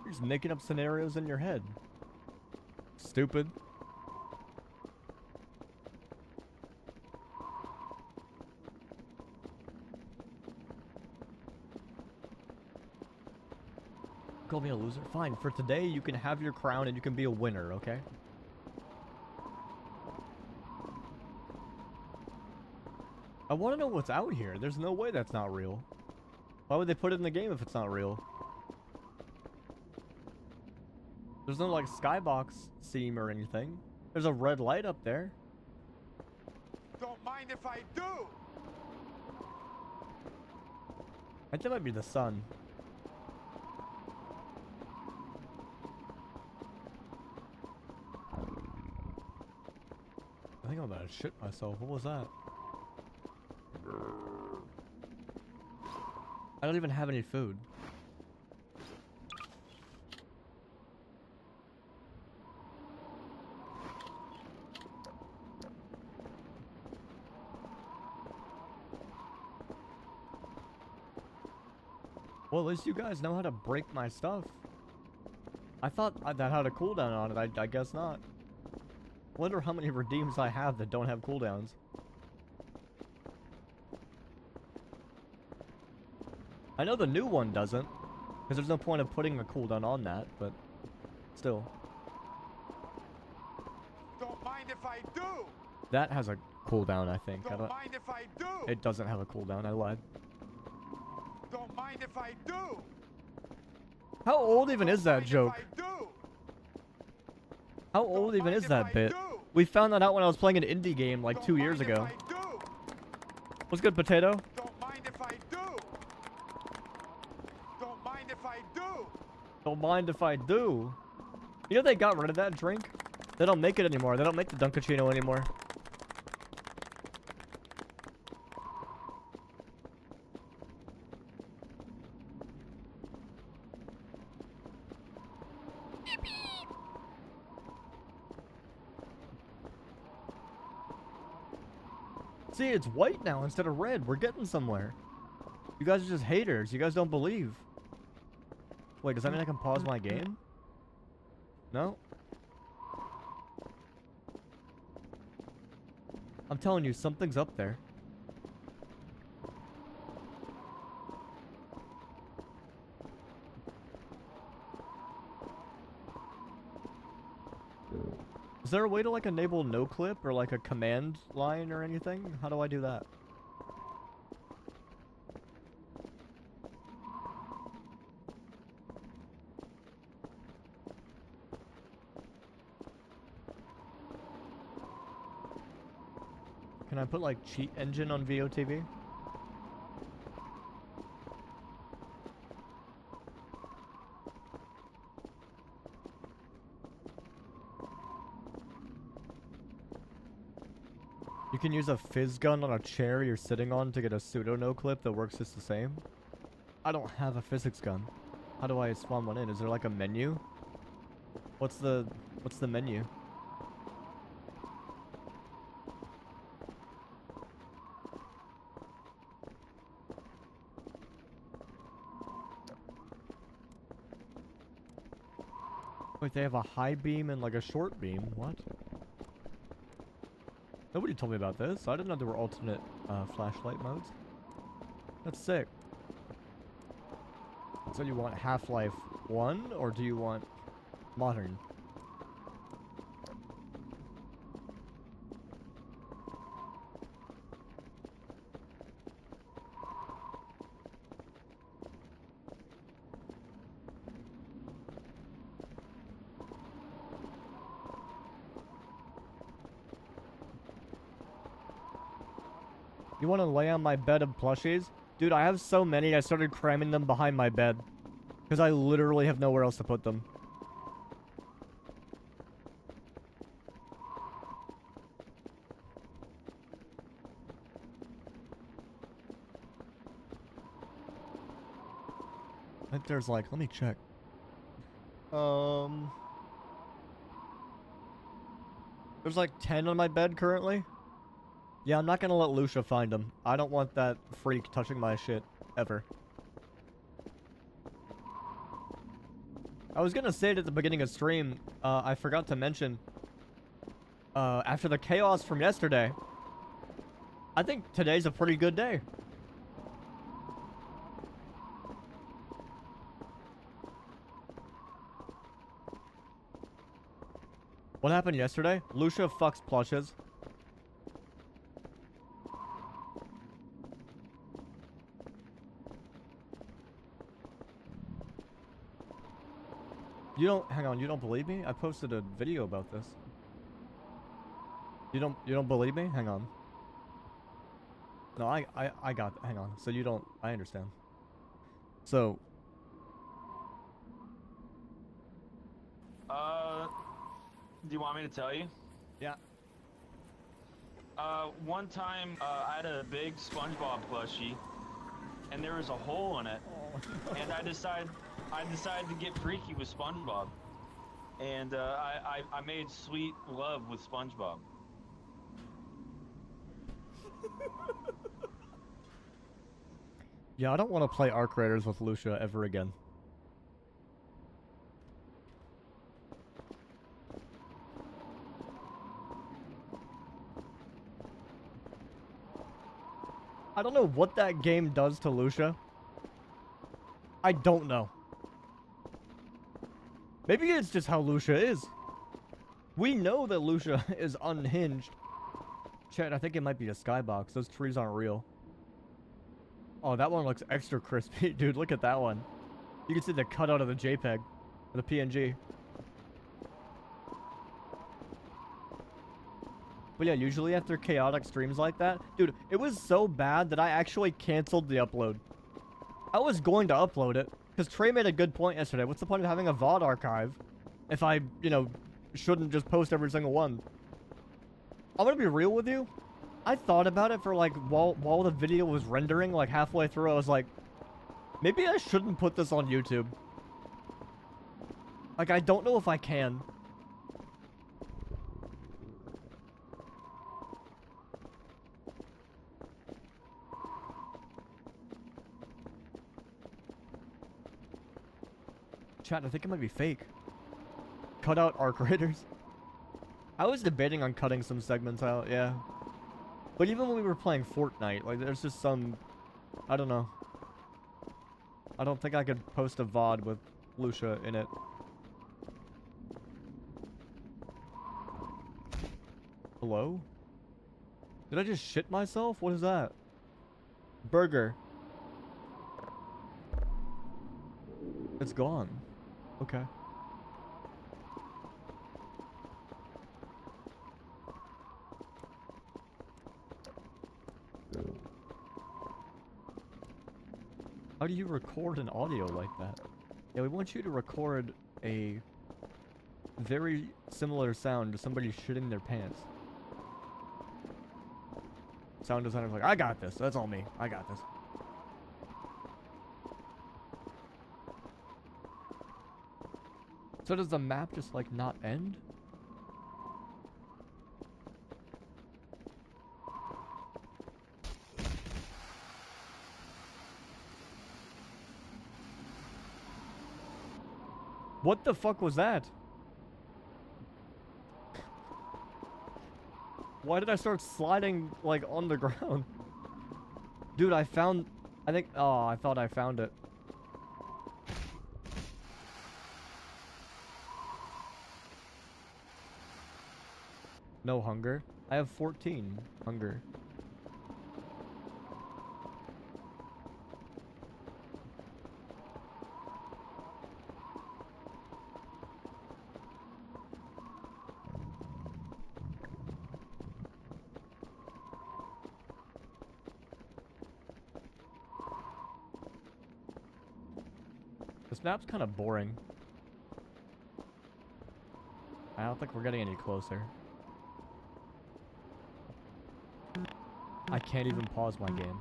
You're just making up scenarios in your head. Stupid. Call me a loser? Fine. For today, you can have your crown and you can be a winner, okay? I want to know what's out here. There's no way that's not real. Why would they put it in the game if it's not real? There's no, like, skybox seam or anything. There's a red light up there. Don't mind if I do. I think that might be the sun. I think I'm about to shit myself. What was that? I don't even have any food. Well, at least you guys know how to break my stuff. I thought that had a cooldown on it. I guess not. Wonder how many redeems I have that don't have cooldowns. I know the new one doesn't, because there's no point of putting a cooldown on that, but still. Don't mind if I do. That has a cooldown, I think. Don't mind if I do. It doesn't have a cooldown, I lied. Don't mind if I do. How old even is that Mind if joke? I do. How old even mind is if that I bit? do. We found that out when I was playing an indie game like 2 years Don't ago. mind if I do. What's good, Potato? Don't mind if I do. Don't mind if I do. Don't mind if I do. You know they got rid of that drink? They don't make it anymore. They don't make the Dunkachino anymore. See, it's white now instead of red. We're getting somewhere. You guys are just haters. You guys don't believe. Wait, does that mean I can pause my game? No? I'm telling you, something's up there. Is there a way to like enable no clip or like a command line or anything? How do I do that? Can I put like cheat engine on VOTV? You can use a fizz gun on a chair you're sitting on to get a pseudo no clip that works just the same. I don't have a physics gun. How do I spawn one in? Is there like a menu? What's the menu? Wait, they have a high beam and like a short beam. What? Nobody told me about this. I didn't know there were alternate flashlight modes. That's sick. So you want Half-Life 1 or do you want Modern? You want to lay on my bed of plushies? Dude, I have so many, I started cramming them behind my bed. Because I literally have nowhere else to put them. I think there's like, let me check. There's like 10 on my bed currently. Yeah, I'm not gonna let Lucia find them. I don't want that freak touching my shit, ever. I was gonna say it at the beginning of stream, I forgot to mention, after the chaos from yesterday, I think today's a pretty good day. What happened yesterday? Lucia fucks plushes. You don't, hang on, you don't believe me? I posted a video about this. You don't believe me? Hang on. No, I got, hang on. So you don't, I understand. So. Do you want me to tell you? Yeah. One time, I had a big SpongeBob plushie, and there was a hole in it, and I decided to get freaky with SpongeBob, and I made sweet love with SpongeBob. Yeah, I don't want to play Arc Raiders with Lucia ever again. I don't know what that game does to Lucia. I don't know. Maybe it's just how Lucia is. We know that Lucia is unhinged. Chat, I think it might be a skybox. Those trees aren't real. Oh, that one looks extra crispy. Dude, look at that one. You can see the cutout of the JPEG. Or the PNG. But yeah, usually after chaotic streams like that, dude, it was so bad that I actually canceled the upload. I was going to upload it, because Trey made a good point yesterday. What's the point of having a VOD archive if I, you know, shouldn't just post every single one? I'm gonna be real with you. I thought about it for like, while the video was rendering, like halfway through, I was like, maybe I shouldn't put this on YouTube. Like, I don't know if I can. chat. I think it might be fake. Cut out arc raiders. I was debating on cutting some segments out, yeah. But even when we were playing Fortnite, like, there's just some... I don't know. I don't think I could post a VOD with Lucia in it. Hello? Did I just shit myself? What is that? Burger. It's gone. Okay. How do you record an audio like that? Yeah, we want you to record a very similar sound to somebody shitting their pants. Sound designer's like, I got this. That's all me. I got this. So does the map just, like, not end? What the fuck was that? Why did I start sliding, like, on the ground? Dude, I found... I think... Oh, I thought I found it. No hunger. I have 14 hunger. This map's kind of boring. I don't think we're getting any closer. I can't even pause my game.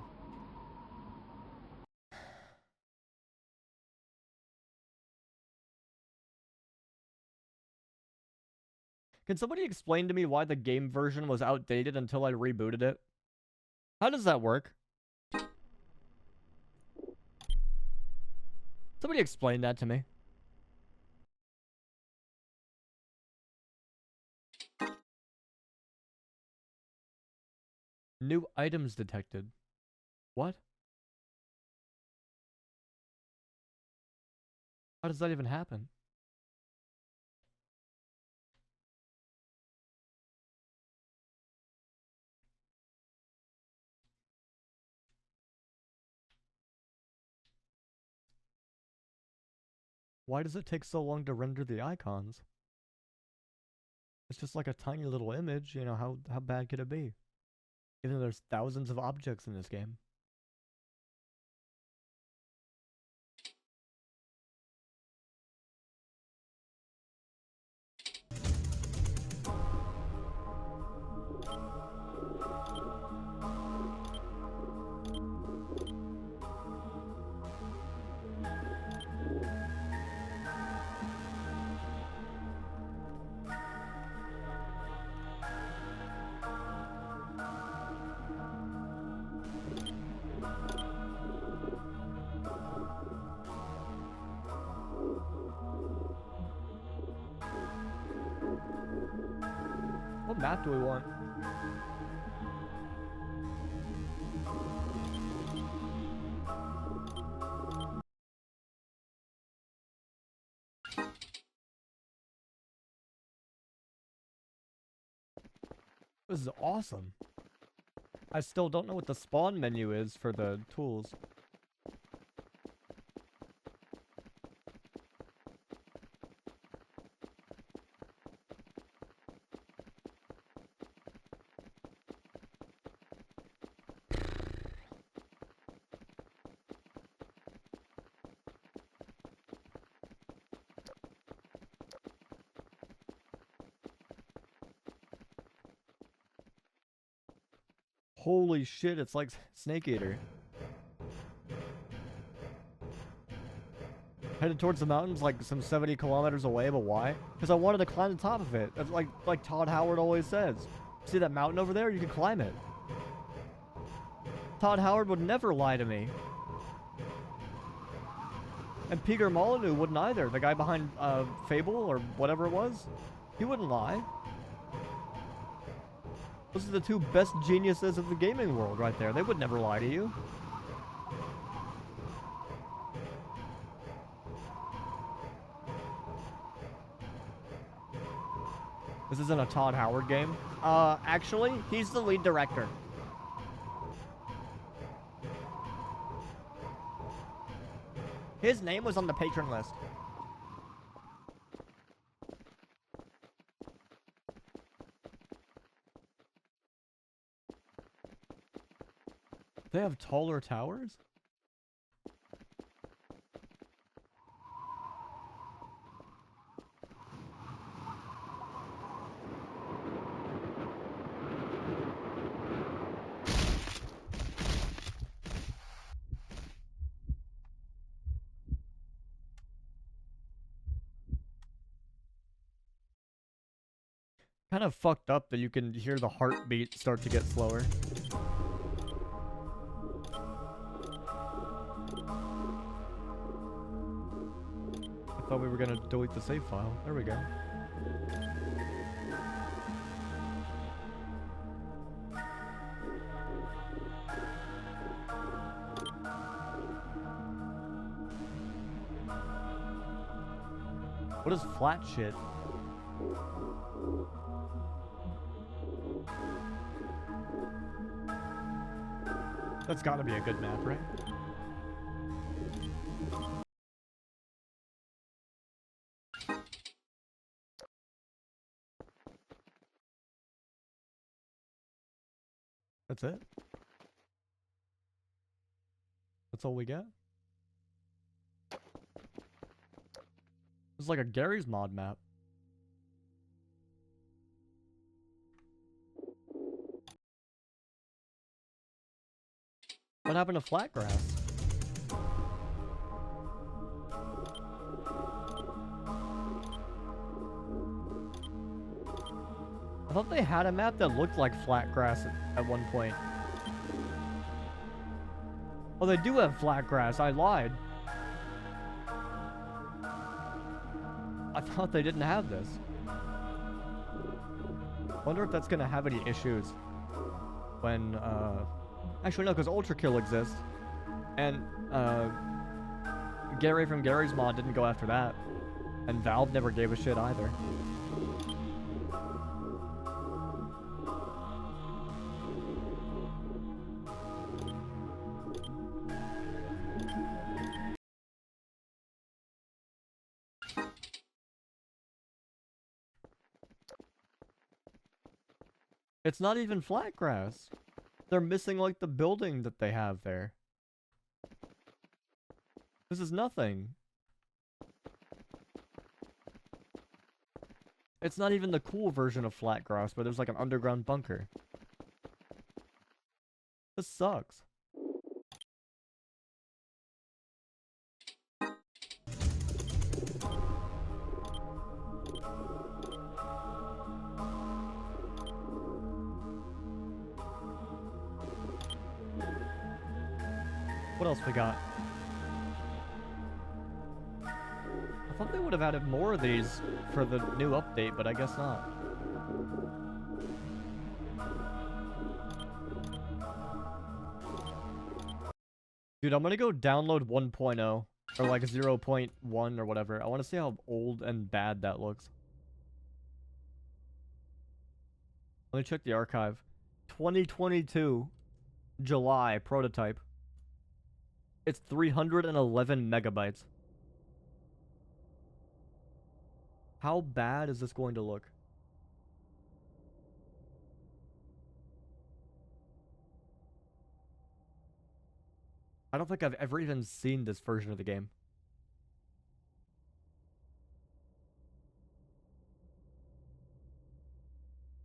Can somebody explain to me why the game version was outdated until I rebooted it? How does that work? Somebody explain that to me. New items detected. What? How does that even happen? Why does it take so long to render the icons? It's just like a tiny little image, you know, how bad could it be? Even though there's thousands of objects in this game. What map do we want? This is awesome. I still don't know what the spawn menu is for the tools. Holy shit, it's like Snake Eater. Headed towards the mountains like some 70 kilometers away, but why? Because I wanted to climb the top of it. That's like Todd Howard always says. See that mountain over there? You can climb it. Todd Howard would never lie to me. And Peter Molyneux wouldn't either. The guy behind Fable or whatever it was. He wouldn't lie. Those are the two best geniuses of the gaming world right there. They would never lie to you. This isn't a Todd Howard game. Actually, he's the lead director. His name was on the patron list. They have taller towers? Kind of fucked up that you can hear the heartbeat start to get slower. I thought we were gonna delete the save file. There we go. What is flat shit? That's gotta be a good map, right? That's it? That's all we get? It's like a Gary's mod map. What happened to flat grass? I thought they had a map that looked like flat grass at one point. Oh, they do have flat grass. I lied. I thought they didn't have this. Wonder if that's gonna have any issues when, actually, no, because Ultra Kill exists. And, Gary from Gary's Mod didn't go after that. And Valve never gave a shit either. It's not even flat grass. They're missing, like, the building that they have there. This is nothing. It's not even the cool version of flat grass where there's, like, an underground bunker. This sucks. What else we got? I thought they would have added more of these for the new update, but I guess not. Dude, I'm gonna go download 1.0 or like 0.1 or whatever. I want to see how old and bad that looks. Let me check the archive. 2022 July prototype. It's 311 megabytes. How bad is this going to look? I don't think I've ever even seen this version of the game.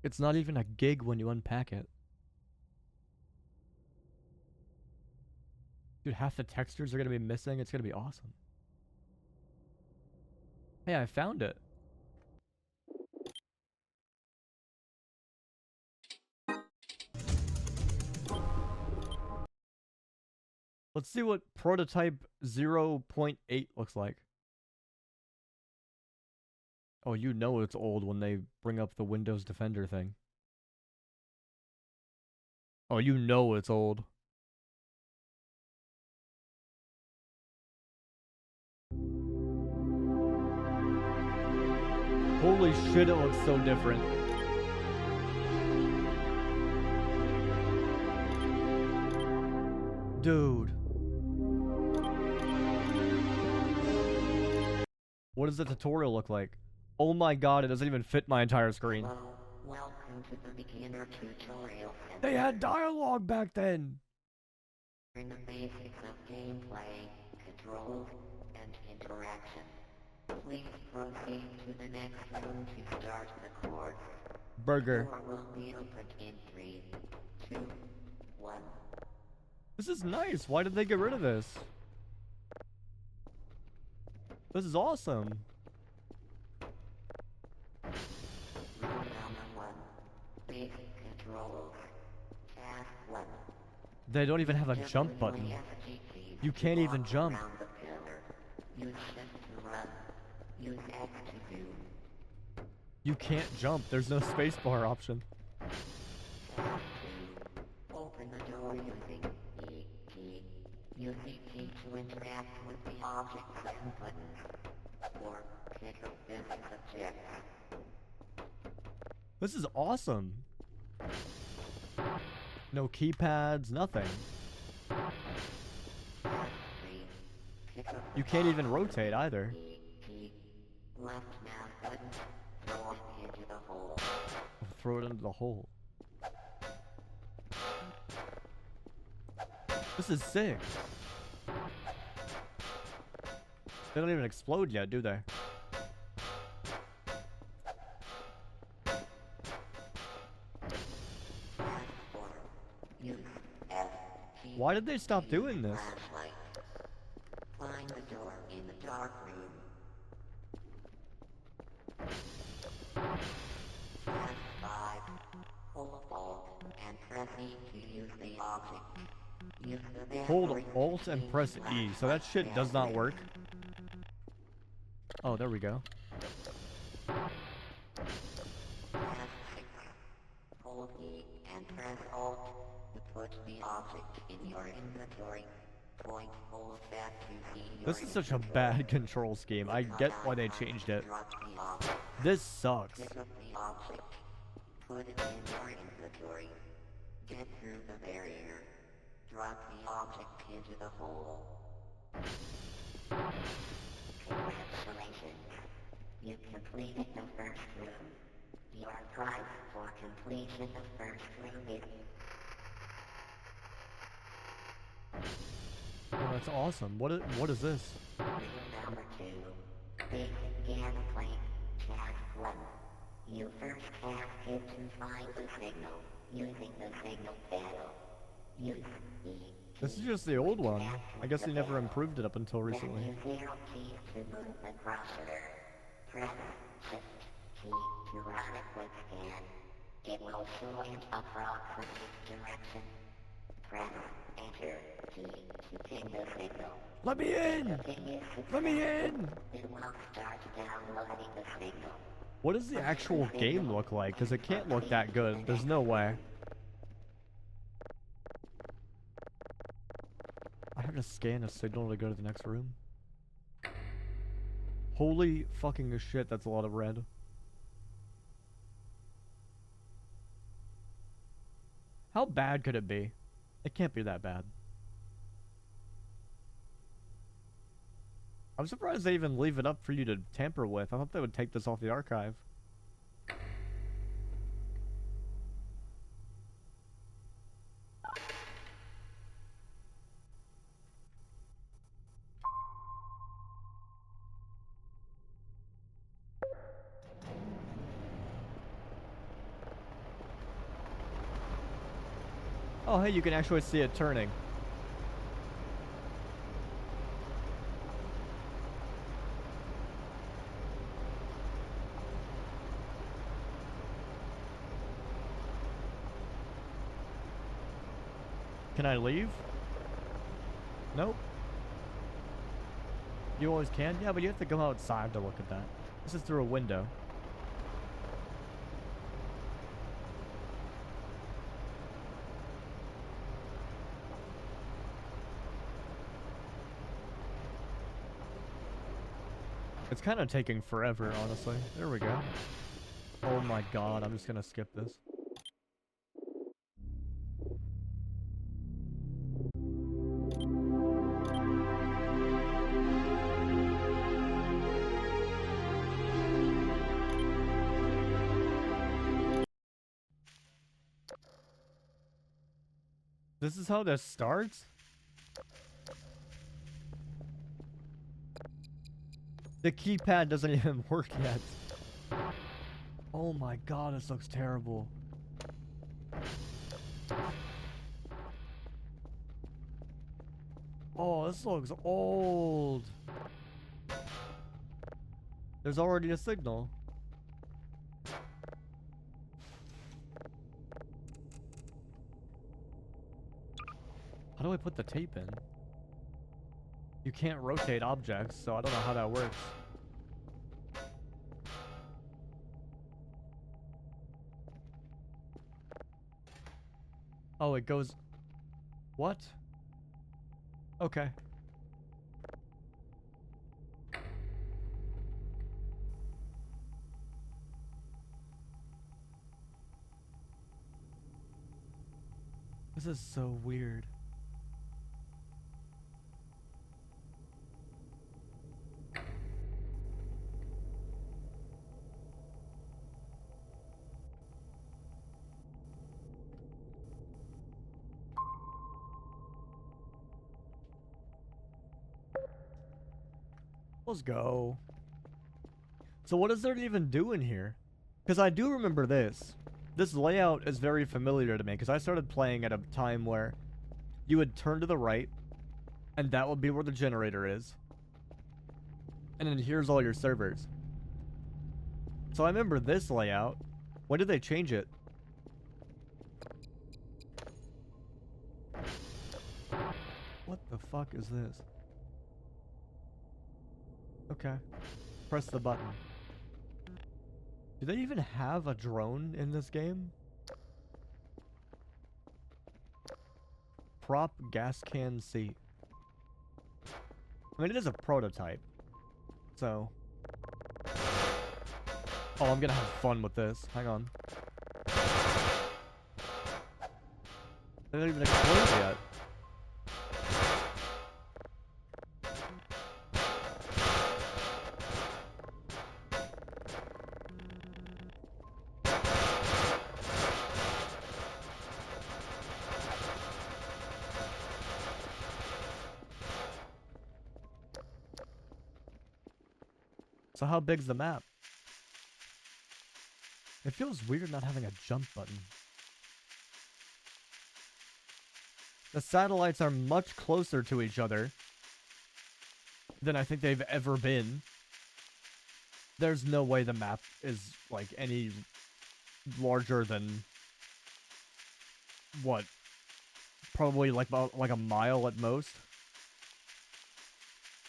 It's not even a gig when you unpack it. Dude, half the textures are gonna be missing. It's gonna be awesome. Hey, I found it. Let's see what prototype 0.8 looks like. Oh, you know it's old when they bring up the Windows Defender thing. Oh, you know it's old. Holy shit, it looks so different. Dude. What does the tutorial look like? Oh my god, it doesn't even fit my entire screen. Hello, welcome to the beginner tutorial. They had dialogue back then. In the basics of gameplay, controls, and interaction. Please proceed to the next room to start the course. Burger. Door will be opened in 3, 2, 1. This is nice. Why did they get rid of this? This is awesome. Room number 1. Basic controls. Task 1. They don't even have a jump button. You can't even jump. Around the pillar. Use shift to run. Use X to do. You can't jump. There's no spacebar option. Task 2. Open the door using E key. Use E key to interact with the objects and buttons. Or pick up physics objects. This is awesome. No keypads, nothing. Task 3. Pick up You can't even rotate either. E key. Left mouse button. Throw it into the hole. Throw it into the hole. This is sick. They don't even explode yet, do they? Task 4. Use F key. Why did they stop doing this? Flashlight. Find the door in the dark room. Task 5. Hold Alt and press E to use the object. Use the Hold battery Alt to and change press the E. So that shit flashlight does not battery. work. Oh, there we go. Task 6. Hold E and press Alt to put the object in your inventory. Point hold back to see your This is such a inventory. bad control scheme. I get why they changed it. Drop the object. This sucks. Pick up the object. Put it in your inventory. Get through the barrier. Drop the object into the hole. Congratulations. You completed the first room. Your prize for completion of first room is Oh, that's awesome. What is this? room number 2. Basic gameplay. Task 1. You first have to find the signal using the signal panel. Use E. This is just the old one. I guess they never improved it up until recently. Use zero keys to move the crosser. Press Shift key to run a quick scan. It will show in approximate direction. Press Enter key to ping the signal. Let me in! The ping is Let me successful. in! It will start downloading the signal. What does the actual game look like? Because it can't look that good. There's no way. I have to scan a signal to go to the next room. Holy fucking shit, that's a lot of red. How bad could it be? It can't be that bad. I'm surprised they even leave it up for you to tamper with. I thought they would take this off the archive. Oh, hey, you can actually see it turning. Can I leave? Nope. You always can? Yeah, but you have to come outside to look at that. This is through a window. It's kind of taking forever, honestly. There we go. Oh my god, I'm just gonna skip this. This is how this starts? The keypad doesn't even work yet. Oh my god, this looks terrible. Oh, this looks old. There's already a signal. How do I put the tape in? You can't rotate objects, so I don't know how that works. Oh, it goes... What? Okay. This is so weird. Let's go. So what is there to even do in here? Because I do remember this. This layout is very familiar to me because I started playing at a time where you would turn to the right and that would be where the generator is. And then here's all your servers. So I remember this layout. When did they change it? What the fuck is this? Okay. Press the button. Do they even have a drone in this game? Prop gas can seat. I mean, it is a prototype. So. Oh, I'm gonna have fun with this. Hang on. They don't even explode yet. So how big's the map? It feels weird not having a jump button. The satellites are much closer to each other than I think they've ever been. There's no way the map is like any larger than what? Probably like about like a mile at most.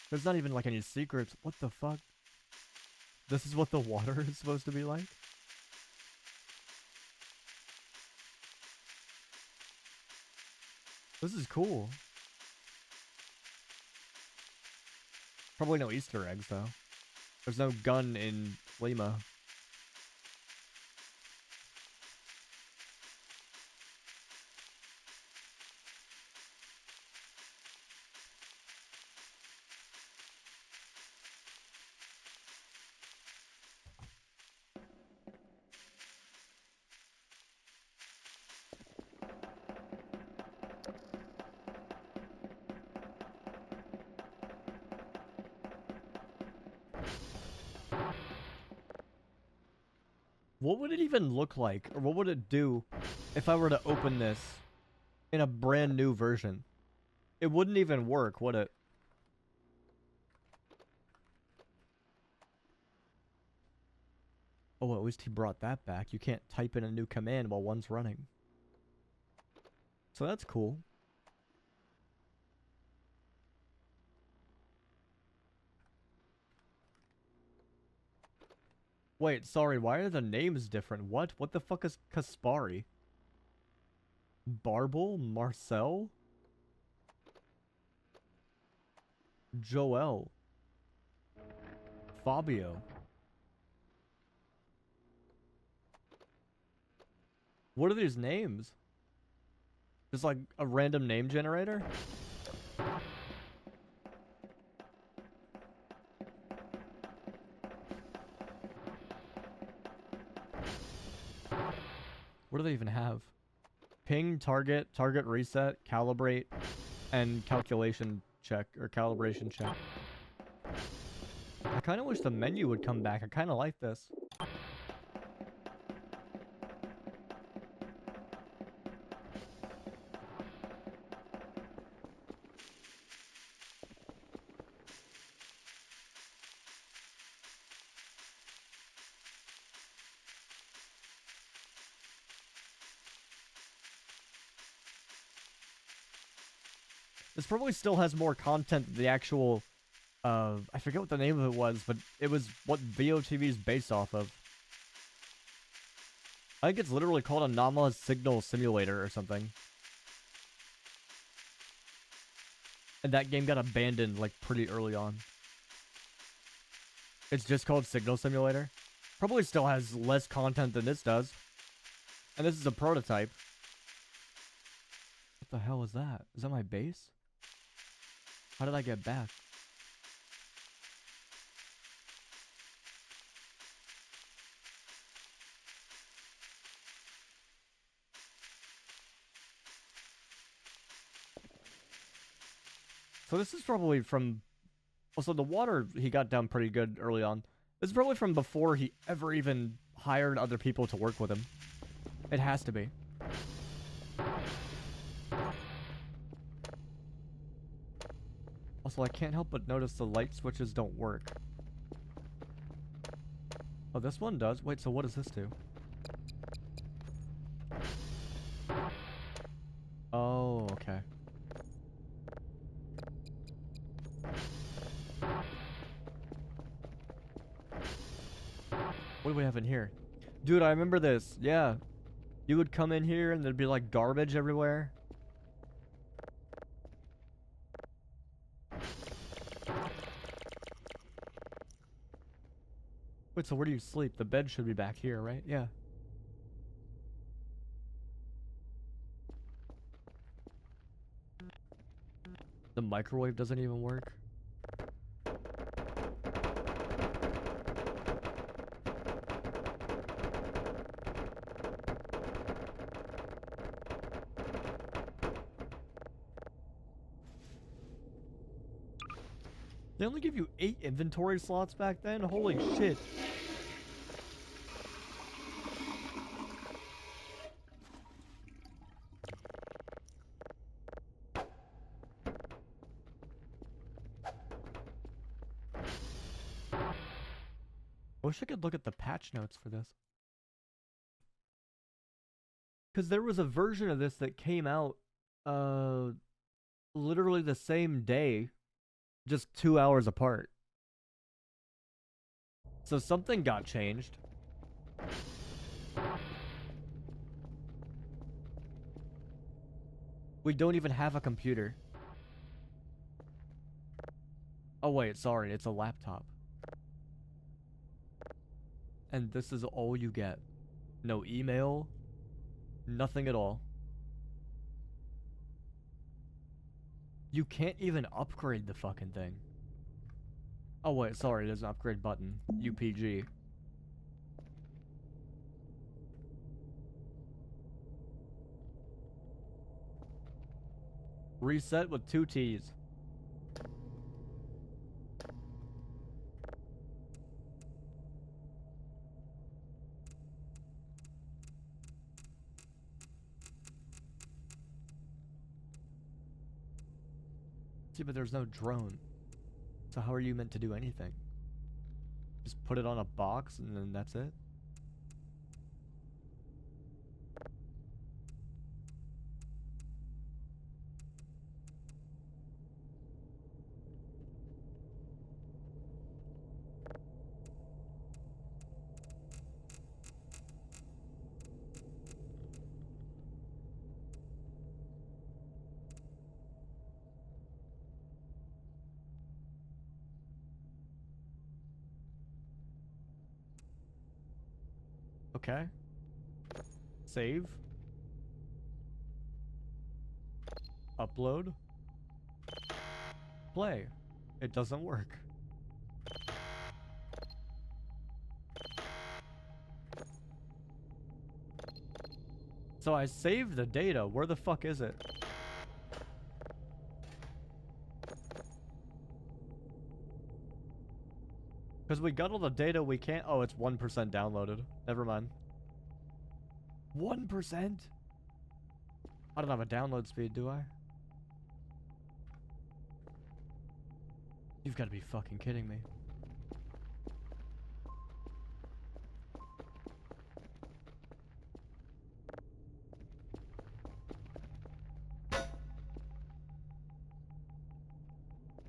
There's not even like any secrets. What the fuck? This is what the water is supposed to be like? This is cool. Probably no Easter eggs, though. There's no gun in Lima. What would it even look like? Or what would it do if I were to open this in a brand new version? It wouldn't even work, would it? Oh, at least he brought that back. You can't type in a new command while one's running. So that's cool. Wait, sorry, why are the names different? What? What the fuck is Kaspari? Barble? Marcel? Joel? Fabio? What are these names? Just like a random name generator? What do they even have? Ping, target, target reset, calibrate, and calculation check, or calibration check. I kind of wish the menu would come back. I kind of like this. This probably still has more content than the actual, I forget what the name of it was, but it was what VOTV is based off of. I think it's literally called Anomalous Signal Simulator or something. And that game got abandoned, like, pretty early on. It's just called Signal Simulator. Probably still has less content than this does. And this is a prototype. What the hell is that? Is that my base? How did I get back? So this is probably from... Also, the water, he got down pretty good early on. This is probably from before he ever even hired other people to work with him. It has to be. Also, I can't help but notice the light switches don't work. Oh, this one does? Wait, so what does this do? Oh, okay. What do we have in here? Dude, I remember this. Yeah. You would come in here and there'd be like garbage everywhere. Wait, so where do you sleep? The bed should be back here, right? Yeah. The microwave doesn't even work. They only give you 8 inventory slots back then? Holy shit. I wish I could look at the patch notes for this. Because there was a version of this that came out, literally the same day, just 2 hours apart. So something got changed. We don't even have a computer. Oh wait, sorry, it's a laptop. And this is all you get. No email, nothing at all. You can't even upgrade the fucking thing. Oh wait, sorry, there's an upgrade button. UPG. Reset with 2 T's. See, but there's no drone. So how are you meant to do anything? Just put it on a box and then that's it? Okay. Save. Upload. Play. It doesn't work. So I saved the data. Where the fuck is it? Because we got all the data we can't... Oh, it's 1% downloaded. Never mind. 1%? I don't have a download speed, do I? You've got to be fucking kidding me.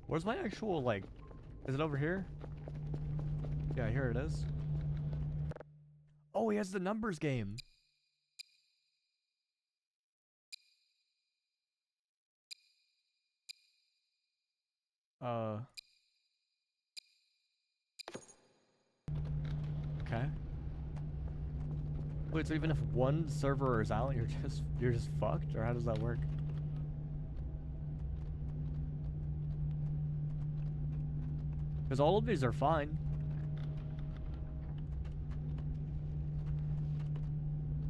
Where's my actual, like... Is it over here? Yeah, here it is. Oh, he has the numbers game. Okay. Wait, so even if one server is out, you're just fucked, or how does that work? Because all of these are fine.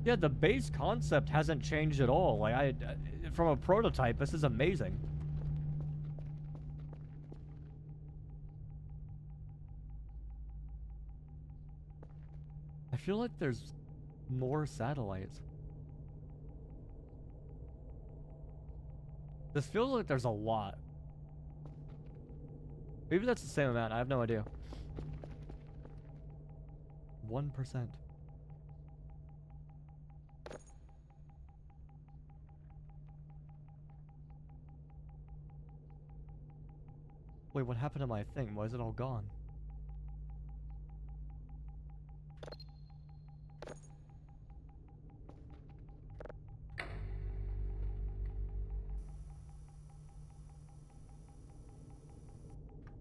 Yeah, the base concept hasn't changed at all. Like from a prototype, this is amazing. I feel like there's more satellites. This feels like there's a lot. Maybe that's the same amount. I have no idea. 1%. Wait, what happened to my thing? Why is it all gone?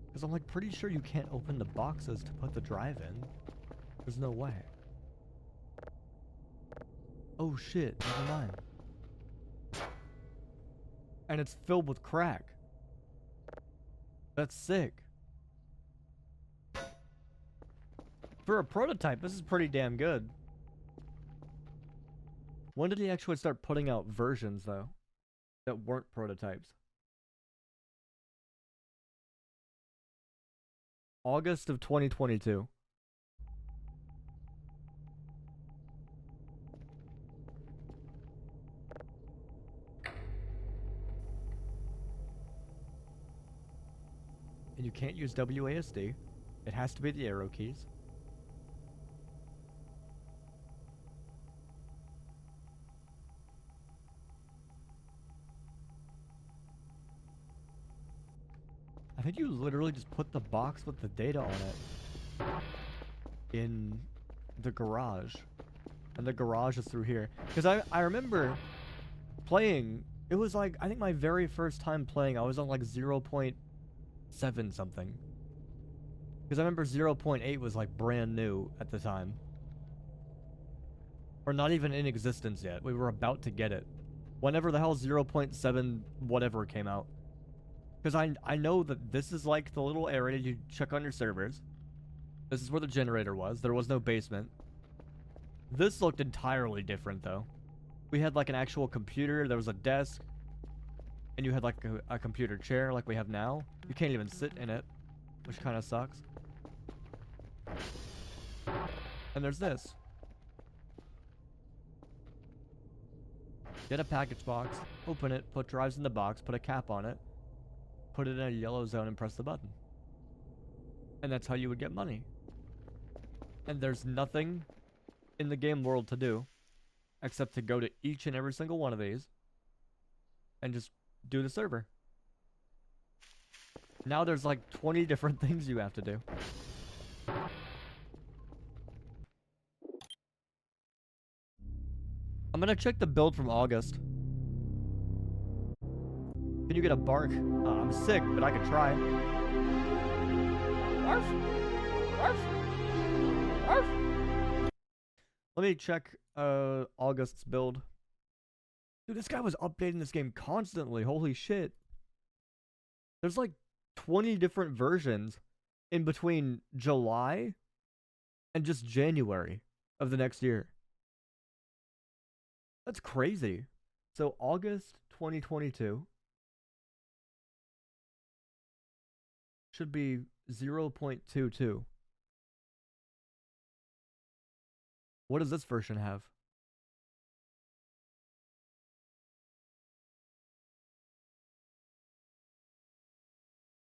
Because I'm like pretty sure you can't open the boxes to put the drive in. There's no way. Oh shit, never mind. And it's filled with crack. That's sick. For a prototype, this is pretty damn good. When did he actually start putting out versions, though, that weren't prototypes? August of 2022. And you can't use WASD. It has to be the arrow keys. I think you literally just put the box with the data on it in the garage. And the garage is through here. Because I remember playing, it was like, I think my very first time playing, I was on like 0.7 something. Because I remember 0.8 was like brand new at the time. Or not even in existence yet. We were about to get it. Whenever the hell 0.7 whatever came out. Because I know that this is like the little area you check on your servers. This is where the generator was. There was no basement. This looked entirely different though. We had like an actual computer. There was a desk. And you had like a computer chair like we have now. You can't even sit in it. Which kind of sucks. And there's this. Get a package box. Open it. Put drives in the box. Put a cap on it. Put it in a yellow zone and press the button. And that's how you would get money. And there's nothing in the game world to do except to go to each and every single one of these and just do the server. Now there's like 20 different things you have to do. I'm gonna check the build from August. Can you get a bark? I'm sick, but I could try. Arf! Arf! Arf! Let me check August's build. Dude, this guy was updating this game constantly. Holy shit. There's like 20 different versions in between July and just January of the next year. That's crazy. So August 2022 should be 0.22. What does this version have?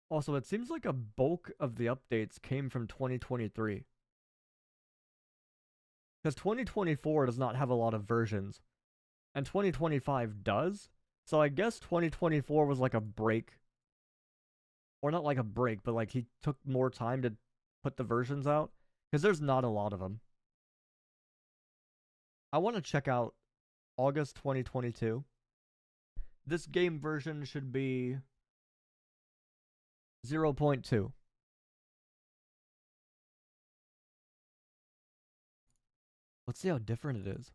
Also, it seems like a bulk of the updates came from 2023. Because 2024 does not have a lot of versions. And 2025 does. So I guess 2024 was like a break. Or not like a break, but like he took more time to put the versions out. Because there's not a lot of them. I want to check out August 2022. This game version should be 0.2. Let's see how different it is.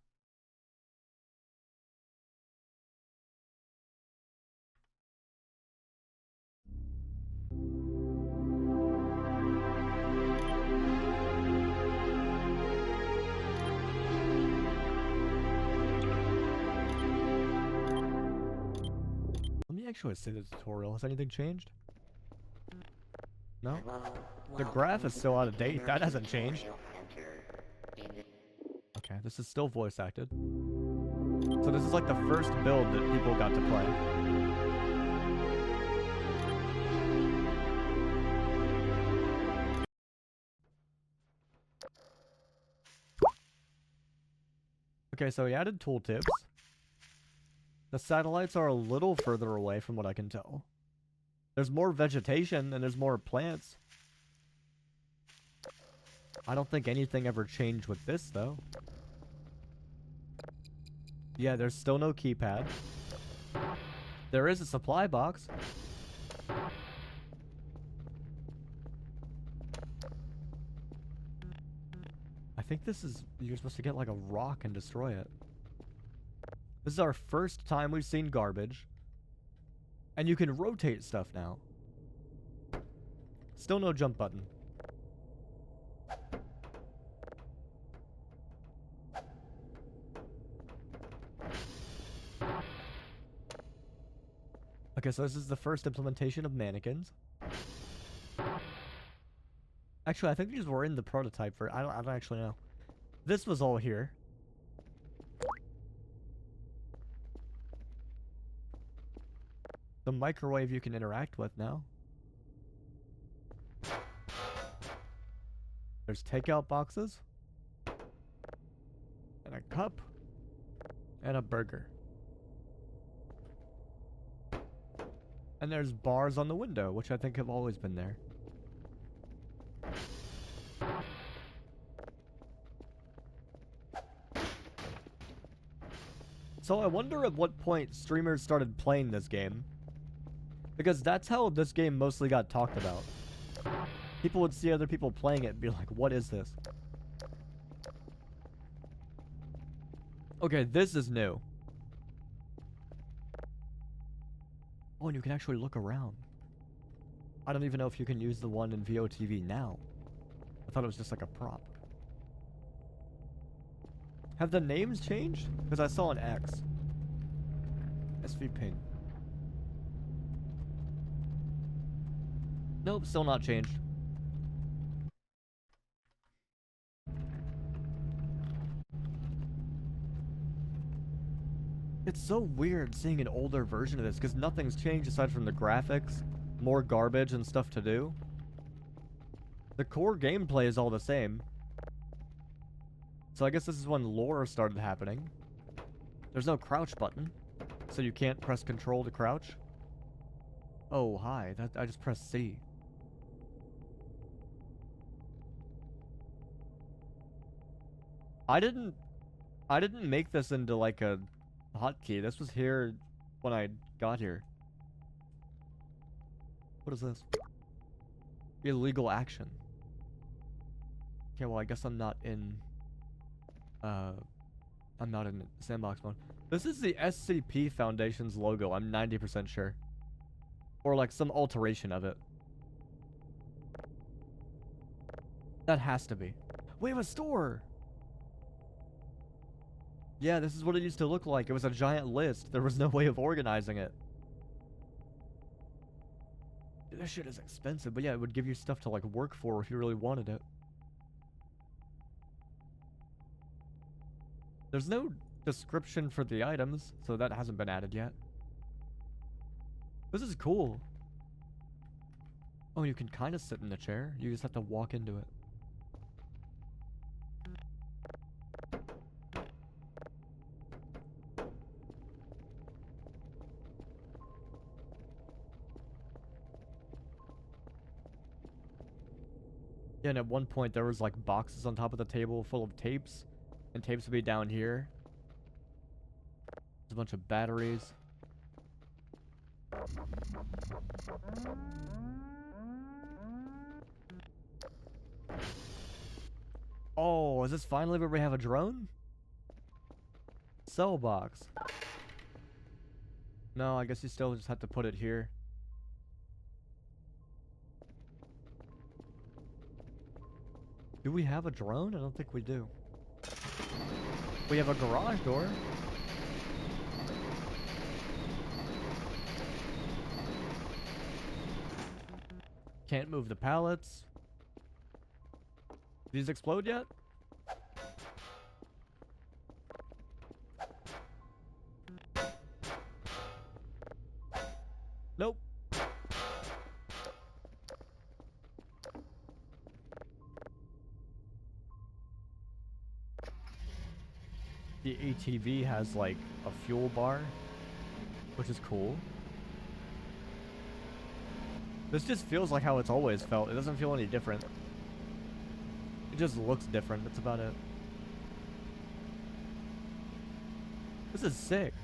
Let me actually see the tutorial. Has anything changed? No? The graph is still out of date. That hasn't changed. Okay, this is still voice acted. So this is like the first build that people got to play. Okay, so he added tooltips. The satellites are a little further away from what I can tell. There's more vegetation and there's more plants. I don't think anything ever changed with this, though. Yeah, there's still no keypad. There is a supply box. I think this is... You're supposed to get like a rock and destroy it. This is our first time we've seen garbage. And you can rotate stuff now. Still no jump button. Okay, so this is the first implementation of mannequins. Actually, I think these were in the prototype for... I don't actually know. This was all here. The microwave you can interact with now. There's takeout boxes. And a cup. And a burger. And there's bars on the window, which I think have always been there. So I wonder at what point streamers started playing this game. Because that's how this game mostly got talked about. People would see other people playing it and be like, what is this? Okay, this is new. Oh, and you can actually look around. I don't even know if you can use the one in VOTV now. I thought it was just like a prop. Have the names changed? Because I saw an X. SV Ping. Nope, still not changed. It's so weird seeing an older version of this because nothing's changed aside from the graphics, more garbage and stuff to do. The core gameplay is all the same. So I guess this is when lore started happening. There's no crouch button, so you can't press control to crouch. Oh, hi. I just pressed C. I didn't make this into like a hotkey. This was here when I got here. What is this? Illegal action. Okay, well I guess I'm not in I'm not in sandbox mode. This is the SCP Foundation's logo, I'm 90% sure. Or like some alteration of it. That has to be. We have a store! Yeah, this is what it used to look like. It was a giant list. There was no way of organizing it. Dude, this shit is expensive, but yeah, it would give you stuff to like work for if you really wanted it. There's no description for the items, so that hasn't been added yet. This is cool. Oh, you can kind of sit in the chair. You just have to walk into it. Yeah, and at one point there was like boxes on top of the table full of tapes, and tapes would be down here. There's a bunch of batteries. Oh, is this finally where we have a drone? Cell box. No, I guess you still just have to put it here. Do we have a drone? I don't think we do. We have a garage door. Can't move the pallets. These explode yet? Nope. The ATV has like a fuel bar, which is cool. This just feels like how it's always felt. It doesn't feel any different. It just looks different. That's about it. This is sick.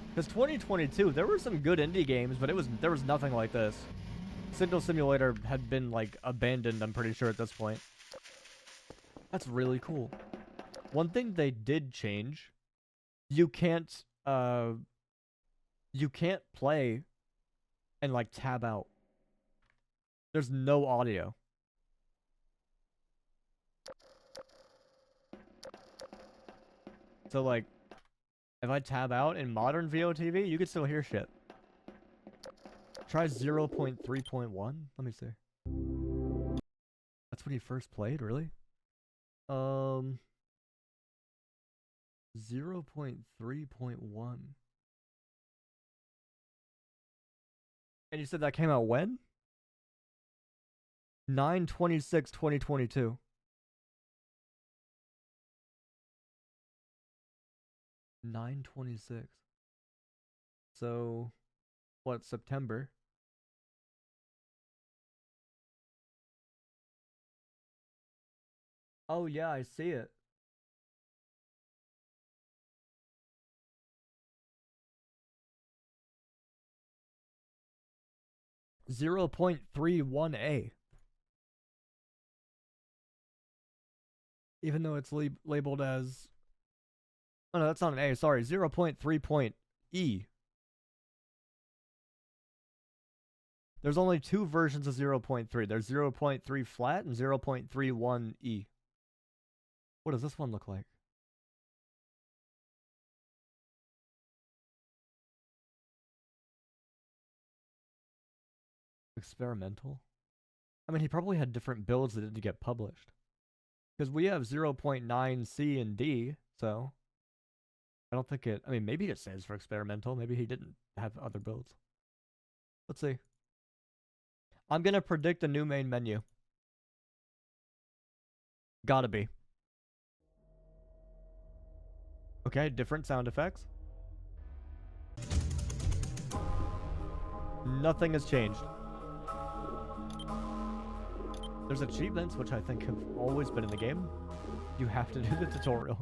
Because 2022, there were some good indie games, but there was nothing like this. Signal Simulator had been like abandoned, I'm pretty sure at this point. That's really cool. One thing they did change, you can't play and like tab out. There's no audio. So like, if I tab out in modern VOTV, you could still hear shit. Try 0.3.1. Let me see. That's when you first played, really? 0.3.1. And you said that came out when? 9/26/2022. 9/26. So, what, September? Oh yeah, I see it. .31A. Even though it's labeled as... Oh no, that's not an A, sorry. 0.3.E. There's only two versions of 0.3. There's 0.3 flat and 0.31E. What does this one look like? Experimental? I mean, he probably had different builds that didn't get published. Because we have 0.9 C and D, so... I don't think it... I mean, maybe it stands for experimental. Maybe he didn't have other builds. Let's see. I'm gonna predict a new main menu. Gotta be. Okay, different sound effects. Nothing has changed. There's achievements, which I think have always been in the game. You have to do the tutorial.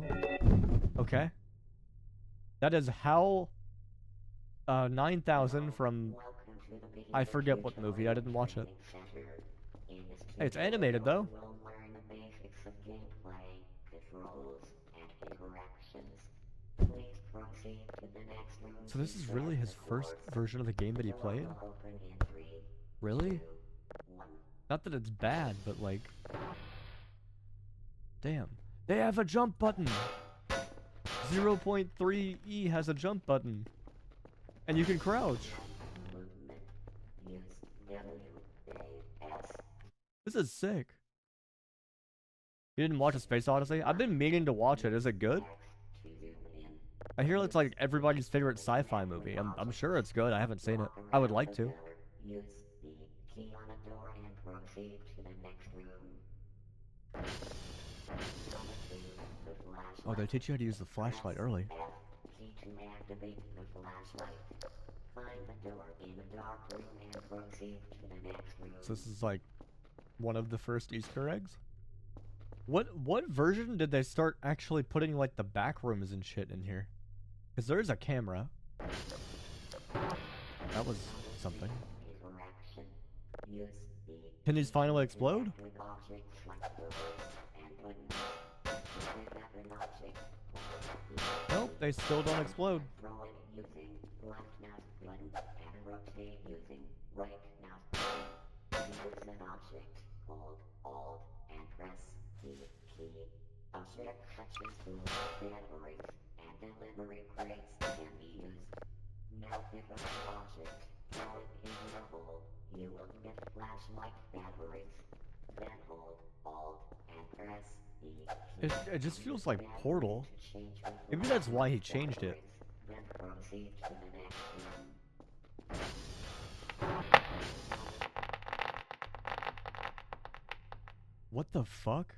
Okay. That is HAL 9000 from... I forget what movie, I didn't watch it. Hey, it's animated though. You will learn the basics of gameplay, controls, and interactions. Please proceed to the next room. So this is really his first version of the game that he played? Will open in 3, Really? 2, 1. Not that it's bad, but like... Damn. They have a jump button! 0.3E has a jump button. And you can crouch. Movement. Use WAS. This is sick. You didn't watch A Space Odyssey? I've been meaning to watch it. Is it good? To zoom in. I hear it's like everybody's favorite sci-fi movie. I'm sure it's good. I haven't seen it. I would like to. Use the key on the door and proceed to the next room. Oh, they teach you how to use the flashlight early. F key to activate the flashlight. Find the door in the dark room and proceed to the next room. So this is like one of the first Easter eggs? What version did they start actually putting like the back rooms and shit in here? Because there is a camera. That was something. Interaction. Use the Can these finally explode? with objects like doors and buttons. Select an object. Nope, they still don't explode. Throw it using left mouse button and rotate using right mouse button. Use an object. Hold Alt and press the key. Object touches to batteries and delivery crates can be used. Now pick up the object. Throw it into the hole. You will get flashlight batteries. Then hold Alt and press the key. It just feels like Portal. Maybe that's why he changed it. Then proceed to the next room. What the fuck?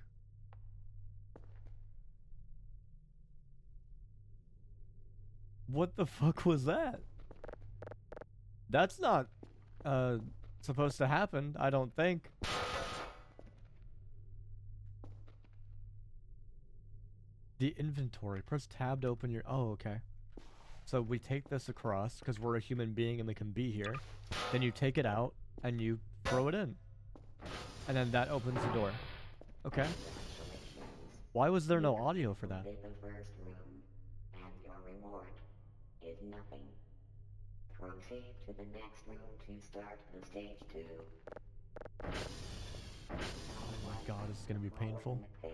What the fuck was that? That's not, supposed to happen, I don't think. The inventory. Press tab to open your... Oh, okay. So we take this across, because we're a human being and we can be here. Then you take it out, and you throw it in. And then that opens the door. Okay. Why was there no audio for that? In the first room, and your reward is nothing. Proceed to the next room to start the stage 2. Oh my god, this is gonna be painful. Press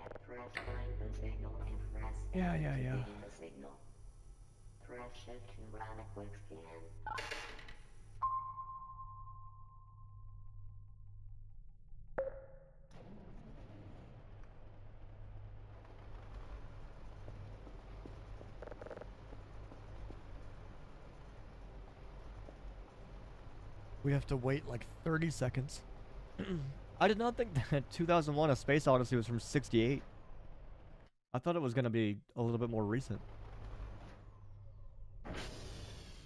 find the signal and press Yeah. in the signal. Press shift to run a quick scan. We have to wait like 30 seconds. I did not think that 2001 A Space Odyssey was from 68. I thought it was gonna be a little bit more recent.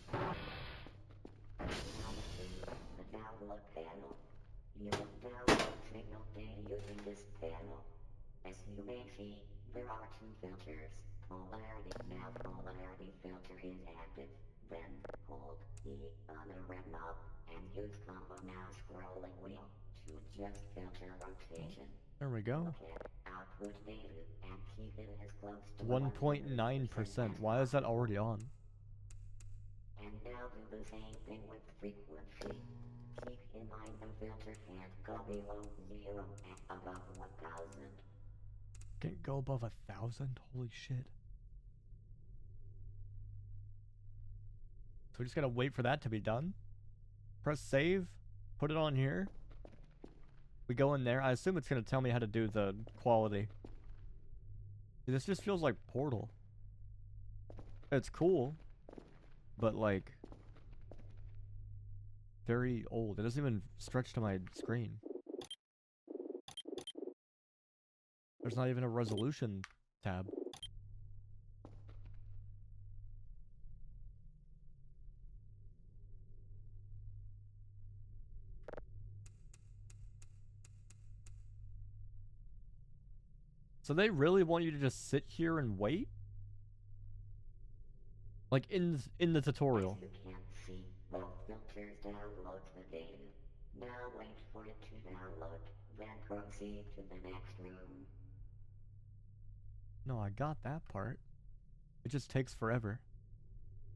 The download panel. You will download signal data using this panel. As you may see, there are two filters. Polarity. Now polarity filter is active. Then hold the other red knob and use combo mouse scrolling wheel to adjust filter rotation. There we go. Look at output data and keep it as close to 1.9%. Why is that already on? And now do the same thing with frequency. Keep in mind the filter can't go below 0 and above 1000. Can't go above 1,000? Holy shit. So we just gotta wait for that to be done. Press save. Put it on here. We go in there. I assume it's gonna tell me how to do the quality. This just feels like Portal. It's cool. But like... very old. It doesn't even stretch to my screen. There's not even a resolution tab. So they really want you to just sit here and wait? Like in the tutorial. As you can see, both filters download the data. Now wait for it to download. Then proceed to the next room. No, I got that part. It just takes forever.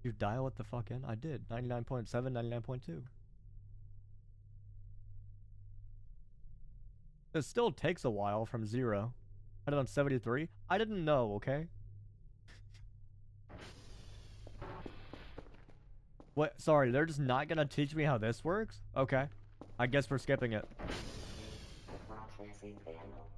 You dial it the fuck in? I did. 99.7, 99.2. It still takes a while from 0. I did on 73. I didn't know, okay? What? Sorry, they're just not gonna teach me how this works? Okay. I guess we're skipping it. Processing panel.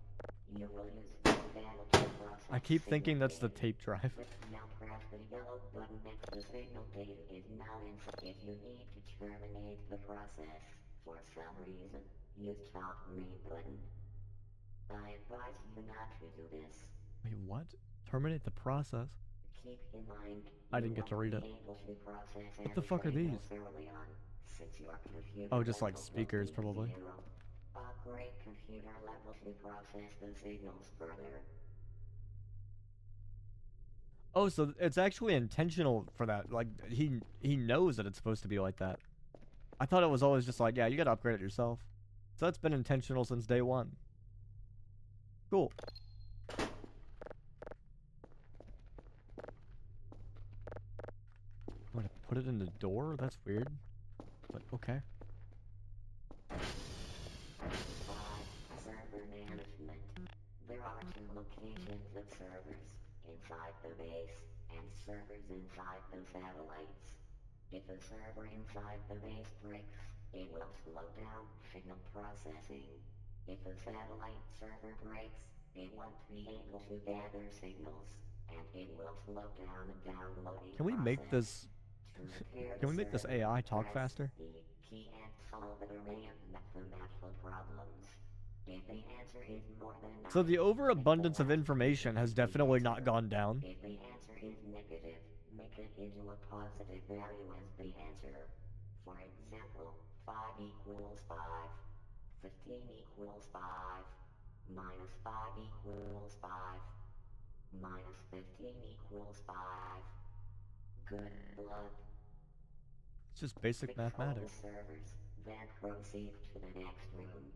You will use the panel to process I keep thinking signal that's the data. tape drive. Now press the yellow button next to signal data is now inside. If you need to terminate the process for some reason, use top green button. I advise you not to do this. Wait, what? Terminate the process? Keep in mind, I you didn't get to won't read be it. able to process What the fuck are these? signals early on, since your computer Oh, just like level speakers, will be probably. 0. Upgrade computer level to process the signals further. Oh, so it's actually intentional for that. Like, he knows that it's supposed to be like that. I thought it was always just like, yeah, you gotta upgrade it yourself. So that's been intentional since day one. Cool. I'm gonna put it in the door? That's weird. But okay. 5. Server management. There are 2 locations of servers, inside the base, and servers inside the satellites. If a server inside the base breaks, it will slow down signal processing. If a satellite server breaks, it won't be able to gather signals, and it will slow down the downloading Can we make process. this To repair can the we make this server, AI talk press faster? the key and solve an array of mathematical problems. If the answer is more than 9, So the make the overabundance of last information has digit definitely the not answer. gone down. If the answer is negative, make it into a positive value as the answer. For example, 5 equals 5, 15 equals 5, minus 5 equals 5, minus 15 equals 5. Good luck. It's just basic Fix all the mathematics. servers, then proceed to the next room.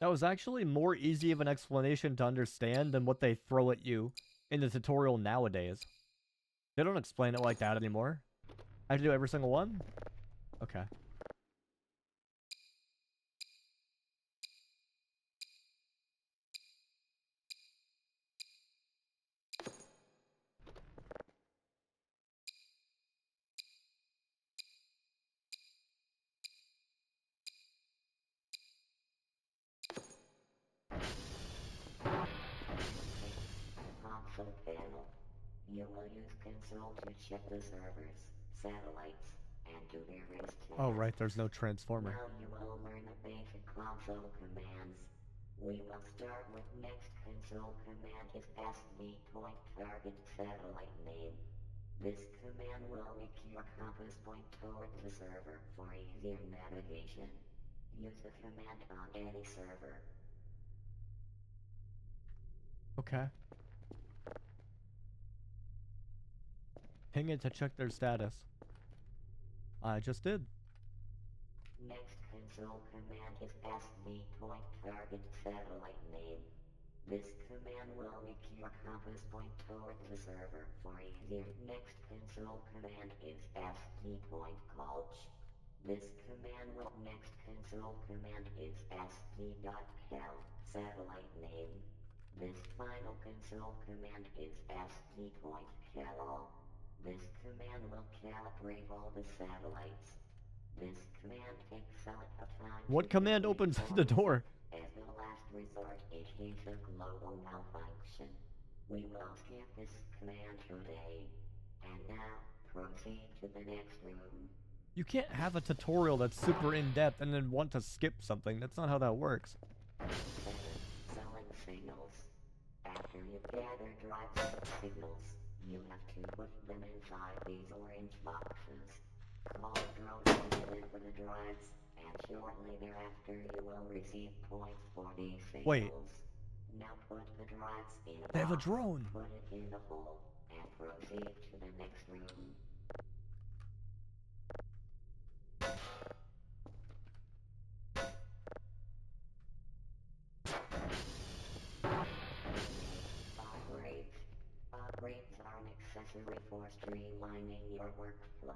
That was actually more easy of an explanation to understand than what they throw at you in the tutorial nowadays. They don't explain it like that anymore. I have to do every single one? Okay. Console panel. You will use console to check the servers, satellites, and do various tasks. Oh, right, there's no transformer. Now you will learn the basic console commands. We will start with next console command is SD point target satellite name. This command will make your compass point towards the server for easier navigation. Use the command on any server. Okay. Ping it to check their status. I just did. Next console command is SD point target satellite name. This command will make your compass point towards the server for easier. Next console command is SD point coach. This command will next console command is sd.cal satellite name. This final console command is sd.cal. This command will calibrate all the satellites. This command takes a lot of time to What command complete opens for the us. door? As a last resort in case of global malfunction, we will skip this command today. And now, proceed to the next room. You can't have a tutorial that's super in-depth and then want to skip something. That's not how that works. 7. Selling signals. After you gather drives and signals, you have to put them inside these orange boxes. Call a drone to deliver the drives, and shortly thereafter you will receive points for these signals. Wait. Now put the drives in a They have a box, drone. put it in the hole, and proceed to the next room. necessary for streamlining your workflow.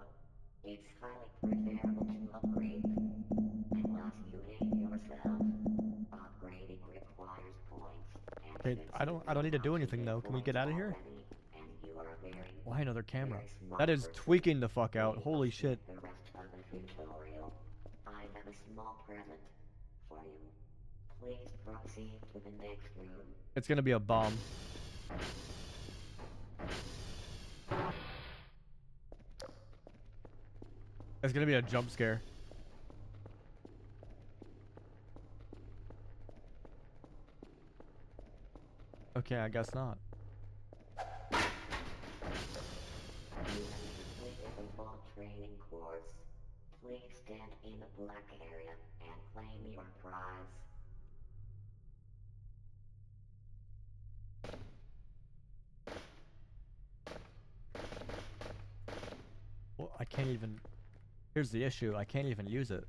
It's highly preferable to upgrade, unless you hate yourself. Upgrading requires points, and Okay, since I you don't need to do unlocked anything the though. Can we points get out of here? already, and you are very, Why another camera? very smart That is person, tweaking the fuck out. we will Holy skip shit. the rest of the tutorial. I have a small present for you. Please proceed to the next room. It's gonna be a bomb. It's gonna be a jump scare. Okay, I guess not. You have completed the ball training course. Please stand in the black area and claim your prize. Well, I can't even... Here's the issue. I can't even use it.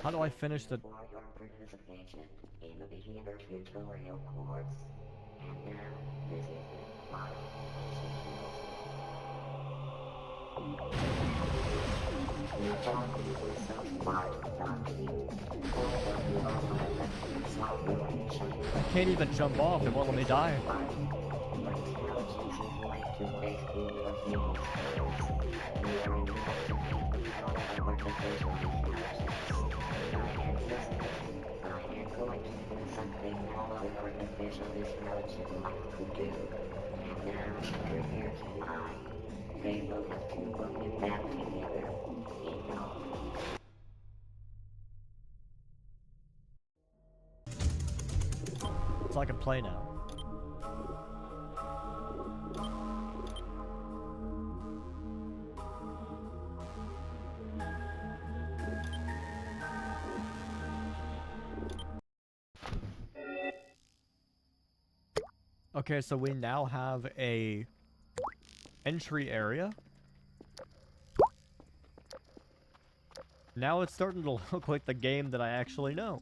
How do I finish the... For your participation in the beginner tutorial course. And now, this is the modification You thought you were so smart, don't you? Although you also have solve your mission. I can't even jump off. It won't let me die. Your intelligence is like to waste in your human skills. You are entitled to control of artificial intelligence. I am going to do something all of artificial intelligence like to do. And now, prepare to die. They will have to put you back together. So I can play now. Okay, so we now have a entry area. Now it's starting to look like the game that I actually know.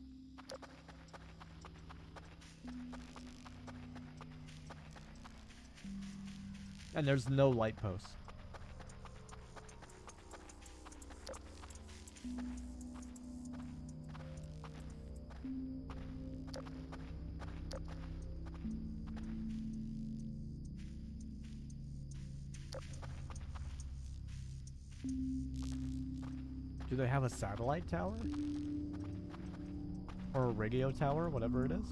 And there's no light posts. Do they have a satellite tower? Or a radio tower, whatever it is?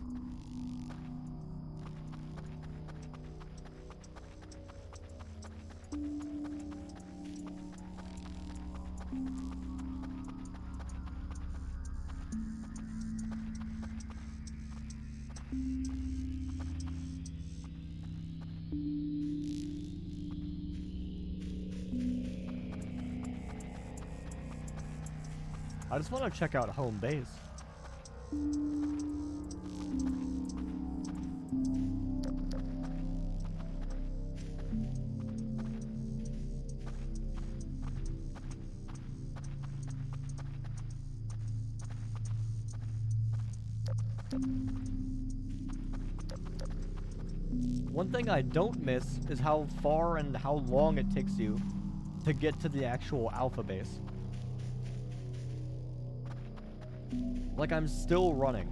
I just want to check out home base. One thing I don't miss is how far and how long it takes you to get to the actual alpha base. Like, I'm still running.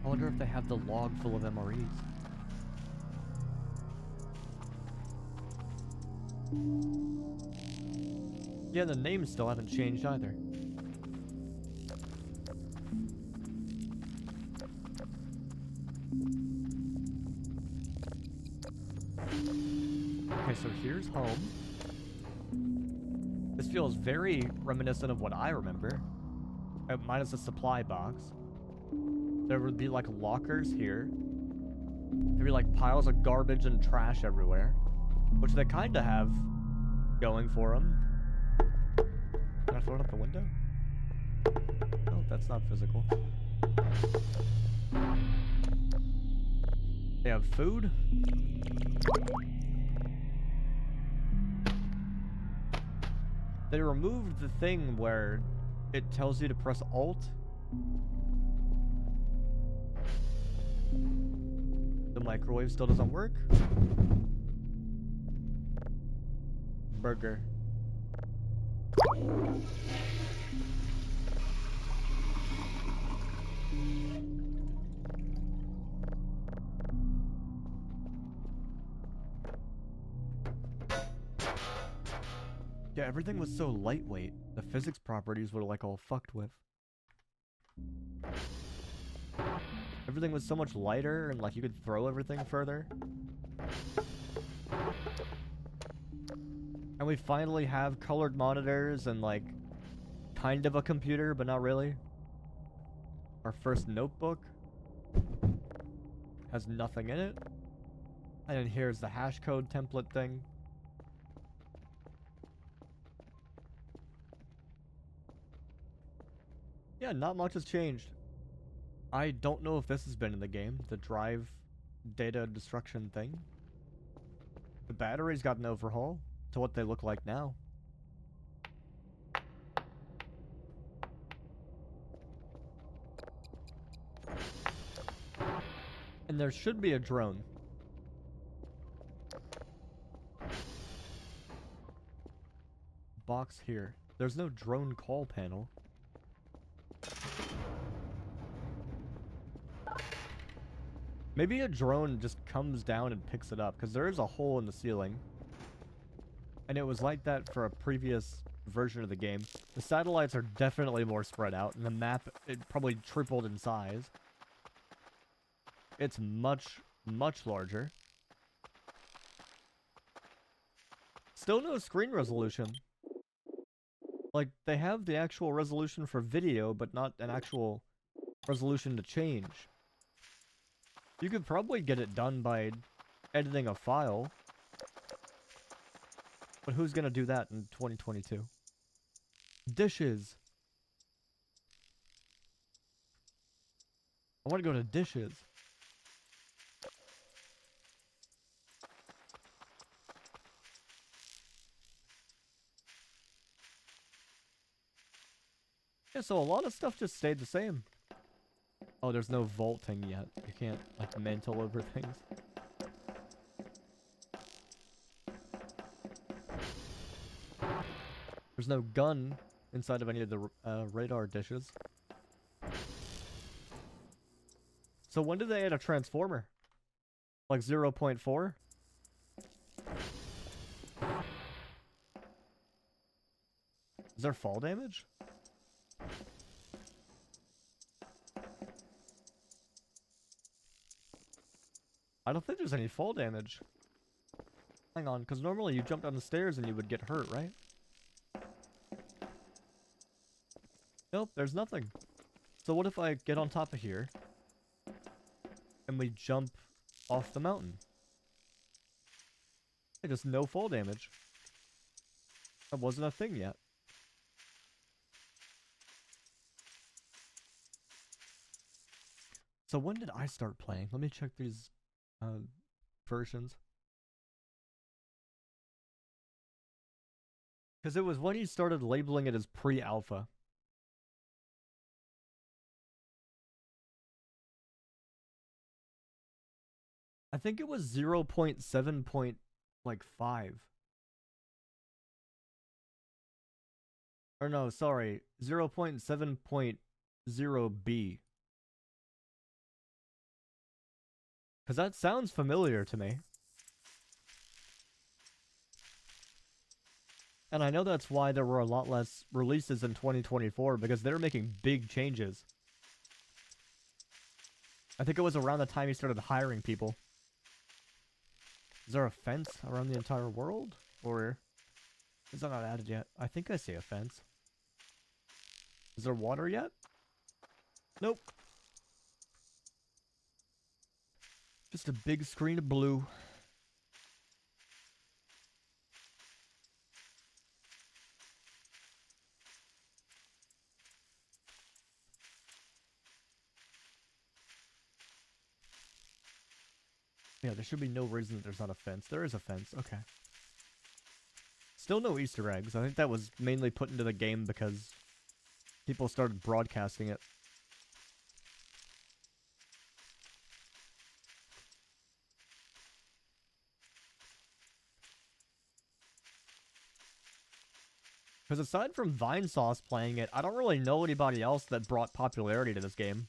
I wonder if they have the log full of MREs. Yeah, the names still haven't changed either. Okay, so here's home. This feels very reminiscent of what I remember. Minus the supply box. There would be like lockers here. There'd be like piles of garbage and trash everywhere. Which they kind of have going for them. Can I throw it out the window? Oh, that's not physical. They have food. They removed the thing where it tells you to press Alt. The microwave still doesn't work. Burger. Yeah, everything was so lightweight. The physics properties were like all fucked with. Everything was so much lighter and like you could throw everything further. And we finally have colored monitors and like kind of a computer, but not really. Our first notebook has nothing in it. And then here's the hash code template thing. Yeah, not much has changed. I don't know if this has been in the game, the drive data destruction thing. The batteries got an overhaul to what they look like now. And there should be a drone. Box here. There's no drone call panel. Maybe a drone just comes down and picks it up, because there is a hole in the ceiling. And it was like that for a previous version of the game. The satellites are definitely more spread out, and the map, it probably tripled in size. It's much, much larger. Still no screen resolution. Like, they have the actual resolution for video, but not an actual resolution to change. You could probably get it done by editing a file. But who's gonna do that in 2022? Dishes. I want to go to dishes. Yeah, so a lot of stuff just stayed the same. Oh, there's no vaulting yet. You can't, like, mantle over things. There's no gun inside of any of the radar dishes. So when did they add a transformer? Like 0.4? Is there fall damage? I don't think there's any fall damage. Hang on, because normally you jump down the stairs and you would get hurt, right? Nope, there's nothing. So what if I get on top of here and we jump off the mountain? Hey, just no fall damage. That wasn't a thing yet. So when did I start playing? Let me check these versions. Because it was when he started labeling it as pre-alpha. I think it was 0.7.5. Or no, sorry, 0.7.0b. Because that sounds familiar to me. And I know that's why there were a lot less releases in 2024, because they were making big changes. I think it was around the time he started hiring people. Is there a fence around the entire world? Or is that not added yet? I think I see a fence. Is there water yet? Nope. Just a big screen of blue. Yeah, there should be no reason that there's not a fence. There is a fence. Okay. Still no Easter eggs. I think that was mainly put into the game because people started broadcasting it. Because aside from Vinesauce playing it, I don't really know anybody else that brought popularity to this game.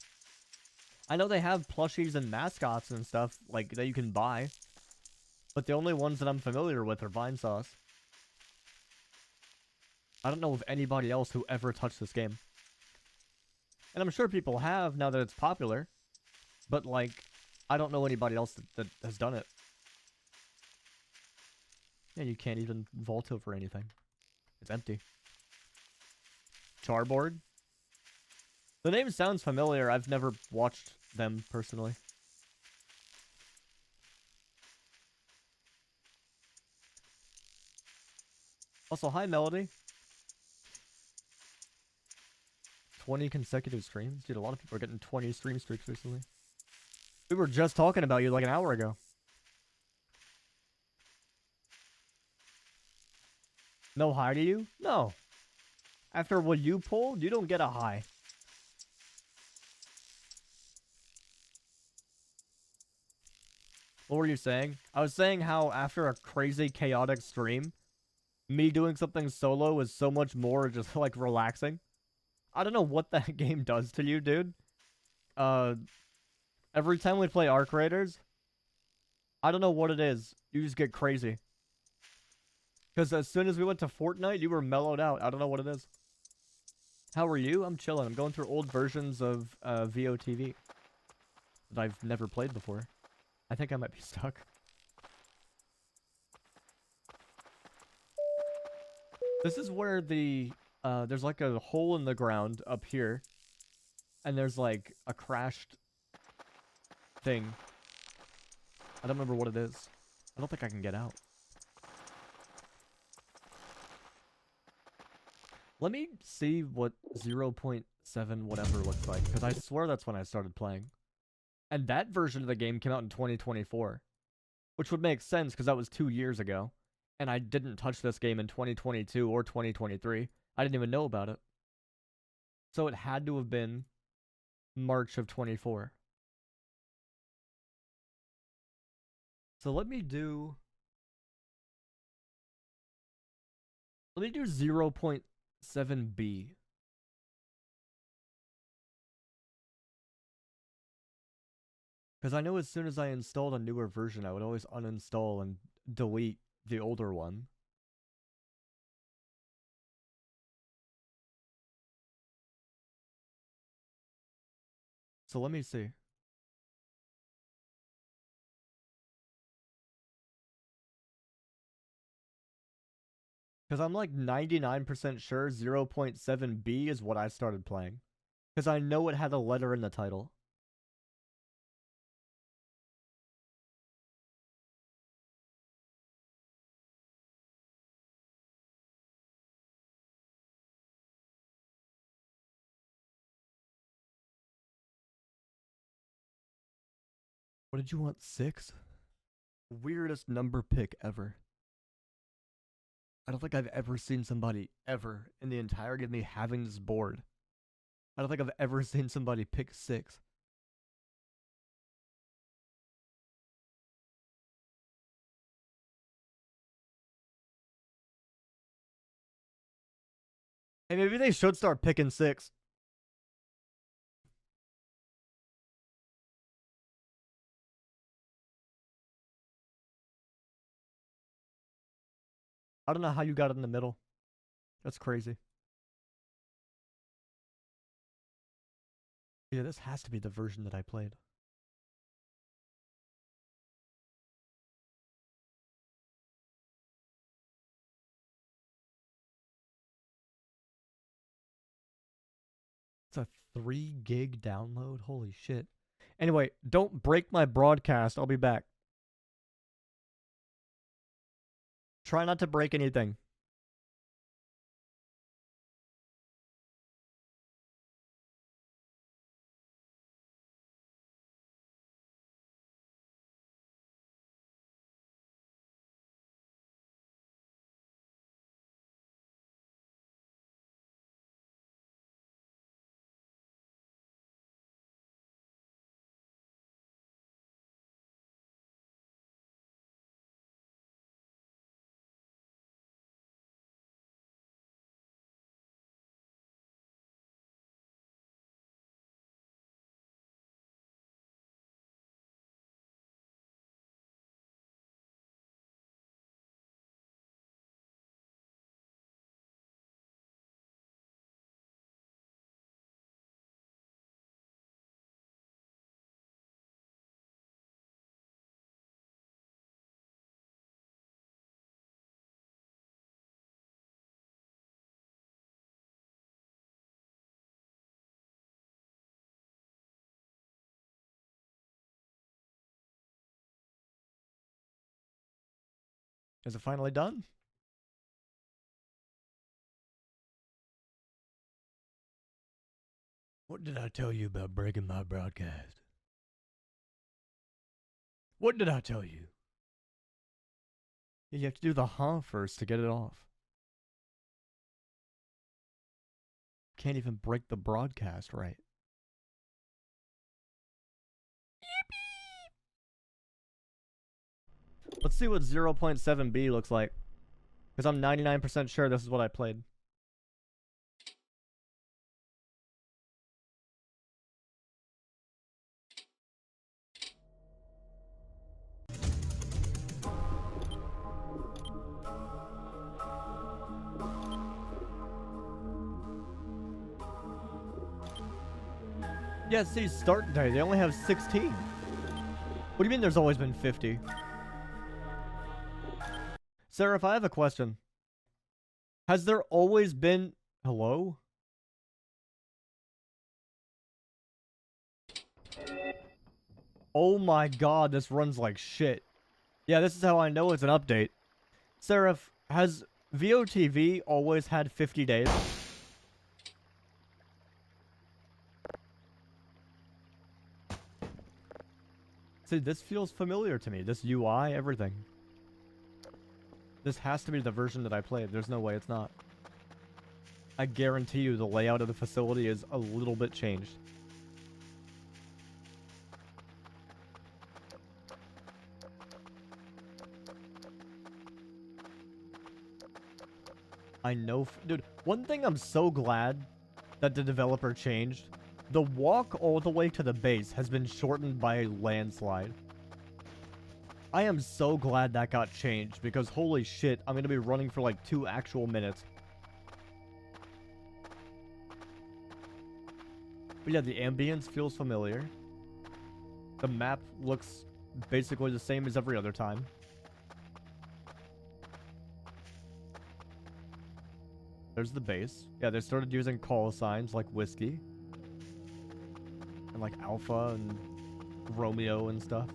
I know they have plushies and mascots and stuff like that you can buy, but the only ones that I'm familiar with are Vinesauce. I don't know of anybody else who ever touched this game. And I'm sure people have now that it's popular, but like, I don't know anybody else that has done it. Yeah, you can't even vault over anything. It's empty. Charboard? The name sounds familiar. I've never watched them personally. Also, hi Melody. 20 consecutive streams? Dude, a lot of people are getting 20 stream streaks recently. We were just talking about you like an hour ago. No hi to you? No. After what you pulled, you don't get a hi. What were you saying? I was saying how after a crazy chaotic stream, me doing something solo is so much more just like relaxing. I don't know what that game does to you, dude. Every time we play Arc Raiders, I don't know what it is. You just get crazy. Because as soon as we went to Fortnite, you were mellowed out. I don't know what it is. How are you? I'm chilling. I'm going through old versions of VOTV that I've never played before. I think I might be stuck. This is where the there's like a hole in the ground up here, and there's like a crashed thing. I don't remember what it is. I don't think I can get out. Let me see what 0.7 whatever looks like, because I swear that's when I started playing. And that version of the game came out in 2024, which would make sense because that was 2 years ago. And I didn't touch this game in 2022 or 2023. I didn't even know about it. So it had to have been March of 24. So let me do 0.7b. Because I know as soon as I installed a newer version, I would always uninstall and delete the older one. So let me see. Because I'm like 99% sure 0.7b is what I started playing. Because I know it had a letter in the title. What did you want? 6? Weirdest number pick ever. I don't think I've ever seen somebody ever in the entirety of me having this board. I don't think I've ever seen somebody pick 6. Hey, maybe they should start picking 6. I don't know how you got it in the middle. That's crazy. Yeah, this has to be the version that I played. It's a 3 gig download. Holy shit. Anyway, don't break my broadcast. I'll be back. Try not to break anything. Is it finally done? What did I tell you about breaking my broadcast? What did I tell you? You have to do the huh first to get it off. Can't even break the broadcast right. Let's see what 0.7b looks like. Because I'm 99% sure this is what I played. Yeah, see, start day. They only have 16. What do you mean there's always been 50? Seraph, I have a question. Has there always been... Hello? Oh my god, this runs like shit. Yeah, this is how I know it's an update. Seraph, has VOTV always had 50 days? See, this feels familiar to me. This UI, everything. This has to be the version that I played. There's no way it's not. I guarantee you the layout of the facility is a little bit changed. I know... Dude, one thing I'm so glad that the developer changed. The walk all the way to the base has been shortened by a landslide. I am so glad that got changed because holy shit, I'm going to be running for like 2 actual minutes. But yeah, the ambience feels familiar. The map looks basically the same as every other time. There's the base. Yeah, they started using call signs like whiskey. And like Alpha and Romeo and stuff.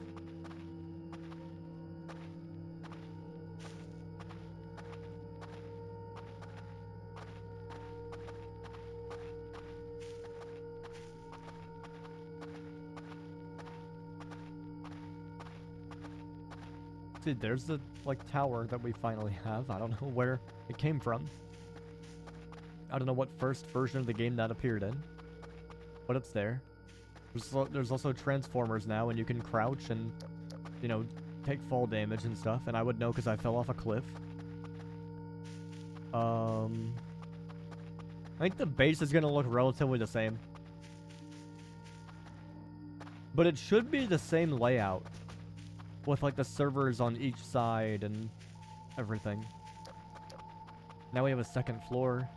See, there's the like tower that we finally have. I don't know where it came from. I don't know what first version of the game that appeared in. But it's there. There's also transformers now, and you can crouch and, you know, take fall damage and stuff. And I would know because I fell off a cliff. I think the base is going to look relatively the same. But it should be the same layout. With, like, the servers on each side and everything. Now we have a second floor.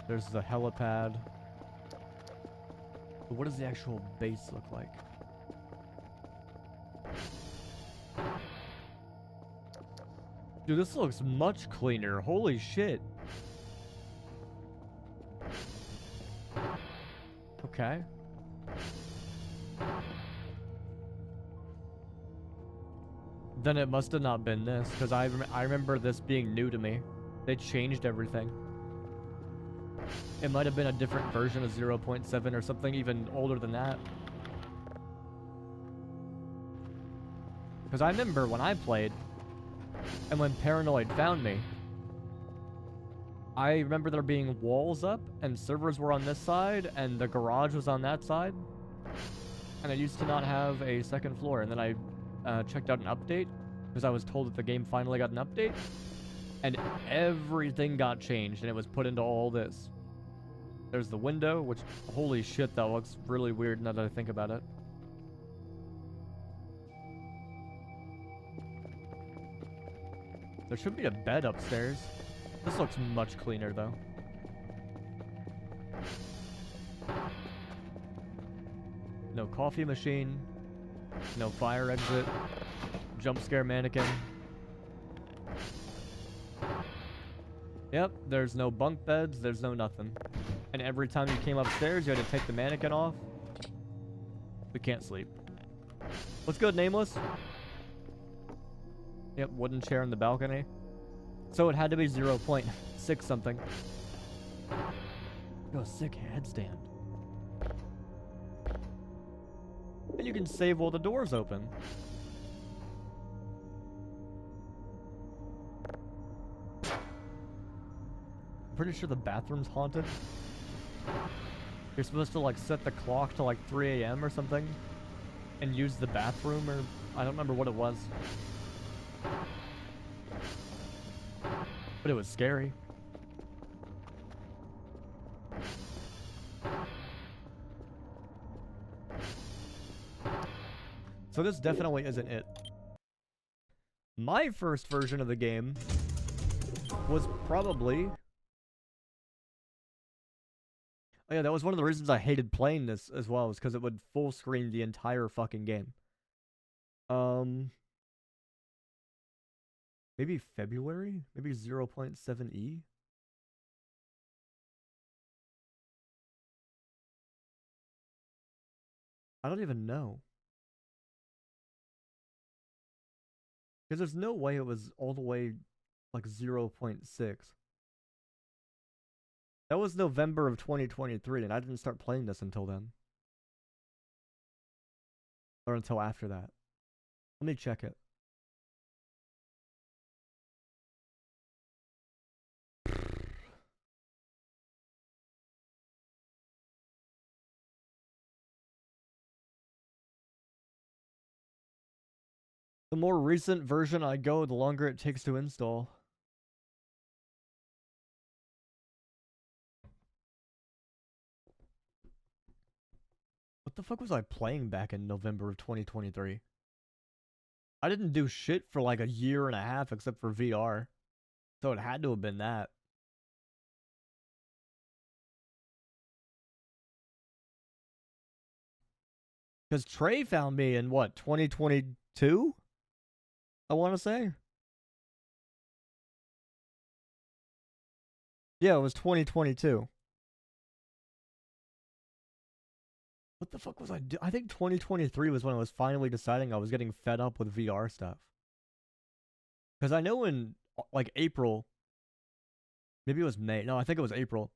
There's the helipad. But what does the actual base look like? Dude, this looks much cleaner. Holy shit. Okay. Then it must have not been this, because I remember this being new to me. They changed everything. It might have been a different version of 0.7 or something even older than that. Because I remember when I played, and when Paranoid found me, I remember there being walls up, and servers were on this side, and the garage was on that side. And I used to not have a second floor, and then I checked out an update, because I was told that the game finally got an update, and everything got changed, and it was put into all this. There's the window, which, holy shit, that looks really weird now that I think about it. There should be a bed upstairs. This looks much cleaner, though. No coffee machine. No fire exit. Jump scare mannequin. Yep, there's no bunk beds, there's no nothing. And every time you came upstairs, you had to take the mannequin off. We can't sleep. What's good, Nameless? Yep, wooden chair in the balcony. So it had to be 0.6 something. Yo, sick headstand. And you can save while the door's open. I'm pretty sure the bathroom's haunted. You're supposed to like set the clock to like 3 a.m. or something and use the bathroom, or I don't remember what it was. But it was scary. So this definitely isn't it. My first version of the game was probably... Oh yeah, that was one of the reasons I hated playing this as well, is because it would full screen the entire fucking game. Maybe February? Maybe 0.7e? I don't even know. Because there's no way it was all the way like 0.6. That was November of 2023, and I didn't start playing this until then. Or until after that. Let me check it. The more recent version I go, the longer it takes to install. What the fuck was I playing back in November of 2023? I didn't do shit for like a year and a half except for VR. So it had to have been that. Because Trey found me in what, 2022? I want to say. Yeah, it was 2022. What the fuck was I doing? I think 2023 was when I was finally deciding I was getting fed up with VR stuff. Because I know in, like, April, maybe it was May, no, I think it was April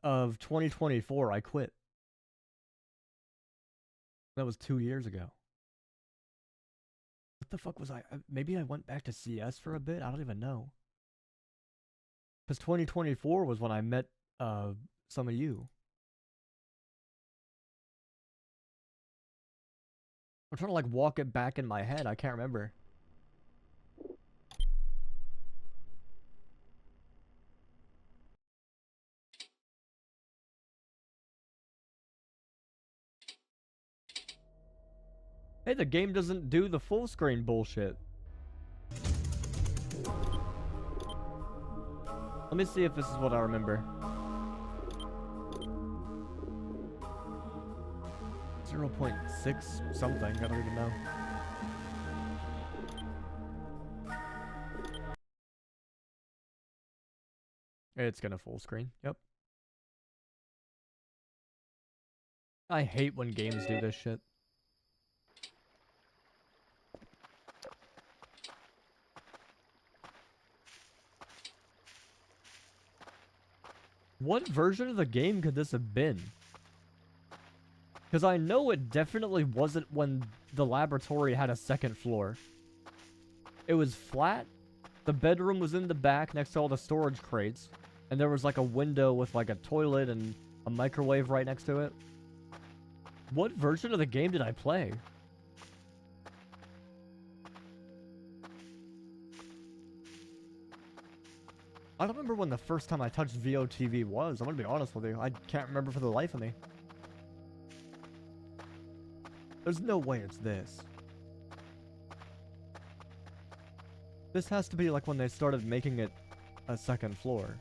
of 2024, I quit. That was 2 years ago. What the fuck was I? Maybe I went back to CS for a bit? I don't even know. Because 2024 was when I met some of you. I'm trying to like walk it back in my head. I can't remember. Hey, the game doesn't do the full screen bullshit. Let me see if this is what I remember. 0.6 something, I don't even know. It's gonna full screen, yep. I hate when games do this shit. What version of the game could this have been? Because I know it definitely wasn't when the laboratory had a second floor. It was flat. The bedroom was in the back next to all the storage crates. And there was like a window with like a toilet and a microwave right next to it. What version of the game did I play? I don't remember when the first time I touched VOTV was. I'm gonna be honest with you. I can't remember for the life of me. There's no way it's this. This has to be like when they started making it a second floor.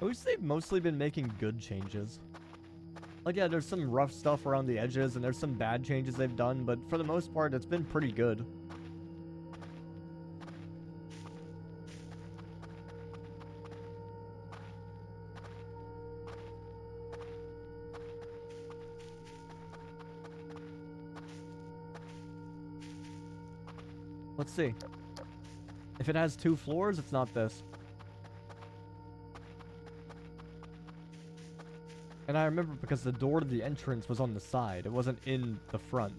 I wish they've mostly been making good changes. Like, yeah, there's some rough stuff around the edges, and there's some bad changes they've done, but for the most part, it's been pretty good. Let's see. If it has 2 floors, it's not this. And I remember because the door to the entrance was on the side. It wasn't in the front.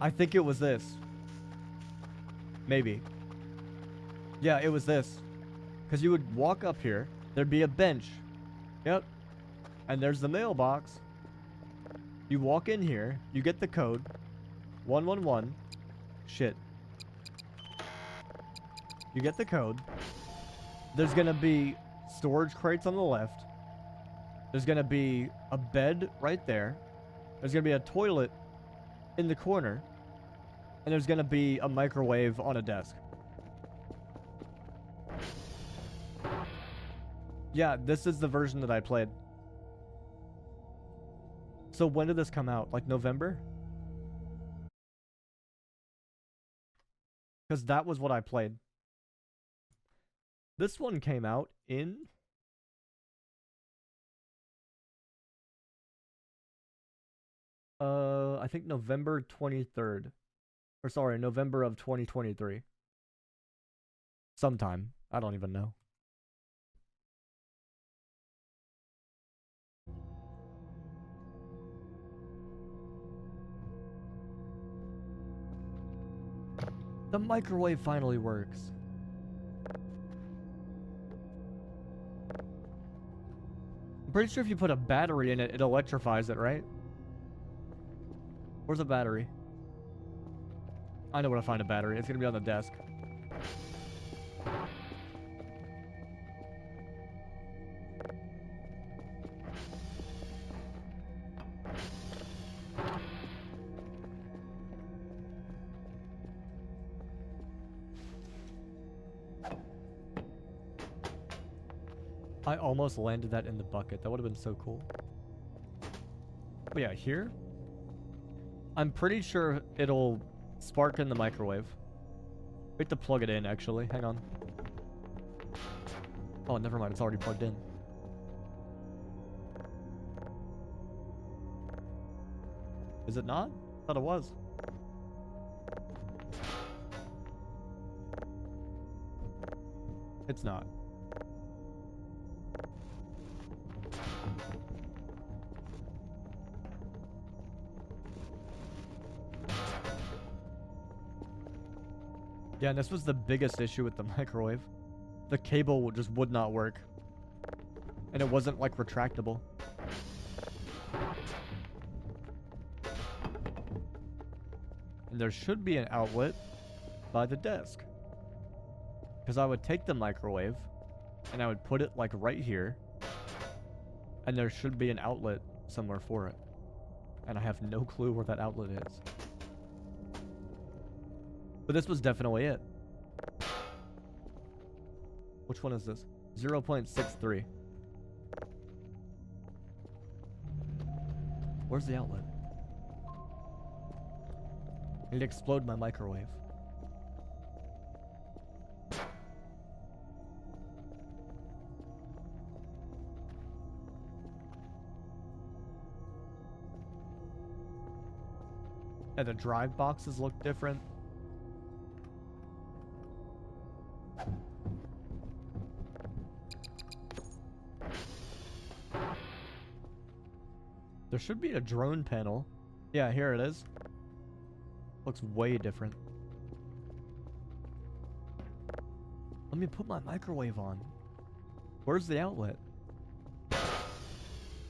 I think it was this. Maybe. Yeah, it was this. Because you would walk up here. There'd be a bench. Yep. And there's the mailbox. You walk in here. You get the code. 111. Shit. You get the code. There's gonna be storage crates on the left. There's gonna be a bed right there. There's gonna be a toilet in the corner. And there's gonna be a microwave on a desk. Yeah, this is the version that I played. So when did this come out? Like November? Because that was what I played. This one came out in... I think November 23rd. Or sorry, November of 2023. Sometime. I don't even know. The microwave finally works. I'm pretty sure if you put a battery in it, it electrifies it, right? Where's the battery? I know where to find a battery. It's gonna be on the desk. I almost landed that in the bucket. That would have been so cool. But yeah, here. I'm pretty sure it'll spark in the microwave. We have to plug it in, actually. Hang on. Oh, never mind. It's already plugged in. Is it not? I thought it was. It's not. Yeah, and this was the biggest issue with the microwave. The cable just would not work. And it wasn't, like, retractable. And there should be an outlet by the desk. Because I would take the microwave, and I would put it, like, right here. And there should be an outlet somewhere for it. And I have no clue where that outlet is. But this was definitely it. Which one is this? 0.63. Where's the outlet? I need to explode my microwave. And the drive boxes look different. There should be a drone panel. Yeah, here it is. Looks way different. Let me put my microwave on. Where's the outlet?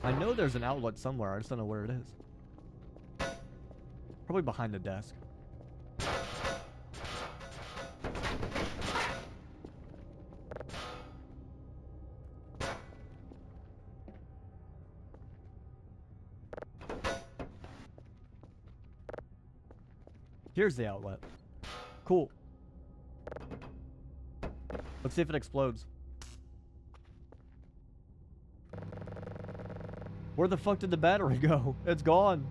I know there's an outlet somewhere. I just don't know where it is. Probably behind the desk. Here's the outlet. Cool. Let's see if it explodes. Where the fuck did the battery go? It's gone.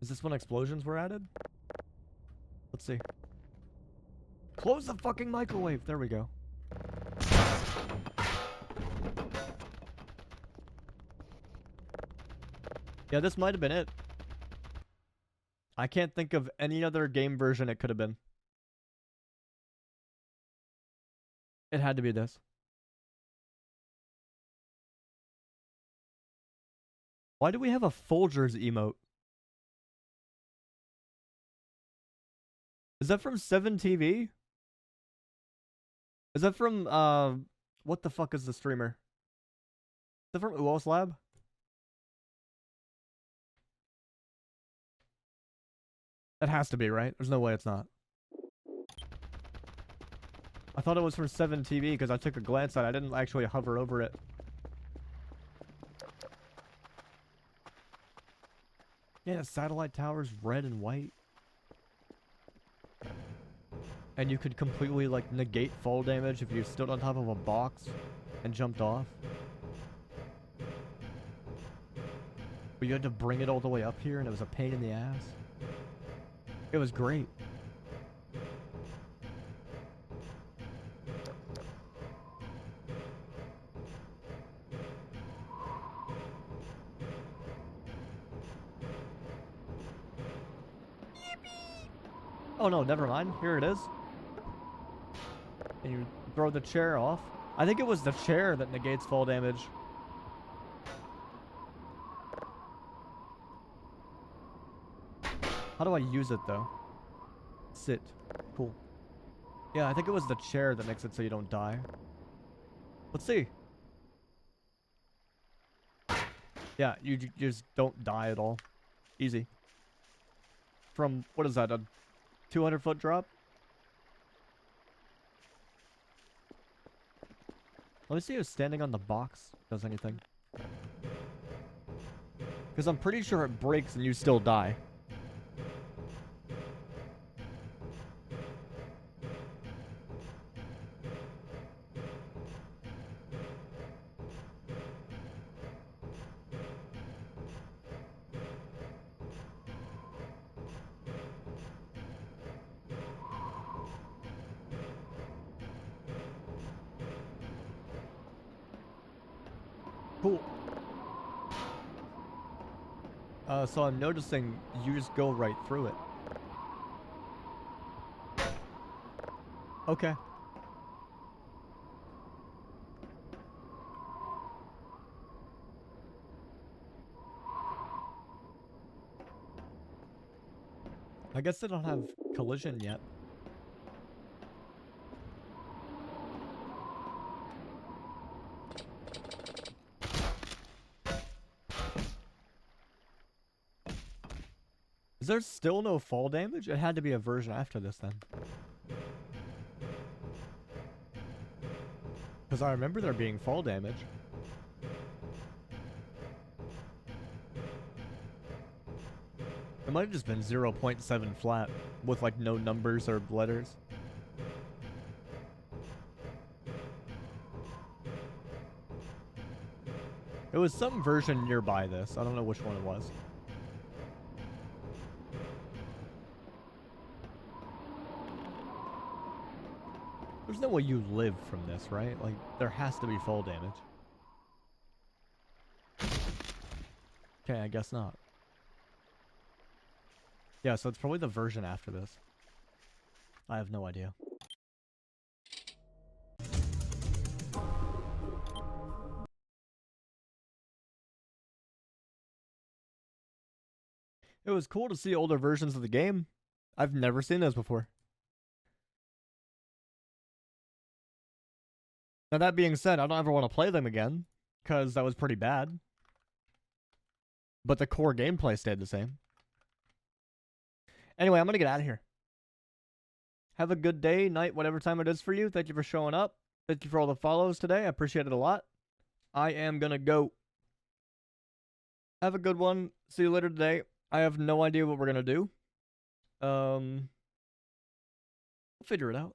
Is this when explosions were added? Let's see. Close the fucking microwave. There we go. Yeah, this might have been it. I can't think of any other game version it could have been. It had to be this. Why do we have a Folgers emote? Is that from 7TV? Is that from, what the fuck is the streamer? Is that from Uos Lab? That has to be, right? There's no way it's not. I thought it was from 7TV because I took a glance at it. I didn't actually hover over it. Yeah, satellite towers, red and white. And you could completely, like, negate fall damage if you stood on top of a box and jumped off. But you had to bring it all the way up here, and it was a pain in the ass. It was great. Oh no, never mind. Here it is. And you throw the chair off. I think it was the chair that negates fall damage. How do I use it though? Sit. Cool. Yeah, I think it was the chair that makes it so you don't die. Let's see. Yeah, you just don't die at all. Easy. From, what is that, a 200-foot drop? Let me see if standing on the box does anything. Because I'm pretty sure it breaks and you still die. Cool. So I'm noticing you just go right through it. Okay. I guess they don't have collision yet. Is there still no fall damage? It had to be a version after this then. Because I remember there being fall damage. It might have just been 0.7 flat with like no numbers or letters. It was some version nearby this. I don't know which one it was. There's no way you live from this, right? Like, there has to be fall damage. Okay, I guess not. Yeah, so it's probably the version after this. I have no idea. It was cool to see older versions of the game. I've never seen those before. Now that being said, I don't ever want to play them again, because that was pretty bad. But the core gameplay stayed the same. Anyway, I'm going to get out of here. Have a good day, night, whatever time it is for you. Thank you for showing up. Thank you for all the follows today. I appreciate it a lot. I am going to go. Have a good one. See you later today. I have no idea what we're going to do. We'll figure it out.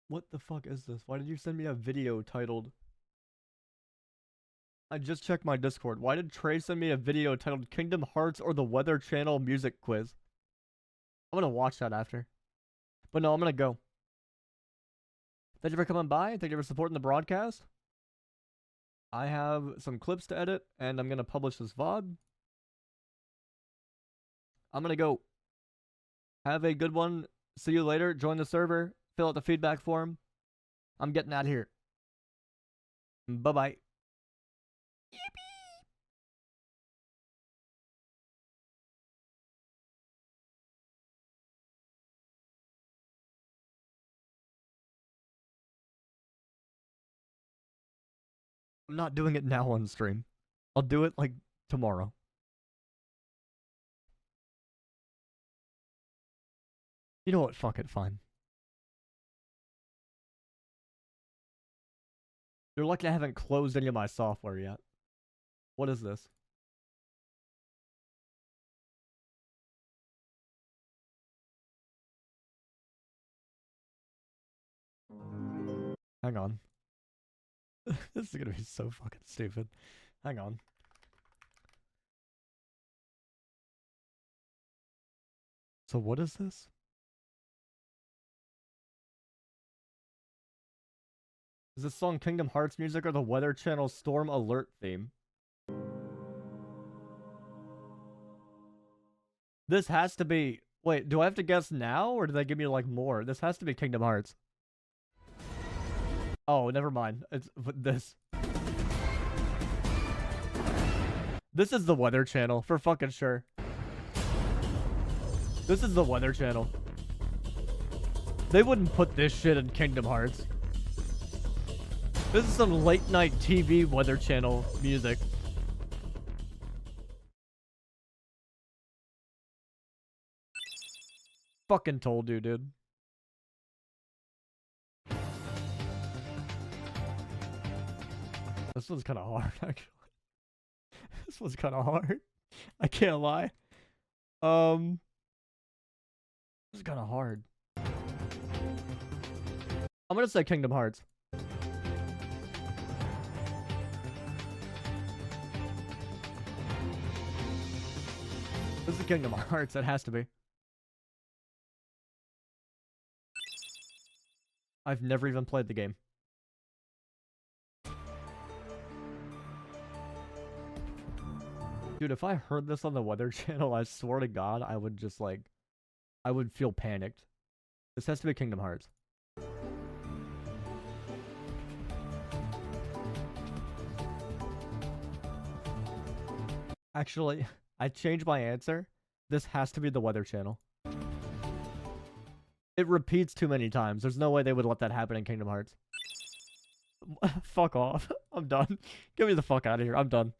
What the fuck is this? Why did you send me a video titled I just checked my Discord. Why did Trey send me a video titled Kingdom Hearts or the Weather Channel music quiz? I'm gonna watch that after. But no, I'm gonna go. Thank you for coming by. Thank you for supporting the broadcast. I have some clips to edit, and I'm gonna publish this VOD. I'm gonna go. Have a good one. See you later. Join the server. Fill out the feedback form. I'm getting out of here. Bye-bye. I'm not doing it now on stream. I'll do it, like, tomorrow. You know what? Fuck it, fine. You're lucky I haven't closed any of my software yet. What is this? Hang on. This is gonna be so fucking stupid. Hang on. So what is this? Is this song Kingdom Hearts music or the Weather Channel Storm Alert theme? This has to be... Wait, do I have to guess now or do they give me like more? This has to be Kingdom Hearts. Oh, never mind. It's this. This is the Weather Channel, for fucking sure. This is the Weather Channel. They wouldn't put this shit in Kingdom Hearts. This is some late night TV Weather Channel music. Fucking told you, dude. This one's kind of hard, actually. This one's kind of hard. I can't lie. This is kind of hard. I'm gonna say Kingdom Hearts. This is Kingdom Hearts. It has to be. I've never even played the game. Dude, if I heard this on the Weather Channel, I swear to God, I would just like... I would feel panicked. This has to be Kingdom Hearts. Actually, I changed my answer. This has to be the Weather Channel. It repeats too many times. There's no way they would let that happen in Kingdom Hearts. Fuck off. I'm done. Get me the fuck out of here. I'm done.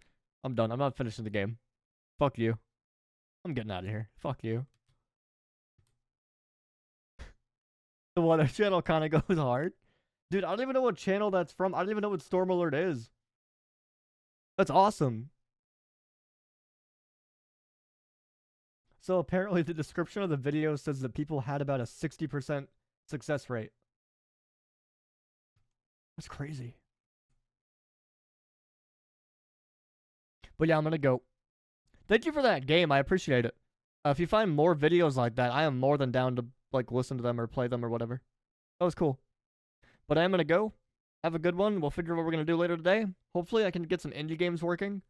I'm done. I'm not finishing the game. Fuck you. I'm getting out of here. Fuck you. The Weather Channel kind of goes hard. Dude, I don't even know what channel that's from. I don't even know what Storm Alert is. That's awesome. So apparently the description of the video says that people had about a 60% success rate. That's crazy. But yeah, I'm gonna go. Thank you for that game. I appreciate it. If you find more videos like that, I am more than down to like listen to them or play them or whatever. That was cool. But I am gonna go. Have a good one. We'll figure out what we're gonna do later today. Hopefully I can get some indie games working.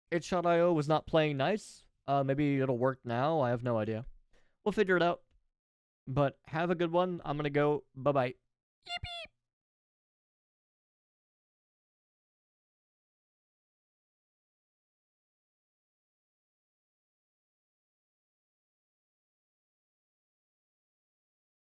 Itch.io was not playing nice. Maybe it'll work now. I have no idea. We'll figure it out. But have a good one. I'm gonna go. Bye-bye. Yippee!